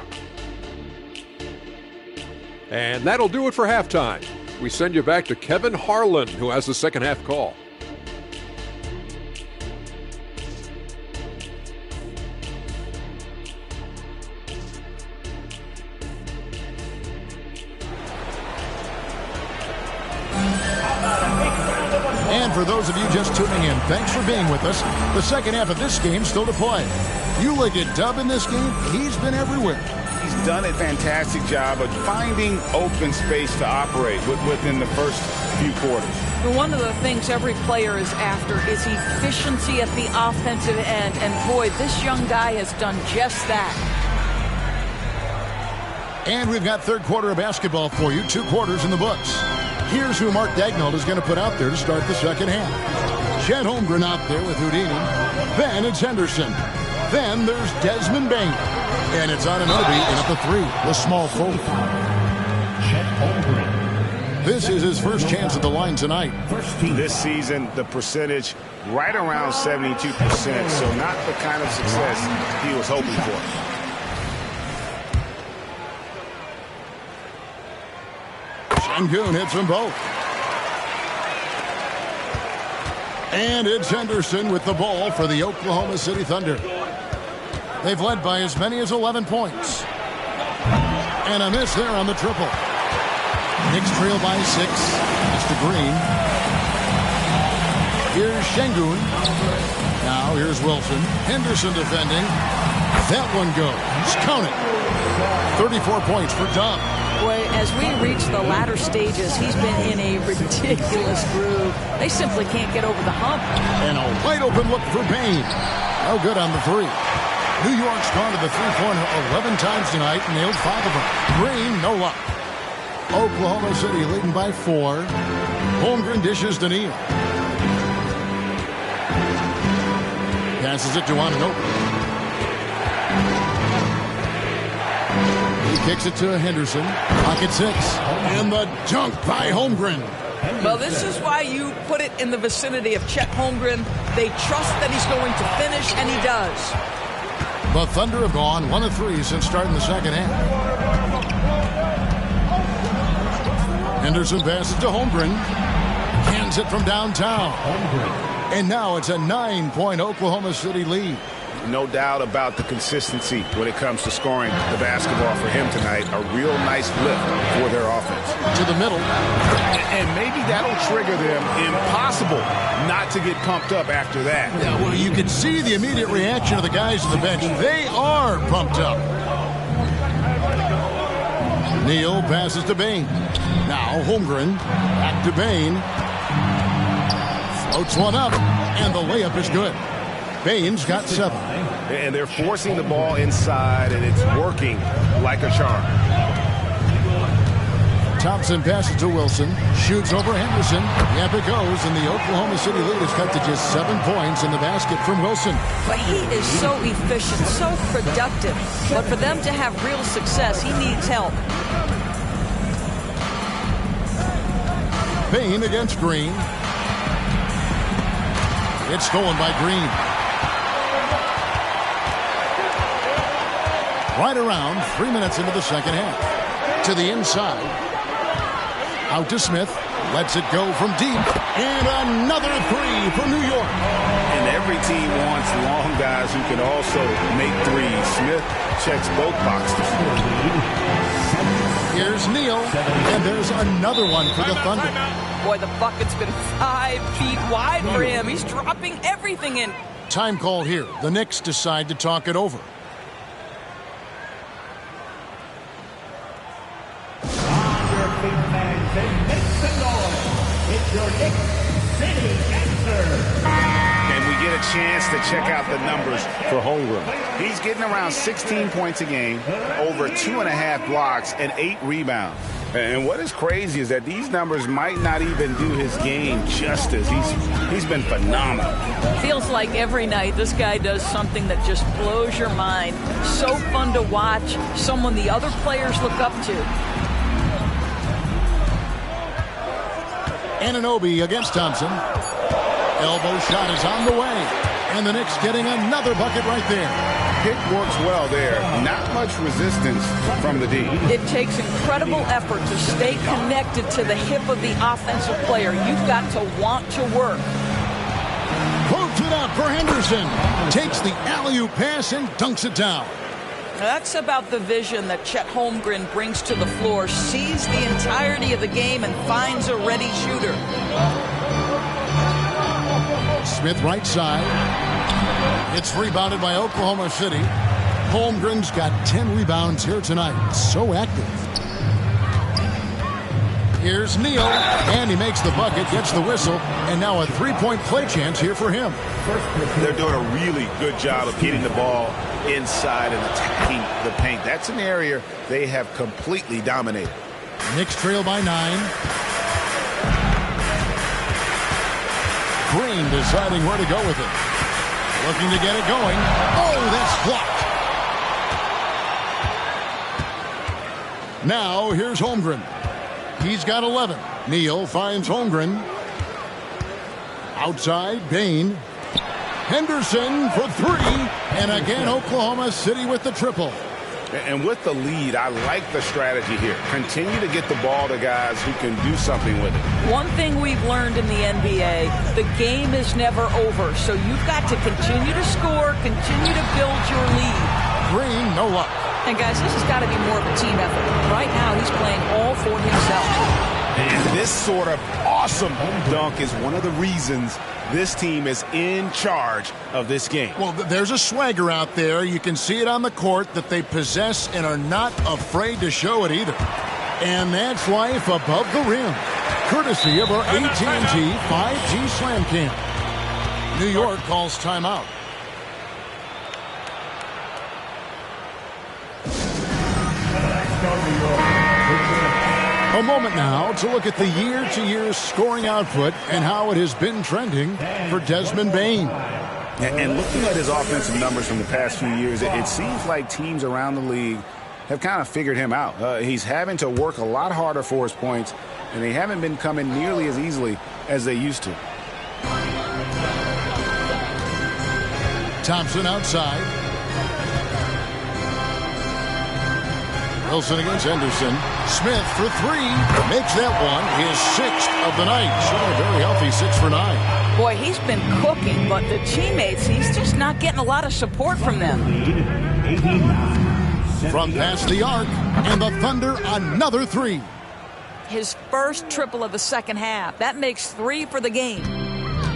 And that'll do it for halftime. We send you back to Kevin Harlan, who has the second half call. And for those of you just tuning in, thanks for being with us. The second half of this game still to play. You look at Dub in this game, he's been everywhere. He's done a fantastic job of finding open space to operate within the first few quarters. One of the things every player is after is efficiency at the offensive end. And boy, this young guy has done just that. And we've got third quarter of basketball for you, 2 quarters in the books. Here's who Mark Daigneault is going to put out there to start the second half. Chet Holmgren out there with Houdini. Then it's Henderson. Then there's Desmond Bane. And it's Anunoby in at the 3, the small forward. This is his first chance at the line tonight. This season, the percentage right around 72%, so not the kind of success he was hoping for. Sengun hits them both. And it's Henderson with the ball for the Oklahoma City Thunder. They've led by as many as 11 points. And a miss there on the triple. Knicks trail by 6. That's to Green. Here's Sengun. Now here's Wilson. Henderson defending. That one goes. Count it. 34 points for Dub. Boy, as we reach the latter stages, he's been in a ridiculous groove. They simply can't get over the hump. And a wide open look for Payne. No good on the three. New York's gone to the three-pointer 11 times tonight and nailed 5 of them. Green, no luck. Oklahoma City leading by 4. Holmgren dishes to Neal. Passes it to Anunoby. He kicks it to Henderson. Pocket 6. And the dunk by Holmgren. Well, this is why you put it in the vicinity of Chet Holmgren. They trust that he's going to finish, and he does. The Thunder have gone 1 of 3 since starting the second half. Henderson passes to Holmgren. Hands it from downtown. And now it's a 9-point Oklahoma City lead. No doubt about the consistency when it comes to scoring the basketball for him tonight. A real nice lift for their offense. To the middle. And maybe that'll trigger them. Impossible not to get pumped up after that. Yeah, well, you can see the immediate reaction of the guys on the bench. They are pumped up. Neal passes to Bane. Now Holmgren. Back to Bane. Floats one up. And the layup is good. Bane's got 7. And they're forcing the ball inside, and it's working like a charm. Thompson passes to Wilson. Shoots over Henderson. Yep, it goes, and the Oklahoma City lead is cut to just 7 points in the basket from Wilson. But he is so efficient, so productive. But for them to have real success, he needs help. Payne against Green. It's stolen by Green. Right around 3 minutes into the second half. To the inside. Out to Smith. Lets it go from deep. And another 3 for New York. And every team wants long guys who can also make threes. Smith checks both boxes. Here's Neal. And there's another one for the Thunder. Boy, the bucket's been 5 feet wide for him. He's dropping everything in. Time call here. The Knicks decide to talk it over. And we get a chance to check out the numbers for Holmgren. He's getting around 16 points a game, over 2.5 blocks, and 8 rebounds. And what is crazy is that these numbers might not even do his game justice. He's been phenomenal. Feels like every night this guy does something that just blows your mind. So fun to watch, someone the other players look up to. Anunoby against Thompson. Elbow shot is on the way. And the Knicks getting another bucket right there. Pick works well there. Not much resistance from the D. It takes incredible effort to stay connected to the hip of the offensive player. You've got to want to work. Pokes it up for Henderson. Takes the alley-oop pass and dunks it down. That's about the vision that Chet Holmgren brings to the floor. Sees the entirety of the game and finds a ready shooter. Smith right side. It's rebounded by Oklahoma City. Holmgren's got 10 rebounds here tonight. So active. Here's Neal, and he makes the bucket, gets the whistle, and now a three-point play chance here for him. They're doing a really good job of getting the ball inside and attacking the paint. That's an area they have completely dominated. Knicks trail by 9. Green deciding where to go with it. Looking to get it going. Oh, that's blocked. Now here's Holmgren. He's got 11. Neal finds Holmgren. Outside, Bain. Henderson for 3. And again, Oklahoma City with the triple. And with the lead, I like the strategy here. Continue to get the ball to guys who can do something with it. One thing we've learned in the NBA, the game is never over. So you've got to continue to score, continue to build your lead. Green, no luck. And guys, this has got to be more of a team effort. Right now, he's playing all for himself. And this sort of awesome dunk is one of the reasons this team is in charge of this game. Well, there's a swagger out there. You can see it on the court that they possess and are not afraid to show it either. And that's life above the rim. Courtesy of our AT&T 5G Slam Cam. New York calls timeout. A moment now to look at the year-to-year scoring output and how it has been trending for Desmond Bain. And looking at his offensive numbers from the past few years, it seems like teams around the league have kind of figured him out. He's having to work a lot harder for his points, and they haven't been coming nearly as easily as they used to. Thompson outside. Wilson against Henderson. Smith for 3. Makes that one his 6th of the night. Showing a very healthy 6 for 9. Boy, he's been cooking, but the teammates, he's just not getting a lot of support from them. From past the arc, and the Thunder another 3. His first triple of the second half. That makes 3 for the game.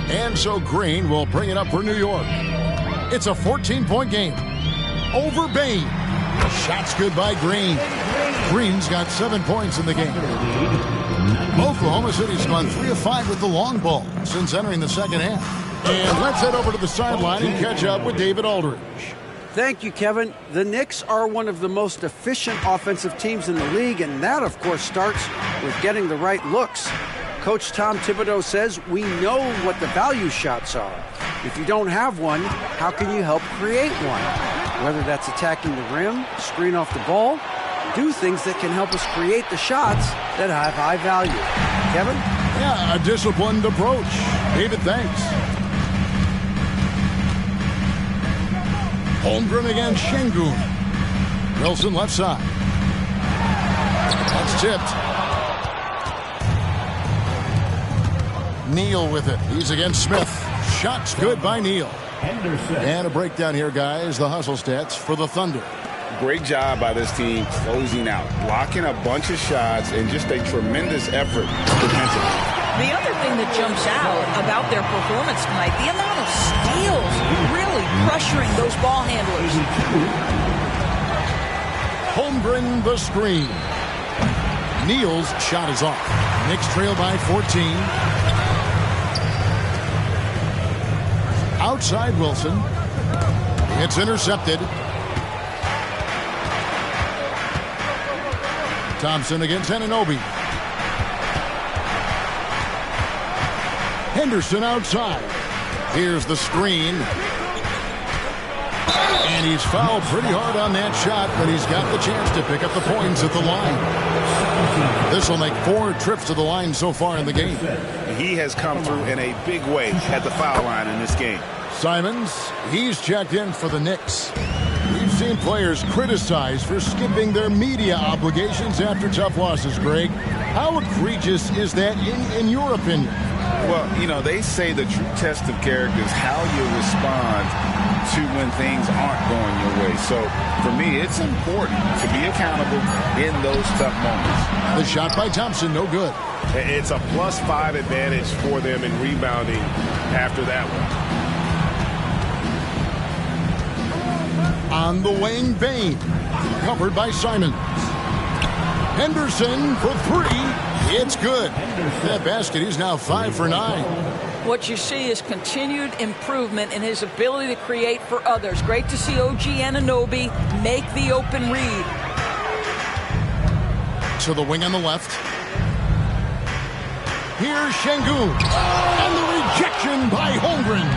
And so Green will bring it up for New York. It's a 14-point game. Over Bain. Shots good by Green. Green's got 7 points in the game. Oklahoma City's gone 3 of 5 with the long ball since entering the second half. And let's head over to the sideline and catch up with David Aldridge. Thank you, Kevin. The Knicks are one of the most efficient offensive teams in the league, and that, of course, starts with getting the right looks. Coach Tom Thibodeau says we know what the value shots are. If you don't have one, how can you help create one? Whether that's attacking the rim, screen off the ball, do things that can help us create the shots that have high value. Kevin? Yeah, a disciplined approach. David, thanks. Holmgren against Şengün. Wilson left side. That's tipped. Neal with it. He's against Smith. Shots good by Neal. And a breakdown here, guys. The hustle stats for the Thunder. Great job by this team closing out, blocking a bunch of shots, and just a tremendous effort defensively. The other thing that jumps out about their performance tonight, the amount of steals, really pressuring those ball handlers. Holmgren the screen. Neal's shot is off. Knicks trail by 14. Outside Wilson. It's intercepted. Thompson against Anunoby. Henderson outside. Here's the screen. And he's fouled pretty hard on that shot, but he's got the chance to pick up the points at the line. This will make 4 trips to the line so far in the game. He has come through in a big way at the foul line in this game. Simons, he's checked in for the Knicks. We've seen players criticized for skipping their media obligations after tough losses, Greg. How egregious is that in your opinion? Well, you know, they say the true test of character is how you respond to when things aren't going your way. So, for me, it's important to be accountable in those tough moments. The shot by Thompson, no good. It's a +5 advantage for them in rebounding after that one. On the wing, Bain. Covered by Simons. Henderson for 3. It's good. That basket is now 5 for 9. What you see is continued improvement in his ability to create for others. Great to see OG Anunoby make the open read. To the wing on the left. Here's Şengün. And the rejection by Holmgren.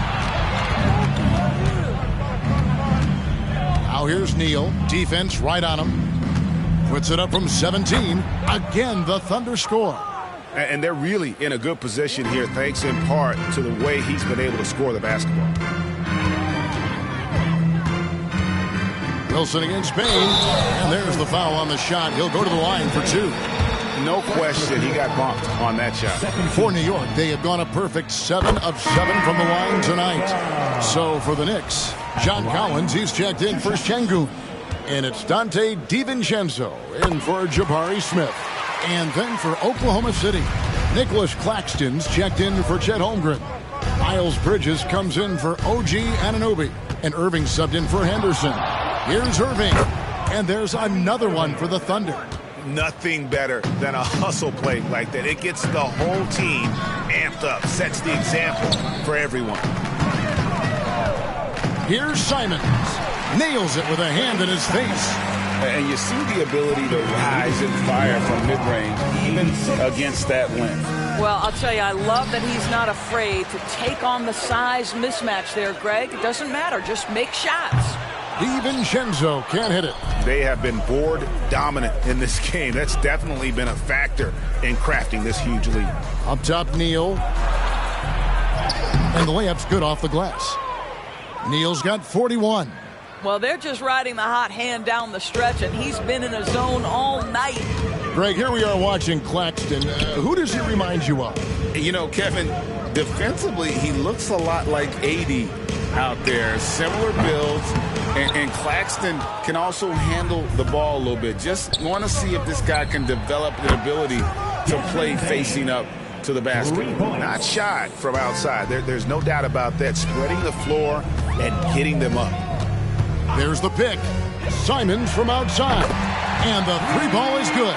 Now here's Neal. Defense right on him. Puts it up from 17. Again, the Thunder score. And they're really in a good position here, thanks in part to the way he's been able to score the basketball. Wilson against Bain. And there's the foul on the shot. He'll go to the line for 2. No question, he got bumped on that shot. For New York, they have gone a perfect 7 of 7 from the line tonight. So for the Knicks, John Collins, he's checked in for Şengün. And it's Dante DiVincenzo in for Jabari Smith. And then for Oklahoma City, Nicholas Claxton's checked in for Chet Holmgren. Miles Bridges comes in for OG Anunoby. And Irving subbed in for Henderson. Here's Irving. And there's another one for the Thunder. Nothing better than a hustle play like that. It gets the whole team amped up, sets the example for everyone. Here's Simons. Nails it with a hand in his face. And you see the ability to rise and fire from mid-range, even against that length. Well, I'll tell you, I love that he's not afraid to take on the size mismatch there, Greg. It doesn't matter. Just make shots. DiVincenzo can't hit it. They have been board dominant in this game. That's definitely been a factor in crafting this huge lead. Up top, Neal. And the layup's good off the glass. Neal's got 41. Well, they're just riding the hot hand down the stretch, and he's been in a zone all night. Greg, here we are watching Claxton. Who does he remind you of? You know, Kevin, defensively, he looks a lot like AD out there. Similar builds, and Claxton can also handle the ball a little bit. Just want to see if this guy can develop an ability to play facing up to the basket. Not shot from outside. There's no doubt about that. Spreading the floor and getting them up. There's the pick. Simons from outside. And the 3 ball is good.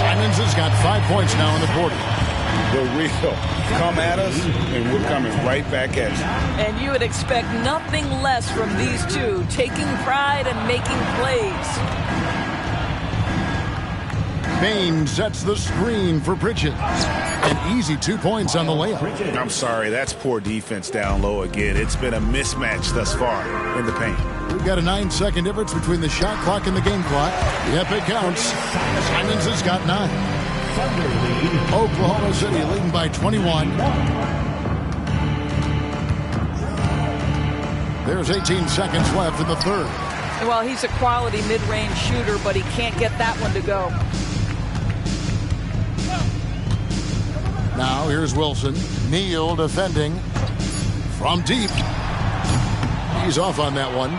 Simons has got 5 points now in the quarter. The real come at us, and we're coming right back at you. And you would expect nothing less from these two, taking pride and making plays. Bain sets the screen for Bridges. An easy 2 points on the layup. I'm sorry, that's poor defense down low again. It's been a mismatch thus far in the paint. We've got a 9-second difference between the shot clock and the game clock. Yep, it counts. Simons has got 9. Oklahoma City leading by 21. There's 18 seconds left in the third. Well, he's a quality mid-range shooter, but he can't get that one to go. Now here's Wilson. Neal defending from deep. He's off on that one.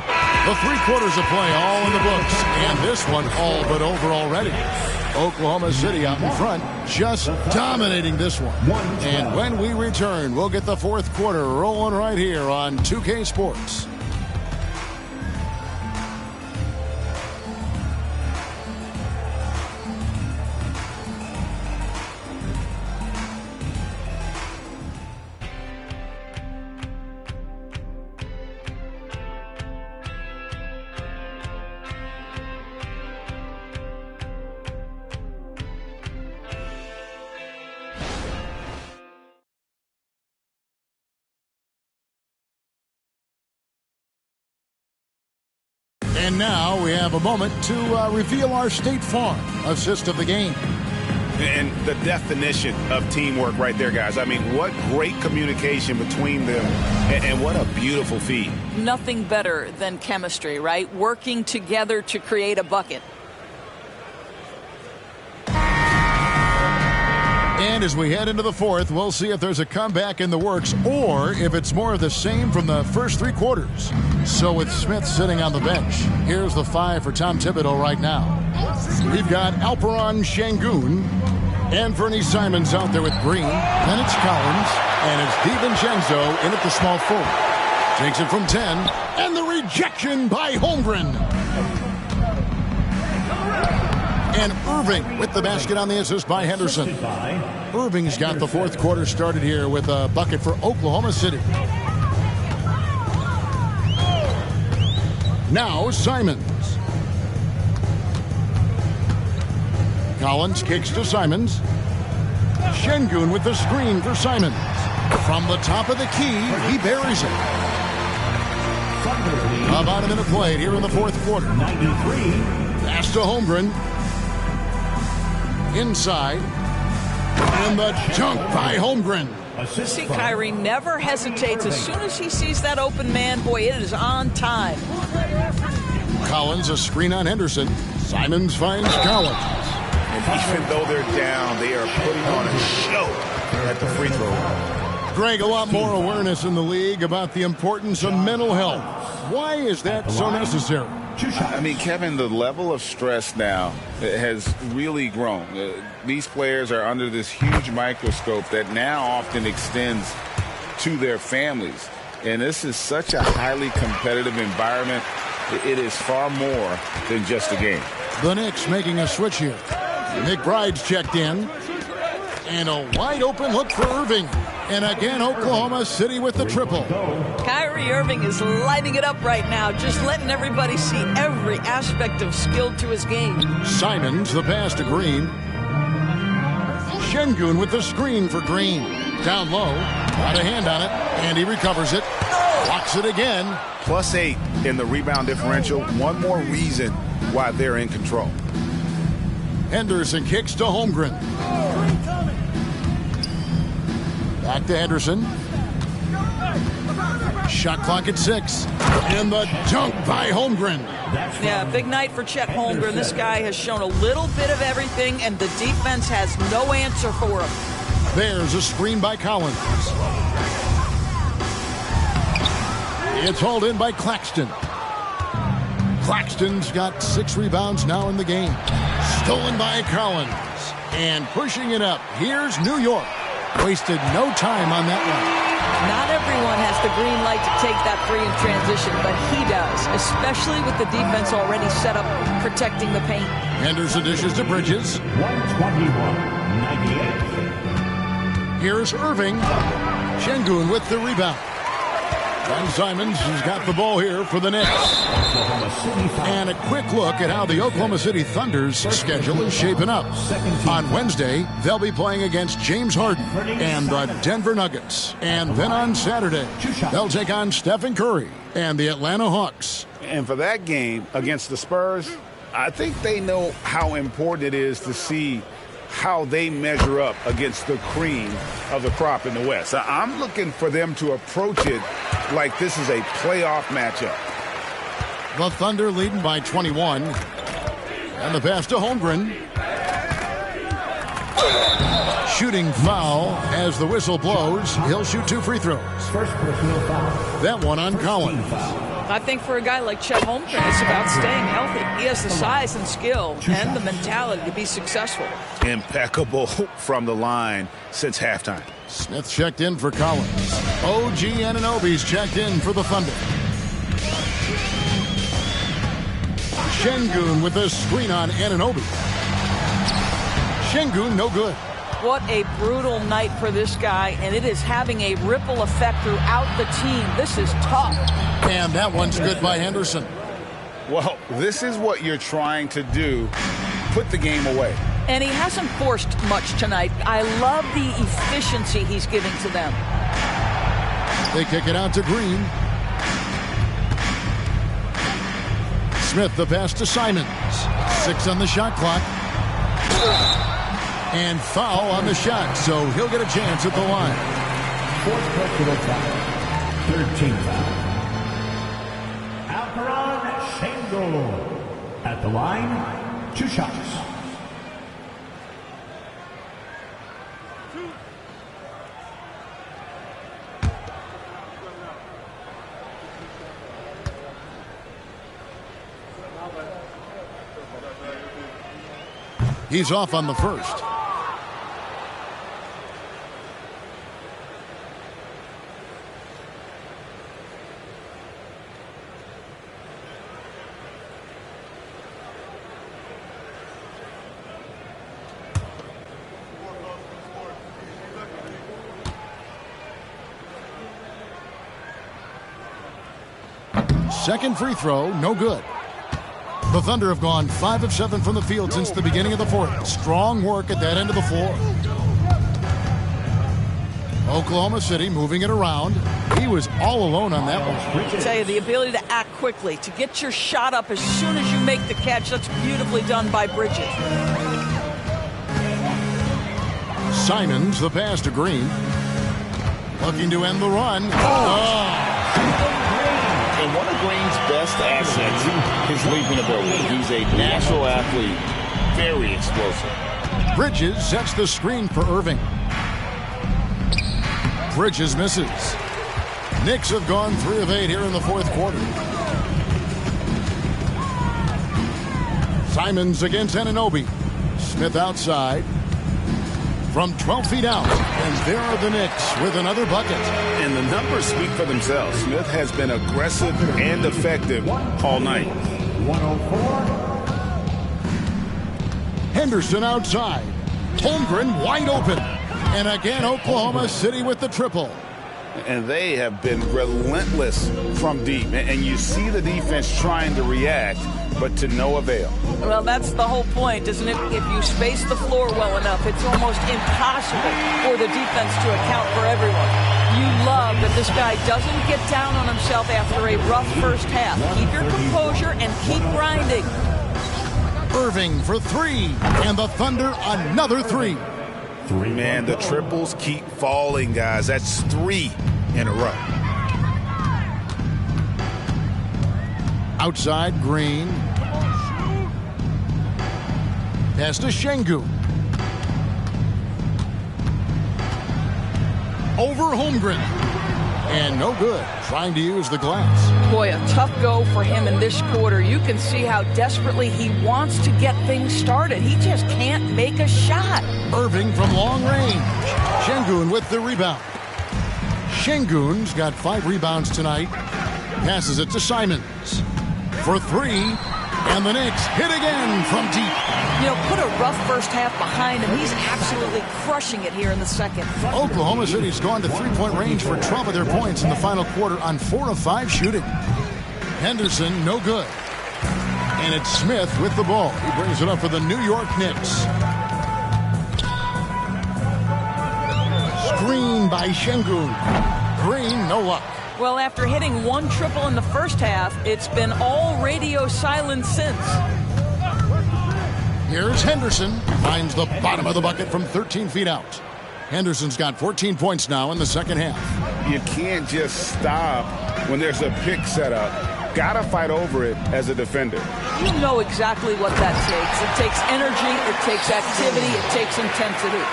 The 3 quarters of play all in the books. And this one all but over already. Oklahoma City out in front, just dominating this one. And when we return, we'll get the 4th quarter rolling right here on 2K Sports. And now we have a moment to reveal our State Farm assist of the game. And the definition of teamwork right there, guys. I mean, what great communication between them, and what a beautiful feed. Nothing better than chemistry, right? Working together to create a bucket. And as we head into the 4th, we'll see if there's a comeback in the works or if it's more of the same from the first 3 quarters. So with Smith sitting on the bench, here's the 5 for Tom Thibodeau right now. We've got Alperen Şengün and Fernie Simons out there with Green. Then it's Collins, and it's DiVincenzo in at the small forward. Takes it from 10, and the rejection by Holmgren. And Irving with the basket on the assist by Henderson. Irving's got the 4th quarter started here with a bucket for Oklahoma City. Now Simons. Collins kicks to Simons. Şengün with the screen for Simons. From the top of the key, he buries it. About a minute played here in the 4th quarter. Pass to Holmgren. Inside. And the dunk by Holmgren. See, Kyrie never hesitates. As soon as he sees that open man, boy, it is on time. Collins, a screen on Henderson. Simons finds Collins. And even though they're down, they are putting on a show at the free throw line. Greg, a lot more awareness in the league about the importance of mental health. Why is that so necessary? I mean, Kevin, the level of stress now has really grown. These players are under this huge microscope that now often extends to their families. And this is such a highly competitive environment. It is far more than just a game. The Knicks making a switch here. McBride's checked in. And a wide open look for Irving. And again, Oklahoma City with the triple. Kyrie Irving is lighting it up right now, just letting everybody see every aspect of skill to his game. Simons, the pass to Green. Şengün with the screen for Green. Down low, got a hand on it, and he recovers it. Blocks it again. +8 in the rebound differential. One more reason why they're in control. Henderson kicks to Holmgren. Back to Henderson. Shot clock at 6. And the dunk by Holmgren. Yeah, big night for Chet Holmgren. This guy has shown a little bit of everything, and the defense has no answer for him. There's a screen by Collins. It's hauled in by Claxton. Claxton's got 6 rebounds now in the game. Stolen by Collins. And pushing it up. Here's New York. Wasted no time on that one. Not everyone has the green light to take that free in transition, but he does, especially with the defense already set up protecting the paint. Henderson dishes to Bridges. 121-98. Here's Irving. Şengün with the rebound. Ben Simons has got the ball here for the Knicks. And a quick look at how the Oklahoma City Thunder's schedule is shaping up. On Wednesday, they'll be playing against James Harden and the Denver Nuggets. And then on Saturday, they'll take on Stephen Curry and the Atlanta Hawks. And for that game against the Spurs, I think they know how important it is to see how they measure up against the cream of the crop in the West. I'm looking for them to approach it like this is a playoff matchup. The Thunder leading by 21. And the pass to Holmgren. Shooting foul as the whistle blows. He'll shoot 2 free throws. First personal foul. That one on Collins. I think for a guy like Chet Holmgren, it's about staying healthy. He has the size and skill and the mentality to be successful. Impeccable from the line since halftime. Smith checked in for Collins. OG Anunoby's checked in for the Thunder. Şengün with a screen on Anunoby. Şengün no good. What a brutal night for this guy, and it is having a ripple effect throughout the team. This is tough. And that one's good by Henderson. Well, this is what you're trying to do. Put the game away. And he hasn't forced much tonight. I love the efficiency he's giving to them. They kick it out to Green. Smith the pass to Simons. 6 on the shot clock. And foul on the shot, so he'll get a chance at the line. Fourth personal foul. 13th foul. Alperon Şengün at the line. 2 shots. He's off on the first. Second free throw, no good. The Thunder have gone 5 of 7 from the field since the beginning of the fourth. Strong work at that end of the floor. Oklahoma City moving it around. He was all alone on that one. I tell you, the ability to act quickly, to get your shot up as soon as you make the catch, that's beautifully done by Bridges. Simons, the pass to Green. Looking to end the run. And one of Green's best assets is leaping ability. He's a natural athlete, very explosive. Bridges sets the screen for Irving. Bridges misses. Knicks have gone 3 of 8 here in the fourth quarter. Simons against Anunoby. Smith outside. From 12 feet out. And there are the Knicks with another bucket. And the numbers speak for themselves. Smith has been aggressive and effective all night. 104. Henderson outside. Holmgren wide open. And again, Oklahoma City with the triple. And they have been relentless from deep. And you see the defense trying to react, but to no avail. Well, that's the whole point, isn't it? If you space the floor well enough, it's almost impossible for the defense to account for everyone. You love that this guy doesn't get down on himself after a rough first half. Keep your composure and keep grinding. Irving for 3, and the Thunder another 3. Man, the triples keep falling, guys. That's 3 in a row. Outside, Green. Pass to Şengün. Over Holmgren. And no good. Trying to use the glass. Boy, a tough go for him in this quarter. You can see how desperately he wants to get things started. He just can't make a shot. Irving from long range. Şengün with the rebound. Şengün's got 5 rebounds tonight. Passes it to Simons. For 3. And the Knicks hit again from deep. You know, put a rough first half behind him. He's absolutely crushing it here in the second. Oklahoma City's gone to 3-point range for 12 of their points in the final quarter on 4 of 5 shooting. Henderson, no good. And it's Smith with the ball. He brings it up for the New York Knicks. Screen by Şengün. Green, no luck. Well, after hitting 1 triple in the first half, it's been all radio silence since. Here's Henderson. Finds the bottom of the bucket from 13 feet out. Henderson's got 14 points now in the second half. You can't just stop when there's a pick set up. Gotta fight over it as a defender. You know exactly what that takes. It takes energy, it takes activity, it takes intensity.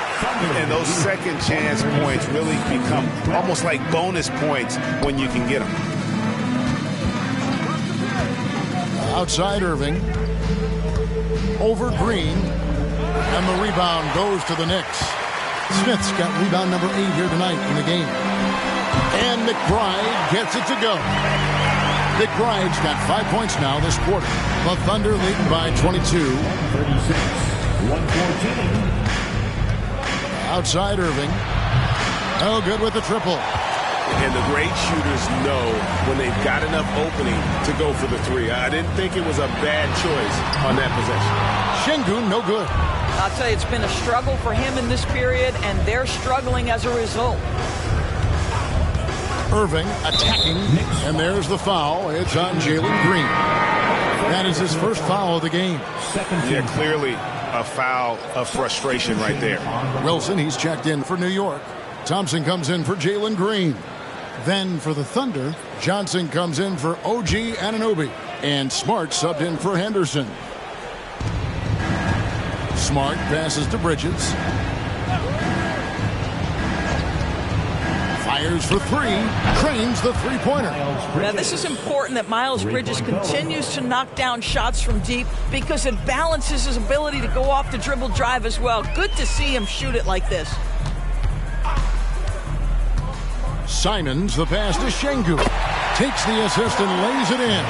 And those second chance points really become almost like bonus points when you can get them. Outside Irving. Over Green. And the rebound goes to the Knicks. Smith's got rebound number 8 here tonight in the game. And McBride gets it to go. McBride's got 5 points now this quarter. The Thunder leading by 22. 36-114. Outside Irving. No good with the triple. And the great shooters know when they've got enough opening to go for the 3. I didn't think it was a bad choice on that possession. Şengün, no good. I'll tell you, it's been a struggle for him in this period, and they're struggling as a result. Irving attacking, and there's the foul. It's on Jalen Green. That is his first foul of the game. Yeah, clearly a foul of frustration right there. Wilson, he's checked in for New York. Thompson comes in for Jalen Green. Then for the Thunder, Johnson comes in for OG Anunoby. And Smart subbed in for Henderson. Smart passes to Bridges. Fires for 3. Trains the three-pointer. Now, this is important that Miles Bridges continues to knock down shots from deep because it balances his ability to go off the dribble drive as well. Good to see him shoot it like this. Simons, the pass to Şengün. Takes the assist and lays it in.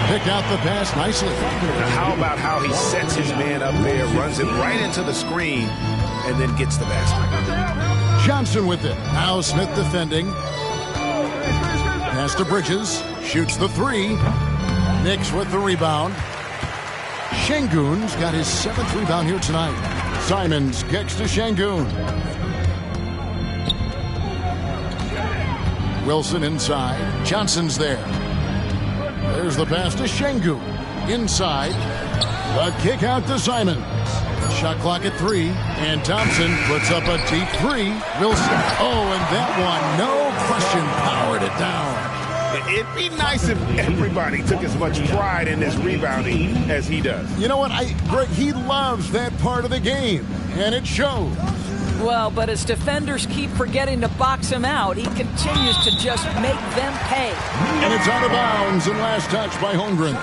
Picked out the pass nicely. Now, how about how he sets his man up there, runs it right into the screen, and then gets the basket. Johnson with it. Now Smith defending. Pass to Bridges. Shoots the 3. Knicks with the rebound. Şengün's got his 7th rebound here tonight. Simons kicks to Şengün. Wilson inside. Johnson's there. There's the pass to Şengün. Inside. A kick out to Simons. Shot clock at 3. And Thompson puts up a deep 3. Wilson. Oh, and that one, no question, powered it down. It'd be nice if everybody took as much pride in his rebounding as he does. You know what, Greg, he loves that part of the game, and it shows. Well, but as defenders keep forgetting to box him out, he continues to just make them pay. And it's out of bounds and last touch by Holmgren.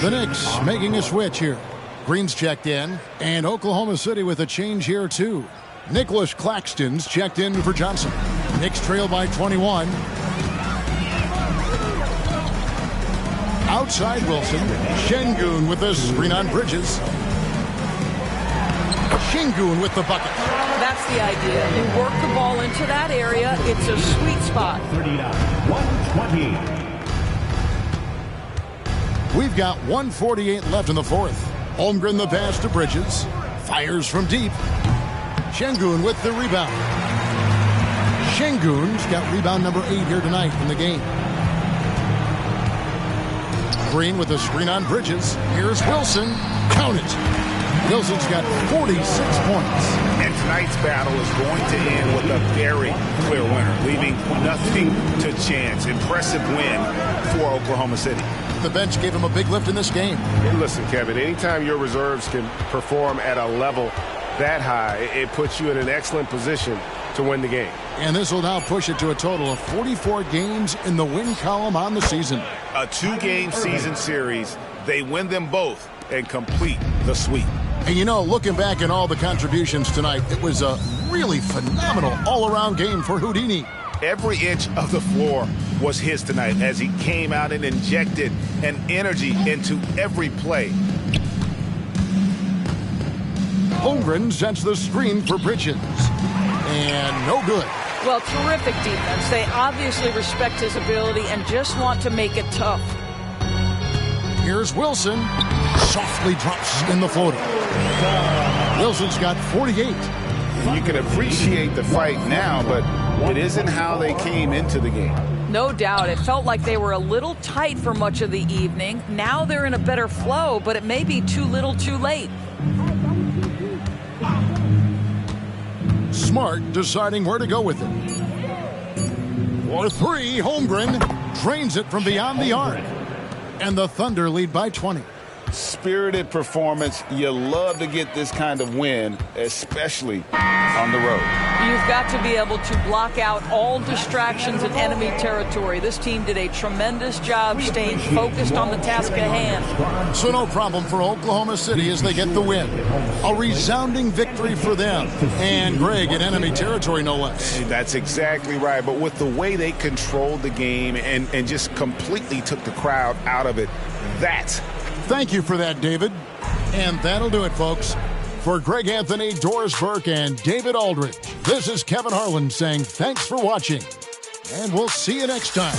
The Knicks making a switch here. Green's checked in, and Oklahoma City with a change here, too. Nicholas Claxton's checked in for Johnson. Knicks trail by 21. Outside Wilson. Şengün with the screen on Bridges. Şengün with the bucket. That's the idea. You work the ball into that area. It's a sweet spot. 120. We've got 1:48 left in the fourth. Holmgren the pass to Bridges. Fires from deep. Şengün with the rebound. Şengün's got rebound number 8 here tonight in the game. Green with a screen on Bridges. Here's Wilson. Count it. Wilson's got 46 points. And tonight's battle is going to end with a very clear winner, leaving nothing to chance. Impressive win for Oklahoma City. The bench gave him a big lift in this game. Hey, listen, Kevin, anytime your reserves can perform at a level that high, it puts you in an excellent position to win the game. And this will now push it to a total of 44 games in the win column on the season. A 2-game season series. They win them both and complete the sweep. And you know, looking back at all the contributions tonight, it was a really phenomenal all-around game for Houdini. Every inch of the floor was his tonight as he came out and injected an energy into every play. Holmgren sets the screen for Bridges. And no good. Well, terrific defense. They obviously respect his ability and just want to make it tough. Here's Wilson. Softly drops in the floater. Wilson's got 48. You can appreciate the fight now, but it isn't how they came into the game. No doubt. It felt like they were a little tight for much of the evening. Now they're in a better flow, but it may be too little too late. Smart deciding where to go with it. For 3, Holmgren drains it from beyond the arc. And the Thunder lead by 20. Spirited performance. You love to get this kind of win, especially on the road. You've got to be able to block out all distractions in enemy territory. This team did a tremendous job staying focused on the task at hand. So no problem for Oklahoma City as they get the win. A resounding victory for them. And Greg in enemy territory, no less. That's exactly right. But with the way they controlled the game and just completely took the crowd out of it, that's... Thank you for that, David. And that'll do it, folks. For Greg Anthony, Doris Burke, and David Aldridge, this is Kevin Harlan saying thanks for watching. And we'll see you next time.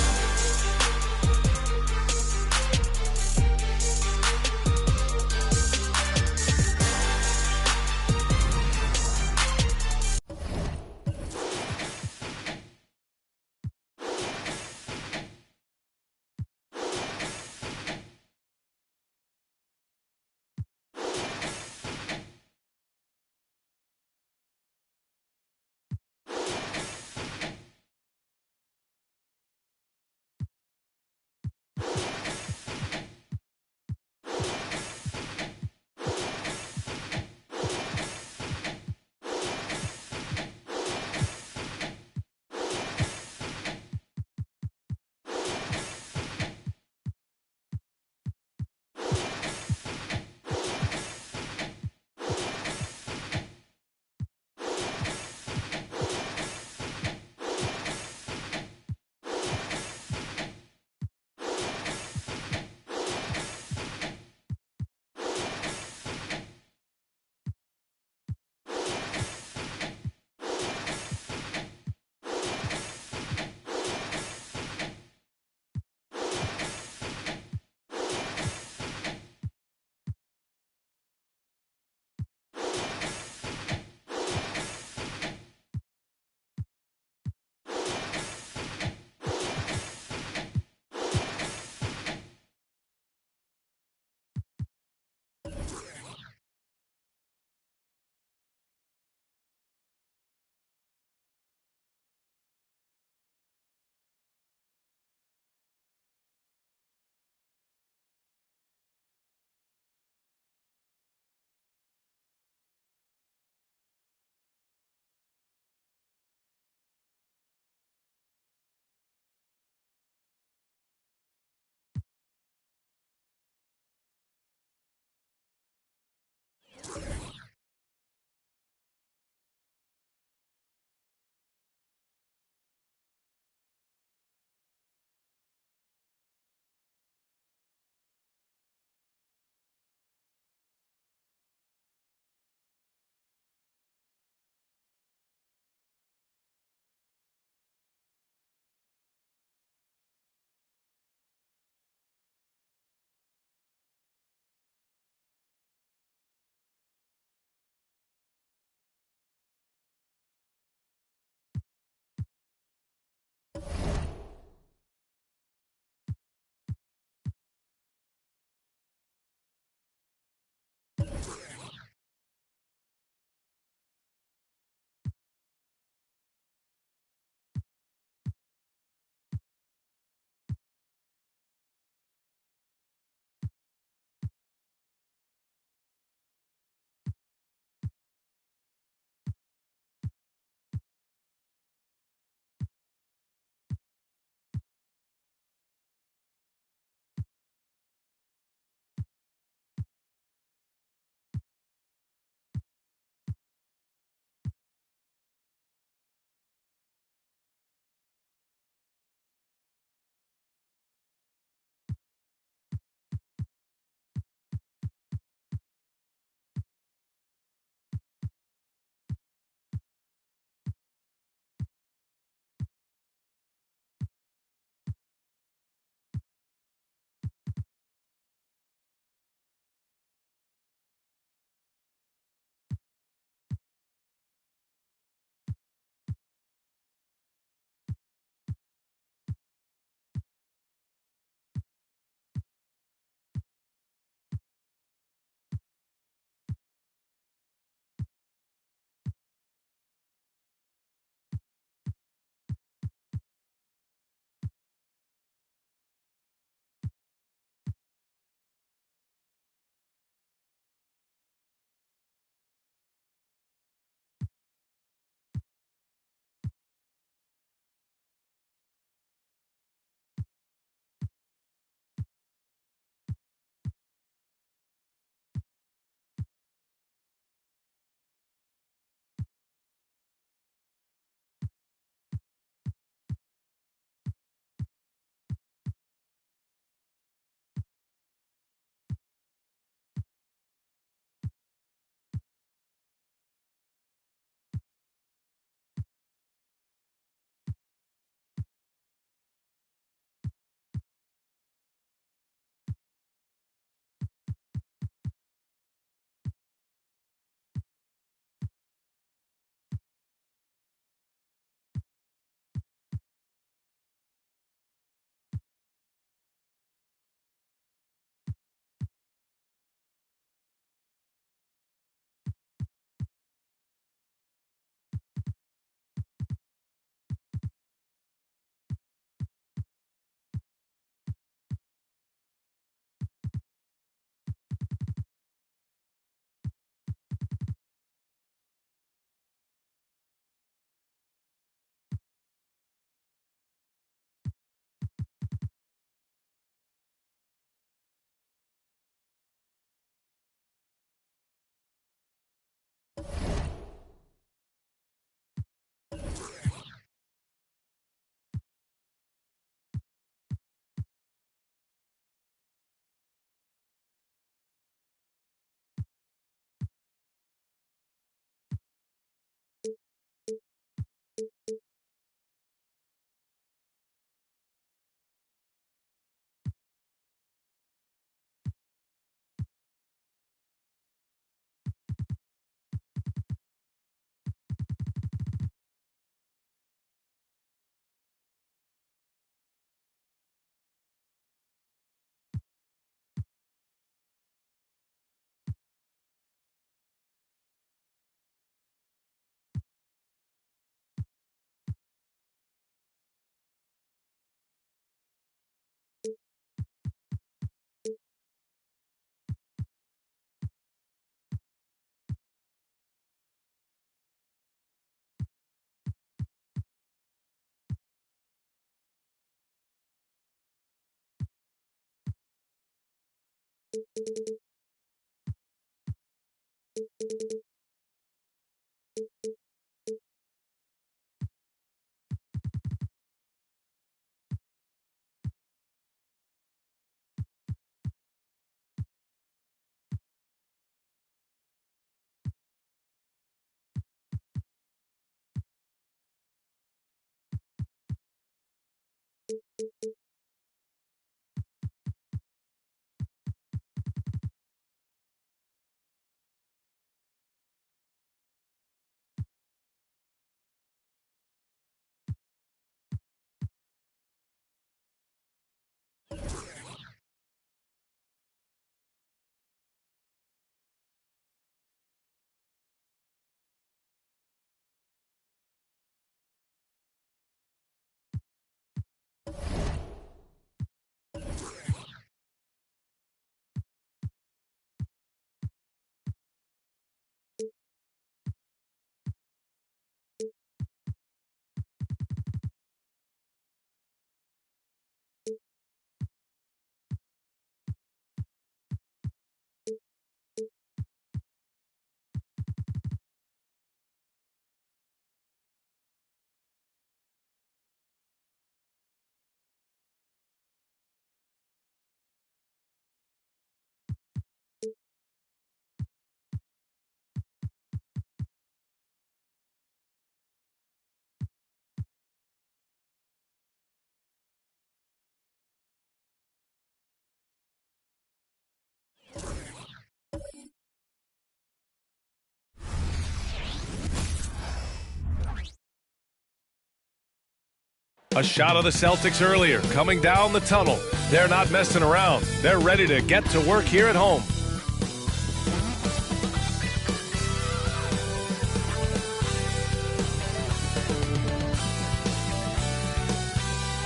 A shot of the Celtics earlier, coming down the tunnel. They're not messing around. They're ready to get to work here at home.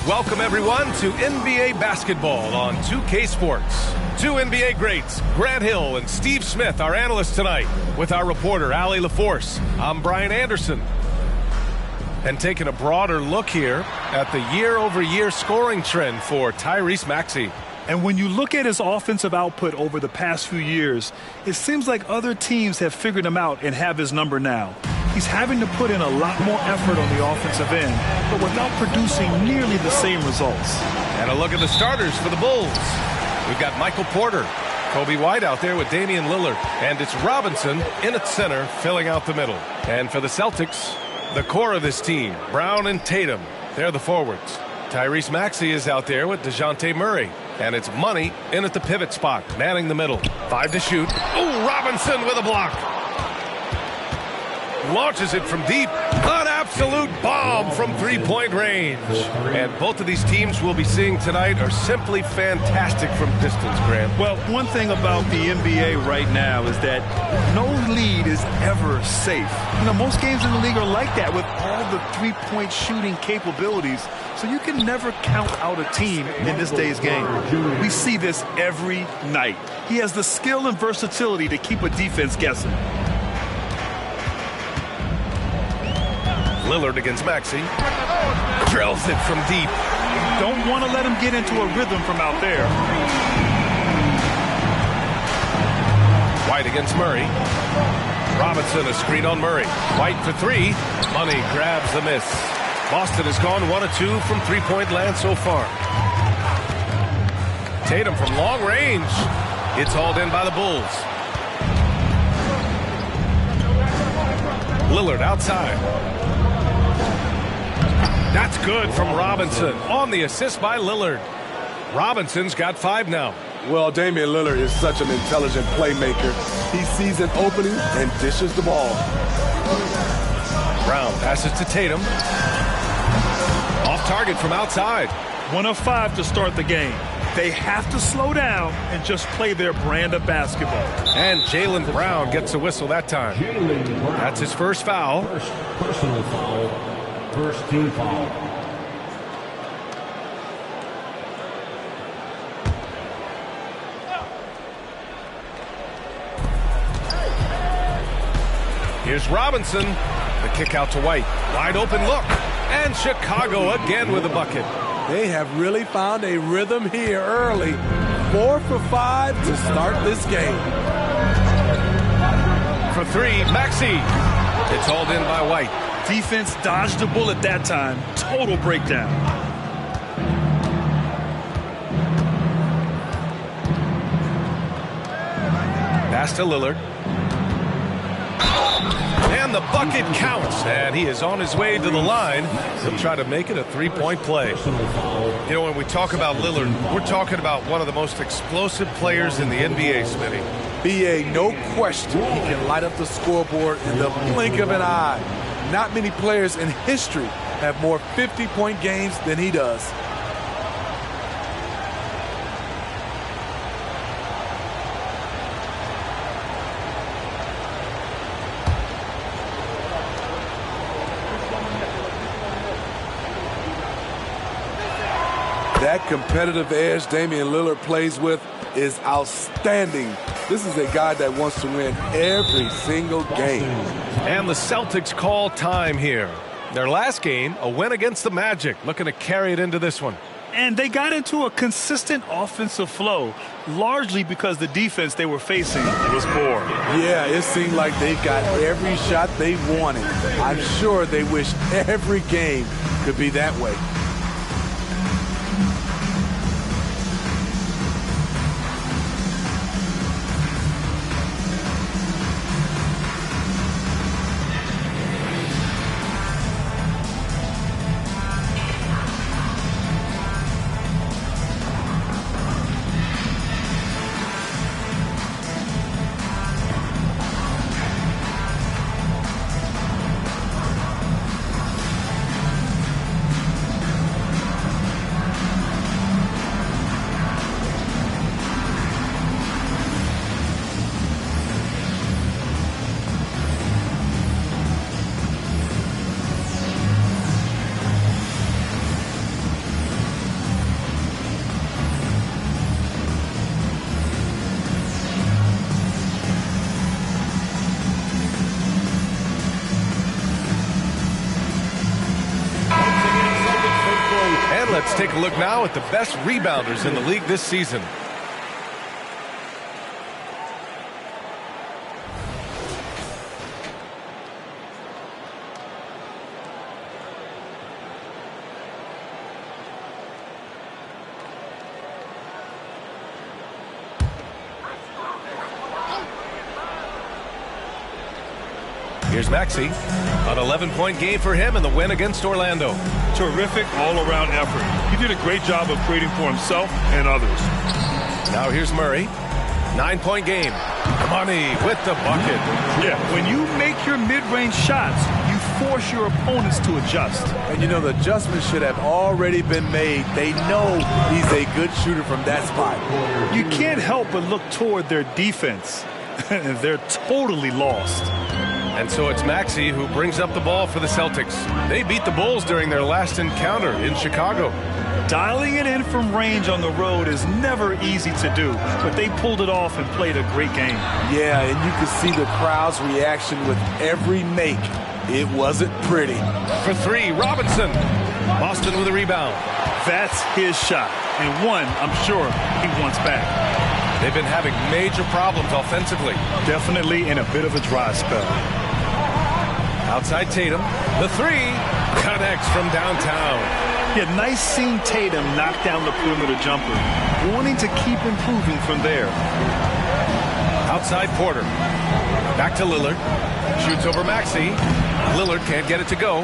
Welcome, everyone, to NBA basketball on 2K Sports. Two NBA greats, Grant Hill and Steve Smith, our analysts tonight, with our reporter, Allie LaForce. I'm Brian Anderson. And taking a broader look here at the year-over-year scoring trend for Tyrese Maxey. And when you look at his offensive output over the past few years, it seems like other teams have figured him out and have his number now. He's having to put in a lot more effort on the offensive end, but without producing nearly the same results. And a look at the starters for the Bulls. We've got Michael Porter, Kobe White out there with Damian Lillard, and it's Robinson in at center, filling out the middle. And for the Celtics, the core of this team, Brown and Tatum, they're the forwards. Tyrese Maxey is out there with DeJounte Murray. And it's Money in at the pivot spot, manning the middle. 5 to shoot. Oh, Robinson with a block. Launches it from deep. An absolute bomb from three-point range. And both of these teams we'll be seeing tonight are simply fantastic from distance, Graham. Well, one thing about the NBA right now is that no lead is ever safe. You know, most games in the league are like that with all the three-point shooting capabilities. So you can never count out a team in this day's game. We see this every night. He has the skill and versatility to keep a defense guessing. Lillard against Maxey. Drills it from deep. Don't want to let him get into a rhythm from out there. White against Murray. Robinson a screen on Murray. White for three. Money grabs the miss. Boston has gone 1 of 2 from three-point land so far. Tatum from long range. It's hauled in by the Bulls. Lillard outside. That's good from Robinson on the assist by Lillard. Robinson's got 5 now. Well, Damian Lillard is such an intelligent playmaker. He sees an opening and dishes the ball. Brown passes to Tatum. Off target from outside. 1 of 5 to start the game. They have to slow down and just play their brand of basketball. And Jaylen Brown gets a whistle that time. That's his first foul. First personal foul. First team foul. Here's Robinson. The kick out to White. Wide open look. And Chicago again with a bucket. They have really found a rhythm here early. 4 for 5 to start this game. For 3, Maxey. It's hauled in by White. Defense dodged a bullet that time. Total breakdown. Pass to Lillard. And the bucket counts. And he is on his way to the line. He'll try to make it a three-point play. You know, when we talk about Lillard, we're talking about one of the most explosive players in the NBA, Smitty. B.A., no question, he can light up the scoreboard in the blink of an eye. Not many players in history have more 50-point games than he does. That competitive edge Damian Lillard plays with is outstanding. This is a guy that wants to win every single game. And the Celtics call time here. Their last game, a win against the Magic, looking to carry it into this one. And they got into a consistent offensive flow, largely because the defense they were facing was poor. Yeah, it seemed like they got every shot they wanted. I'm sure they wish every game could be that way. And let's take a look now at the best rebounders in the league this season. Here's Maxey. An 11-point game for him in the win against Orlando. Terrific all-around effort. He did a great job of creating for himself and others. Now here's Murray. 9-point game. Money with the bucket. Yeah, when you make your mid-range shots, you force your opponents to adjust. And you know, the adjustments should have already been made. They know he's a good shooter from that spot. You can't help but look toward their defense. They're totally lost. And so it's Maxey who brings up the ball for the Celtics. They beat the Bulls during their last encounter in Chicago. Dialing it in from range on the road is never easy to do, but they pulled it off and played a great game. Yeah, and you could see the crowd's reaction with every make. It wasn't pretty. For three, Robinson. Boston with a rebound. That's his shot, and one I'm sure he wants back. They've been having major problems offensively. Definitely in a bit of a dry spell. Outside Tatum. The three connects from downtown. Yeah, nice seeing Tatum knock down the perimeter jumper. Wanting to keep improving from there. Outside Porter. Back to Lillard. Shoots over Maxey. Lillard can't get it to go.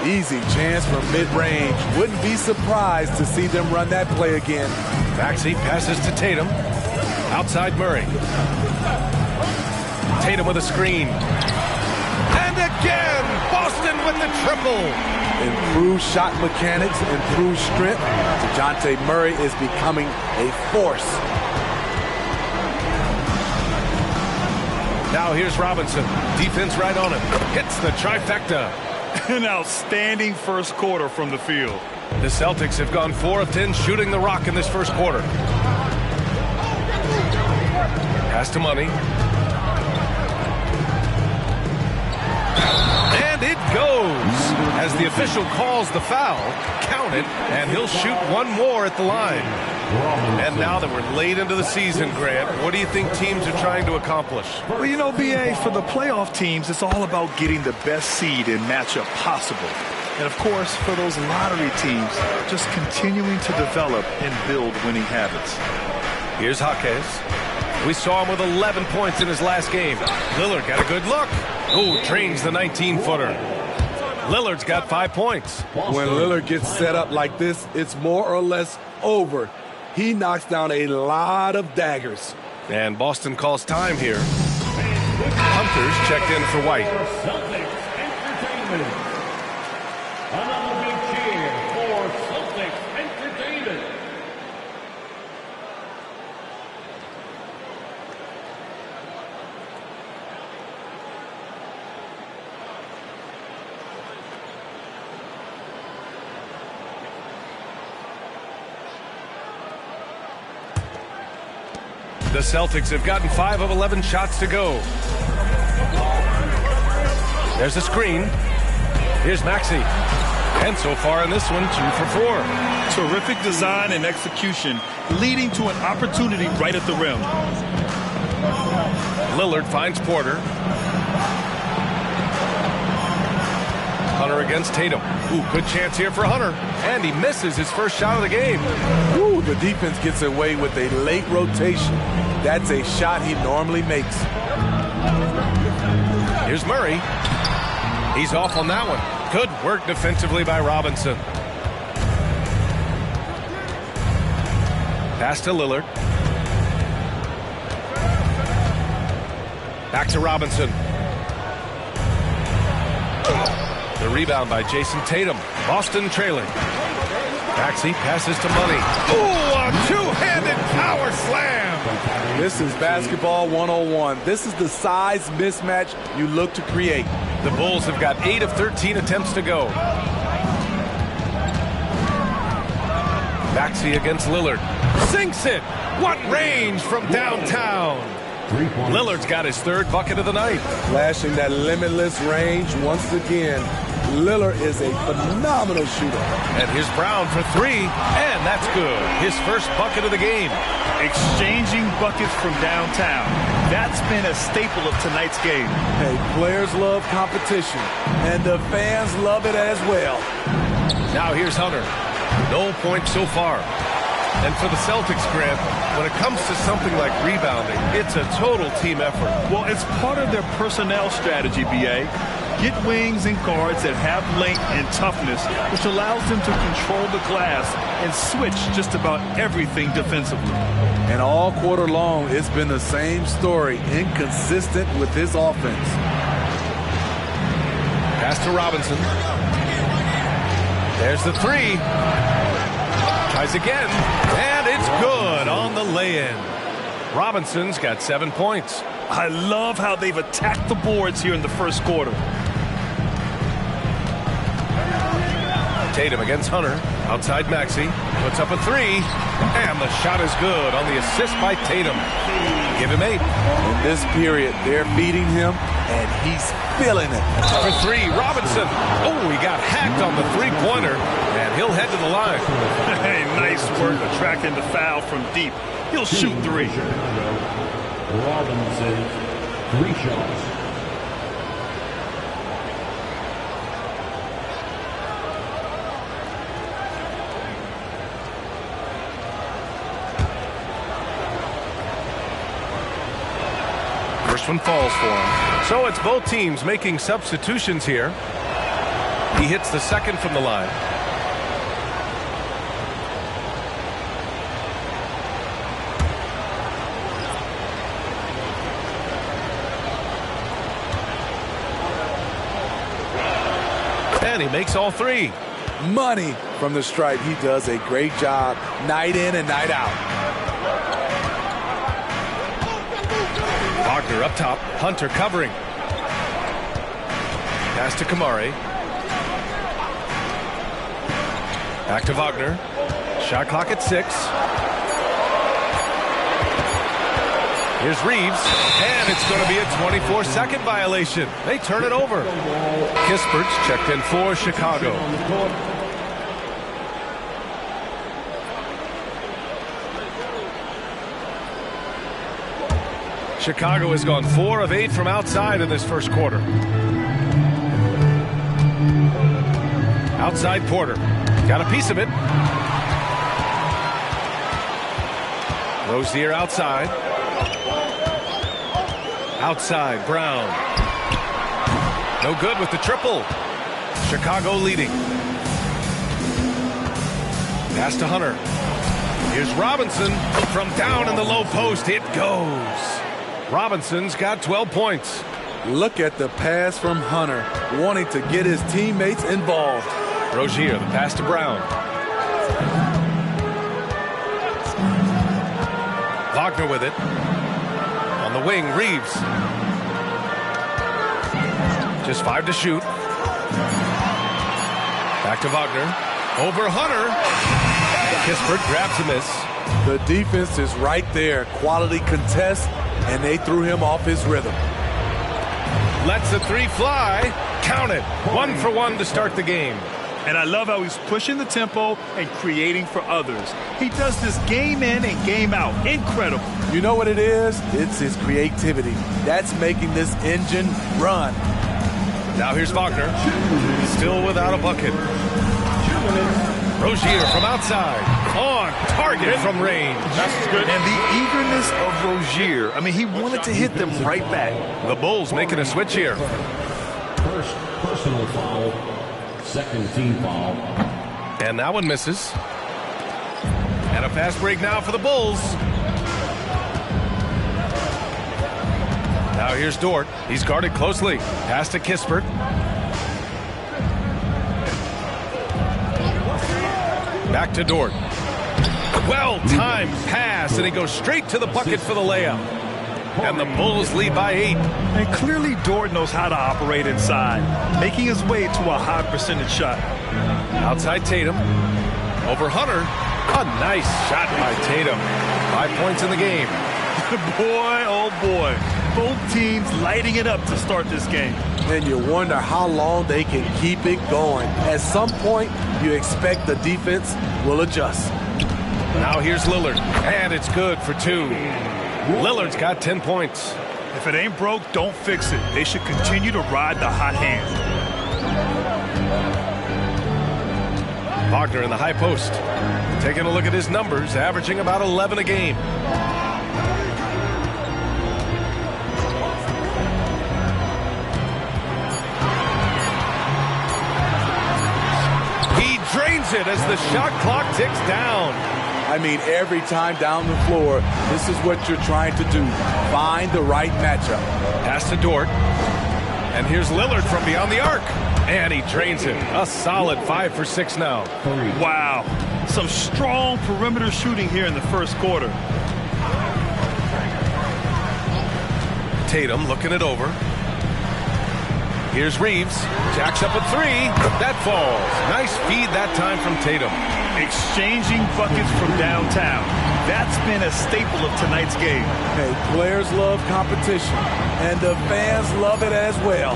Easy chance from mid-range. Wouldn't be surprised to see them run that play again. Maxey passes to Tatum. Outside Murray. Tatum with a screen. And again, Boston with the triple. Improved shot mechanics, improved strength. DeJounte Murray is becoming a force. Now here's Robinson. Defense right on him. Hits the trifecta. An outstanding first quarter from the field. The Celtics have gone 4 of 10 shooting the rock in this first quarter. Pass to Money. And it goes. As the official calls the foul, count it, and he'll shoot one more at the line. And now that we're late into the season, Grant, what do you think teams are trying to accomplish? Well, you know, B.A., for the playoff teams, it's all about getting the best seed and matchup possible. And, of course, for those lottery teams, just continuing to develop and build winning habits. Here's Jaquez. We saw him with 11 points in his last game. Lillard got a good look. Oh, drains the 19-footer. Lillard's got 5 points. When Lillard gets set up like this, it's more or less over. He knocks down a lot of daggers. And Boston calls time here. Hunters checked in for White. Another big cheer for Celtics Entertainment. The Celtics have gotten 5 of 11 shots to go. There's a screen. Here's Maxey. And so far in this one, 2 for 4. Terrific design and execution, leading to an opportunity right at the rim. Lillard finds Porter. Hunter against Tatum. Ooh, good chance here for Hunter. And he misses his first shot of the game. Ooh, the defense gets away with a late rotation. That's a shot he normally makes. Here's Murray. He's off on that one. Good work defensively by Robinson. Pass to Lillard. Back to Robinson. The rebound by Jason Tatum. Boston trailing. Maxey passes to Money. Ooh, a two-handed power slam. This is basketball 101. This is the size mismatch you look to create. The Bulls have got 8 of 13 attempts to go. Maxey against Lillard. Sinks it. What range from downtown. Lillard's got his 3rd bucket of the night. Flashing that limitless range once again. Lillard is a phenomenal shooter. And here's Brown for three, and that's good. His first bucket of the game. Exchanging buckets from downtown. That's been a staple of tonight's game. Hey, players love competition, and the fans love it as well. Now here's Hunter. No points so far. And for the Celtics, Grant, when it comes to something like rebounding, it's a total team effort. Well, it's part of their personnel strategy, B.A. Get wings and guards that have length and toughness, which allows them to control the glass and switch just about everything defensively. And all quarter long, it's been the same story, inconsistent with his offense. Pass to Robinson. There's the three. Tries again, and it's good on the lay-in. Robinson's got 7 points. I love how they've attacked the boards here in the first quarter. Tatum against Hunter. Outside Maxey. Puts up a three. And the shot is good on the assist by Tatum. Give him 8. In this period, they're beating him, and he's feeling it. For three, Robinson. Oh, he got hacked on the three-pointer, and he'll head to the line. Hey, nice work attracting the foul from deep. He'll shoot three. Robinson, 3 shots. First one falls for him. So it's both teams making substitutions here. He hits the second from the line. And he makes all 3. Money from the stripe. He does a great job night in and night out. Wagner up top. Hunter covering. Pass to Kamari. Back to Wagner. Shot clock at 6. Here's Reeves, and it's going to be a 24-second violation. They turn it over. Kispert's checked in for Chicago. Chicago has gone 4 of 8 from outside in this first quarter. Outside Porter. Got a piece of it. Rozier outside. Outside, Brown. No good with the triple. Chicago leading. Pass to Hunter. Here's Robinson. From down in the low post, it goes. Robinson's got 12 points. Look at the pass from Hunter, wanting to get his teammates involved. Rozier, the pass to Brown. Wagner with it. On the wing, Reeves. Just 5 to shoot. Back to Wagner. Over Hunter. Kispert grabs a miss. The defense is right there. Quality contest, and they threw him off his rhythm. Lets the 3 fly. Count it. 1 for 1 to start the game. And I love how he's pushing the tempo and creating for others. He does this game in and game out. Incredible. You know what it is? It's his creativity. That's making this engine run. Now here's Wagner. Still without a bucket. Rozier from outside. On target from range. That's good. And the eagerness of Rozier. I mean, he wanted to hit them right back. The Bulls making a switch here. First personal foul. Second team foul. And that one misses. And a fast break now for the Bulls. Now here's Dort. He's guarded closely. Pass to Kispert. Back to Dort. Well-timed pass, and he goes straight to the bucket for the layup. And the Bulls lead by 8. And clearly Dort knows how to operate inside, making his way to a high percentage shot. Outside Tatum. Over Hunter. A nice shot by Tatum. 5 points in the game. Boy, oh boy. Both teams lighting it up to start this game. and you wonder how long they can keep it going. At some point, you expect the defense will adjust. Now here's Lillard, and it's good for 2. Lillard's got 10 points. If it ain't broke, don't fix it. They should continue to ride the hot hand. Wagner in the high post. Taking a look at his numbers, averaging about 11 a game. He drains it as the shot clock ticks down. I mean, every time down the floor, this is what you're trying to do. Find the right matchup. Pass to Dort. And here's Lillard from beyond the arc. And he drains it. A solid 5 for 6 now. Wow. Some strong perimeter shooting here in the first quarter. Tatum looking it over. Here's Reeves. Jacks up a 3. That falls. Nice feed that time from Tatum. Exchanging buckets from downtown. That's been a staple of tonight's game. Hey, players love competition, and the fans love it as well.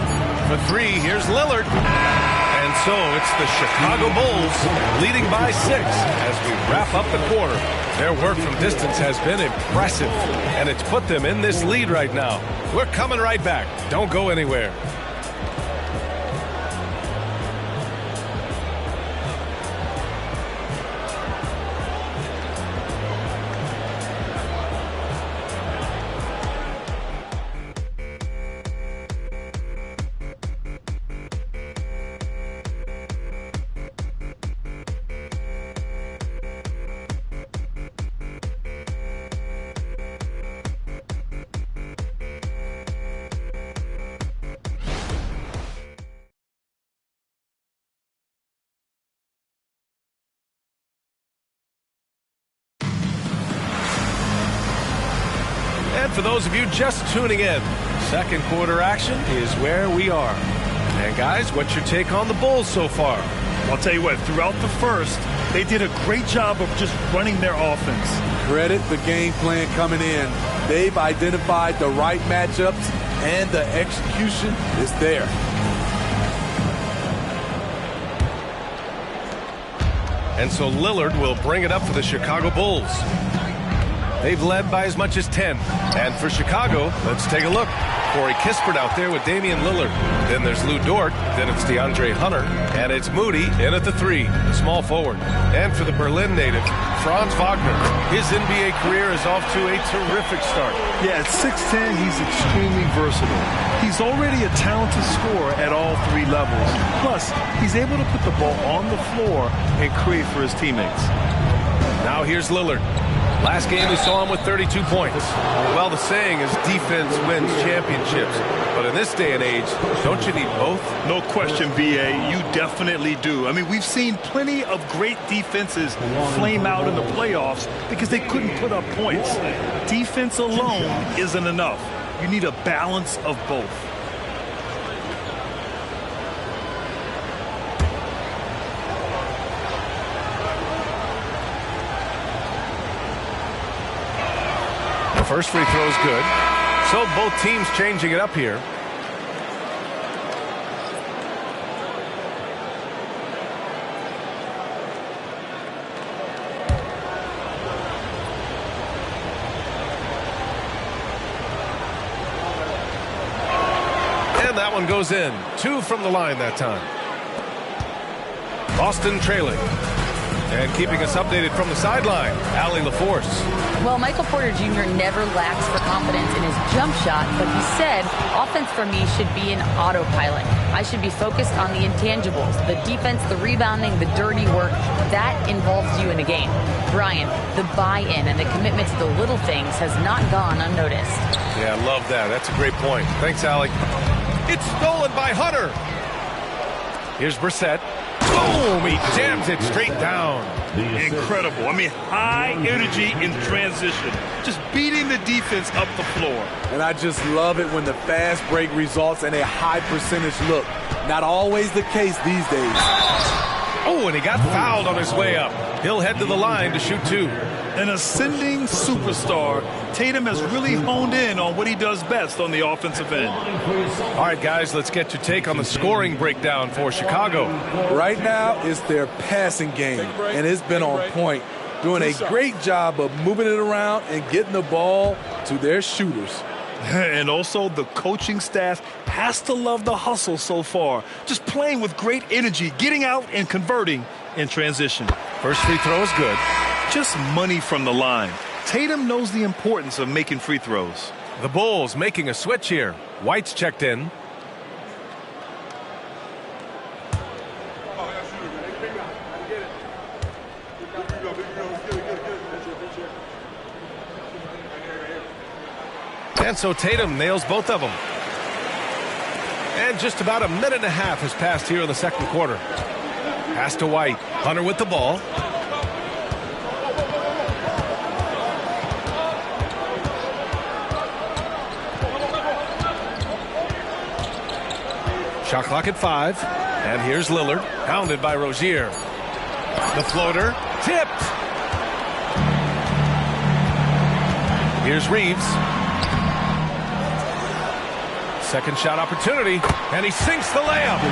For 3, here's Lillard. And so it's the Chicago Bulls leading by 6 as we wrap up the quarter. Their work from distance has been impressive, and it's put them in this lead right now. We're coming right back. Don't go anywhere. And for those of you just tuning in, second quarter action is where we are. And guys, what's your take on the Bulls so far? I'll tell you what, throughout the first, they did a great job of just running their offense. Credit the game plan coming in. They've identified the right matchups, and the execution is there. And so Lillard will bring it up for the Chicago Bulls. They've led by as much as 10. And for Chicago, let's take a look. Corey Kispert out there with Damian Lillard. Then there's Lou Dort. Then it's DeAndre Hunter. And it's Moody in at the 3, the small forward. And for the Berlin native, Franz Wagner. His NBA career is off to a terrific start. Yeah, at 6'10", he's extremely versatile. He's already a talented scorer at all 3 levels. Plus, he's able to put the ball on the floor and create for his teammates. Now here's Lillard. Last game we saw him with 32 points. Well, the saying is defense wins championships. But in this day and age, don't you need both? No question, B.A. You definitely do. I mean, we've seen plenty of great defenses flame out in the playoffs because they couldn't put up points. Defense alone isn't enough. You need a balance of both. First free throw is good. So both teams changing it up here. And that one goes in. 2 from the line that time. Boston trailing. And keeping us updated from the sideline, Allie LaForce. Well, Michael Porter Jr. never lacks for confidence in his jump shot, but he said, offense for me should be an autopilot. I should be focused on the intangibles, the defense, the rebounding, the dirty work. That involves you in a game. Brian, the buy-in and the commitment to the little things has not gone unnoticed. Yeah, I love that. That's a great point. Thanks, Allie. It's stolen by Hunter. Here's Brissett. Boom! He jams it straight down. Incredible. I mean, high energy in transition. Just beating the defense up the floor. And I just love it when the fast break results in a high percentage look. Not always the case these days. Oh, and he got fouled on his way up. He'll head to the line to shoot 2. An ascending superstar, Tatum has really honed in on what he does best on the offensive end. All right, guys, let's get your take on the scoring breakdown for Chicago. Right now, it's their passing game, and it's been on point, doing a great job of moving it around and getting the ball to their shooters. And also, the coaching staff has to love the hustle so far. Just playing with great energy, getting out and converting in transition. First free throw is good. Just money from the line. Tatum knows the importance of making free throws. The Bulls making a switch here. White's checked in. And so Tatum nails both of them. And just about a minute and a half has passed here in the second quarter. Pass to White. Hunter with the ball. Shot clock at 5. And here's Lillard. Hounded by Rozier. The floater. Tipped. Here's Reeves. Second shot opportunity. And he sinks the layup.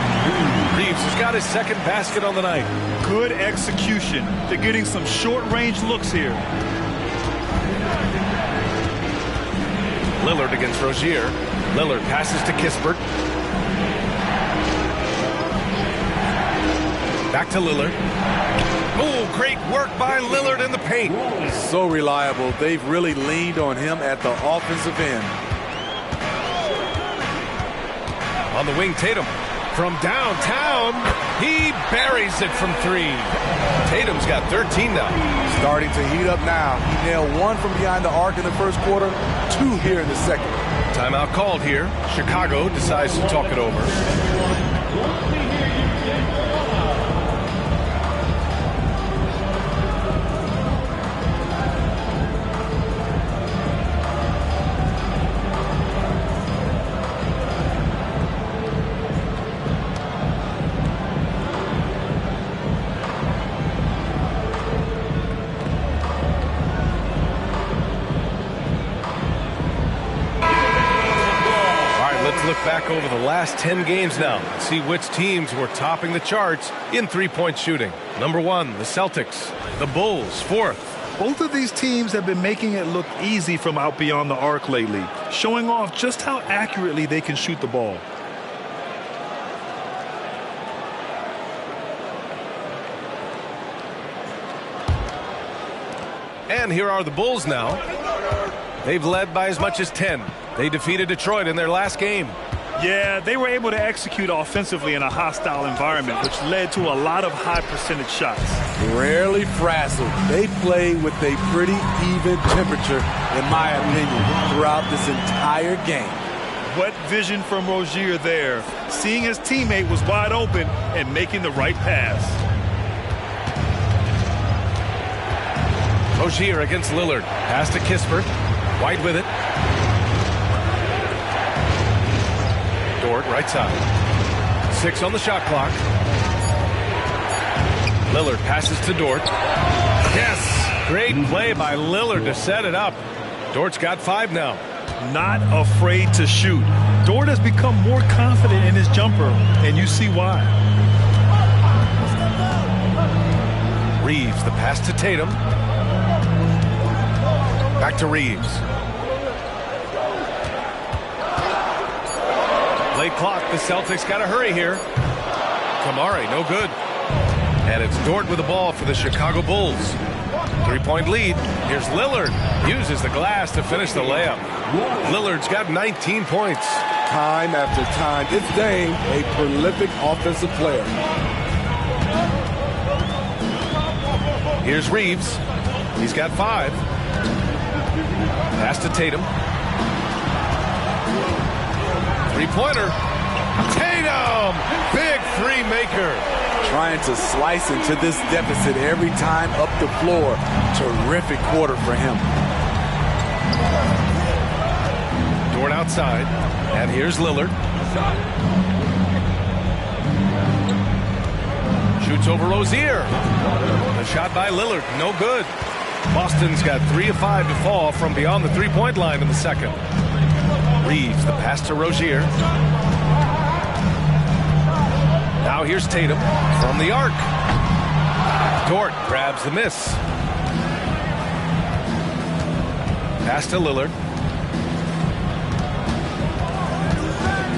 Reeves has got his second basket on the night. Good execution. They're getting some short-range looks here. Lillard against Rozier. Lillard passes to Kispert. Back to Lillard. Oh, great work by Lillard in the paint. So reliable. They've really leaned on him at the offensive end. On the wing, Tatum. From downtown, he buries it from 3. Tatum's got 13 now. Starting to heat up now. He nailed 1 from behind the arc in the first quarter, 2 here in the second. Timeout called here. Chicago decides to talk it over. Look back over the last 10 games now and see which teams were topping the charts in three-point shooting. Number 1, the Celtics. The Bulls, 4th. Both of these teams have been making it look easy from out beyond the arc lately, showing off just how accurately they can shoot the ball. And here are the Bulls now. They've led by as much as 10. They defeated Detroit in their last game. Yeah, they were able to execute offensively in a hostile environment, which led to a lot of high percentage shots. Rarely frazzled. They play with a pretty even temperature, in my opinion, throughout this entire game. What vision from Rozier there, seeing his teammate was wide open and making the right pass. Rozier against Lillard. Pass to Kispert. White with it. Dort, right side. 6 on the shot clock. Lillard passes to Dort. Yes! Great play by Lillard to set it up. Dort's got 5 now. Not afraid to shoot. Dort has become more confident in his jumper, and you see why. Reeves, the pass to Tatum. Back to Reeves. Late clock, the Celtics got to hurry here. Kamari, no good. And it's Dort with the ball for the Chicago Bulls. 3-point lead. Here's Lillard. Uses the glass to finish the layup. Lillard's got 19 points. Time after time, this Dame, a prolific offensive player. Here's Reeves. He's got 5. Pass to Tatum. 3-pointer. Tatum! Big 3-maker. Trying to slice into this deficit every time up the floor. Terrific quarter for him. Dort outside. And here's Lillard. Shoots over Rozier. A shot by Lillard, no good. Boston's got 3 of 5 to fall from beyond the three-point line in the second. Reeves, the pass to Rozier. Now here's Tatum from the arc. Dort grabs the miss. Pass to Lillard.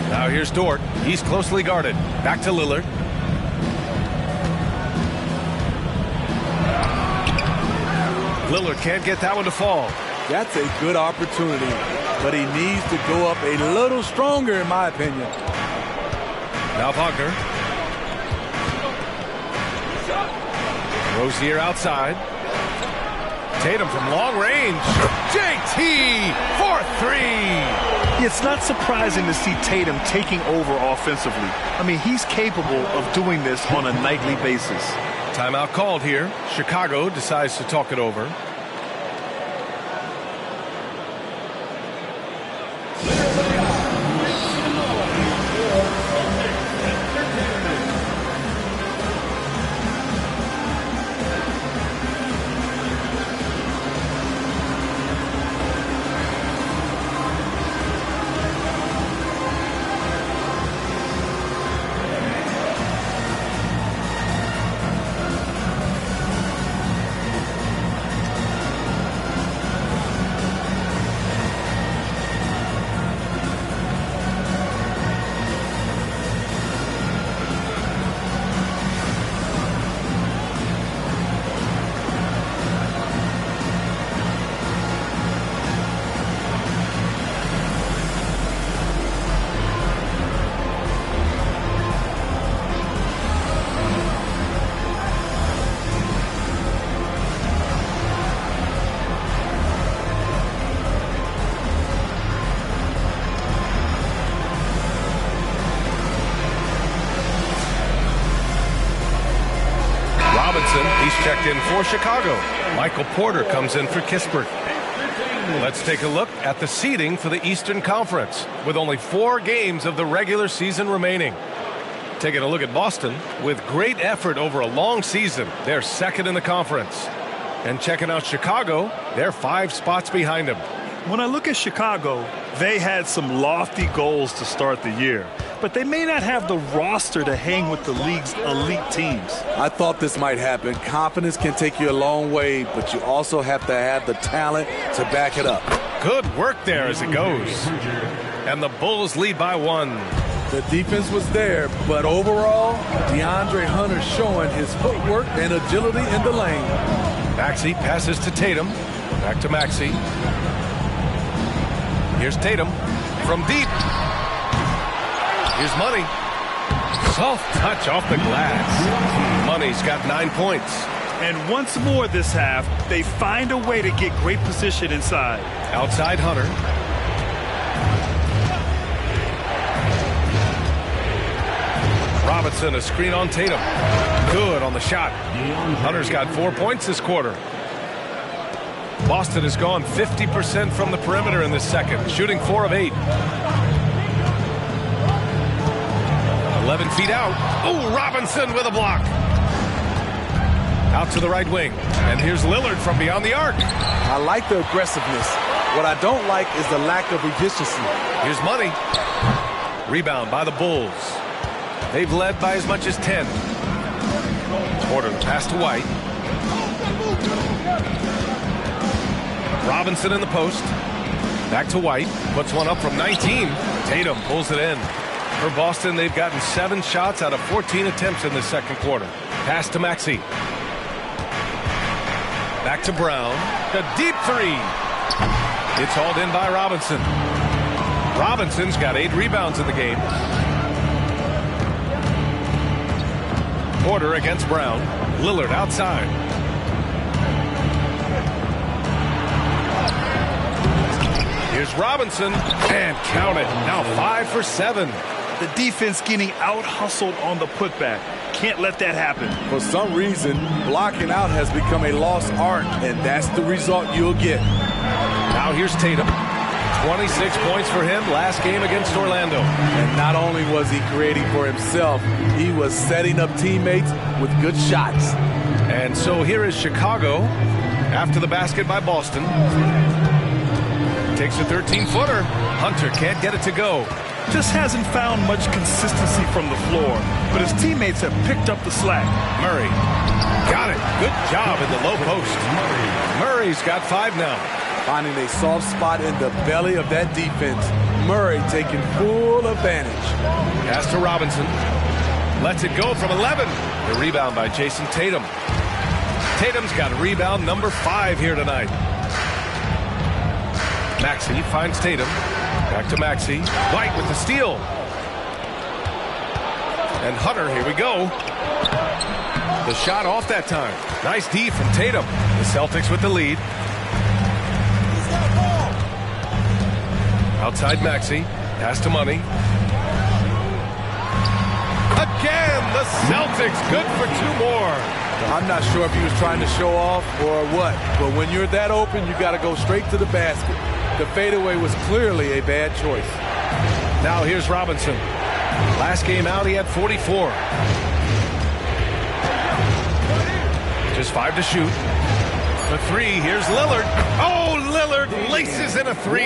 Now here's Dort. He's closely guarded. Back to Lillard. Lillard can't get that one to fall. That's a good opportunity, but he needs to go up a little stronger, in my opinion. Now Wagner. Rozier outside. Tatum from long range. JT for 3. It's not surprising to see Tatum taking over offensively. I mean, he's capable of doing this on a nightly basis. Timeout called here. Chicago decides to talk it over. He's checked in for Chicago. Michael Porter comes in for Kispert. Let's take a look at the seeding for the Eastern Conference with only 4 games of the regular season remaining. Taking a look at Boston, with great effort over a long season, they're second in the conference. And checking out Chicago, they're 5 spots behind them. When I look at Chicago, they had some lofty goals to start the year, but they may not have the roster to hang with the league's elite teams. I thought this might happen. Confidence can take you a long way, but you also have to have the talent to back it up. Good work there as it goes. And the Bulls lead by 1. The defense was there, but overall, DeAndre Hunter showing his footwork and agility in the lane. Maxey passes to Tatum. Back to Maxey. Here's Tatum from deep. Here's Money. Soft touch off the glass. Money's got 9 points. And once more this half, they find a way to get great position inside. Outside Hunter. Robinson, a screen on Tatum. Good on the shot. Hunter's got 4 points this quarter. Boston has gone 50% from the perimeter in this second, shooting 4 of 8. 11 feet out. Oh, Robinson with a block. Out to the right wing. And here's Lillard from beyond the arc. I like the aggressiveness. What I don't like is the lack of efficiency. Here's Money. Rebound by the Bulls. They've led by as much as 10. Porter pass to White. Robinson in the post. Back to White. Puts one up from 19. Tatum pulls it in. For Boston, they've gotten 7 shots out of 14 attempts in the second quarter. Pass to Maxey. Back to Brown. A deep 3. It's hauled in by Robinson. Robinson's got 8 rebounds in the game. Porter against Brown. Lillard outside. Here's Robinson, and count it. Now 5 for 7. The defense getting out-hustled on the putback. Can't let that happen. For some reason, blocking out has become a lost art, and that's the result you'll get. Now here's Tatum. 26 points for him last game against Orlando. And not only was he creating for himself, he was setting up teammates with good shots. And so here is Chicago after the basket by Boston. Takes a 13-footer. Hunter can't get it to go. Just hasn't found much consistency from the floor, but his teammates have picked up the slack. Murray got it. Good job in the low post. Murray's got 5 now. Finding a soft spot in the belly of that defense. Murray taking full advantage. Pass to Robinson. Lets it go from 11. The rebound by Jason Tatum. Tatum's got rebound number 5 here tonight. Maxey finds Tatum. Back to Maxey. White with the steal. And Hunter, here we go. The shot off that time. Nice D from Tatum. The Celtics with the lead. Outside Maxey. Pass to Money. Again, the Celtics good for 2 more. I'm not sure if he was trying to show off or what, but when you're that open, you got to go straight to the basket. The fadeaway was clearly a bad choice. Now here's Robinson. Last game out, he had 44. Just 5 to shoot. The 3, here's Lillard. Oh, Lillard laces in a 3.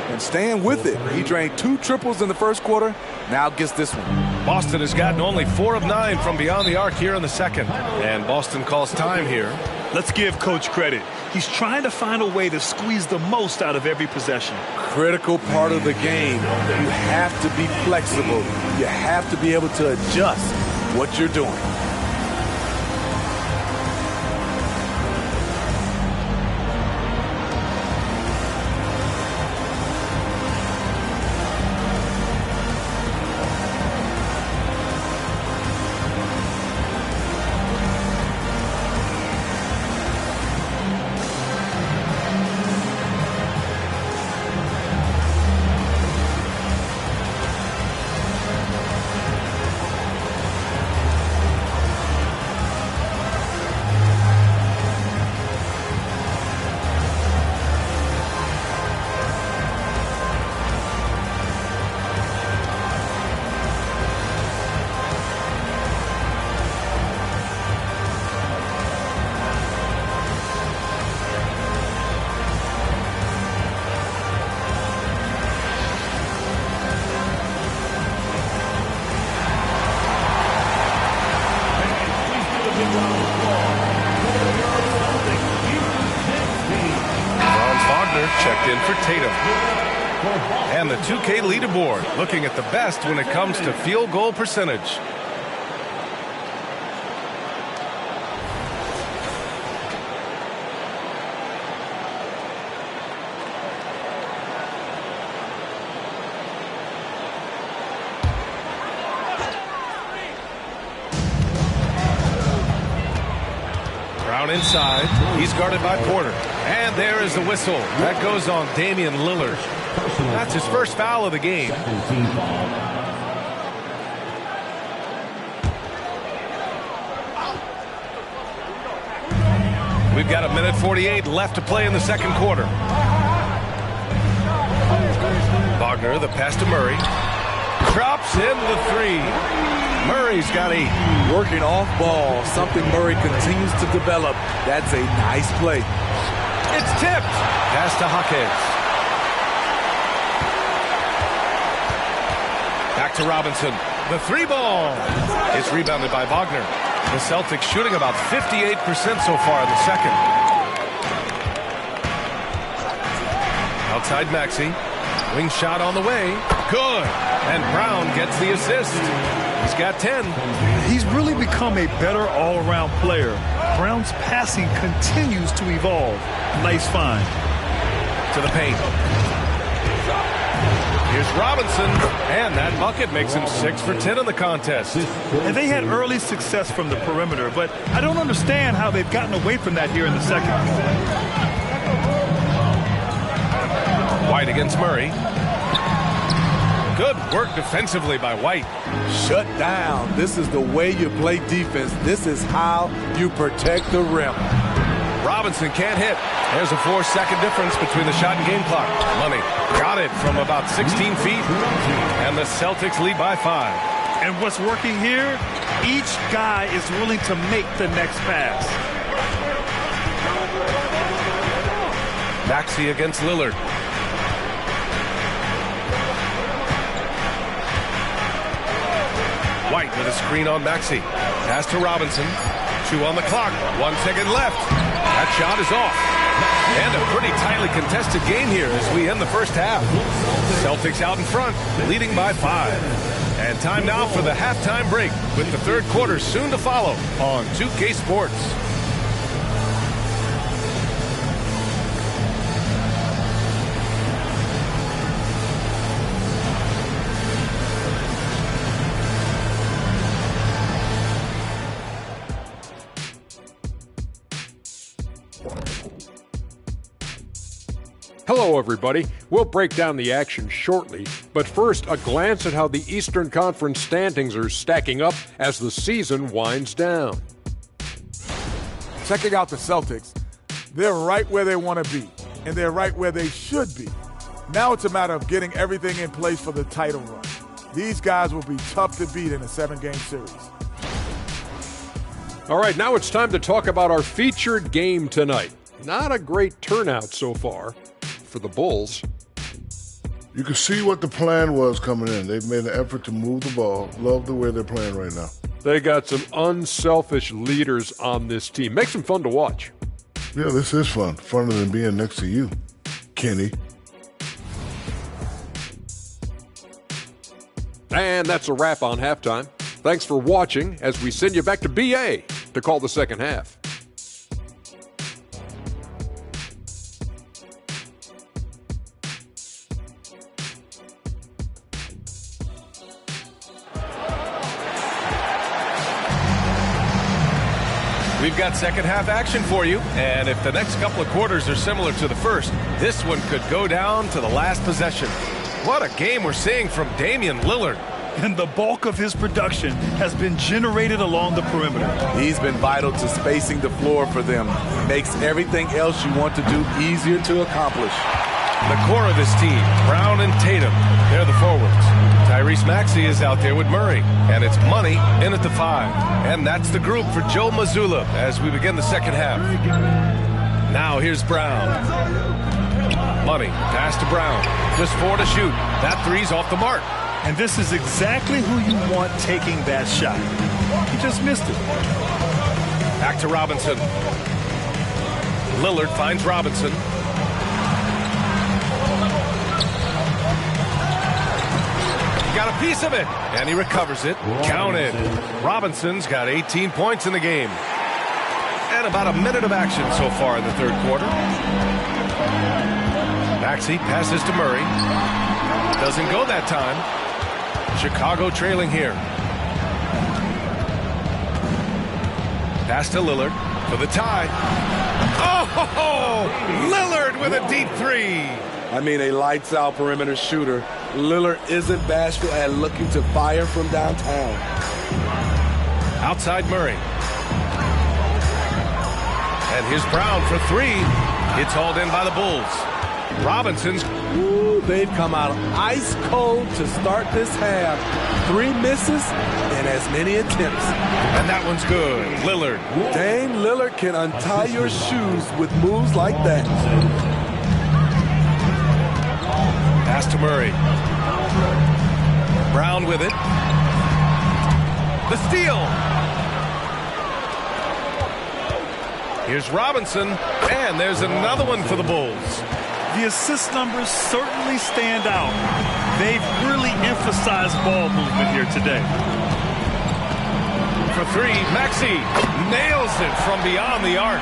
And staying with it. He drained 2 triples in the first quarter, now gets this one. Boston has gotten only 4 of 9 from beyond the arc here in the second. And Boston calls time here. Let's give Coach credit. He's trying to find a way to squeeze the most out of every possession. Critical part of the game. You have to be flexible. You have to be able to adjust what you're doing. Checked in for Tatum. And the 2K leaderboard looking at the best when it comes to field goal percentage. Brown inside. He's guarded by Porter. And there is the whistle. That goes on Damian Lillard. That's his first foul of the game. We've got 1:48 left to play in the second quarter. Wagner, the pass to Murray. Drops in the 3. Murray's got 8. Working off ball, something Murray continues to develop. That's a nice play. It's tipped. Pass to Jaquez. Back to Robinson. The 3 ball. It's rebounded by Wagner. The Celtics shooting about 58% so far in the second. Outside Maxey. Wing shot on the way. Good. And Brown gets the assist. He's got 10. He's really become a better all-around player. Brown's passing continues to evolve. Nice find. To the paint. Here's Robinson. And that bucket makes him 6 for 10 in the contest. And they had early success from the perimeter, but I don't understand how they've gotten away from that here in the second. White against Murray. Good work defensively by White. Shut down. This is the way you play defense. This is how you protect the rim. Robinson can't hit. There's a 4-second difference between the shot and game clock. Money got it from about 16 feet. And the Celtics lead by 5. And what's working here, each guy is willing to make the next pass. Maxey against Lillard. White with a screen on Maxey. Pass to Robinson. 2 on the clock. 1 second left. That shot is off. And a pretty tightly contested game here as we end the first half. Celtics out in front, leading by 5. And time now for the halftime break with the third quarter soon to follow on 2K Sports. Hello, everybody. We'll break down the action shortly, but first, a glance at how the Eastern Conference standings are stacking up as the season winds down. Checking out the Celtics, they're right where they want to be, and they're right where they should be. Now it's a matter of getting everything in place for the title run. These guys will be tough to beat in a 7-game series. All right, now it's time to talk about our featured game tonight. Not a great turnout so far for the Bulls. You can see what the plan was coming in. They've made an effort to move the ball. Love the way they're playing right now. They got some unselfish leaders on this team. Makes them fun to watch. Yeah, this is fun. Funner than being next to you, Kenny. And that's a wrap on halftime. Thanks for watching as we send you back to BA to call the second half. We've got second half action for you, and if the next couple of quarters are similar to the first, this one could go down to the last possession. What a game we're seeing from Damian Lillard. And the bulk of his production has been generated along the perimeter. He's been vital to spacing the floor for them. Makes everything else you want to do easier to accomplish. The core of this team, Brown and Tatum, they're the forwards. Tyrese Maxey is out there with Murray, and it's Money in at the 5. And that's the group for Joe Mazzulla as we begin the second half. Now here's Brown. Money, pass to Brown. Just 4 to shoot. That 3's off the mark. And this is exactly who you want taking that shot. He just missed it. Back to Robinson. Lillard finds Robinson. He got a piece of it, and he recovers it. Counted. Robinson's got 18 points in the game. And about a minute of action so far in the third quarter. Maxey passes to Murray. Doesn't go that time. Chicago trailing here. Pass to Lillard for the tie. Oh, Lillard with a deep 3. I mean, a lights-out perimeter shooter. Lillard isn't bashful at looking to fire from downtown. Outside Murray. And here's Brown for 3. It's hauled in by the Bulls. Robinson's. Ooh, they've come out ice cold to start this half. 3 misses and as many attempts. And that one's good. Lillard. Dame Lillard can untie your shoes with moves like that. Pass to Murray. Brown with it. The steal. Here's Robinson, and there's another one for the Bulls. The assist numbers certainly stand out. They've really emphasized ball movement here today. For 3, Maxey nails it from beyond the arc.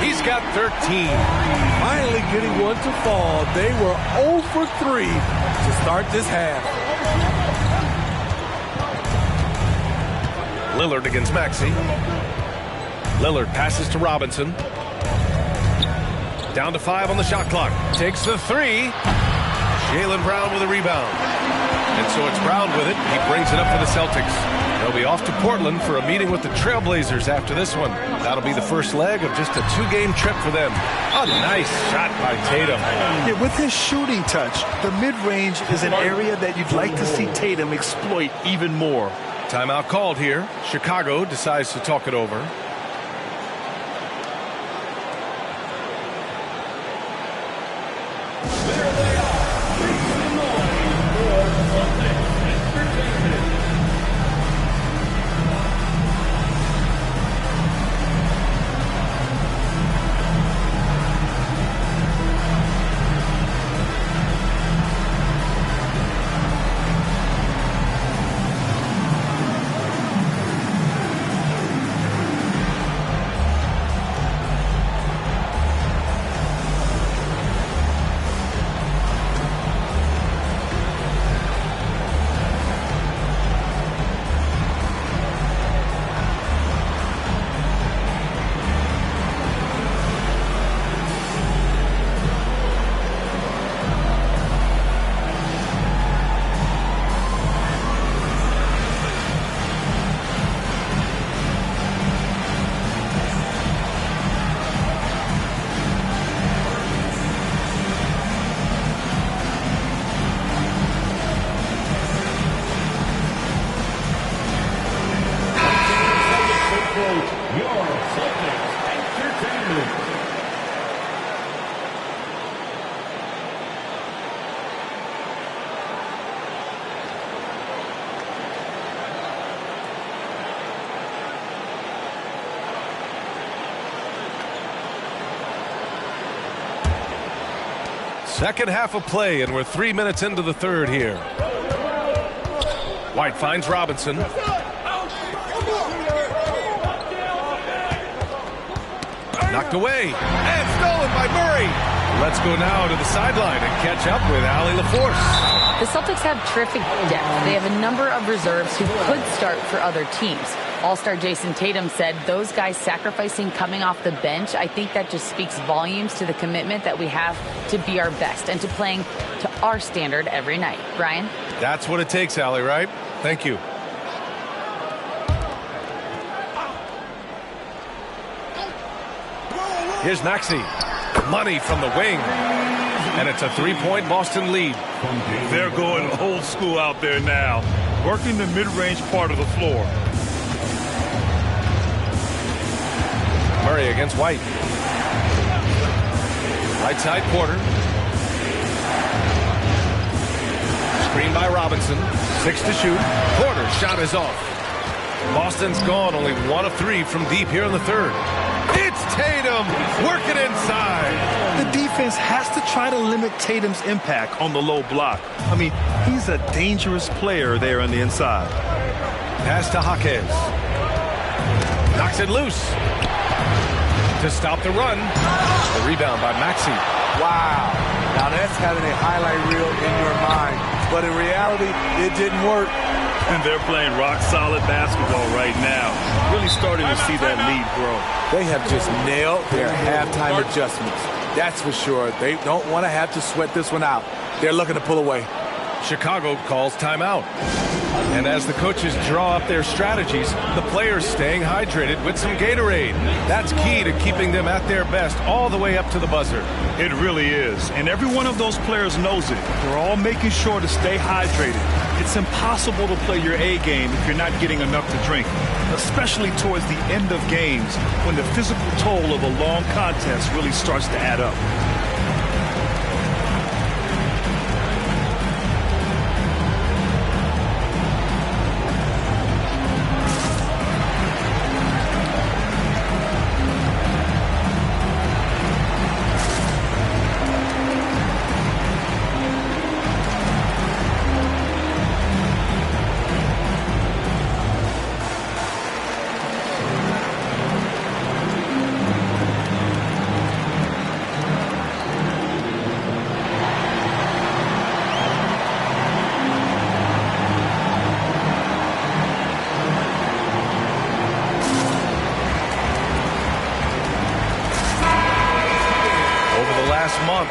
He's got 13. Finally getting one to fall. They were 0 for 3 to start this half. Lillard against Maxey. Lillard passes to Robinson. Down to 5 on the shot clock. Takes the 3. Jaylen Brown with a rebound. And so it's Brown with it. He brings it up for the Celtics. They'll be off to Portland for a meeting with the Trailblazers after this one. That'll be the first leg of just a 2-game trip for them. A nice shot by Tatum. Yeah, with his shooting touch, the mid-range is an area that you'd like to see Tatum exploit even more. Timeout called here. Chicago decides to talk it over. Second half of play, and we're 3 minutes into the third here. White finds Robinson. Knocked away and stolen by Murray. Let's go now to the sideline and catch up with Allie LaForce. The Celtics have terrific depth. They have a number of reserves who could start for other teams. All-star Jason Tatum said those guys sacrificing coming off the bench, I think that just speaks volumes to the commitment that we have to be our best and to playing to our standard every night. Brian? That's what it takes, Allie, right? Thank you. Here's Maxey. Money from the wing. And it's a 3-point Boston lead. They're going old school out there now, working the mid-range part of the floor. Murray against White. Right side quarter. Screen by Robinson. 6 to shoot. Porter's shot is off. Boston's gone only 1 of 3 from deep here in the third. It's Tatum working inside. The defense has to try to limit Tatum's impact on the low block. I mean, he's a dangerous player there on the inside. Pass to Jaquez. Knocks it loose. To stop the run. The rebound by Maxey. Wow. Now that's having a highlight reel in your mind. But in reality, it didn't work. And they're playing rock-solid basketball right now. Really starting to see that lead grow. They have just nailed their halftime adjustments. That's for sure. They don't want to have to sweat this one out. They're looking to pull away. Chicago calls timeout. And as the coaches draw up their strategies, the players staying hydrated with some Gatorade. That's key to keeping them at their best all the way up to the buzzer. It really is. And every one of those players knows it. They're all making sure to stay hydrated. It's impossible to play your A game if you're not getting enough to drink, especially towards the end of games when the physical toll of a long contest really starts to add up.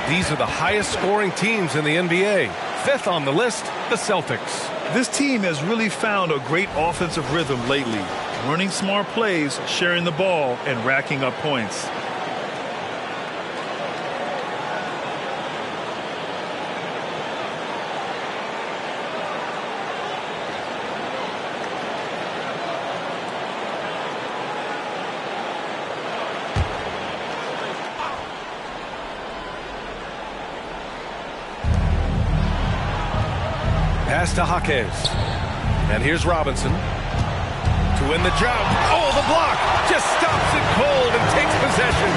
These are the highest scoring teams in the NBA. fifth on the list, the Celtics. This team has really found a great offensive rhythm lately. Running smart plays, sharing the ball, and racking up points. Pass to Jaquez. And here's Robinson to win the drought. Oh, the block just stops it cold and takes possession.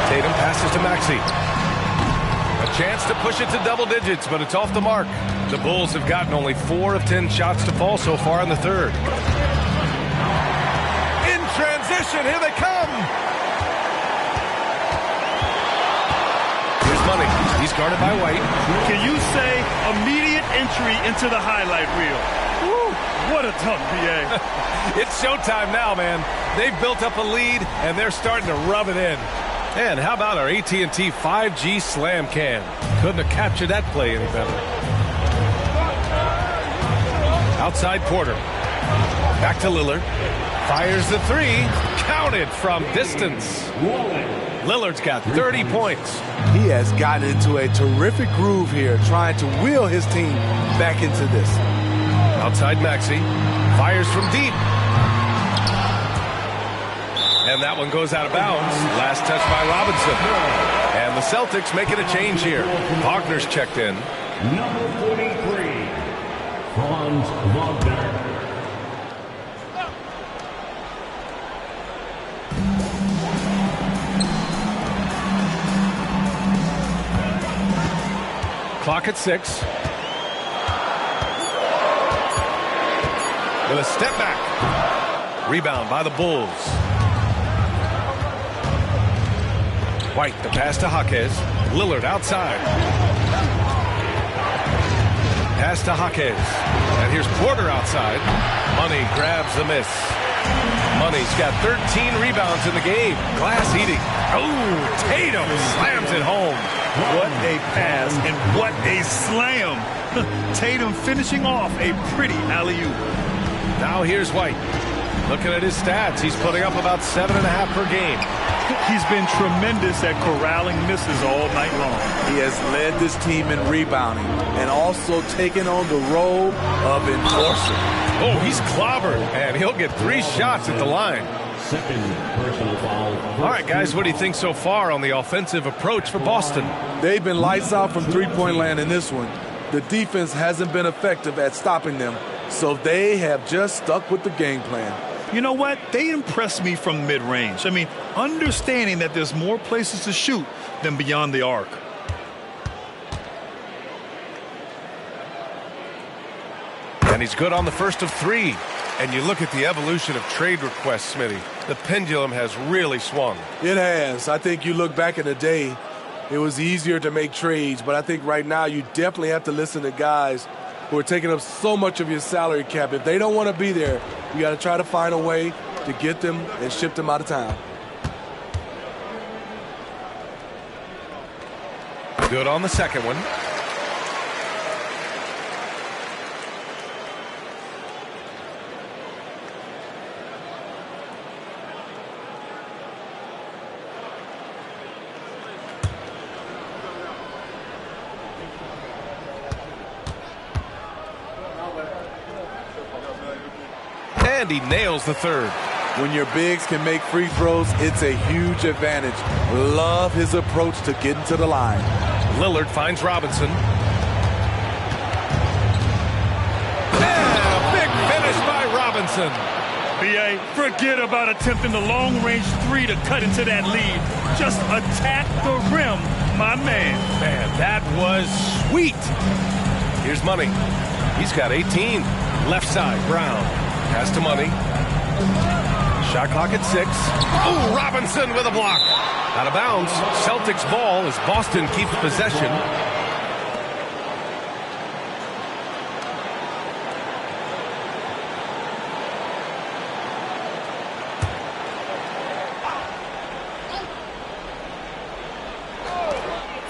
Tatum passes to Maxey. A chance to push it to double digits, but it's off the mark. The Bulls have gotten only 4 of 10 shots to fall so far in the third. In transition, here they come. Here's Money. He's guarded by White. Can you say immediate entry into the highlight reel? Woo, what a dunk, BA. It's showtime now, man. They've built up a lead, and they're starting to rub it in. And how about our AT&T 5G Slam Cam? Couldn't have captured that play any better. Outside Porter. Back to Lillard. Fires the three. Counted from distance. Lillard's got 30 points. He has gotten into a terrific groove here, trying to wheel his team back into this. Outside Maxey. Fires from deep. And that one goes out of bounds. Last touch by Robinson. And the Celtics making a change here. Wagner's checked in. Number 43, Franz Wagner. Clock at 6. With a step back. Rebound by the Bulls. White, the pass to Jaquez. Lillard outside. Pass to Jaquez. And here's Porter outside. Money grabs the miss. Money's got 13 rebounds in the game. Glass eating. Oh, Tatum slams it home. What a pass and what a slam. Tatum finishing off a pretty alley-oop. Now here's White. Looking at his stats, he's putting up about 7.5 per game. He's been tremendous at corralling misses all night long. He has led this team in rebounding and also taken on the role of enforcer. Oh, he's clobbered, and he'll get 3 shots at the line. Second personal foul. All right, guys, what do you think so far on the offensive approach for Boston? They've been lights out from three-point land in this one. The defense hasn't been effective at stopping them, so they have just stuck with the game plan. You know what? They impressed me from mid-range. I mean, understanding that there's more places to shoot than beyond the arc. And he's good on the first of 3. And you look at the evolution of trade requests, Smitty. The pendulum has really swung. It has. I think you look back in the day, it was easier to make trades. But I think right now you definitely have to listen to guys who are taking up so much of your salary cap. If they don't want to be there, you got to try to find a way to get them and ship them out of town. Good on the second one. And he nails the third. When your bigs can make free throws, it's a huge advantage. Love his approach to getting to the line. Lillard finds Robinson. And a big finish by Robinson. BA, forget about attempting the long-range 3 to cut into that lead. Just attack the rim, my man. Man, that was sweet. Here's Money. He's got 18. Left side, Brown. Pass to Money. Shot clock at 6. Oh, Robinson with a block. Out of bounds. Celtics ball as Boston keeps possession.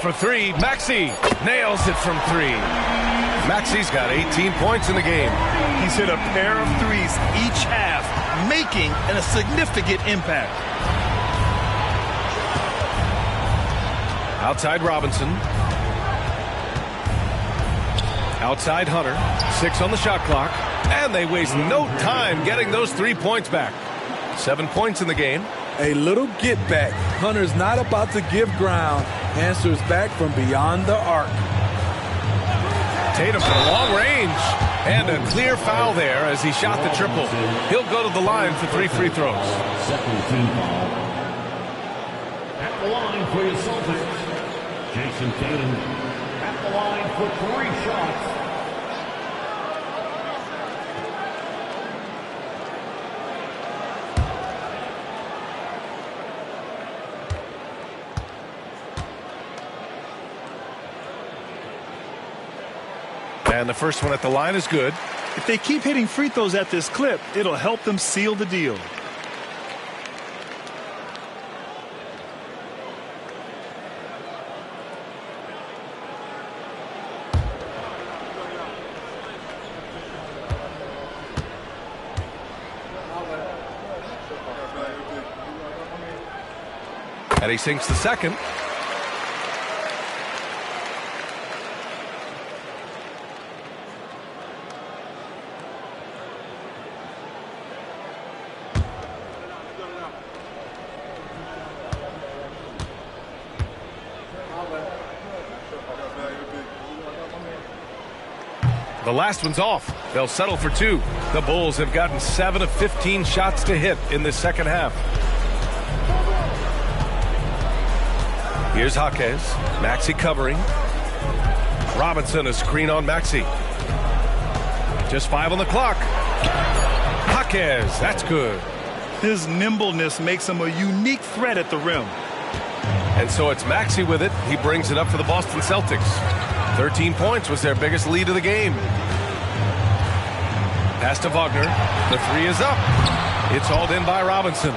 For 3, Maxey nails it from 3. Maxi's got 18 points in the game. He's hit a pair of threes each half, making a significant impact. Outside Robinson. Outside Hunter. 6 on the shot clock. And they waste no time getting those 3 points back. 7 points in the game. A little get back. Hunter's not about to give ground. Answers back from beyond the arc. Tatum from long range. And a clear foul there as he shot the triple. He'll go to the line for 3 free throws. At the line for your Celtics, Jason Tatum. At the line for 3 shots. And the first one at the line is good. If they keep hitting free throws at this clip, it'll help them seal the deal. And he sinks the second. The last one's off. They'll settle for 2. The Bulls have gotten 7 of 15 shots to hit in this second half. Here's Jaquez. Maxey covering. Robinson, a screen on Maxey. Just 5 on the clock. Jaquez, that's good. His nimbleness makes him a unique threat at the rim. And so it's Maxey with it. He brings it up for the Boston Celtics. 13 points was their biggest lead of the game. Pass to Wagner. The 3 is up. It's hauled in by Robinson.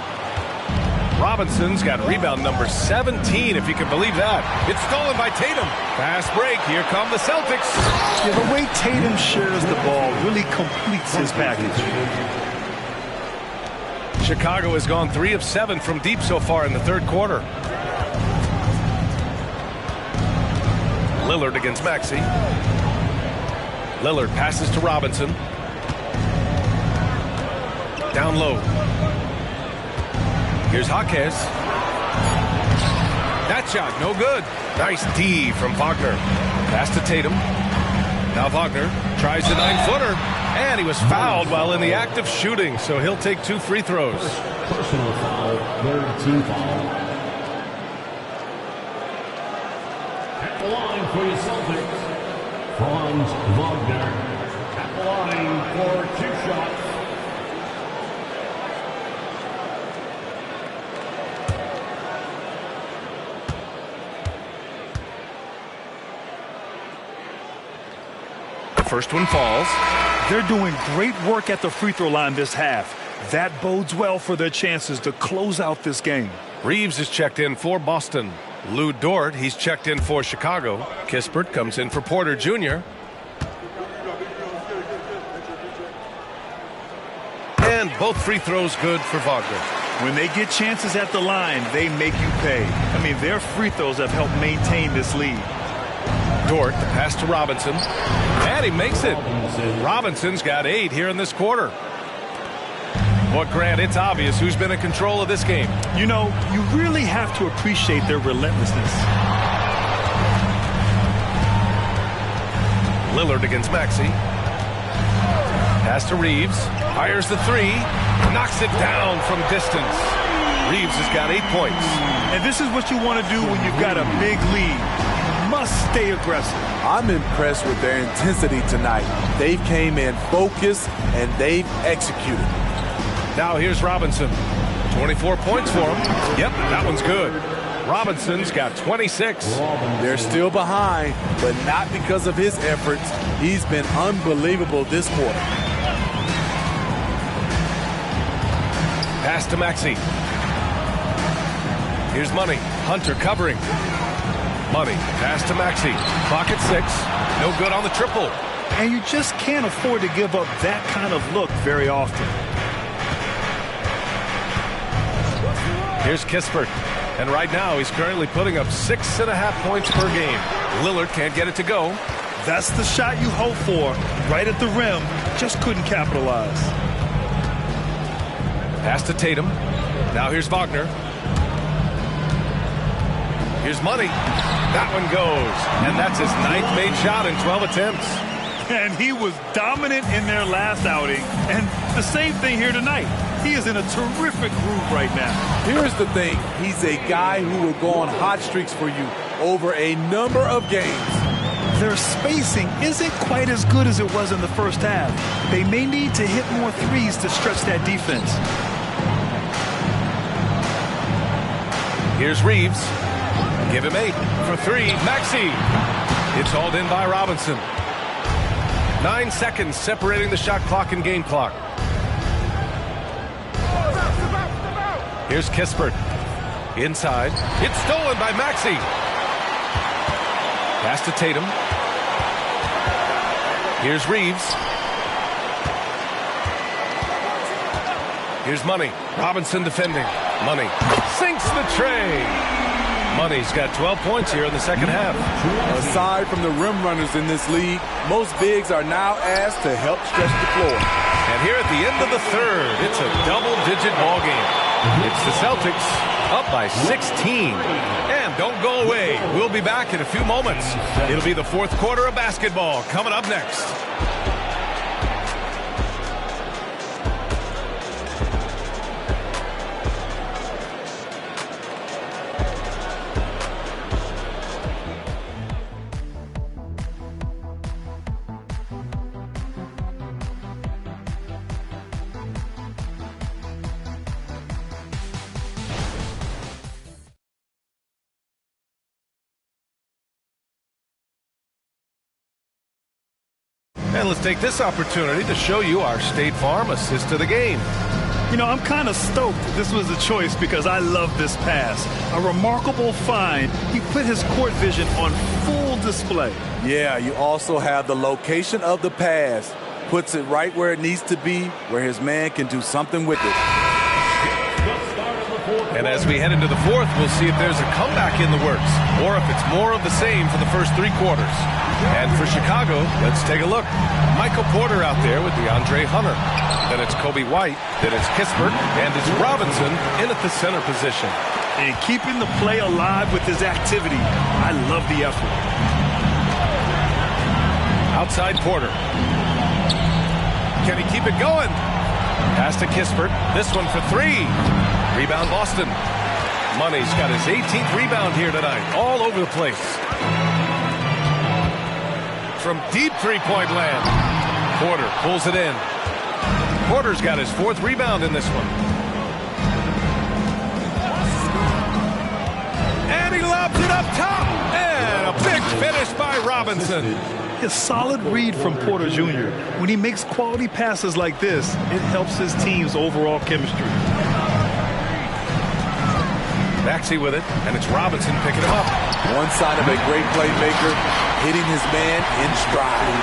Robinson's got rebound number 17, if you can believe that. It's stolen by Tatum. Fast break. Here come the Celtics. Yeah, the way Tatum shares the ball really completes his package. Chicago has gone 3 of 7 from deep so far in the third quarter. Lillard against Maxey. Lillard passes to Robinson. Down low. Here's Jaquez. That shot, no good. Nice D from Wagner. Pass to Tatum. Now Wagner tries the 9-footer. And he was fouled while in the act of shooting, so he'll take 2 free throws. Personal foul, 3rd team foul. At the line for your Celtics, Franz Wagner. At the line for 2 shots. The first one falls. They're doing great work at the free throw line this half. That bodes well for their chances to close out this game. Reeves is checked in for Boston. Lou Dort, he's checked in for Chicago. Kispert comes in for Porter Jr. And both free throws good for Wagner. When they get chances at the line, they make you pay. I mean, their free throws have helped maintain this lead. Dort, the pass to Robinson. And he makes it. Robinson's got 8 here in this quarter. But Grant, it's obvious who's been in control of this game. You know, you really have to appreciate their relentlessness. Lillard against Maxey. Pass to Reeves. Fires the 3. Knocks it down from distance. Reeves has got 8 points. And this is what you want to do when you've got a big lead. Must stay aggressive. I'm impressed with their intensity tonight. They've came in focused and they've executed. Now here's Robinson. 24 points for him. Yep, that one's good. Robinson's got 26. They're still behind, but not because of his efforts. He's been unbelievable this quarter. Pass to Maxey. Here's Money. Hunter covering. Money. Pass to Maxey. Clock at 6. No good on the triple. And you just can't afford to give up that kind of look very often. Here's Kispert. And right now, he's currently putting up 6.5 points per game. Lillard can't get it to go. That's the shot you hope for. Right at the rim. Just couldn't capitalize. Pass to Tatum. Now here's Wagner. Here's Money. That one goes. And that's his 9th made shot in 12 attempts. And he was dominant in their last outing. And the same thing here tonight. He is in a terrific groove right now. Here's the thing. He's a guy who will go on hot streaks for you over a number of games. Their spacing isn't quite as good as it was in the first half. They may need to hit more threes to stretch that defense. Here's Reeves. Give him 8 for 3. Maxey. It's hauled in by Robinson. 9 seconds separating the shot clock and game clock. Here's Kispert. Inside. It's stolen by Maxey. Pass to Tatum. Here's Reeves. Here's Money. Robinson defending. Money sinks the tray. Money's got 12 points here in the second half. Aside from the rim runners in this league, most bigs are now asked to help stretch the floor. And here at the end of the third, it's a double-digit ball game. It's the Celtics up by 16. And don't go away. We'll be back in a few moments. It'll be the fourth quarter of basketball coming up next. And let's take this opportunity to show you our State Farm assist to the game. You know, I'm kind of stoked this was a choice because I love this pass. A remarkable find. He put his court vision on full display. Yeah, you also have the location of the pass. Puts it right where it needs to be, where his man can do something with it. And as we head into the fourth, we'll see if there's a comeback in the works or if it's more of the same for the first 3 quarters. And for Chicago, let's take a look. Michael Porter out there with DeAndre Hunter. Then it's Kobe White. Then it's Kispert. And it's Robinson in at the center position. And keeping the play alive with his activity. I love the effort. Outside Porter. Can he keep it going? Pass to Kispert. This one for 3. Rebound Boston. Money's got his 18th rebound here tonight. All over the place. From deep three-point land. Porter pulls it in. Porter's got his 4th rebound in this one. And he lobs it up top. And a big finish by Robinson. A solid read from Porter Jr. When he makes quality passes like this, it helps his team's overall chemistry. Maxey with it, and it's Robinson picking him up. One sign of a great playmaker, hitting his man in stride.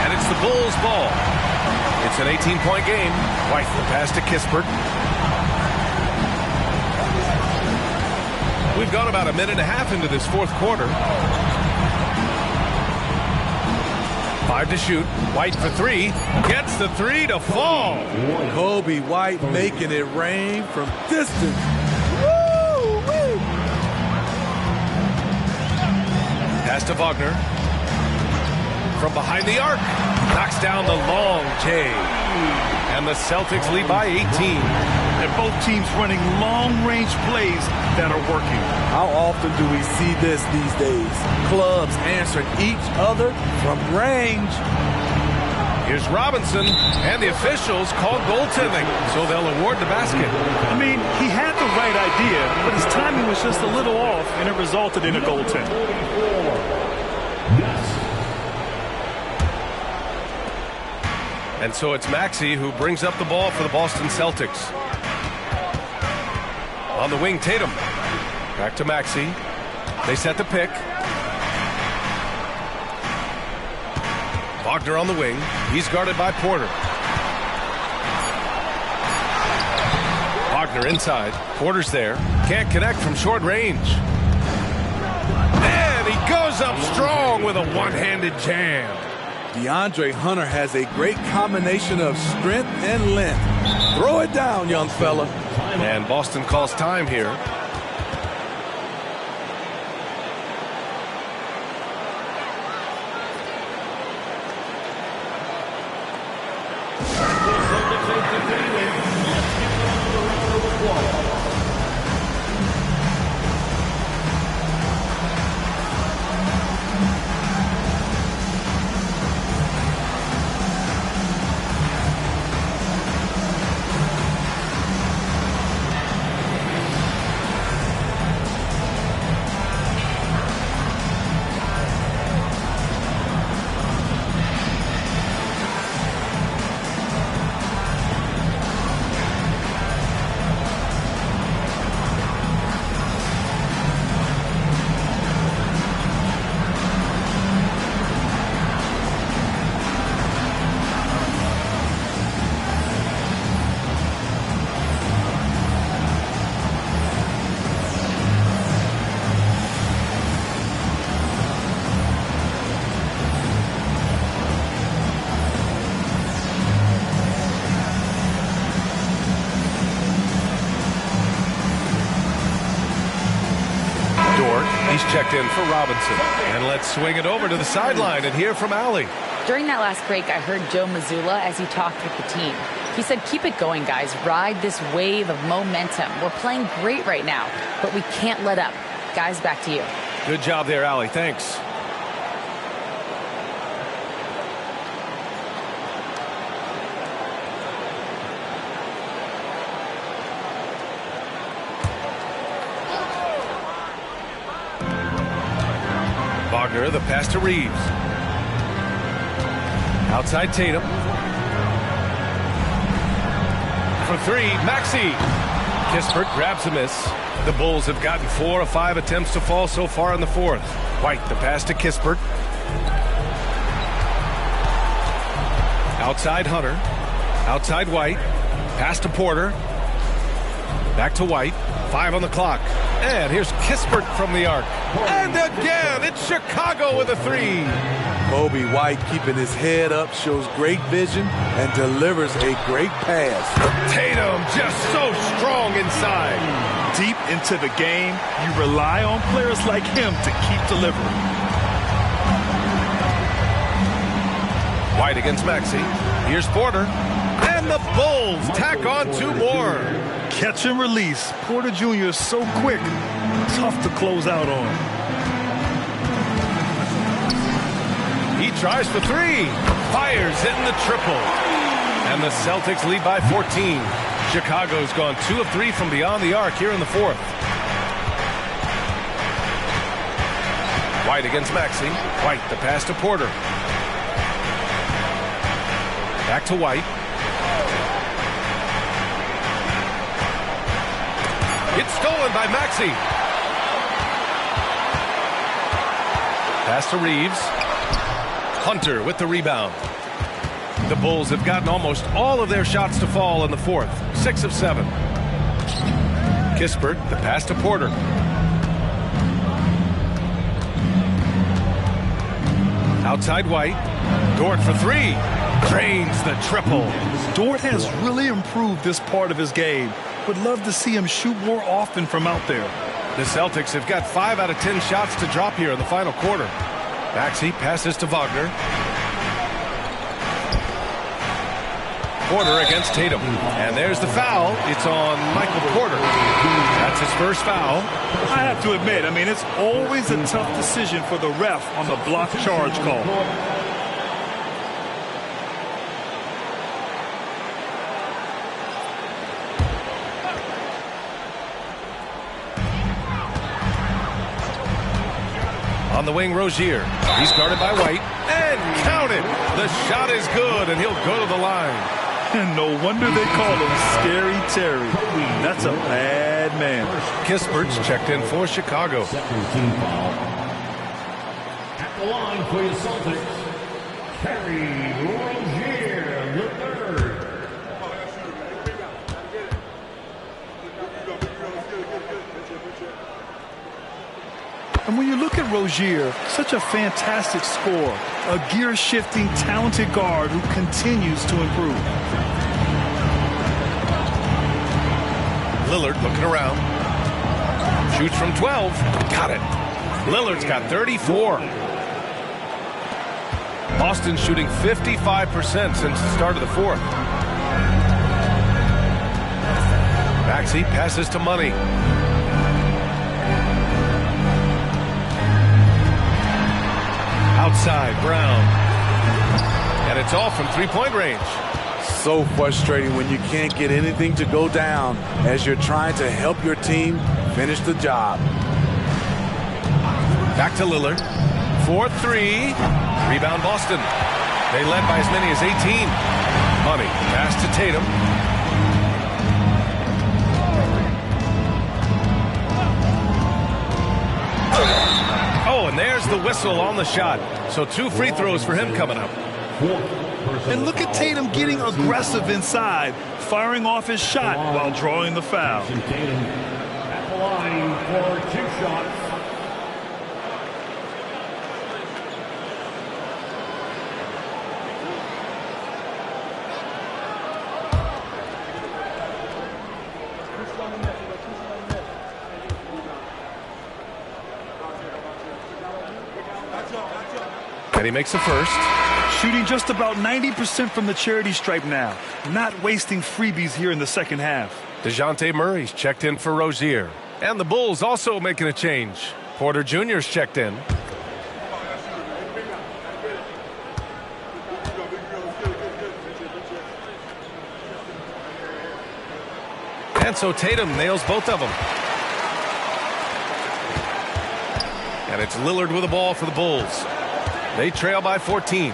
And it's the Bulls' ball. It's an 18-point game. White the pass to Kispert. We've gone about a minute and a half into this fourth quarter. 5 to shoot. White for 3. Gets the 3 to fall. Kobe White making it rain from distance. Woo-wee. Pass to Wagner. From behind the arc. Knocks down the long J. And the Celtics lead by 18. And both teams running long-range plays that are working. How often do we see this these days? Clubs answering each other from range. Here's Robinson, and the officials called goaltending, so they'll award the basket. I mean, he had the right idea, but his timing was just a little off, and it resulted in a goaltend. And so it's Maxey who brings up the ball for the Boston Celtics. On the wing, Tatum. Back to Maxey. They set the pick. Wagner on the wing. He's guarded by Porter. Wagner inside. Porter's there. Can't connect from short range. And he goes up strong with a one-handed jam. DeAndre Hunter has a great combination of strength and length. Throw it down, young fella. And Boston calls time here. He's checked in for Robinson. And let's swing it over to the sideline and hear from Allie. During that last break, I heard Joe Mazzulla as he talked with the team. He said, keep it going, guys. Ride this wave of momentum. We're playing great right now, but we can't let up. Guys, back to you. Good job there, Allie. Thanks. Wagner, the pass to Reeves. Outside Tatum. For three, Maxey. Kispert grabs a miss. The Bulls have gotten 4 of 5 attempts to fall so far in the fourth. White, the pass to Kispert. Outside Hunter. Outside White. Pass to Porter. Back to White. 5 on the clock. And here's Kispert from the arc. And again, it's Chicago with a three. Kobe White keeping his head up, shows great vision, and delivers a great pass. Tatum just so strong inside. Deep into the game, you rely on players like him to keep delivering. White against Maxey. Here's Porter. And the Bulls tack on 2 more. Catch and release. Porter Jr. is so quick. Tough to close out on. He tries for 3. Fires in the triple. And the Celtics lead by 14. Chicago's gone 2 of 3 from beyond the arc here in the fourth. White against Maxey. White, the pass to Porter. Back to White. It's stolen by Maxey. Pass to Reeves. Hunter with the rebound. The Bulls have gotten almost all of their shots to fall in the fourth. 6 of 7. Kispert, the pass to Porter. Outside White. Dort for 3. Drains the triple. Dort has really improved this part of his game. Would love to see him shoot more often from out there. The Celtics have got 5 out of 10 shots to drop here in the final quarter. Maxey passes to Wagner. Porter against Tatum. And there's the foul. It's on Michael Porter. That's his first foul. I have to admit, it's always a tough decision for the ref on the block charge call. On the wing, Rozier. He's guarded by White. And counted. The shot is good, and he'll go to the line. And no wonder they call him Scary Terry. That's a bad man. Kispert's checked in for Chicago. Second team foul. At the line for your Celtics, Terry Rozier, the third. And when you look at Rozier, such a fantastic scorer, a gear-shifting, talented guard who continues to improve. Lillard looking around. Shoots from 12. Got it. Lillard's got 34. Boston shooting 55% since the start of the fourth. Maxey passes to Money. Outside, Brown. And it's all from three-point range. So frustrating when you can't get anything to go down as you're trying to help your team finish the job. Back to Lillard. 4-3. Rebound Boston. They led by as many as 18. Money. Pass to Tatum. Oh, and there's the whistle on the shot. So 2 free throws for him coming up. And look at Tatum getting aggressive inside, firing off his shot while drawing the foul. Tatum at the line for 2 shots. And he makes the first. Shooting just about 90% from the charity stripe now. Not wasting freebies here in the second half. DeJounte Murray's checked in for Rozier. And the Bulls also making a change. Porter Jr.'s checked in. And so Tatum nails both of them. And it's Lillard with the ball for the Bulls. They trail by 14.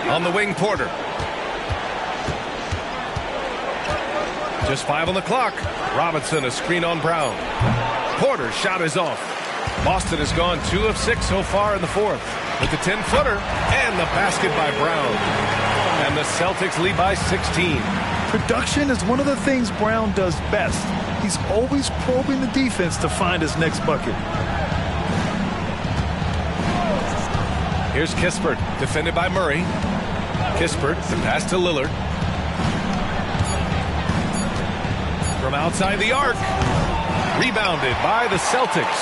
On the wing, Porter. Just 5 on the clock. Robinson, a screen on Brown. Porter's shot is off. Boston has gone 2 of 6 so far in the fourth. With the 10-footer and the basket by Brown. And the Celtics lead by 16. Production is one of the things Brown does best. He's always probing the defense to find his next bucket. Here's Kispert, defended by Murray. Kispert, the pass to Lillard. From outside the arc. Rebounded by the Celtics.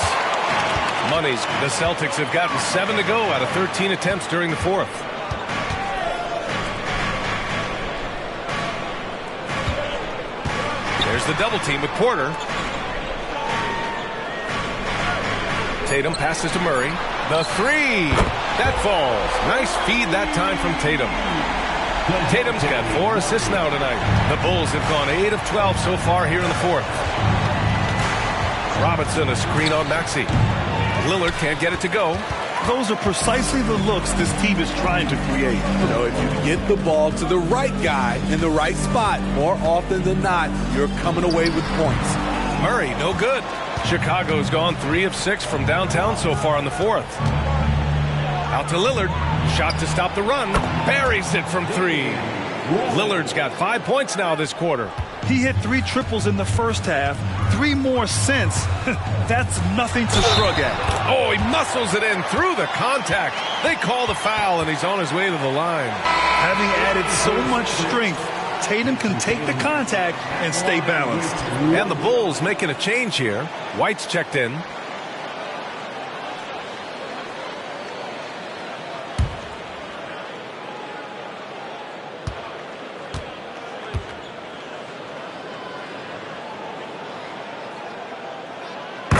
Money's. The Celtics have gotten 7 to go out of 13 attempts during the fourth. There's the double team with Porter. Tatum passes to Murray. The 3. That falls. Nice feed that time from Tatum. Tatum's got 4 assists now tonight. The Bulls have gone 8 of 12 so far here in the fourth. Robinson, a screen on Maxey. Lillard can't get it to go. Those are precisely the looks this team is trying to create. You know, if you get the ball to the right guy in the right spot, more often than not, you're coming away with points. Murray, no good. Chicago's gone 3 of 6 from downtown so far in the fourth. Out to Lillard. Shot to stop the run. Buries it from 3. Lillard's got 5 points now this quarter. He hit 3 triples in the first half. 3 more since. That's nothing to shrug at. Oh, he muscles it in through the contact. They call the foul, and he's on his way to the line. Having added so much strength, Tatum can take the contact and stay balanced. And the Bulls making a change here. White's checked in.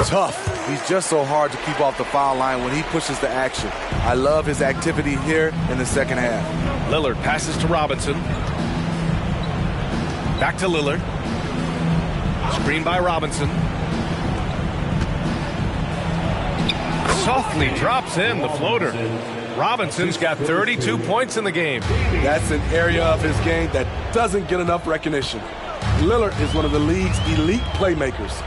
Tough. He's just so hard to keep off the foul line when he pushes the action. I love his activity here in the second half. Lillard passes to Robinson. Back to Lillard. Screen by Robinson. Softly drops in the floater. Robinson's got 32 points in the game. That's an area of his game that doesn't get enough recognition. Lillard is one of the league's elite playmakers.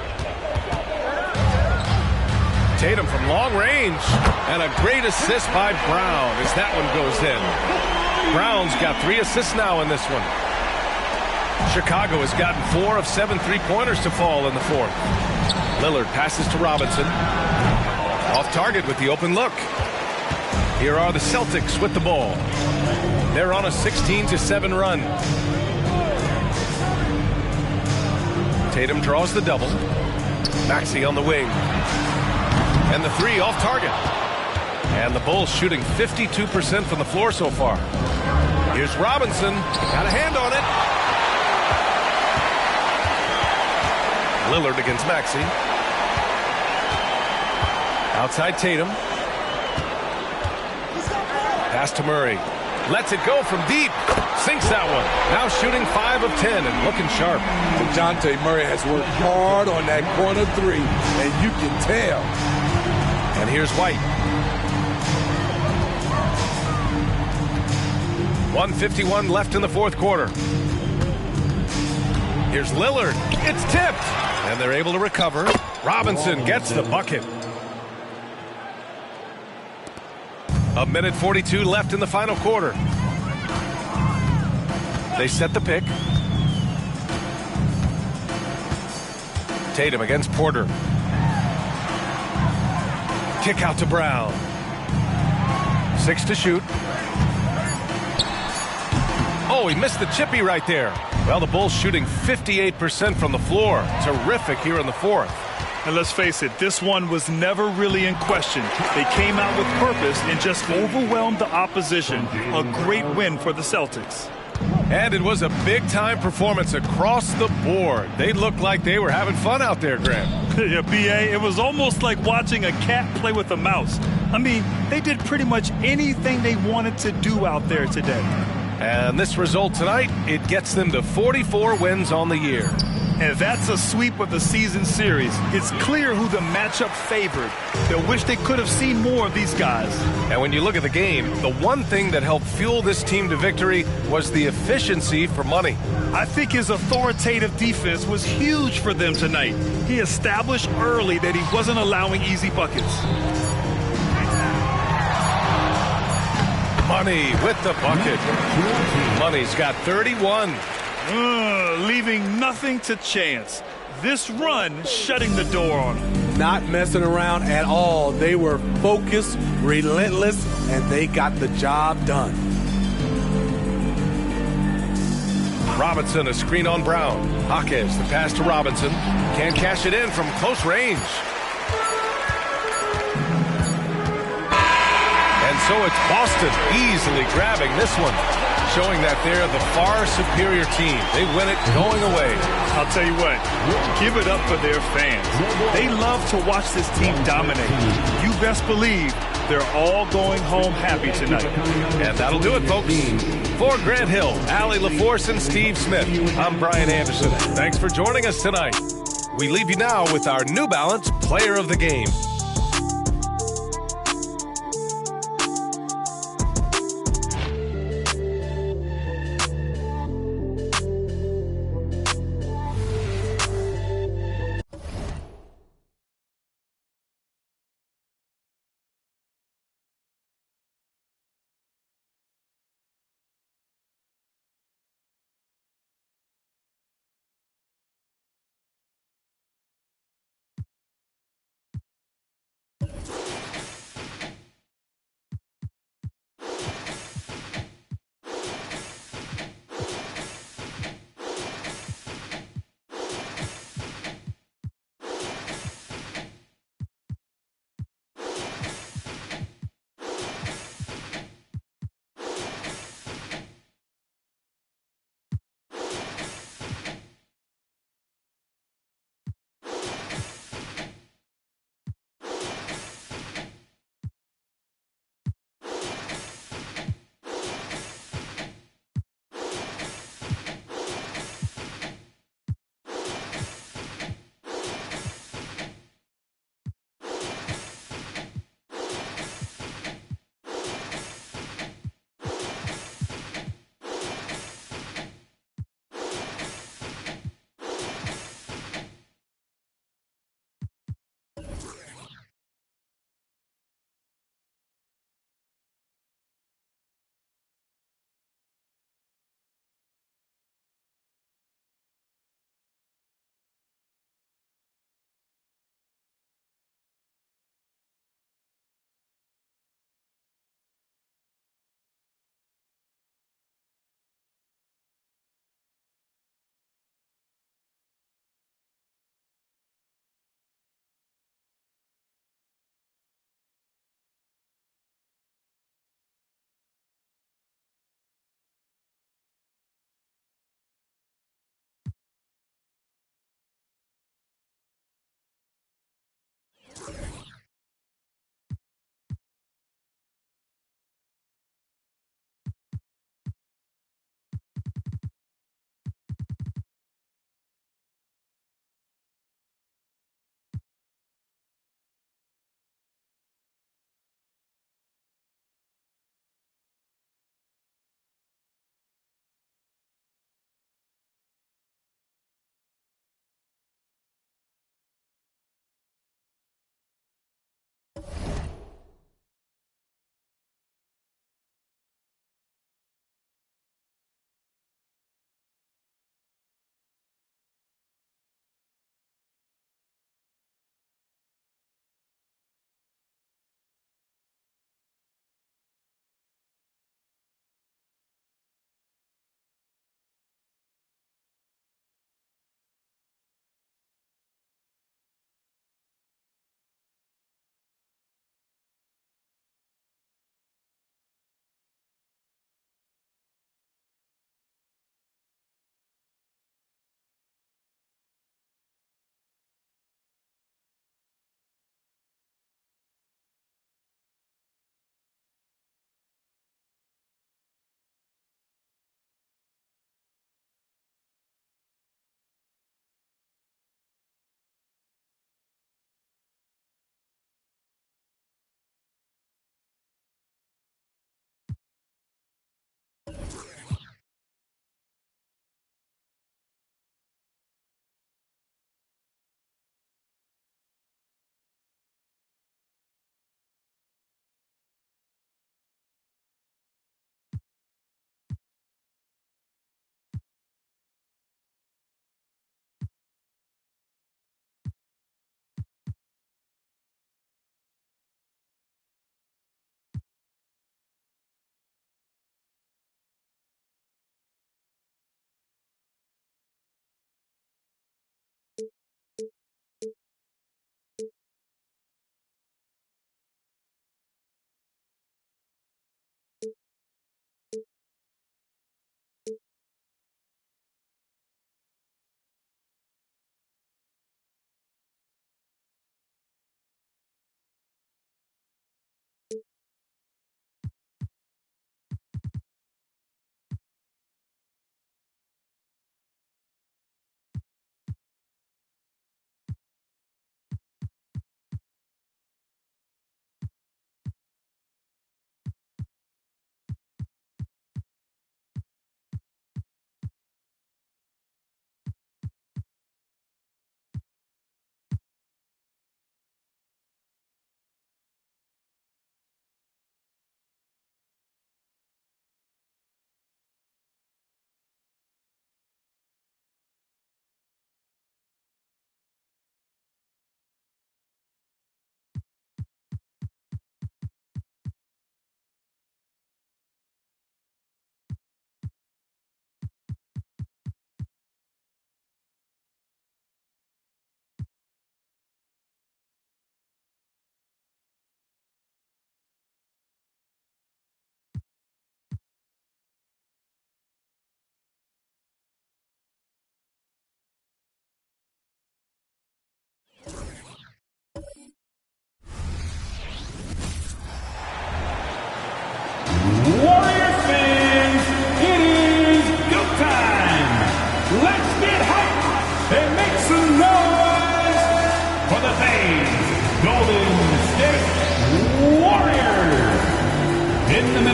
Tatum from long range. And a great assist by Brown as that one goes in. Brown's got 3 assists now in this one. Chicago has gotten 4 of 7 3-pointers to fall in the fourth. Lillard passes to Robinson. Off target with the open look. Here are the Celtics with the ball. They're on a 16-7 run. Tatum draws the double. Maxey on the wing. And the 3 off target. And the Bulls shooting 52% from the floor so far. Here's Robinson. Got a hand on it. Lillard against Maxey. Outside Tatum. Pass to Murray. Lets it go from deep. Sinks that one. Now shooting 5 of 10 and looking sharp. DeJounte Murray has worked hard on that corner 3, and you can tell. And here's White. 1:51 left in the fourth quarter. Here's Lillard. It's tipped. And they're able to recover. Robinson gets the bucket. 1:42 left in the final quarter. They set the pick. Tatum against Porter. Kick out to Brown. 6 to shoot. Oh, he missed the chippy right there. Well, the Bulls shooting 58% from the floor. Terrific here in the fourth. And let's face it, this one was never really in question. They came out with purpose and just overwhelmed the opposition. A great win for the Celtics. And it was a big-time performance across the board. They looked like they were having fun out there, Grant. Yeah, B.A., it was almost like watching a cat play with a mouse. I mean, they did pretty much anything they wanted to do out there today. And this result tonight, it gets them to 44 wins on the year. And that's a sweep of the season series. It's clear who the matchup favored. They'll wish they could have seen more of these guys. And when you look at the game, the one thing that helped fuel this team to victory was the efficiency for money. I think his authoritative defense was huge for them tonight. He established early that he wasn't allowing easy buckets. Money with the bucket. Money's got 31. Leaving nothing to chance. This run shutting the door on them. Not messing around at all. They were focused, relentless, and they got the job done. Robinson, a screen on Brown. Jaquez, the pass to Robinson. Can't cash it in from close range. And so it's Boston easily grabbing this one, showing that they're the far superior team. They win it going away. I'll tell you what, give it up for their fans. They love to watch this team dominate. You best believe they're all going home happy tonight. And that'll do it, folks. For Grant Hill, Allie LaForce, and Steve Smith, I'm Brian Anderson. Thanks for joining us tonight. We leave you now with our New Balance Player of the Game.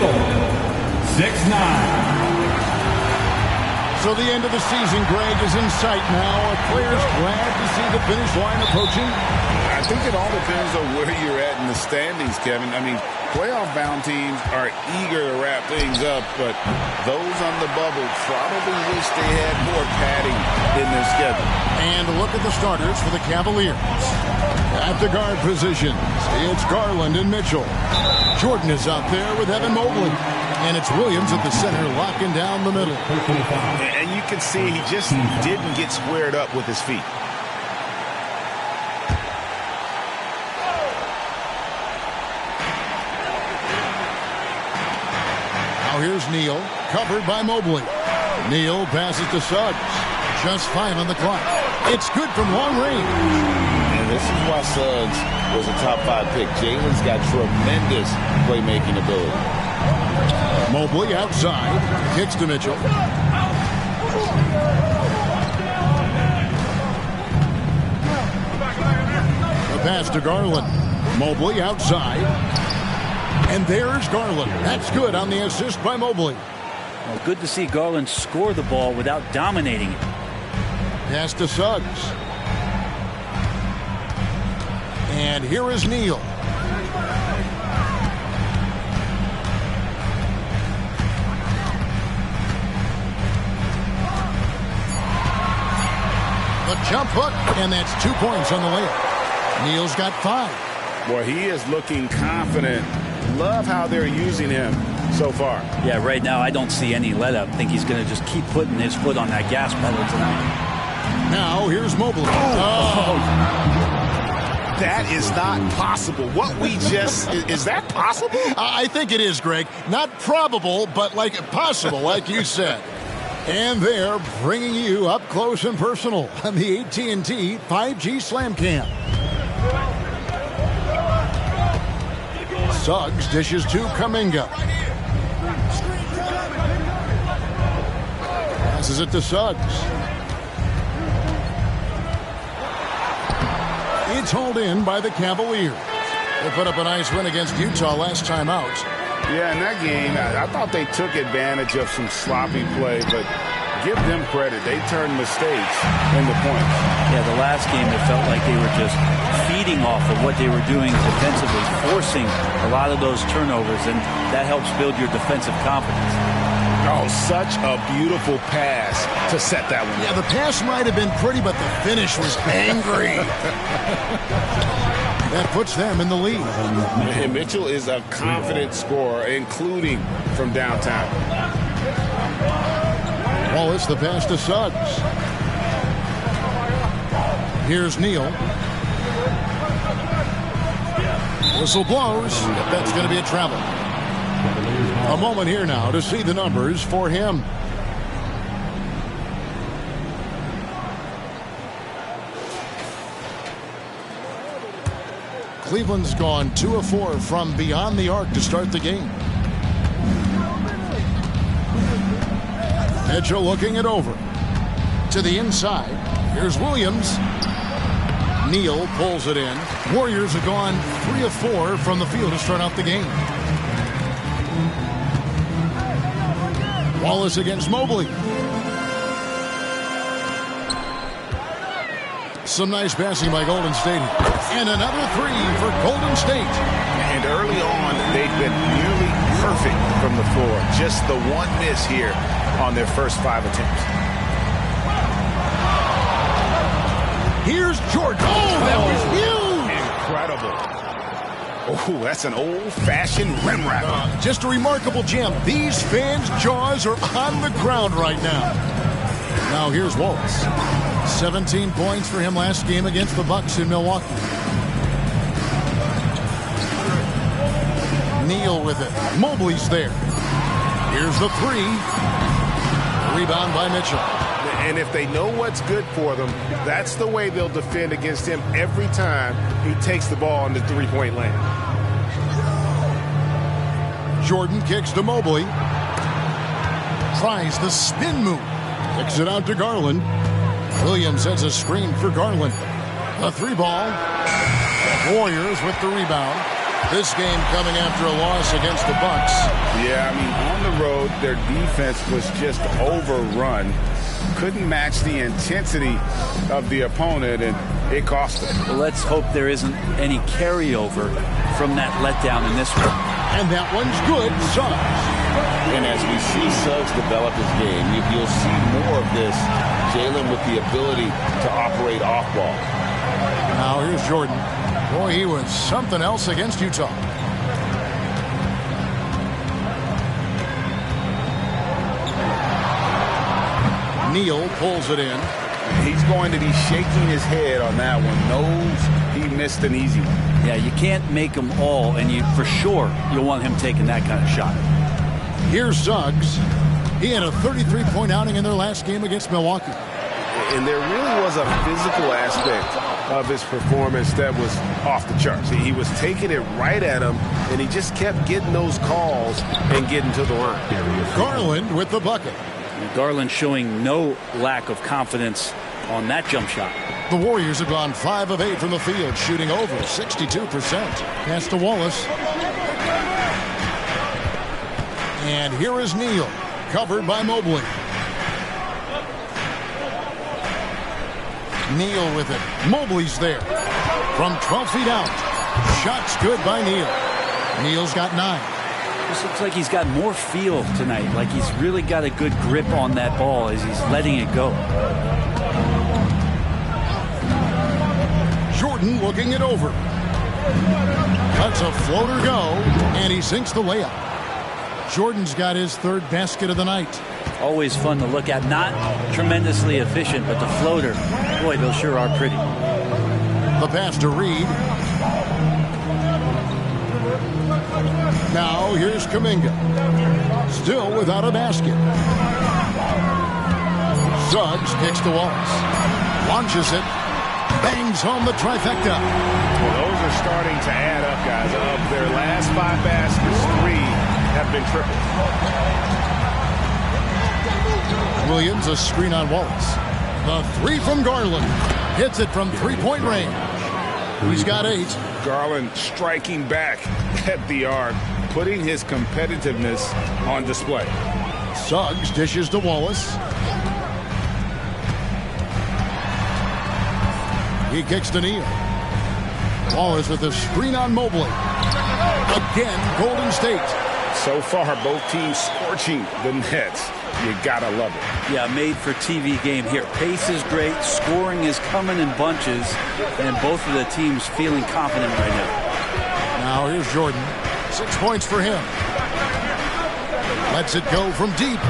Little, 6'9". So the end of the season, Greg, is in sight now. Are players glad to see the finish line approaching? I think it all depends on where you're at in the standings, Kevin. I mean, playoff-bound teams are eager to wrap things up, but those on the bubble probably wish they had more padding in their schedule. And look at the starters for the Cavaliers. At the guard positions, it's Garland and Mitchell. Jordan is out there with Evan Mobley. And it's Williams at the center, locking down the middle. And you can see he just didn't get squared up with his feet. Now here's Neal, covered by Mobley. Neal passes to Suggs. Just 5 on the clock. It's good from long range. And this is why Suggs was a top 5 pick. Jalen's got tremendous playmaking ability. Mobley outside, kicks to Mitchell. The pass to Garland. Mobley outside. And there's Garland. That's good on the assist by Mobley. Well, good to see Garland score the ball without dominating it. Pass to Suggs. And here is Neal. The jump hook, and that's 2 points on the layup. Neal's got 5. Boy, he is looking confident. Love how they're using him so far. Yeah, right now I don't see any let up. I think he's going to just keep putting his foot on that gas pedal tonight. Now here's Mobley. That is not possible. What we just... Is that possible? I think it is, Greg. Not probable, but like possible, like you said. And they're bringing you up close and personal on the AT&T 5G Slam Cam. Suggs dishes to Kuminga. Passes it to Suggs. It's hauled in by the Cavaliers. They put up a nice win against Utah last time out. Yeah, in that game, I thought they took advantage of some sloppy play, but give them credit. They turned mistakes into points. Yeah, the last game, it felt like they were just feeding off of what they were doing defensively, forcing a lot of those turnovers, and that helps build your defensive confidence. Oh, such a beautiful pass to set that one. Yeah, the pass might have been pretty, but the finish was angry. That puts them in the lead. And Mitchell is a confident scorer, including from downtown. Wallace, the pass to Suggs. Here's Neal. Whistle blows. That's going to be a travel. A moment here now to see the numbers for him. Cleveland's gone 2 of 4 from beyond the arc to start the game. Mitchell looking it over. To the inside. Here's Williams. Neal pulls it in. Warriors have gone 3 of 4 from the field to start out the game. Wallace against Mobley. Some nice passing by Golden State. And another 3 for Golden State. And early on, they've been nearly perfect from the floor. Just the one miss here on their first 5 attempts. Here's Jordan. Oh, that was huge. Incredible. Oh, that's an old-fashioned rim wrap. Just a remarkable jam. These fans' jaws are on the ground right now. Now here's Wallace. 17 points for him last game against the Bucks in Milwaukee. Neal with it. Mobley's there. Here's the 3. Rebound by Mitchell. And if they know what's good for them, that's the way they'll defend against him every time he takes the ball in the three-point lane. Jordan kicks to Mobley. Tries the spin move. Kicks it out to Garland. Williams sets a screen for Garland. A 3 ball. Warriors with the rebound. This game coming after a loss against the Bucks. Yeah, I mean, on the road, their defense was just overrun. Couldn't match the intensity of the opponent, and it cost them. Well, let's hope there isn't any carryover from that letdown in this one. And that one's good. Suggs. And as we see Suggs develop his game, you'll see more of this. Jalen with the ability to operate off ball. Now here's Jordan. Boy, he was something else against Utah. Neal pulls it in. He's going to be shaking his head on that one. Knows he missed an easy one. Yeah, you can't make them all, and you for sure you'll want him taking that kind of shot. Here's Suggs. He had a 33-point outing in their last game against Milwaukee. And there really was a physical aspect of his performance that was off the charts. He was taking it right at him, and he just kept getting those calls and getting to the line. Garland with the bucket. And Garland showing no lack of confidence on that jump shot. The Warriors have gone 5 of 8 from the field, shooting over 62%. Pass to Wallace. And here is Neal, covered by Mobley. Neal with it. Mobley's there. From 12 feet out. Shots good by Neal. Neal's got 9. This looks like he's got more feel tonight. Like he's really got a good grip on that ball as he's letting it go. Jordan looking it over. Lets a floater go, and he sinks the layup. Jordan's got his 3rd basket of the night. Always fun to look at. Not tremendously efficient, but the floater, boy, those sure are pretty. The pass to Reed. Now here's Kuminga. Still without a basket. Suggs kicks to Wallace. Launches it. Bangs home the trifecta. Well, those are starting to add up, guys. Of their last 5 baskets, 3 have been triples. Williams, a screen on Wallace. The 3 from Garland. Hits it from 3-point range. He's got 8. Garland striking back at the arc, putting his competitiveness on display. Suggs dishes to Wallace. He kicks to Neal. Wallace with a screen on Mobley. Again, Golden State. So far, both teams scorching the Nets. You gotta love it. Yeah, made for TV game here. Pace is great. Scoring is coming in bunches. And both of the teams feeling confident right now. Now here's Jordan. 6 points for him. Lets it go from deep.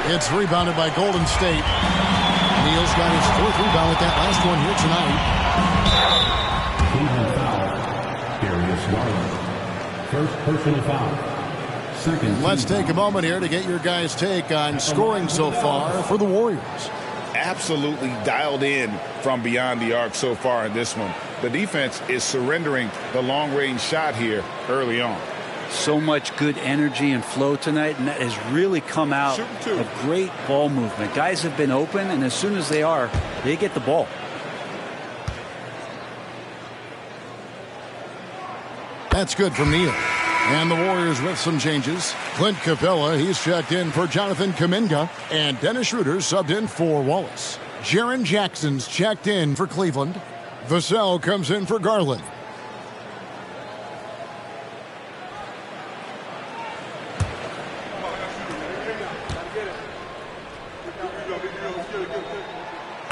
It's rebounded by Golden State. Neal's got his 4th rebound with that last one here tonight. Darius Garland. First personal foul. Let's take a moment here to get your guys' take on scoring so far for the Warriors. Absolutely dialed in from beyond the arc so far in this one. The defense is surrendering the long-range shot here early on. So much good energy and flow tonight, and that has really come out of great ball movement. Guys have been open, and as soon as they are, they get the ball. That's good from Neal. And the Warriors with some changes. Clint Capella, he's checked in for Jonathan Kuminga. And Dennis Schroeder subbed in for Wallace. Jaren Jackson's checked in for Cleveland. Vassell comes in for Garland.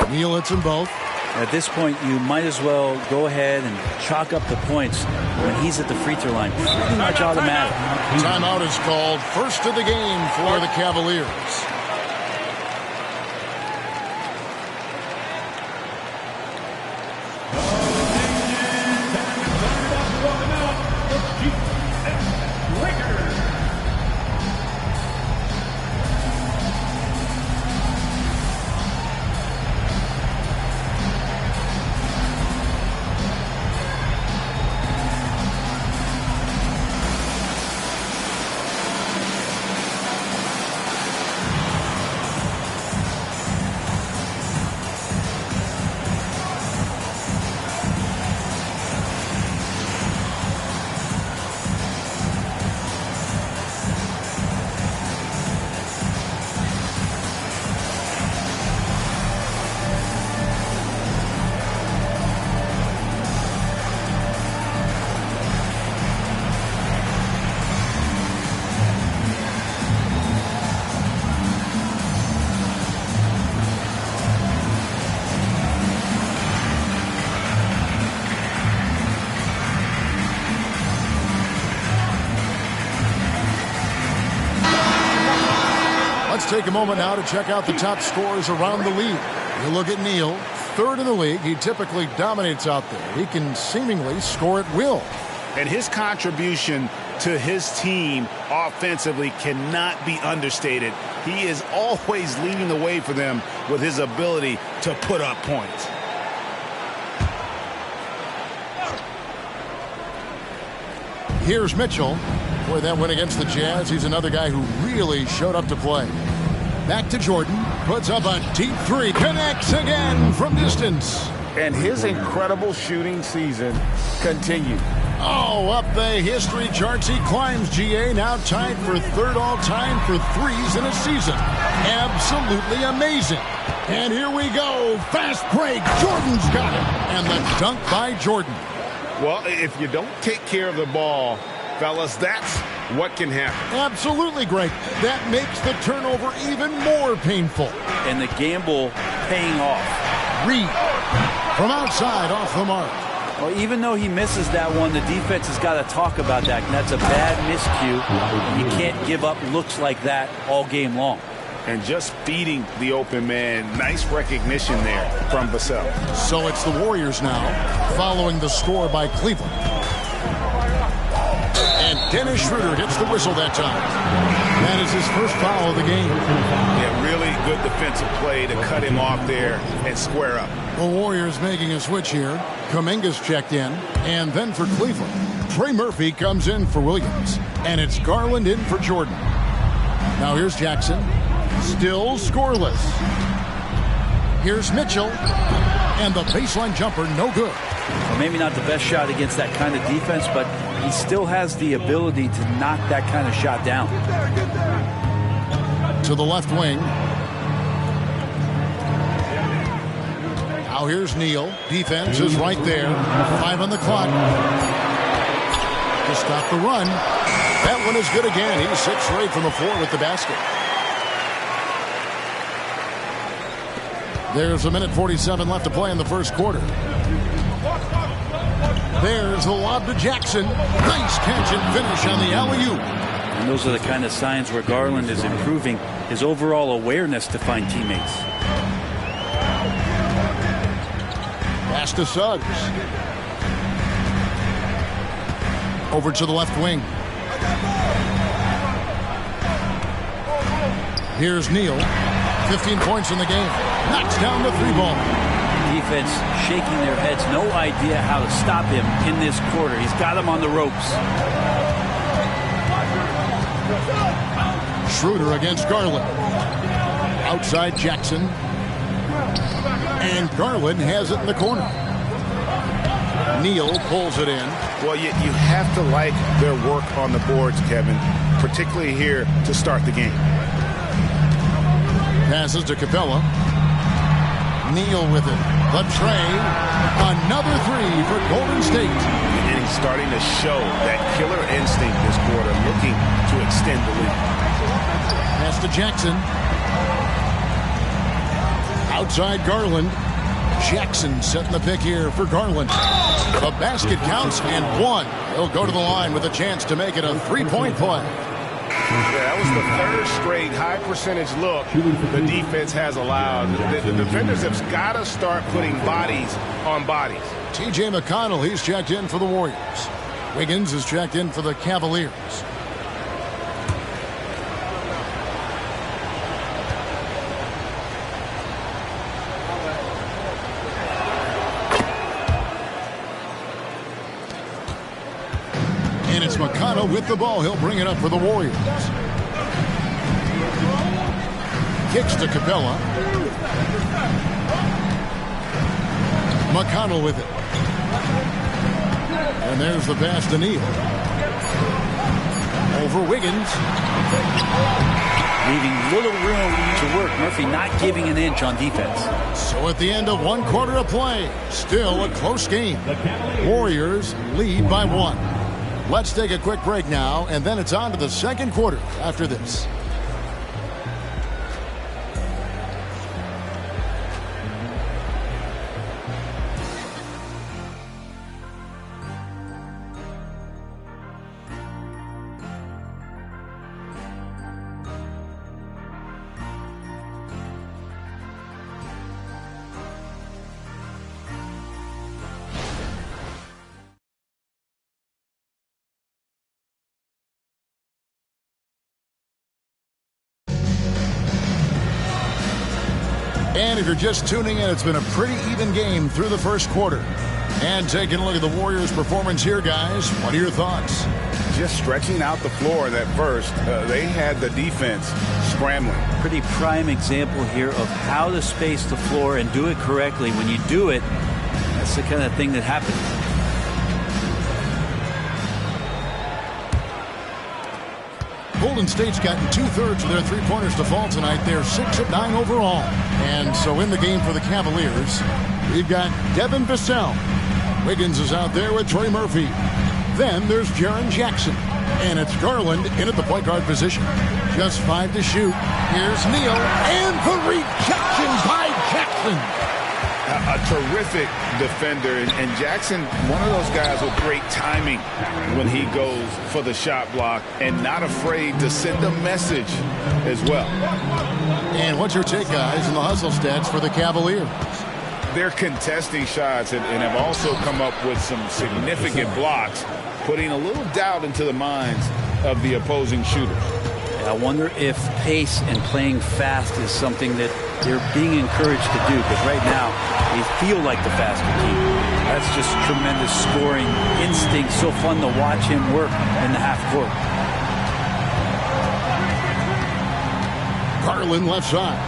Neal hits them both. At this point, you might as well go ahead and chalk up the points when he's at the free throw line. Pretty much automatic. Timeout is called. First of the game for the Cavaliers. Let's take a moment now to check out the top scorers around the league. You look at Neal, third in the league. He typically dominates out there. He can seemingly score at will. And his contribution to his team offensively cannot be understated. He is always leading the way for them with his ability to put up points. Here's Mitchell. Boy, that win against the Jazz. He's another guy who really showed up to play. Back to Jordan. Puts up a deep three. Connects again from distance. And his incredible shooting season continued. Oh, up the history charts he climbs, GA. Now tied for third all-time for threes in a season. Absolutely amazing. And here we go. Fast break. Jordan's got it. And the dunk by Jordan. Well, if you don't take care of the ball, fellas, that's what can happen. Absolutely, Greg. That makes the turnover even more painful. And the gamble paying off. Reed from outside off the mark. Well, even though he misses that one, the defense has got to talk about that. And that's a bad miscue. You can't give up looks like that all game long. And just feeding the open man. Nice recognition there from Vassell. So it's the Warriors now, following the score by Cleveland. And Dennis Schroeder gets the whistle that time. That is his first foul of the game. Yeah, really good defensive play to cut him off there and square up. The Warriors making a switch here. Kuminga's checked in. And then for Cleveland, Trey Murphy comes in for Williams. And it's Garland in for Jordan. Now here's Jackson. Still scoreless. Here's Mitchell. And the baseline jumper, no good. Well, maybe not the best shot against that kind of defense, but he still has the ability to knock that kind of shot down. To the left wing. Now here's Neal. Defense is right there. 5 on the clock. To stop the run. That one is good again. He's 6 straight from the floor with the basket. There's 1:47 left to play in the first quarter. There's the lob to Jackson. Nice catch and finish on the alley-oop. And those are the kind of signs where Garland is improving his overall awareness to find teammates. Pass to Suggs. Over to the left wing. Here's Neal. 15 points in the game. Knocks down the 3-ball. Defense shaking their heads. No idea how to stop him in this quarter. He's got him on the ropes. Schroeder against Garland. Outside Jackson. And Garland has it in the corner. Neal pulls it in. Well, you have to like their work on the boards, Kevin, particularly here to start the game. Passes to Capella. Neal with it. The tray. Another 3 for Golden State. And he's starting to show that killer instinct this quarter, looking to extend the lead. Pass to Jackson. Outside Garland. Jackson setting the pick here for Garland. The basket counts and 1. He'll go to the line with a chance to make it a 3-point play. Yeah, that was the 3rd straight high percentage look the defense has allowed. The defenders have got to start putting bodies on bodies. T.J. McConnell, he's checked in for the Warriors. Wiggins is checked in for the Cavaliers. And it's McConnell with the ball. He'll bring it up for the Warriors. Kicks to Capella. McConnell with it. And there's the pass to Neal. Over Wiggins. Leaving little room to work. Murphy not giving an inch on defense. So at the end of 1 quarter of play, still a close game. Warriors lead by 1. Let's take a quick break now, and then it's on to the second quarter after this. And if you're just tuning in, it's been a pretty even game through the first quarter. And taking a look at the Warriors' performance here, guys, what are your thoughts? Just stretching out the floor in that first. They had the defense scrambling. Pretty prime example here of how to space the floor and do it correctly. When you do it, that's the kind of thing that happens. Golden State's gotten 2/3 of their three-pointers to fall tonight. They're 6 of 9 overall. And so in the game for the Cavaliers, we've got Devin Vassell. Wiggins is out there with Trey Murphy. Then there's Jaren Jackson. And it's Garland in at the point guard position. Just 5 to shoot. Here's Neal. And the rejection by Jackson. A terrific defender. And Jackson, one of those guys with great timing when he goes for the shot block and not afraid to send a message as well. And what's your take, guys, in the hustle stats for the Cavaliers? They're contesting shots and have also come up with some significant blocks, putting a little doubt into the minds of the opposing shooters. I wonder if pace and playing fast is something that they're being encouraged to do, because right now they feel like the faster team. That's just tremendous scoring instinct. So fun to watch him work in the half court. Garland left side.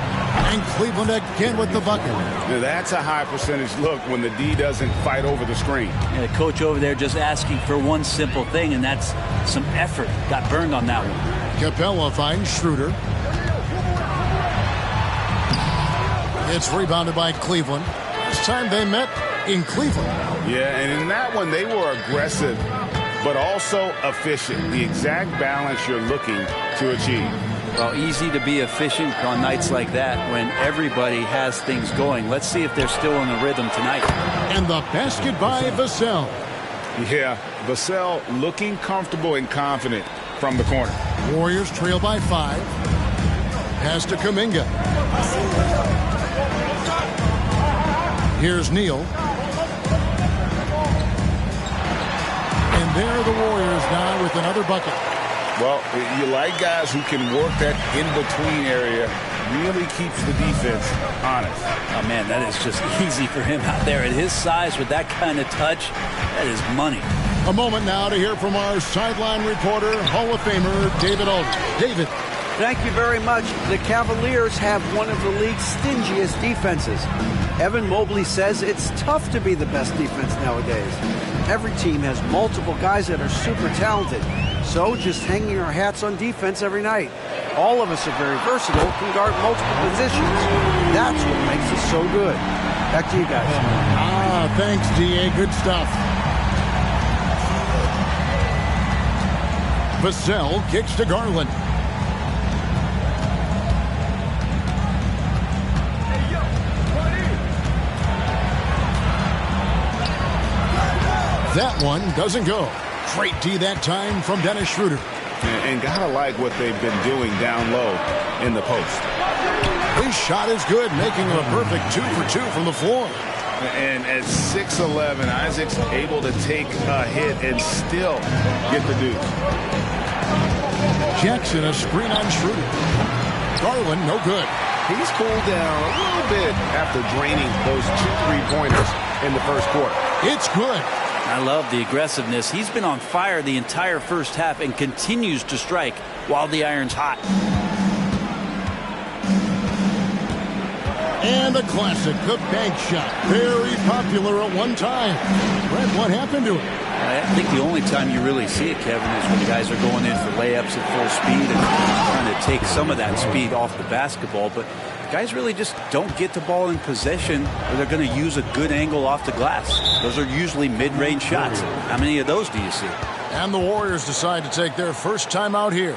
And Cleveland again with the bucket. Now that's a high percentage look when the D doesn't fight over the screen. And the coach over there just asking for one simple thing, and that's some effort. Got burned on that one. Capella finds Schroeder. It's rebounded by Cleveland. Last time they met in Cleveland. Yeah, and in that one they were aggressive, but also efficient. The exact balance you're looking to achieve. Well, easy to be efficient on nights like that when everybody has things going. Let's see if they're still in the rhythm tonight. And the basket by Vassell. Yeah, Vassell looking comfortable and confident from the corner. Warriors trail by 5. Pass to Kuminga. Here's Neal. And there the Warriors now with another bucket. Well, you like guys who can work that in-between area. Really keeps the defense honest. Oh, man, that is just easy for him out there. At his size, with that kind of touch, that is money. A moment now to hear from our sideline reporter, Hall of Famer, David Aldridge. David. Thank you very much. The Cavaliers have one of the league's stingiest defenses. Evan Mobley says it's tough to be the best defense nowadays. Every team has multiple guys that are super talented. So just hanging our hats on defense every night. All of us are very versatile, can guard multiple positions. That's what makes us so good. Back to you guys. Thanks, D.A. Good stuff. Vassell kicks to Garland. That one doesn't go. Great D that time from Dennis Schroeder. And gotta like what they've been doing down low in the post. His shot is good, making a perfect 2 for 2 from the floor. And at 6'11", Isaac's able to take a hit and still get the deuce. Jackson, a screen on Schroeder. Garland, no good. He's cooled down a little bit after draining those 2 3-pointers in the first quarter. It's good. I love the aggressiveness. He's been on fire the entire first half and continues to strike while the iron's hot. And a classic, the bank shot. Very popular at one time. Brett, what happened to it? I think the only time you really see it, Kevin, is when the guys are going in for layups at full speed and trying to take some of that speed off the basketball. But guys really just don't get the ball in possession or they're going to use a good angle off the glass. Those are usually mid-range shots. How many of those do you see? And the Warriors decide to take their first time out here.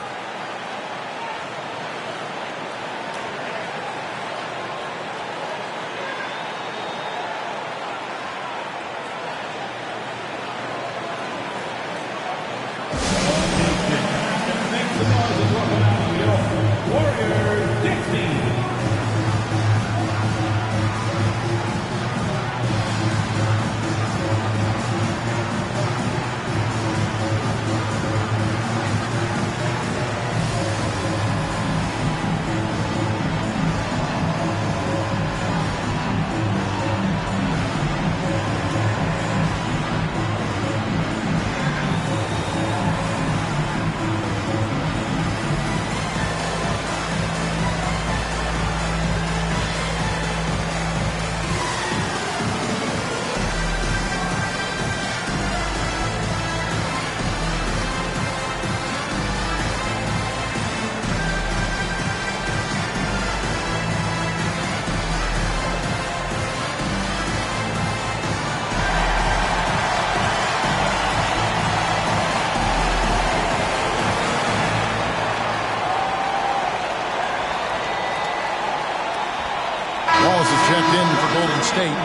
checked in for Golden State.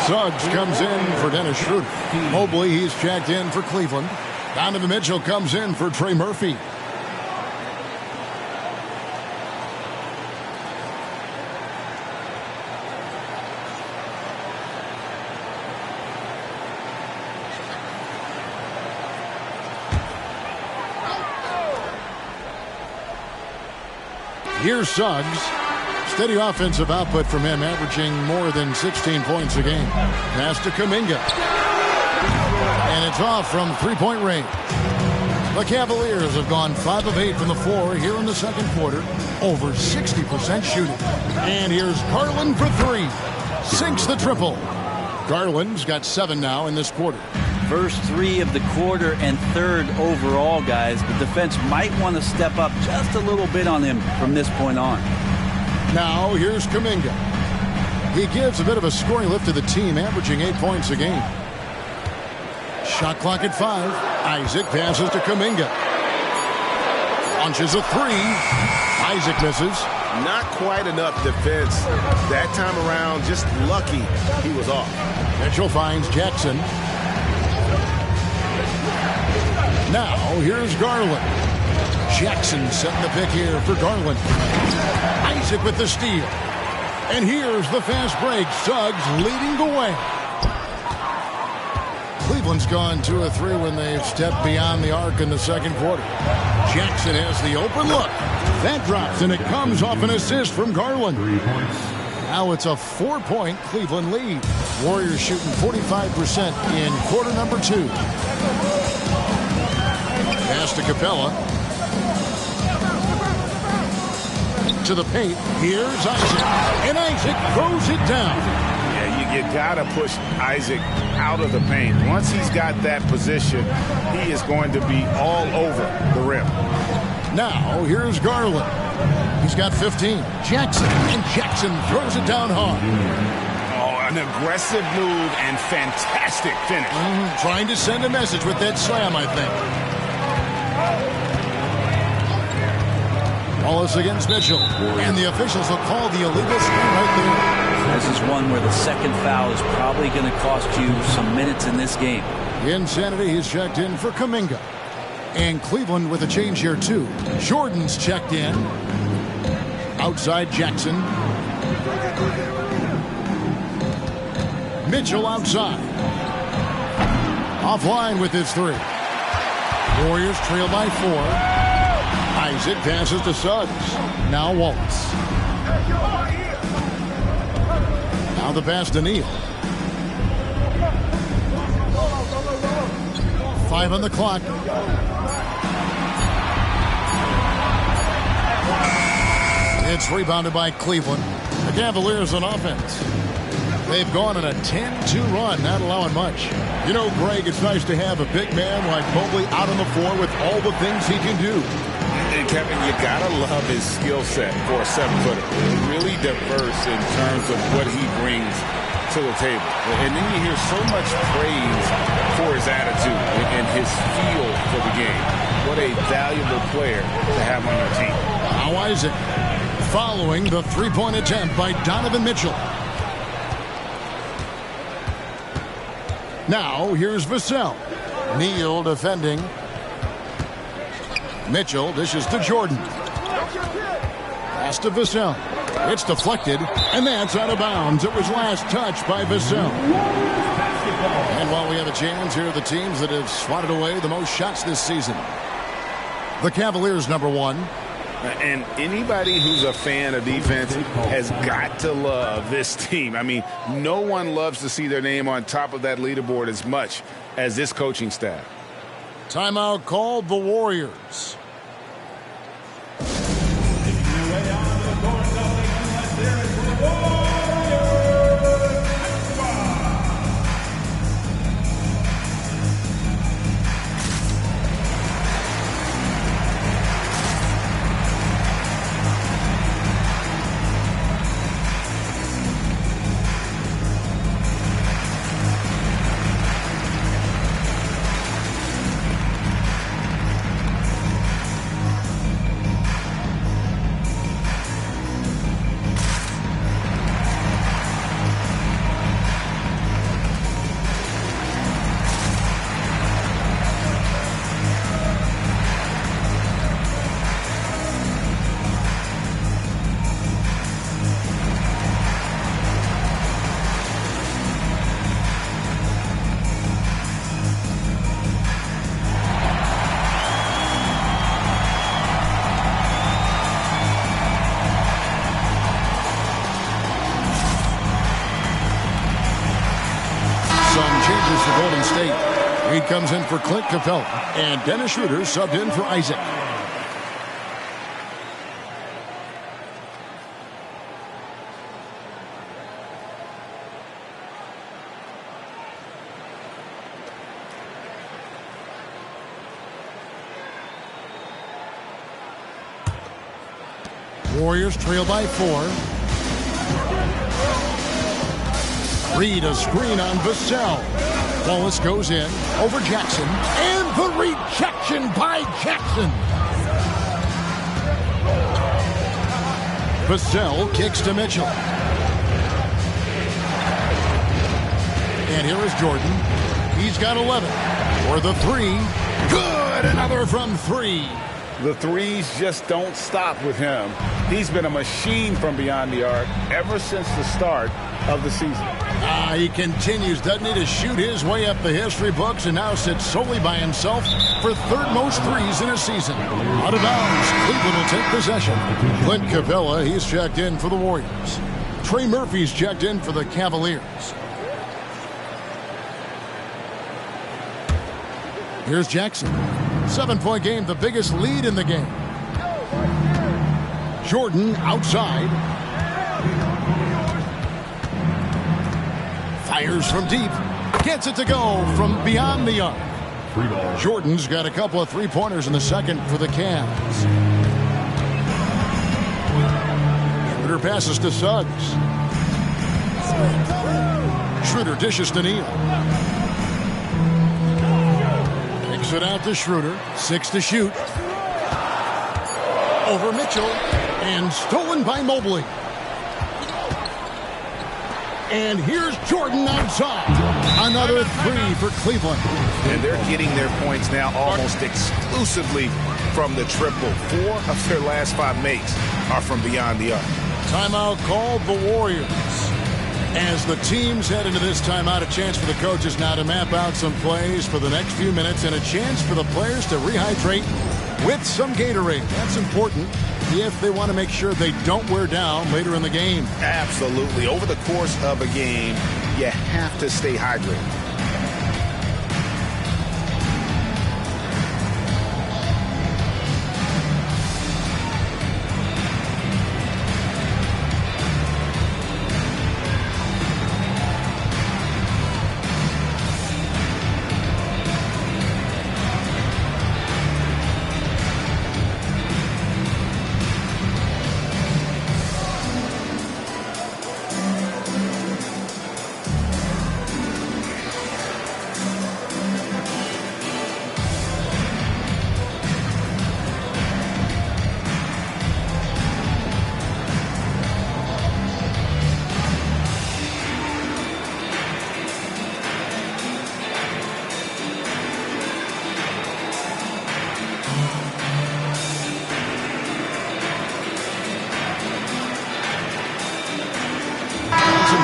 Suggs comes in for Dennis Schroeder. Mobley, he's checked in for Cleveland. Donovan Mitchell comes in for Trey Murphy. Here's Suggs. Steady offensive output from him, averaging more than 16 points a game. Pass to Kuminga. And it's off from three-point range. The Cavaliers have gone 5 of 8 from the floor here in the second quarter. Over 60% shooting. And here's Garland for 3. Sinks the triple. Garland's got 7 now in this quarter. First 3 of the quarter and 3rd overall, guys. The defense might want to step up just a little bit on him from this point on. Now here's Kuminga. He gives a bit of a scoring lift to the team, averaging 8 points a game. Shot clock at 5. Isaac passes to Kuminga. Launches a 3. Isaac misses. Not quite enough defense that time around. Just lucky he was off. Mitchell finds Jackson. Now here's Garland. Jackson setting the pick here for Garland. Isaac with the steal. And here's the fast break. Suggs leading the way. Cleveland's gone 2 of 3 when they've stepped beyond the arc in the second quarter. Jackson has the open look. That drops, and it comes off an assist from Garland. Now it's a 4-point Cleveland lead. Warriors shooting 45% in quarter number 2. Pass to Capella. To the paint. Here's Isaac. And Isaac throws it down. Yeah, you got to push Isaac out of the paint. Once he's got that position, he is going to be all over the rim. Now, here's Garland. He's got 15. Jackson. And Jackson throws it down hard. Oh, an aggressive move and fantastic finish. Trying to send a message with that slam, I think. Wallace against Mitchell. And the officials will call the illegal screen right there. This is one where the second foul is probably going to cost you some minutes in this game. Insanity, he's checked in for Kuminga. And Cleveland with a change here, too. Jordan's checked in. Outside Jackson. Mitchell outside. Offline with his 3. Warriors trail by 4. Isaac passes to Suggs. Now Wallace. Now the pass to Neal. 5 on the clock. It's rebounded by Cleveland. The Cavaliers on offense. They've gone on a 10-2 run, not allowing much. You know, Greg, it's nice to have a big man like Mobley out on the floor with all the things he can do. And Kevin, you got to love his skill set for a 7-footer. Really diverse in terms of what he brings to the table. And then you hear so much praise for his attitude and his feel for the game. What a valuable player to have on your team. Now Isaac following the 3-point attempt by Donovan Mitchell. Now here's Vassell. Neal defending. Mitchell dishes to Jordan. Pass to Vassell. It's deflected, and that's out of bounds. It was last touched by Vassell. And while we have a chance, here are the teams that have swatted away the most shots this season. The Cavaliers, number 1. And anybody who's a fan of defense has got to love this team. I mean, no one loves to see their name on top of that leaderboard as much as this coaching staff. Timeout called the Warriors. Golden State. Reed comes in for Clint Capella, and Dennis Schroeder subbed in for Isaac. Warriors trail by 4. Reed a screen on Vassell. Wallace goes in over Jackson. And the rejection by Jackson. Vassell kicks to Mitchell. And here is Jordan. He's got 11. For the 3. Good! Another from 3. The threes just don't stop with him. He's been a machine from beyond the arc ever since the start of the season. He continues, doesn't he, to shoot his way up the history books and now sits solely by himself for third most threes in a season. Out of bounds, Cleveland will take possession. Clint Capella, he's checked in for the Warriors. Trey Murphy's checked in for the Cavaliers. Here's Jackson. 7-point game, the biggest lead in the game. Jordan outside. Fires from deep. Gets it to go from beyond the arc. Jordan's got a couple of three-pointers in the second for the Cavs. Schroeder passes to Suggs. Schroeder dishes to Neal. Kicks it out to Schroeder. 6 to shoot. Over Mitchell. And stolen by Mobley. And here's Jordan outside. Another 3 for Cleveland. And they're getting their points now almost exclusively from the triple. 4 of their last 5 makes are from beyond the arc. Timeout called the Warriors. As the teams head into this timeout, a chance for the coaches now to map out some plays for the next few minutes and a chance for the players to rehydrate with some Gatorade. That's important if they want to make sure they don't wear down later in the game. Absolutely. Over the course of a game, you have to stay hydrated.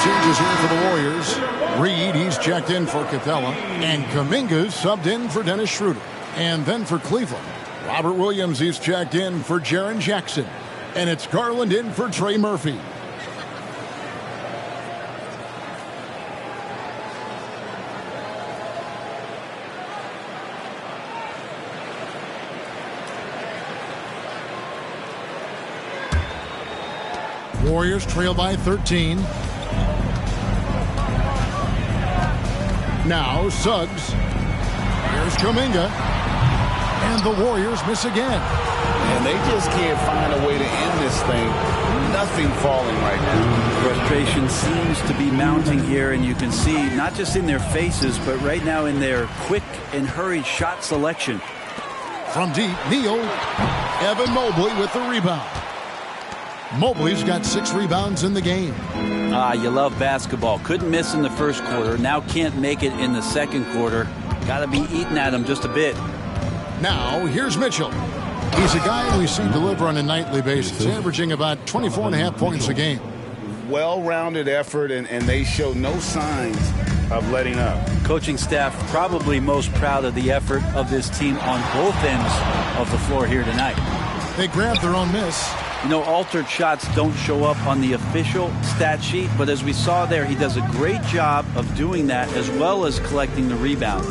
Changes here for the Warriors. Reed, he's checked in for Capella. And Kuminga's subbed in for Dennis Schroeder. And then for Cleveland, Robert Williams, he's checked in for Jaren Jackson. And it's Garland in for Trey Murphy. Warriors trail by 13. Now Suggs. Here's Kuminga. And the Warriors miss again. And they just can't find a way to end this thing. Nothing falling right now. Frustration seems to be mounting here, and you can see not just in their faces, but right now in their quick and hurried shot selection. From deep, Neal. Evan Mobley with the rebound. Mobley's got 6 rebounds in the game. You love basketball. Couldn't miss in the first quarter. Now can't make it in the second quarter. Got to be eating at him just a bit. Now, here's Mitchell. He's a guy we see deliver on a nightly basis, averaging about 24.5 points a game. Well-rounded effort, and they show no signs of letting up. Coaching staff probably most proud of the effort of this team on both ends of the floor here tonight. They grabbed their own miss. You know, altered shots don't show up on the official stat sheet, but as we saw there, he does a great job of doing that as well as collecting the rebound.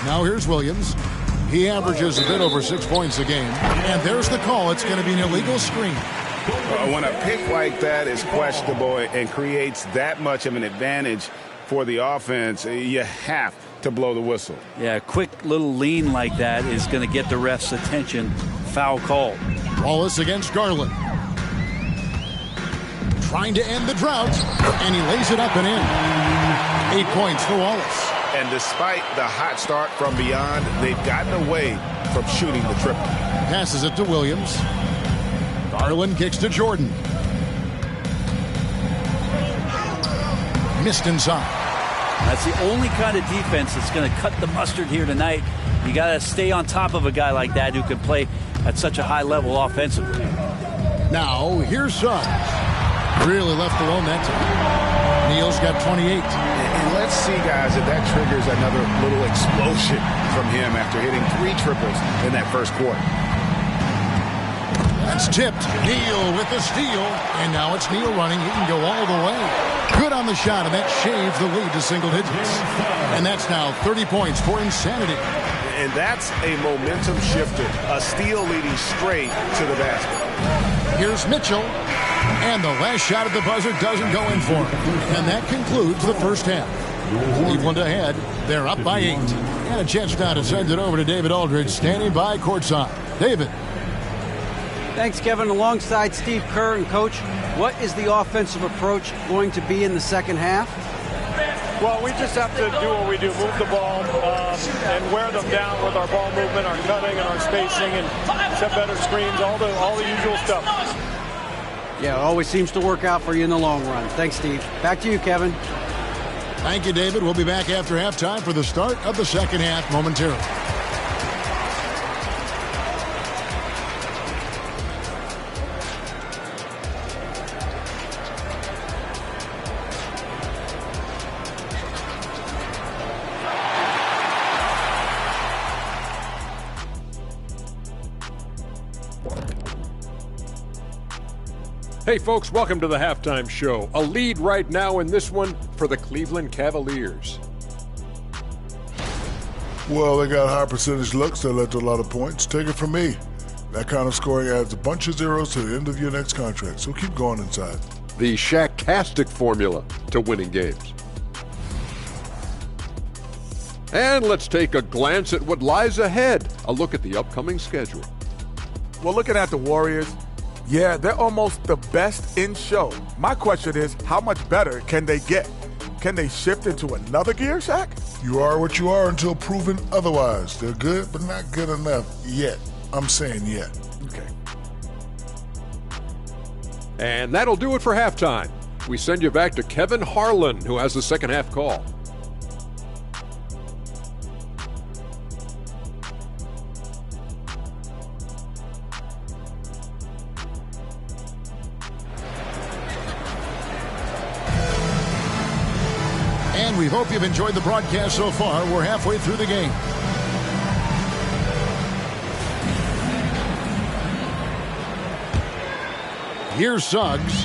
Now here's Williams. He averages a bit over 6 points a game. And there's the call. It's going to be an illegal screen. When a pick like that is questionable and creates that much of an advantage for the offense, you have to blow the whistle. Yeah, a quick little lean like that is going to get the ref's attention. Foul call. Wallace against Garland. Trying to end the drought, and he lays it up and in. 8 points for Wallace. And despite the hot start from beyond, they've gotten away from shooting the triple. Passes it to Williams. Garland kicks to Jordan. Missed inside. That's the only kind of defense that's going to cut the mustard here tonight. You got to stay on top of a guy like that who can play at such a high level offensively. Now, here's Suggs. Really left alone that time. Neal's got 28. And let's see, guys, if that triggers another little explosion from him after hitting 3 triples in that first quarter. That's tipped. Neal with the steal. And now it's Neal running. He can go all the way. Good on the shot, and that shaves the lead to single digits. And that's now 30 points for Insanity. And that's a momentum shifter. A steal leading straight to the basket. Here's Mitchell. And the last shot at the buzzer doesn't go in for him. And that concludes the first half. Cleveland ahead. They're up by 8. And a chance now to send it over to David Aldridge, standing by courtside. David. Thanks, Kevin. Alongside Steve Kerr and Coach, what is the offensive approach going to be in the second half? Well, we just have to do what we do, move the ball and wear them down with our ball movement, our cutting, and our spacing, and set better screens, all the usual stuff. Yeah, it always seems to work out for you in the long run. Thanks, Steve. Back to you, Kevin. Thank you, David. We'll be back after halftime for the start of the second half momentarily. Hey folks, welcome to the halftime show. A lead right now in this one for the Cleveland Cavaliers. Well, they got high percentage looks that led to a lot of points. Take it from me. That kind of scoring adds a bunch of zeros to the end of your next contract, so keep going inside. The Shaq-tastic formula to winning games. And let's take a glance at what lies ahead. A look at the upcoming schedule. Well, looking at the Warriors, yeah, they're almost the best in show. My question is, how much better can they get? Can they shift into another gear, Shaq? You are what you are until proven otherwise. They're good, but not good enough yet. I'm saying yet. Okay. And that'll do it for halftime. We send you back to Kevin Harlan, who has the second half call. And we hope you've enjoyed the broadcast so far. We're halfway through the game. Here's Suggs.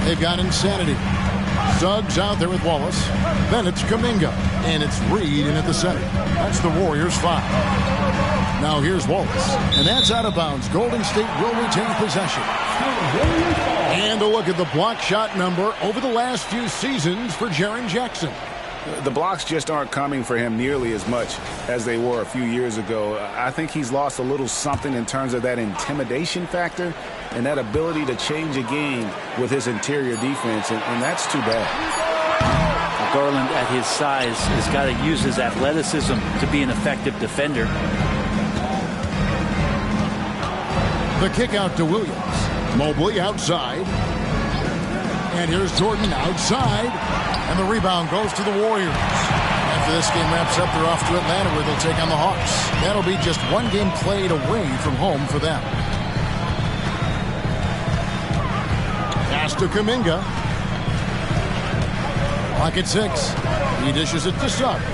They've got Insanity. Suggs out there with Wallace. Then it's Kuminga. And it's Reed in at the center. That's the Warriors' 5. Now here's Wallace. And that's out of bounds. Golden State will retain possession. And a look at the block shot number over the last few seasons for Jaren Jackson. The blocks just aren't coming for him nearly as much as they were a few years ago. I think he's lost a little something in terms of that intimidation factor and that ability to change a game with his interior defense, and that's too bad. Garland, at his size, has got to use his athleticism to be an effective defender. The kick out to Williams. Mobley outside. And here's Jordan outside. And the rebound goes to the Warriors. After this game wraps up, they're off to Atlanta where they'll take on the Hawks. That'll be just one game played away from home for them. Pass to Kuminga. Clock at 6. He dishes it to Suggs.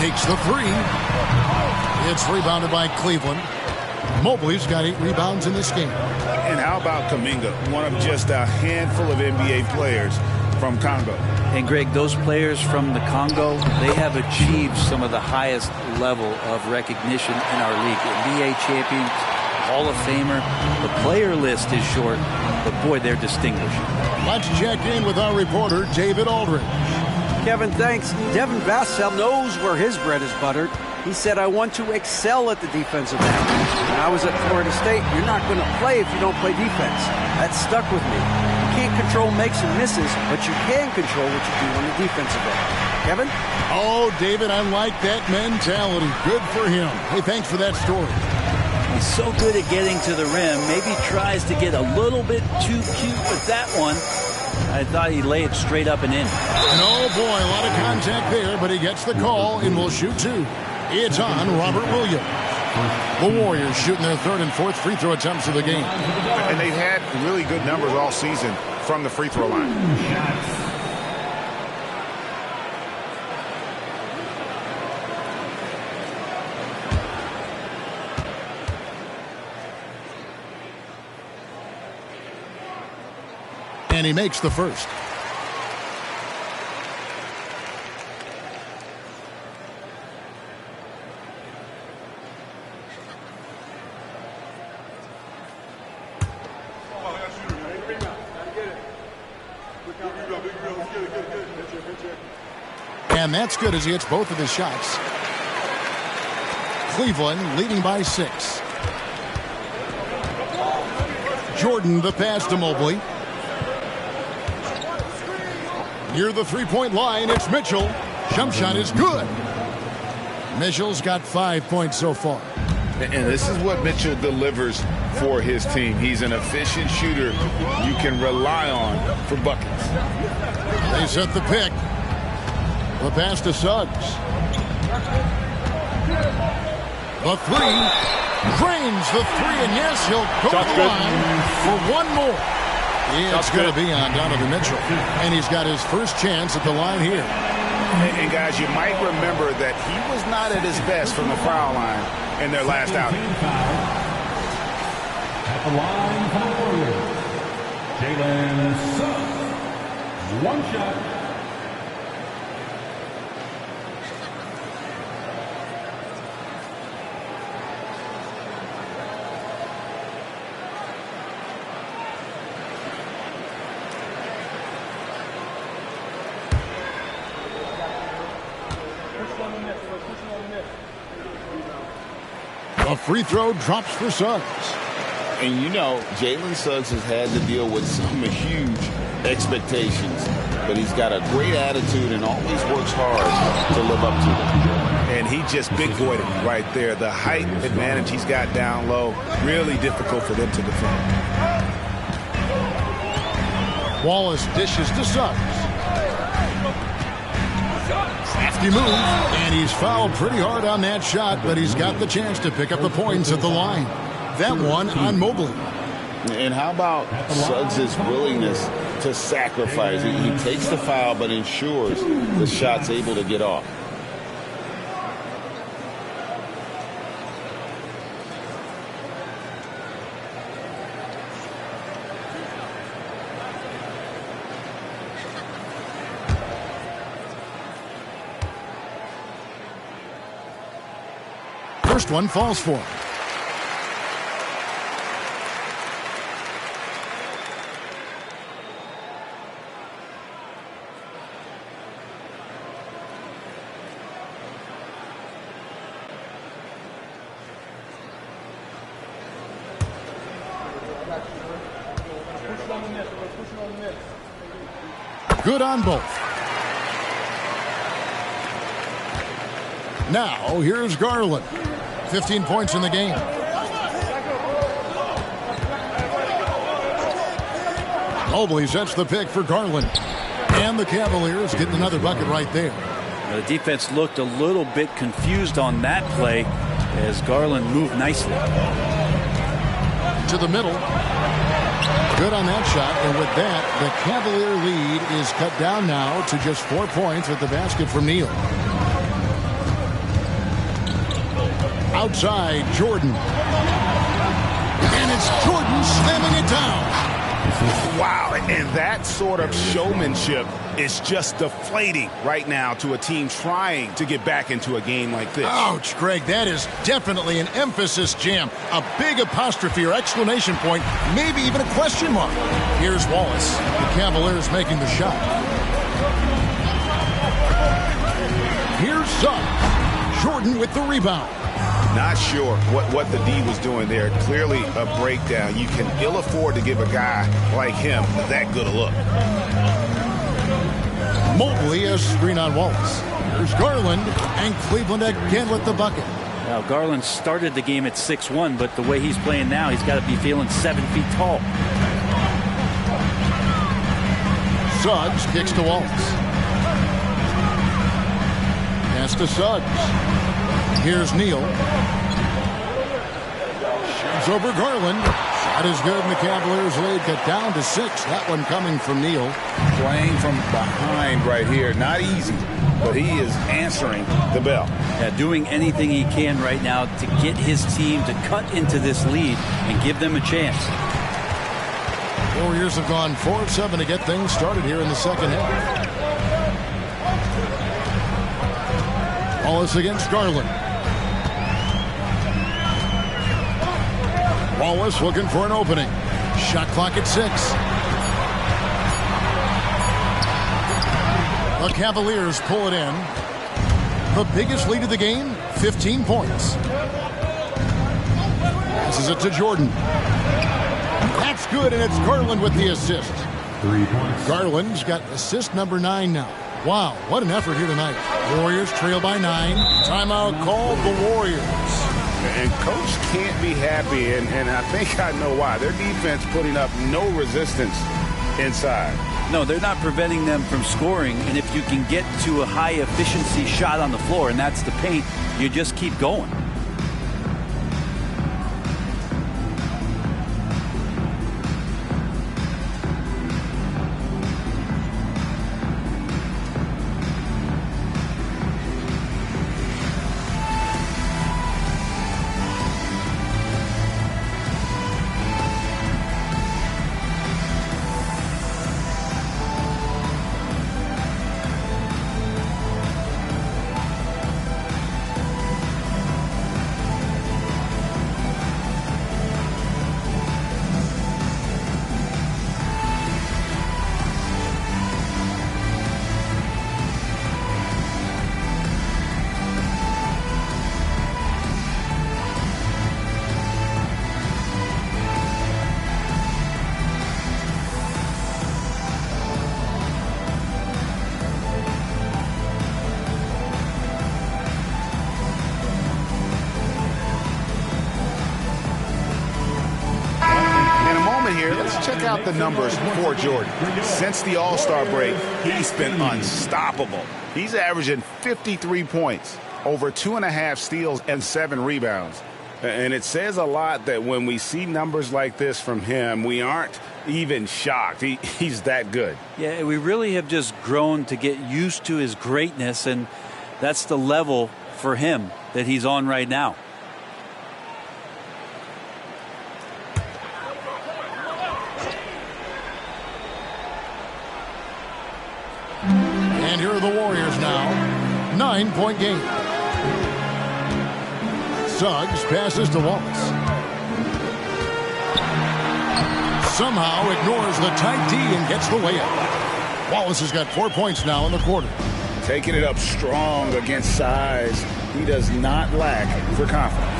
takes the three. It's rebounded by Cleveland. Mobley's got 8 rebounds in this game. And how about Kuminga, one of just a handful of NBA players from Congo? And Greg, those players from the Congo, they have achieved some of the highest level of recognition in our league. NBA champions, Hall of Famer. The player list is short, but boy, they're distinguished. Let's check in with our reporter, David Aldridge. Kevin, thanks. Devin Vassell knows where his bread is buttered. He said, I want to excel at the defensive end. When I was at Florida State, you're not going to play if you don't play defense. That stuck with me. You can't control makes and misses, but you can control what you do on the defensive end. Kevin? Oh, David, I like that mentality. Good for him. Hey, thanks for that story. He's so good at getting to the rim. Maybe tries to get a little bit too cute with that one. I thought he'd lay it straight up and in. And oh, boy, a lot of contact there, but he gets the call and will shoot 2. It's on Robert Williams. The Warriors shooting their 3rd and 4th free throw attempts of the game. And they've had really good numbers all season from the free throw line. And he makes the first. And that's good as he hits both of his shots. Cleveland leading by 6. Jordan the pass to Mobley. Near the three-point line, it's Mitchell. Jump shot is good. Mitchell's got 5 points so far. And this is what Mitchell delivers for his team. He's an efficient shooter you can rely on for buckets. They set the pick. The pass to Suggs. The three. Drains the three, and yes, he'll go to the line for one more. It's going to be on Donovan Mitchell. And he's got his first chance at the line here. And guys, you might remember that he was not at his best from the foul line in their last outing. At the line for the Warriors, Jalen Suggs. One shot. A free throw drops for Suggs. And you know, Jalen Suggs has had to deal with some huge expectations, but he's got a great attitude and always works hard to live up to them. And he just big boyed him right there. The height advantage he's got down low, really difficult for them to defend. Wallace dishes to Suggs. Crafty move, and he's fouled pretty hard on that shot, but he's got the chance to pick up the points at the line. That one on Mobley. And how about Suggs' willingness to sacrifice? He takes the foul, but ensures the shot's able to get off. First one falls for him. Good on both. Now, here's Garland. 15 points in the game. Mobley sets the pick for Garland. And the Cavaliers getting another bucket right there. The defense looked a little bit confused on that play as Garland moved nicely. To the middle. Good on that shot. And with that, the Cavalier lead is cut down now to just 4 points with the basket from Neal. Outside, Jordan. And it's Jordan slamming it down. Wow, and that sort of showmanship is just deflating right now to a team trying to get back into a game like this. Ouch, Greg, that is definitely an emphasis jam. A big apostrophe or exclamation point, maybe even a question mark. Here's Wallace. The Cavaliers making the shot. Here's Suggs. Jordan with the rebound. Not sure what the D was doing there. Clearly a breakdown. You can ill afford to give a guy like him that good a look. Mobley has screen on Wallace. Here's Garland, and Cleveland again with the bucket. Now, Garland started the game at 6'1", but the way he's playing now, he's got to be feeling 7 feet tall. Suggs kicks to Wallace. Pass to Suggs. Here's Neal. Shoots over Garland. Shot is good, and the Cavaliers lead cut down to 6. That one coming from Neal. Playing from behind right here. Not easy, but he is answering the bell. Yeah, doing anything he can right now to get his team to cut into this lead and give them a chance. Warriors have gone 4 of 7 to get things started here in the second half. Wallace against Garland. Wallace looking for an opening. Shot clock at 6. The Cavaliers pull it in. The biggest lead of the game, 15 points. Passes it to Jordan. That's good, and it's Garland with the assist. 3 points. Garland's got assist number 9 now. Wow, what an effort here tonight. Warriors trail by 9. Timeout called the Warriors. And Coach can't be happy, and I think I know why. Their defense putting up no resistance inside. No, they're not preventing them from scoring, and if you can get to a high-efficiency shot on the floor, and that's the paint, you just keep going. Check out the numbers for Jordan. Since the All-Star break, he's been unstoppable. He's averaging 53 points, over 2.5 steals, and 7 rebounds. And it says a lot that when we see numbers like this from him, we aren't even shocked. He's that good. Yeah, we really have just grown to get used to his greatness, and that's the level for him that he's on right now. And here are the Warriors now. 9-point game. Suggs passes to Wallace. Somehow ignores the tight D and gets the layup. Wallace has got 4 points now in the quarter. Taking it up strong against size. He does not lack for confidence.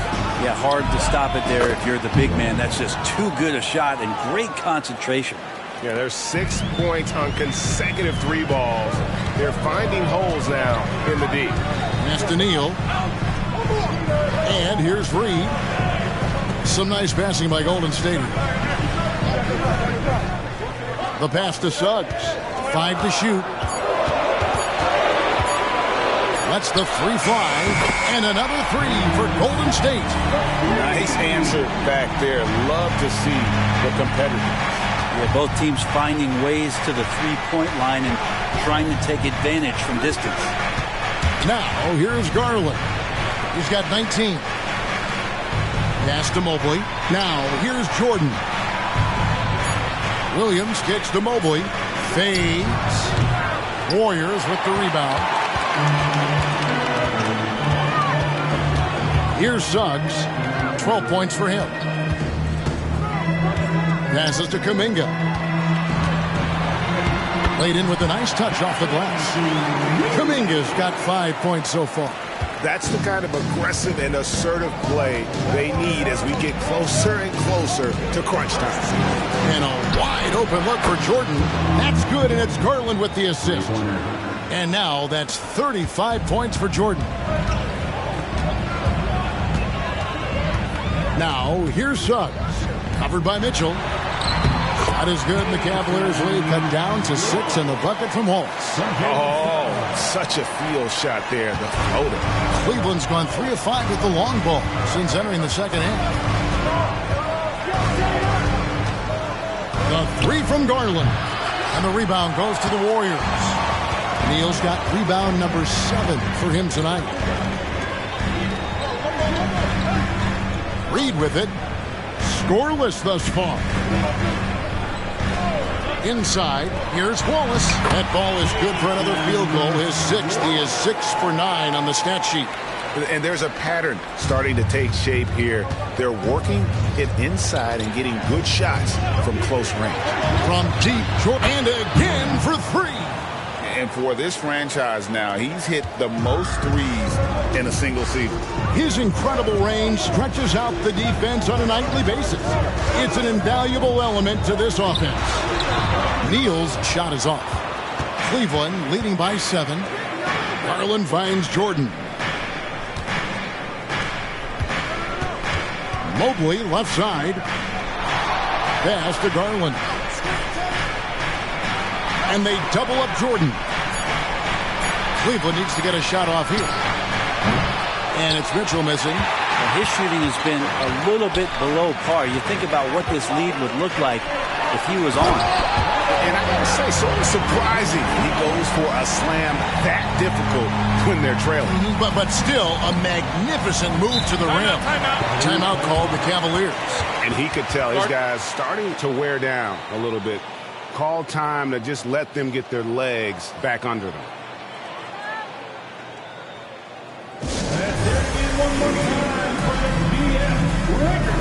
Yeah, hard to stop it there if you're the big man. That's just too good a shot and great concentration. Yeah, there's 6 points on consecutive 3 balls. They're finding holes now in the D. Pass to Neal. And here's Reed. Some nice passing by Golden State. The pass to Suggs. 5 to shoot. Lets the free fly. And another 3 for Golden State. Nice answer back there. Love to see the competitor. Yeah, both teams finding ways to the three-point line and trying to take advantage from distance. Now, here's Garland. He's got 19. Pass to Mobley. Now, here's Jordan. Williams kicks to Mobley. Fades. Warriors with the rebound. Here's Suggs. 12 points for him. Passes to Kuminga. Laid in with a nice touch off the glass. Kuminga's got 5 points so far. That's the kind of aggressive and assertive play they need as we get closer and closer to crunch time. And a wide open look for Jordan. That's good, and it's Garland with the assist. And now that's 35 points for Jordan. Now, here's Suggs. Covered by Mitchell. Shot is good, and the Cavaliers lead cut down to 6 in the bucket from Wallace. Oh, such a field shot there, the floater. Cleveland's gone 3 of 5 with the long ball since entering the second half. The 3 from Garland. And the rebound goes to the Warriors. Neal's got rebound number 7 for him tonight. Reed with it. Scoreless thus far. Inside, here's Wallace. That ball is good for another field goal. His 6th. He is 6 for 9 on the stat sheet. And there's a pattern starting to take shape here. They're working it inside and getting good shots from close range. From deep, Jordan, and again for 3. And for this franchise now, he's hit the most threes in a single season. His incredible range stretches out the defense on a nightly basis. It's an invaluable element to this offense. Neal's shot is off. Cleveland leading by 7. Garland finds Jordan. Mobley left side. Pass to Garland. And they double up Jordan. Cleveland needs to get a shot off here. And it's Mitchell missing. His shooting has been a little bit below par. You think about what this lead would look like if he was on. And I gotta say, sort of surprising he goes for a slam that difficult when they're trailing. But still, a magnificent move to the rim. Timeout called the Cavaliers. And he could tell his guys starting to wear down a little bit. Call time to just let them get their legs back under them. One more time for the BS record.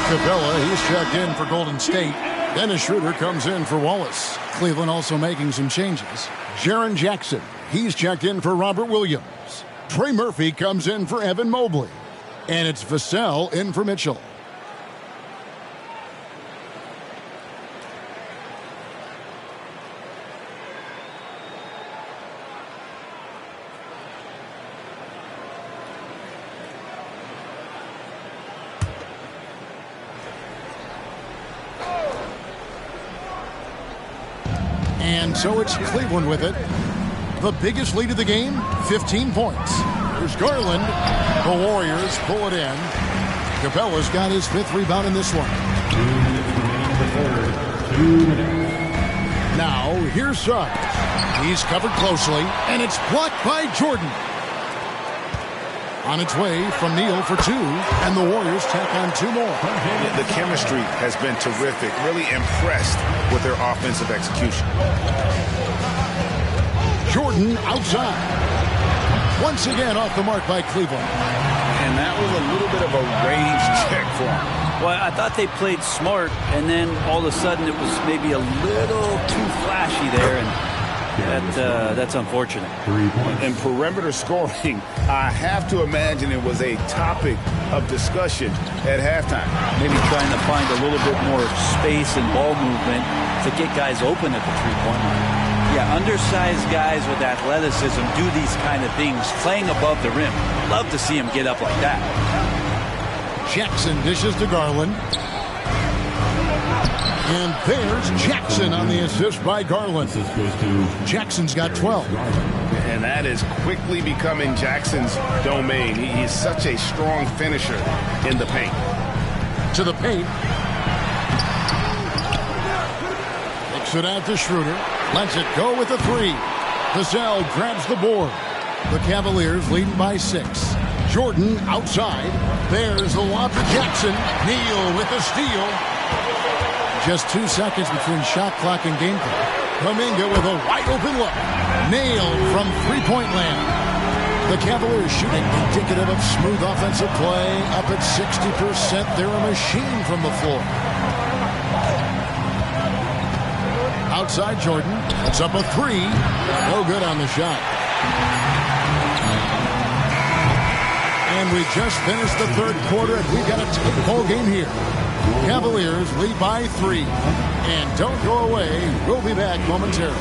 Capella, he's checked in for Golden State. Dennis Schroeder comes in for Wallace. Cleveland also making some changes. Jaren Jackson, he's checked in for Robert Williams. Trey Murphy comes in for Evan Mobley. And it's Vassell in for Mitchell. And so it's Cleveland with it. The biggest lead of the game, 15 points. There's Garland. The Warriors pull it in. Capella's got his 5th rebound in this one. Now, here's Suggs. He's covered closely, and it's blocked by Jordan. On its way from Neal for 2, and the Warriors tack on 2 more. The chemistry has been terrific. Really impressed with their offensive execution. Jordan outside. Once again off the mark by Cleveland. And that was a little bit of a range check for him. Well, I thought they played smart, and then all of a sudden it was maybe a little too flashy there, and that's unfortunate. In perimeter scoring, I have to imagine it was a topic of discussion at halftime. Maybe trying to find a little bit more space and ball movement to get guys open at the three-point line. Yeah, undersized guys with athleticism do these kind of things, playing above the rim. Love to see him get up like that. Jackson dishes to Garland. And there's Jackson on the assist by Garland. Jackson's got 12. And that is quickly becoming Jackson's domain. He's such a strong finisher in the paint. To the paint. Kicks it out to Schroeder. Lets it go with the three. Vassell grabs the board. The Cavaliers leading by 6. Jordan outside. There's the lob to Jackson. Neal with the steal. Just 2 seconds between shot clock and game clock. Kuminga with a wide open look. Nailed from three-point land. The Cavaliers shooting indicative of smooth offensive play. Up at 60%. They're a machine from the floor. Outside Jordan. It's up a three. No good on the shot. And we just finished the third quarter, and we've got a tight ball game here. Cavaliers lead by 3. And don't go away. We'll be back momentarily.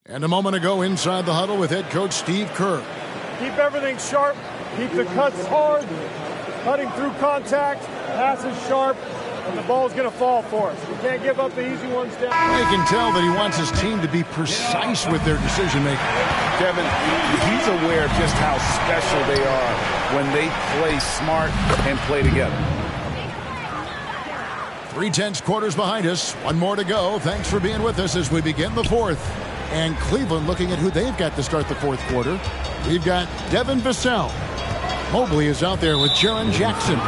And a moment ago inside the huddle with head coach Steve Kerr. Keep everything sharp. Keep the cuts hard. Cutting through contact. Passes sharp. And the ball's going to fall for us. We can't give up the easy ones down. I can tell that he wants his team to be precise with their decision-making. Kevin, he's aware of just how special they are when they play smart and play together. 3/10 quarters behind us. One more to go. Thanks for being with us as we begin the fourth. And Cleveland looking at who they've got to start the fourth quarter. We've got Devin Vassell. Mobley is out there with Jaren Jackson.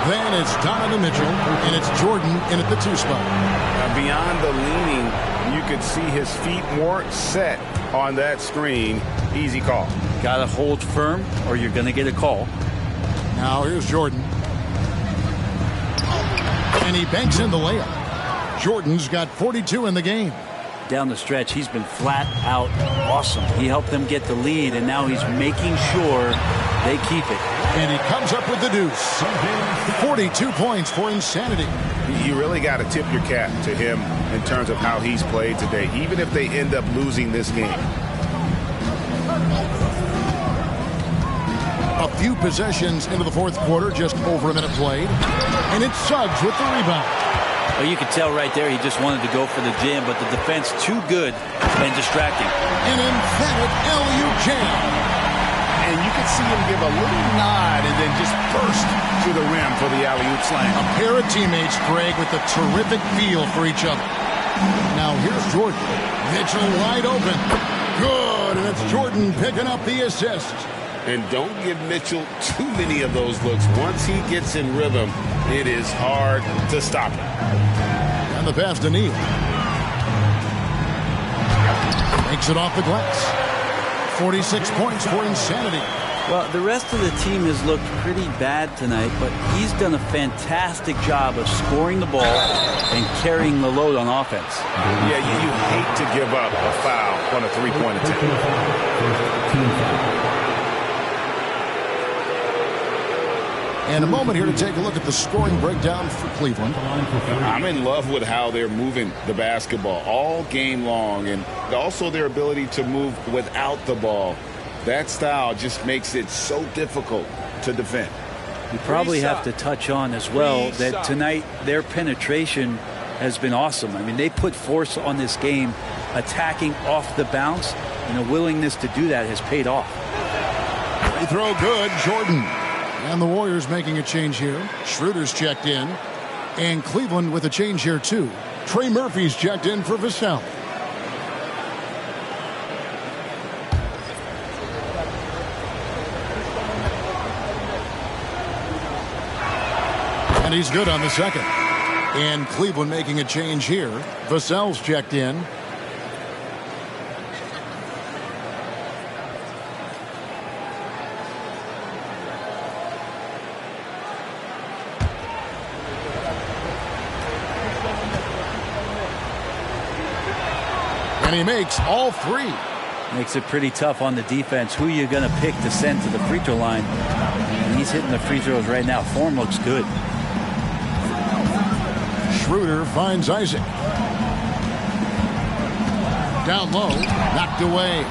Then it's Donovan Mitchell, and it's Jordan in at the 2 spot. Beyond the leaning, you could see his feet weren't set on that screen. Easy call. Got to hold firm, or you're going to get a call. Now here's Jordan. And he banks in the layup. Jordan's got 42 in the game. Down the stretch, he's been flat out awesome. He helped them get the lead, and now he's making sure they keep it. And he comes up with the deuce. 42 points for insanity. You really got to tip your cap to him in terms of how he's played today, even if they end up losing this game. A few possessions into the fourth quarter, just over a minute played. And it's Suggs with the rebound. Well, you could tell right there he just wanted to go for the jam, but the defense too good and distracting. An emphatic LU jam. And you could see him give a little nod and then just burst to the rim for the alley-oop slam. A pair of teammates, Greg, with a terrific feel for each other. Now here's Jordan. Mitchell wide open. Good, and it's Jordan picking up the assist. And don't give Mitchell too many of those looks. Once he gets in rhythm, it is hard to stop him. And the pass to Neal. Makes it off the glass. 46 points for insanity. Well, the rest of the team has looked pretty bad tonight, but he's done a fantastic job of scoring the ball and carrying the load on offense. Yeah, you hate to give up a foul on a three-point attempt. And a moment here to take a look at the scoring breakdown for Cleveland. I'm in love with how they're moving the basketball all game long, and also their ability to move without the ball. That style just makes it so difficult to defend. You probably have to touch on as well that tonight their penetration has been awesome. I mean, they put force on this game attacking off the bounce, and a willingness to do that has paid off. Free throw good, Jordan. And the Warriors making a change here. Schroeder's checked in. And Cleveland with a change here, too. Trey Murphy's checked in for Vassell. And he's good on the second. And Cleveland making a change here. Vassell's checked in. And he makes all three. Makes it pretty tough on the defense. Who are you going to pick to send to the free throw line? And he's hitting the free throws right now. Form looks good. Schroeder finds Isaac. Down low, knocked away.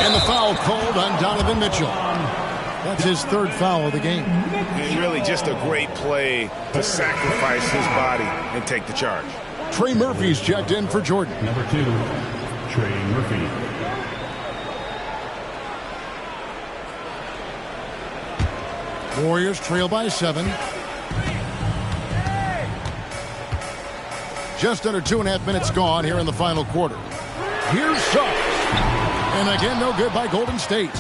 And the foul called on Donovan Mitchell. That's his third foul of the game. And really just a great play to sacrifice his body and take the charge. Trey Murphy's checked in for Jordan. Number 2, Trey Murphy. Warriors trail by 7. Just under 2.5 minutes gone here in the final quarter. Here's Suggs. And again, no good by Golden State.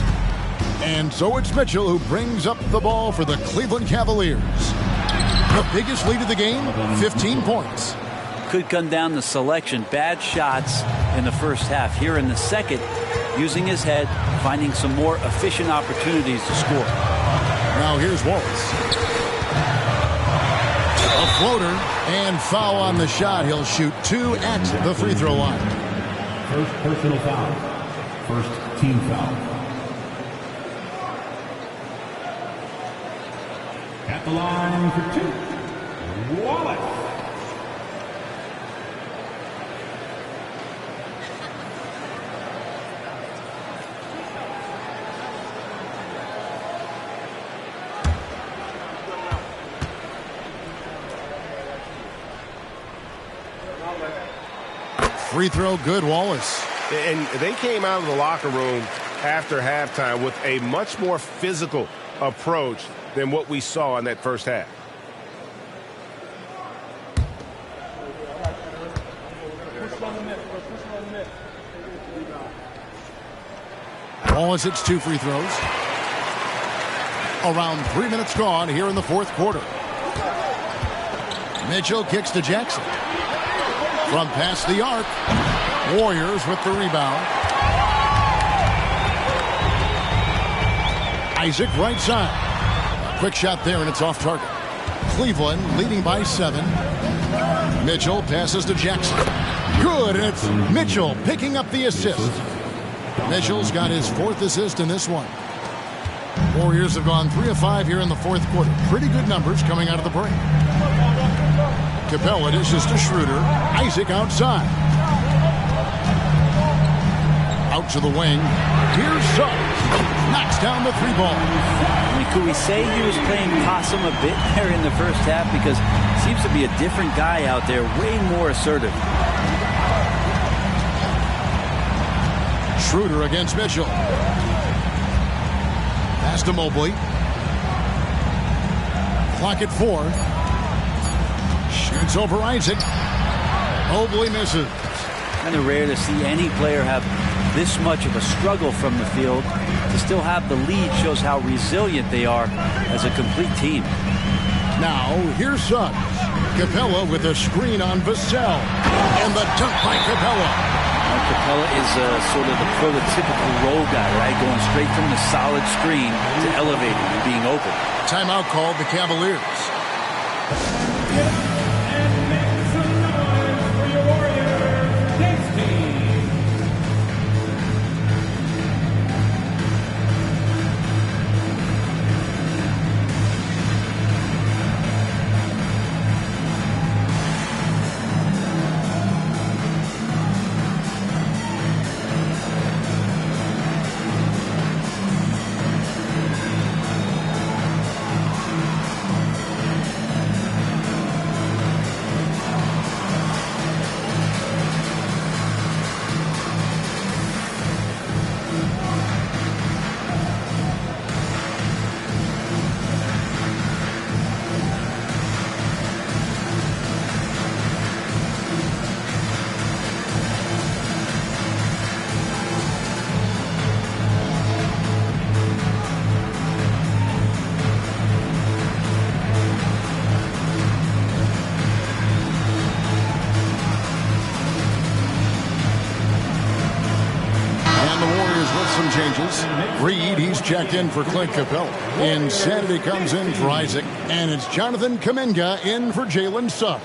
And so it's Mitchell who brings up the ball for the Cleveland Cavaliers. The biggest lead of the game, 15 points. Could come down to selection. Bad shots in the first half. Here in the second, using his head, finding some more efficient opportunities to score. Now here's Wallace. A floater and foul on the shot. He'll shoot 2 at the free throw line. First personal foul. First team foul. At the line for 2, Wallace. Free throw good, Wallace. And they came out of the locker room after halftime with a much more physical approach than what we saw in that first half. Wallace hits 2 free throws. Around 3 minutes gone here in the fourth quarter. Mitchell kicks to Jackson. From past the arc. Warriors with the rebound. Isaac right side. Quick shot there and it's off target. Cleveland leading by 7. Mitchell passes to Jackson. Good, and it's Mitchell picking up the assist. Mitchell's got his 4th assist in this one. Warriors have gone 3 of 5 here in the fourth quarter. Pretty good numbers coming out of the break. Capella dishes to Schroeder. Isaac outside. Out to the wing. Here's Suggs. Knocks down the 3 ball. I mean, could we say he was playing possum a bit there in the first half? Because he seems to be a different guy out there, way more assertive. Schroeder against Mitchell. Pass to Mobley. Clock at 4. Shoots over Isaac. Mobley misses. Kind of rare to see any player have this much of a struggle from the field. To still have the lead shows how resilient they are as a complete team. Now, here's Suggs. Capella with a screen on Vassell. And the dunk by Capella. Capella is sort of the prototypical role guy, right? Going straight from the solid screen to elevating and being open. Timeout called the Cavaliers. is Reed. He's checked in for Clint Capella. Insanity comes in for Isaac. And it's Jonathan Kuminga in for Jalen Suggs.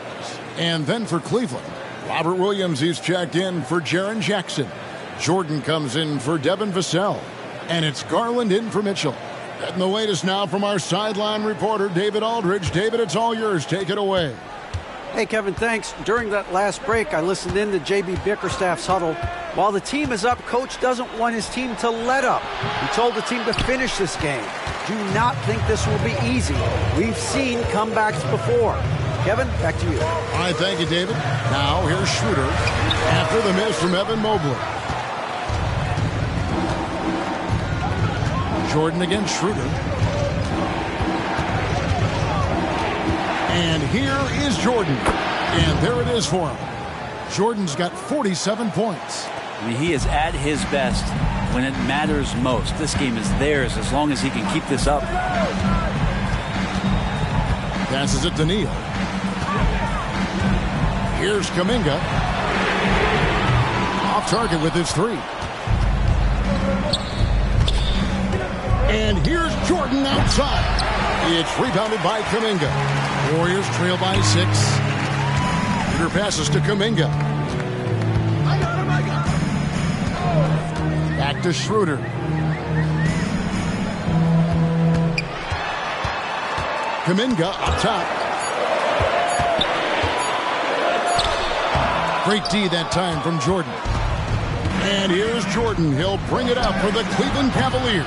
And then for Cleveland, Robert Williams, he's checked in for Jaren Jackson. Jordan comes in for Devin Vassell. And it's Garland in for Mitchell. And the latest now from our sideline reporter, David Aldridge. David, it's all yours. Take it away. Hey, Kevin, thanks. During that last break, I listened in to J.B. Bickerstaff's huddle. While the team is up, Coach doesn't want his team to let up. He told the team to finish this game. Do not think this will be easy. We've seen comebacks before. Kevin, back to you. All right, thank you, David. Now, here's Schroeder after the miss from Evan Mobley. Jordan against Schroeder. And here is Jordan. And there it is for him. Jordan's got 47 points. I mean, he is at his best when it matters most. This game is theirs as long as he can keep this up. Passes it to Neal. Here's Kuminga. Off target with his three. And here's Jordan outside. It's rebounded by Kuminga. Warriors trail by 6. Peter passes to Kuminga. Back to Schroeder. Kuminga up top. Great D that time from Jordan. And here's Jordan. He'll bring it up for the Cleveland Cavaliers.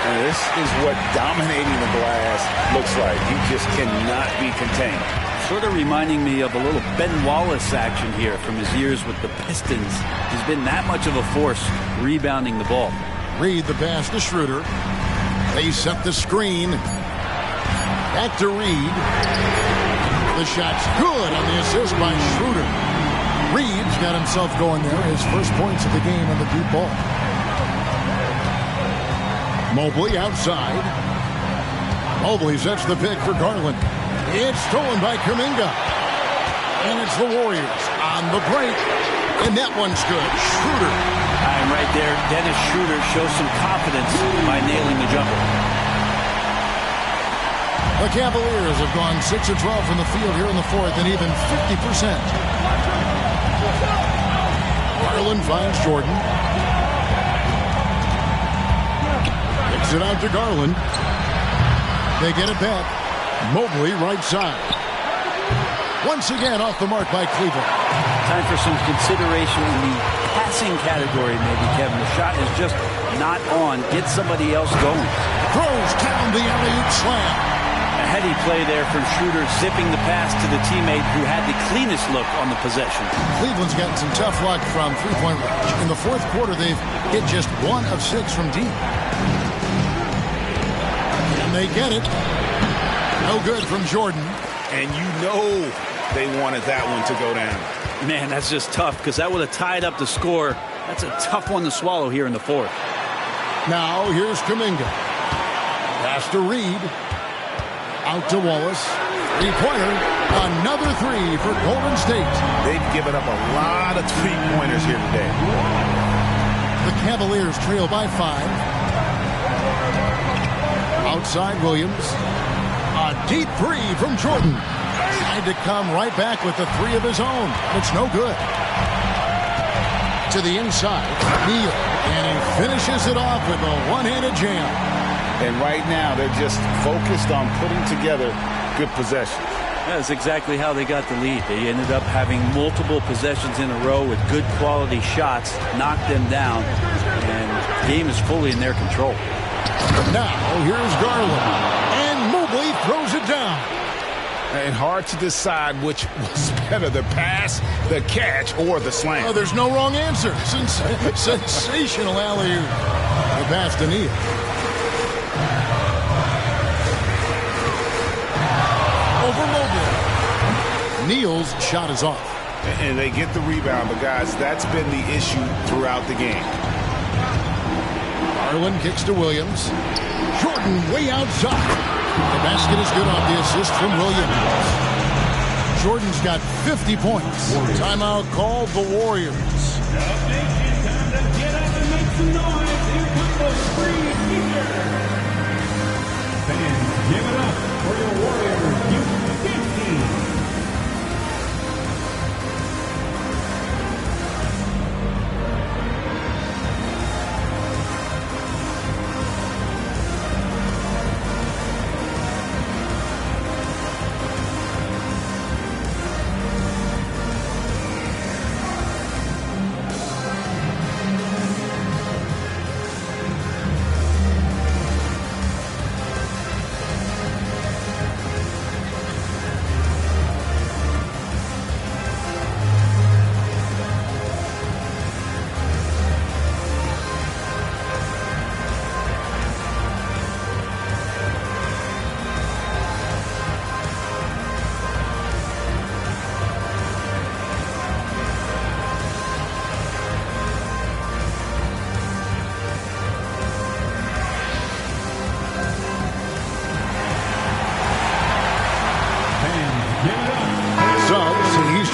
And this is what dominating the glass looks like. You just cannot be contained. Sort of reminding me of a little Ben Wallace action here from his years with the Pistons. He's been that much of a force rebounding the ball. Reed the pass to Schroeder. They set the screen. Back to Reed. The shot's good on the assist by Schroeder. Reed's got himself going there. His first points of the game on the deep ball. Mobley outside. Mobley sets the pick for Garland. It's stolen by Kuminga. And it's the Warriors on the break. And that one's good. Schroeder. And right there, Dennis Schroeder shows some confidence by nailing the jumper. The Cavaliers have gone 6 of 12 from the field here in the fourth and even 50%. Garland finds Jordan. Kicks it out to Garland. They get it back. Mobley right side. Once again off the mark by Cleveland. Time for some consideration in the passing category maybe, Kevin. The shot is just not on. Get somebody else going. Throws down the alley-oop slam. A heady play there from Schroeder, zipping the pass to the teammate who had the cleanest look on the possession. Cleveland's gotten some tough luck from three-point range. In the fourth quarter, they've hit just 1 of 6 from deep. And they get it. No good from Jordan. And you know they wanted that one to go down. Man, that's just tough because that would have tied up the score. That's a tough one to swallow here in the fourth. Now here's Kuminga. Pass to Reed. Out to Wallace. Three-pointer. Another three for Golden State. They've given up a lot of three-pointers here today. The Cavaliers trail by 5. Outside Williams. A deep three from Jordan. Tried to come right back with the three of his own. It's no good. To the inside. Neal. And he finishes it off with a one-handed jam. And right now, they're just focused on putting together good possessions. That's exactly how they got the lead. They ended up having multiple possessions in a row with good quality shots, knocked them down, and the game is fully in their control. Now, here's Garland. And Mobley throws it down. And hard to decide which was better, the pass, the catch, or the slam. Oh, there's no wrong answer. Sensational alley-oop. The pass to Neal. Over Mobley. Neal's shot is off. And they get the rebound, but guys, that's been the issue throughout the game. Garland kicks to Williams. Jordan way outside. The basket is good off the assist from Williams. Jordan's got 50 points. Timeout called the Warriors. Get up and make some noise. Here comes Fans, give it up for your Warriors U15.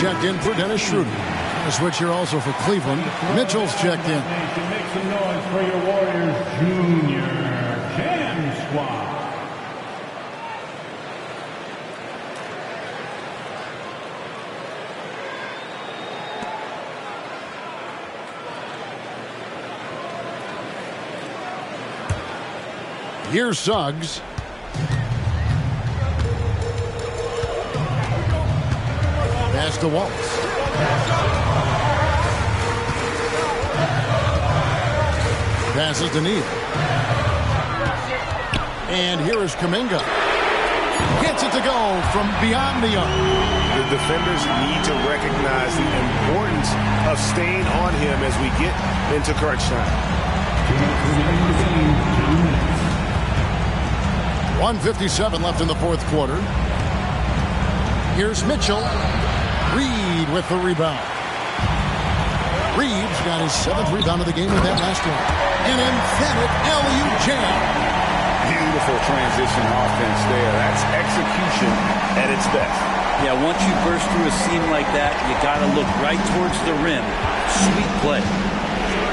Checked in for Dennis Schroeder. A switch here also for Cleveland. Mitchell's checked in. Make some noise for your Warriors Junior Jam Squad. Here's Suggs. Pass to Wallace. Passes to Neal. And here is Kuminga. Gets it to go from beyond the arc. The defenders need to recognize the importance of staying on him as we get into crunch time. 1:57 left in the fourth quarter. Here's Mitchell. Reed with the rebound. Reed's got his 7th rebound of the game with that last one. An emphatic alley-oop jam. Beautiful transition offense there. That's execution at its best. Yeah, once you burst through a seam like that, you got to look right towards the rim. Sweet play.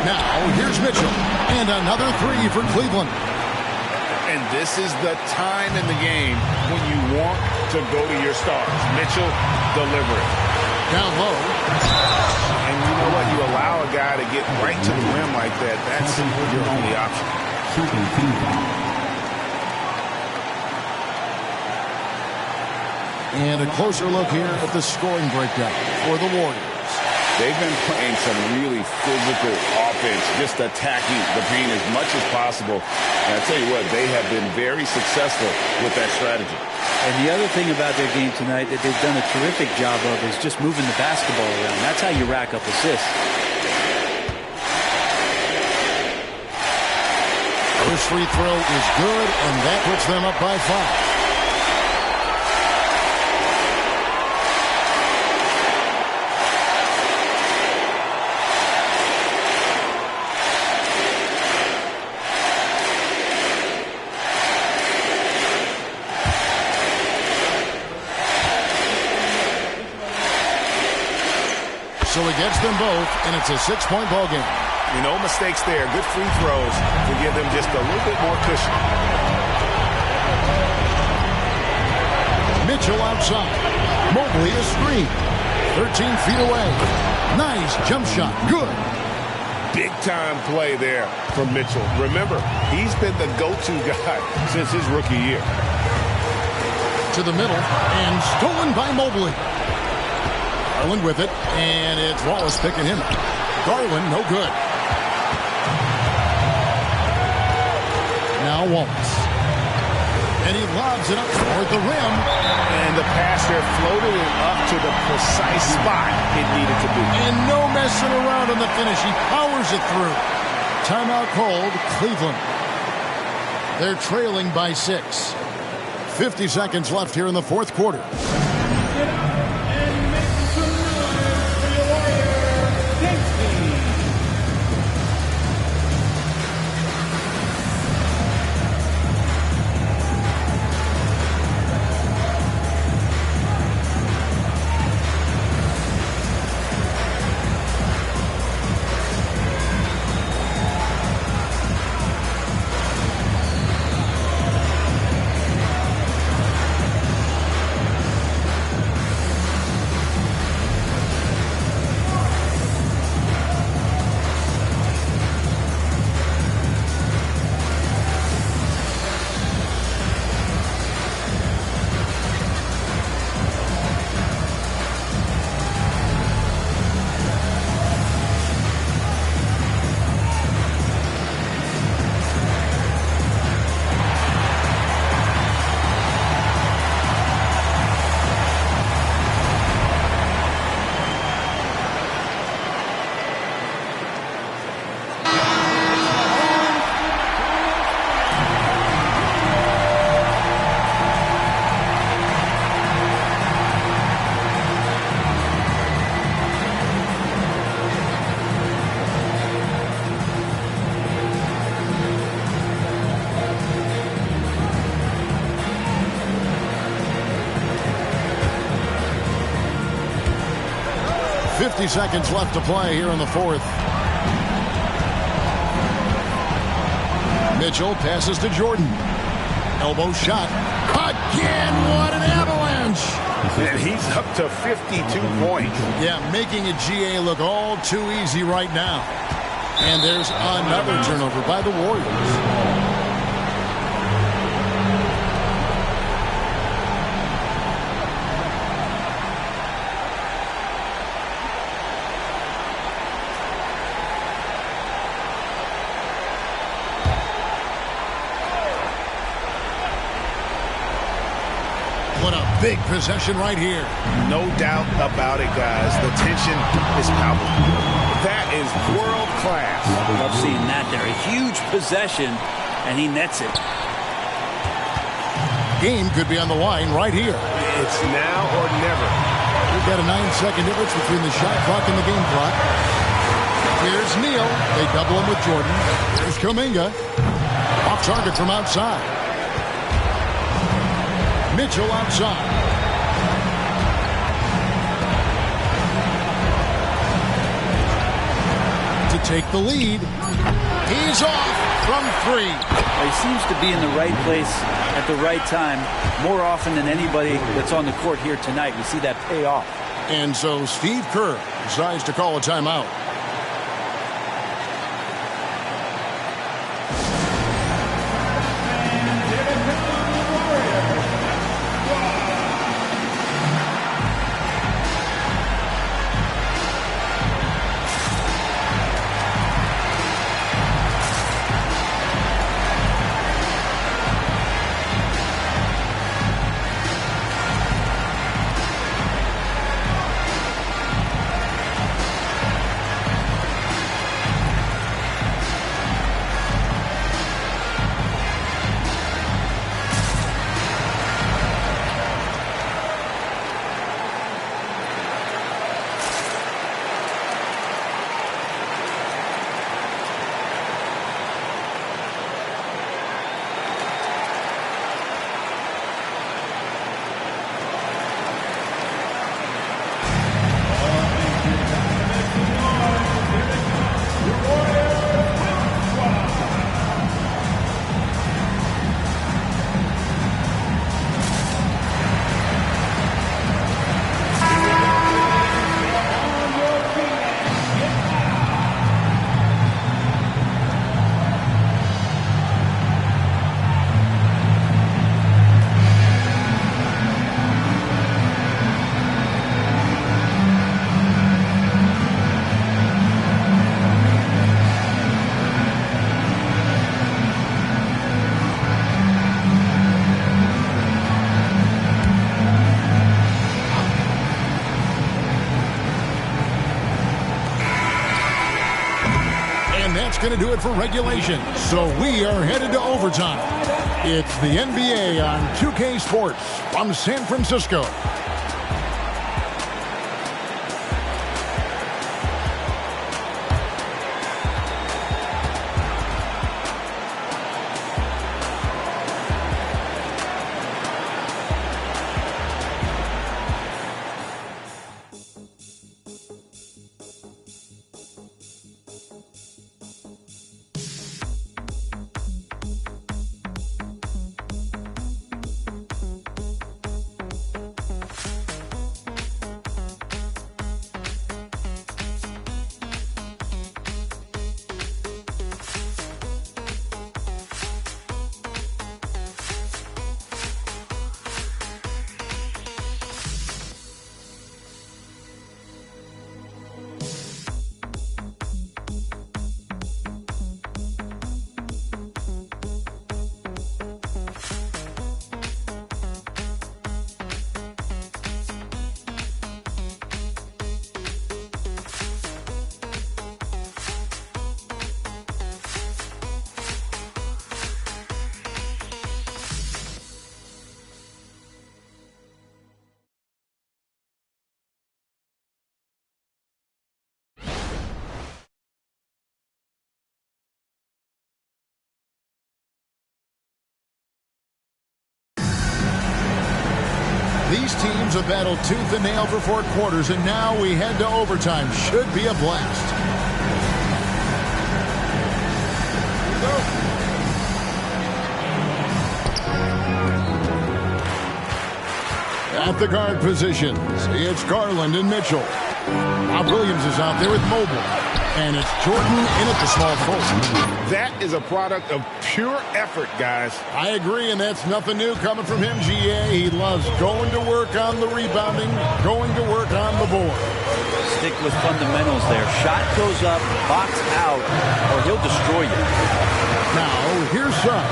Now, here's Mitchell. And another three for Cleveland. And this is the time in the game when you want to go to your stars. Mitchell, deliver it. Down low. And you know what? You allow a guy to get right to the rim like that. That's your only option. And a closer look here at the scoring breakdown for the Warriors. They've been playing some really physical offense, just attacking the paint as much as possible. And I tell you what, they have been very successful with that strategy. And the other thing about their game tonight that they've done a terrific job of is just moving the basketball around. That's how you rack up assists. First free throw is good, and that puts them up by 5. So he gets them both, and it's a 6-point ball game. No mistakes there. Good free throws to give them just a little bit more cushion. Mitchell outside. Mobley a screen. 13 feet away. Nice jump shot. Good. Big time play there from Mitchell. Remember, he's been the go-to guy since his rookie year. To the middle, and stolen by Mobley. Garland with it, and it's Wallace picking him up. Garland, no good. Now Wallace. And he lobs it up toward the rim. And the pass there floated it up to the precise spot it needed to be. And no messing around on the finish. He powers it through. Timeout called, Cleveland. They're trailing by 6. 50 seconds left here in the fourth quarter. 50 seconds left to play here in the fourth. Mitchell passes to Jordan. Elbow shot. Again, what an avalanche. And he's up to 52 points. Yeah, making a GA look all too easy right now. And there's another turnover by the Warriors. Big possession right here. No doubt about it, guys. The tension is palpable. That is world class. Love seeing that there. A huge possession, and he nets it. Game could be on the line right here. It's now or never. We've got a 9-second difference between the shot clock and the game clock. Here's Neal. They double him with Jordan. Here's Kuminga. Off target from outside. Mitchell outside. To take the lead. He's off from three. He seems to be in the right place at the right time more often than anybody that's on the court here tonight. We see that pay off. And so Steve Kerr decides to call a timeout. Going to do it for regulation. So we are headed to overtime. It's the NBA on 2K Sports from San Francisco. These teams have battled tooth and nail for 4 quarters, and now we head to overtime. Should be a blast. At the guard positions, it's Garland and Mitchell. Bob Williams is out there with Mobile. And it's Jordan in at the small forward. That is a product of pure effort, guys. I agree, and that's nothing new coming from him, GA. He loves going to work on the rebounding, going to work on the board. Stick with fundamentals there. Shot goes up, box out, or he'll destroy you. Now, here's Suggs.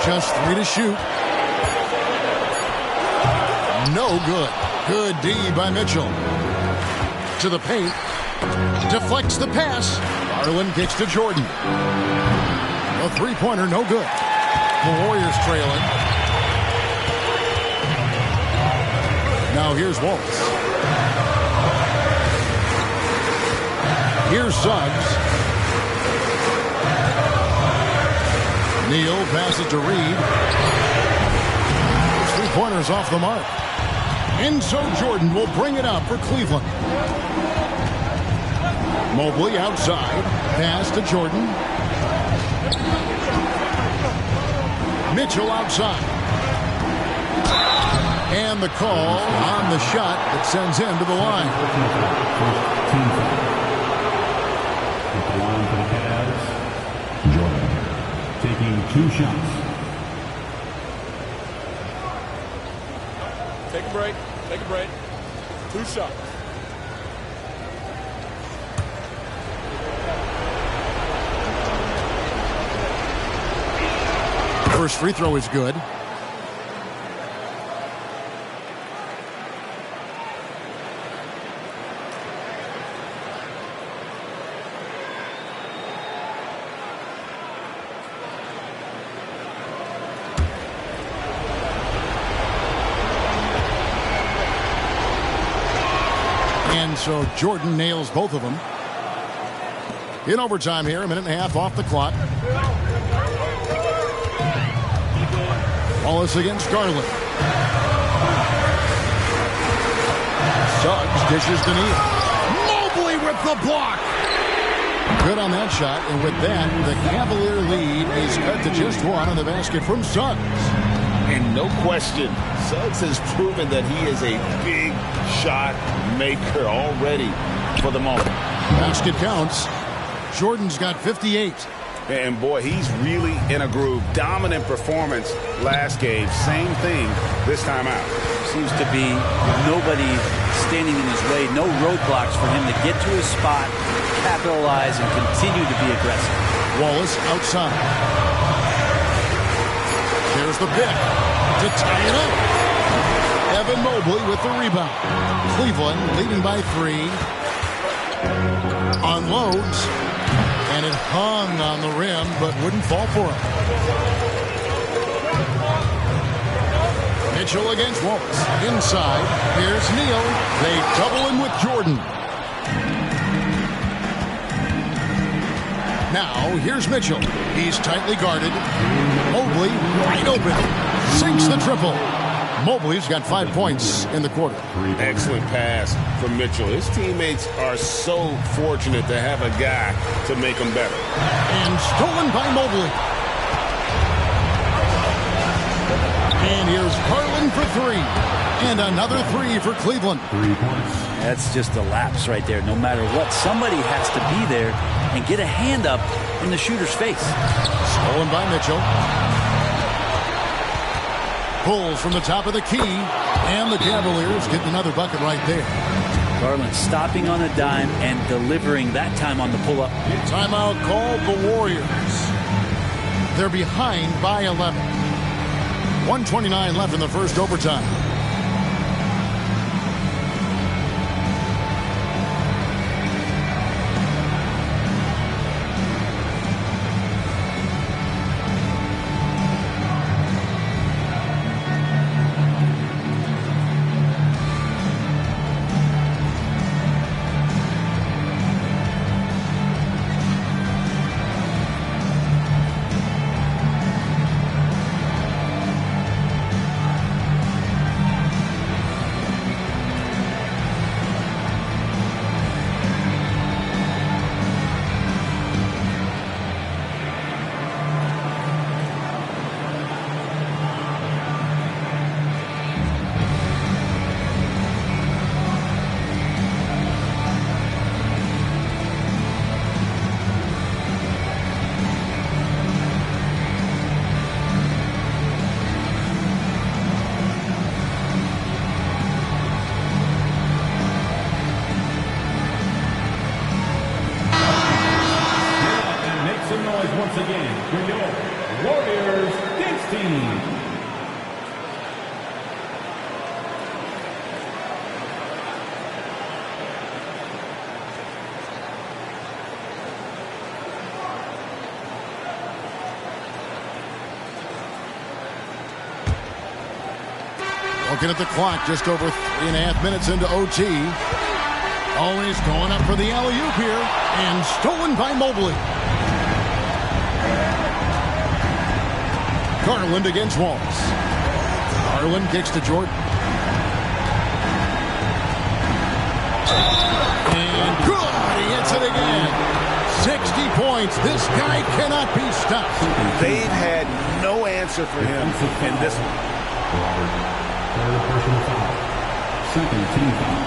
Just 3 to shoot. No good. Good D by Mitchell. To the paint. Deflects the pass. Garland kicks to Jordan. A three-pointer, no good. The Warriors trailing. Now here's Wallace. Here's Suggs. Neal passes to Reed. Three-pointers off the mark. And so Jordan will bring it up for Cleveland. Mobley outside. Pass to Jordan. Mitchell outside. And the call on the shot that sends him to the line. At the line for the Cavs, Jordan taking 2 shots. Take a break. Take a break. 2 shots. First free throw is good. And so Jordan nails both of them. In overtime here, 1.5 minutes off the clock. Wallace against Garland. Suggs dishes to Neal. Mobley with the block. Good on that shot, and with that, the Cavalier lead is cut to just 1 on the basket from Suggs. And no question, Suggs has proven that he is a big shot maker already for the moment. Basket counts. Jordan's got 58. And boy, he's really in a groove. Dominant performance last game. Same thing this time out. Seems to be nobody standing in his way. No roadblocks for him to get to his spot, capitalize, and continue to be aggressive. Wallace outside. There's the pick to tie it up. Evan Mobley with the rebound. Cleveland leading by 3. Unloads. And it hung on the rim, but wouldn't fall for him. Mitchell against Wallace. Inside. Here's Neal. They double him with Jordan. Now, here's Mitchell. He's tightly guarded. Mobley, wide open. Sinks the triple. Mobley's got 5 points in the quarter. Excellent pass from Mitchell. His teammates are so fortunate to have a guy to make them better. And stolen by Mobley. And here's Garland for 3. And another 3 for Cleveland. 3 points. That's just a lapse right there. No matter what, somebody has to be there and get a hand up in the shooter's face. Stolen by Mitchell. Pulls from the top of the key, and the Cavaliers get another bucket right there. Garland stopping on a dime and delivering that time on the pull-up. Timeout called the Warriors. They're behind by 11. 1:29 left in the first overtime. once again for your Warriors dance team. Looking at the clock, just over 3.5 minutes into OT. Always going up for the alley-oop here, and stolen by Mobley. Garland against Wallace. Garland kicks to Jordan. And good! He hits it again. 60 points. This guy cannot be stopped. They've had no answer for him in this one. Third personal foul. Second team foul.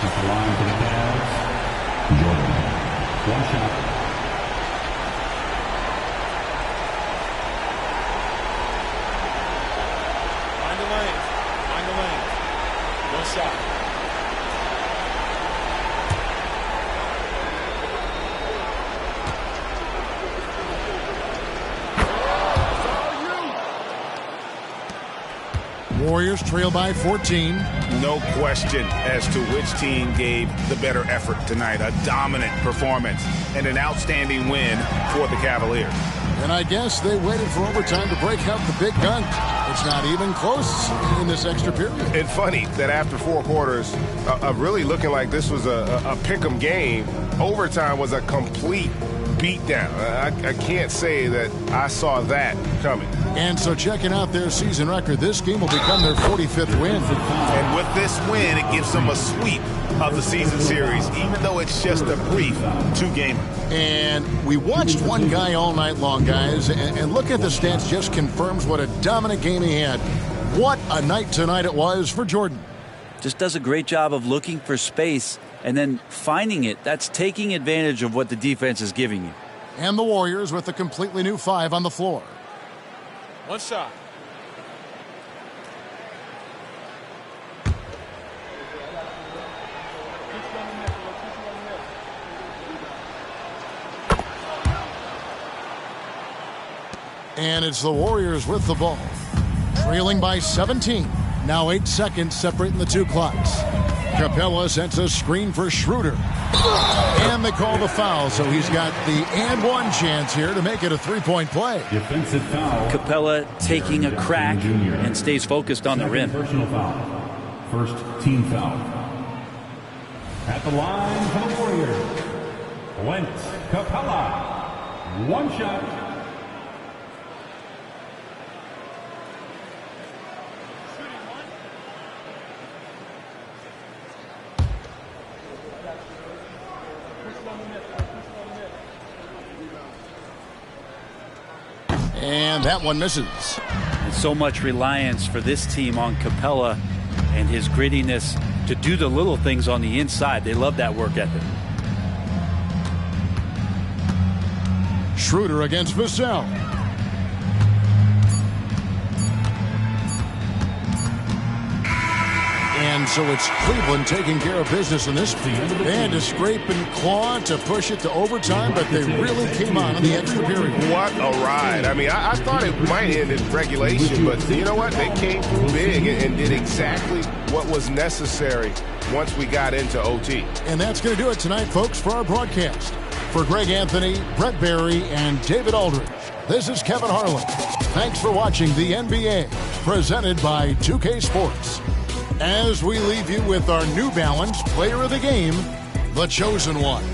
At the line for the Cavs, Jordan. One shot. Find the lane. Find the lane. One shot. Warriors trail by 14. No question as to which team gave the better effort tonight. A dominant performance and an outstanding win for the Cavaliers. And I guess they waited for overtime to break out the big guns. It's not even close in this extra period. And funny that after 4 quarters of really looking like this was a pick-em game, overtime was a complete beatdown. I can't say that I saw that coming. And so checking out their season record, this game will become their 45th win. And with this win, it gives them a sweep of the season series, even though it's just a brief 2-gamer. And we watched one guy all night long, guys, and looking at the stats just confirms what a dominant game he had. What a night tonight it was for Jordan. Just does a great job of looking for space and then finding it. That's taking advantage of what the defense is giving you. And the Warriors with a completely new 5 on the floor. One shot. And it's the Warriors with the ball. Trailing by 17. Now 8 seconds separating the 2 clocks. Capella sets a screen for Schroeder. And they call the foul, so he's got the and one chance here to make it a 3-point play. Defensive foul. Capella taking a crack and stays focused on the rim. Personal foul. First team foul. At the line for the Warriors, Clint Capella. One shot. And that one misses. And so much reliance for this team on Capella and his grittiness to do the little things on the inside. They love that work ethic. Schroeder against Vassell. And so it's Cleveland taking care of business in this. They had to scrape and claw to push it to overtime, but they really came on in the extra period. What a ride. I mean, I thought it might end in regulation, but you know what? They came through big and did exactly what was necessary once we got into OT. And that's going to do it tonight, folks, for our broadcast. For Greg Anthony, Brett Barry, and David Aldridge, this is Kevin Harlan. Thanks for watching the NBA, presented by 2K Sports. As we leave you with our New Balance Player of the Game, the Chosen One.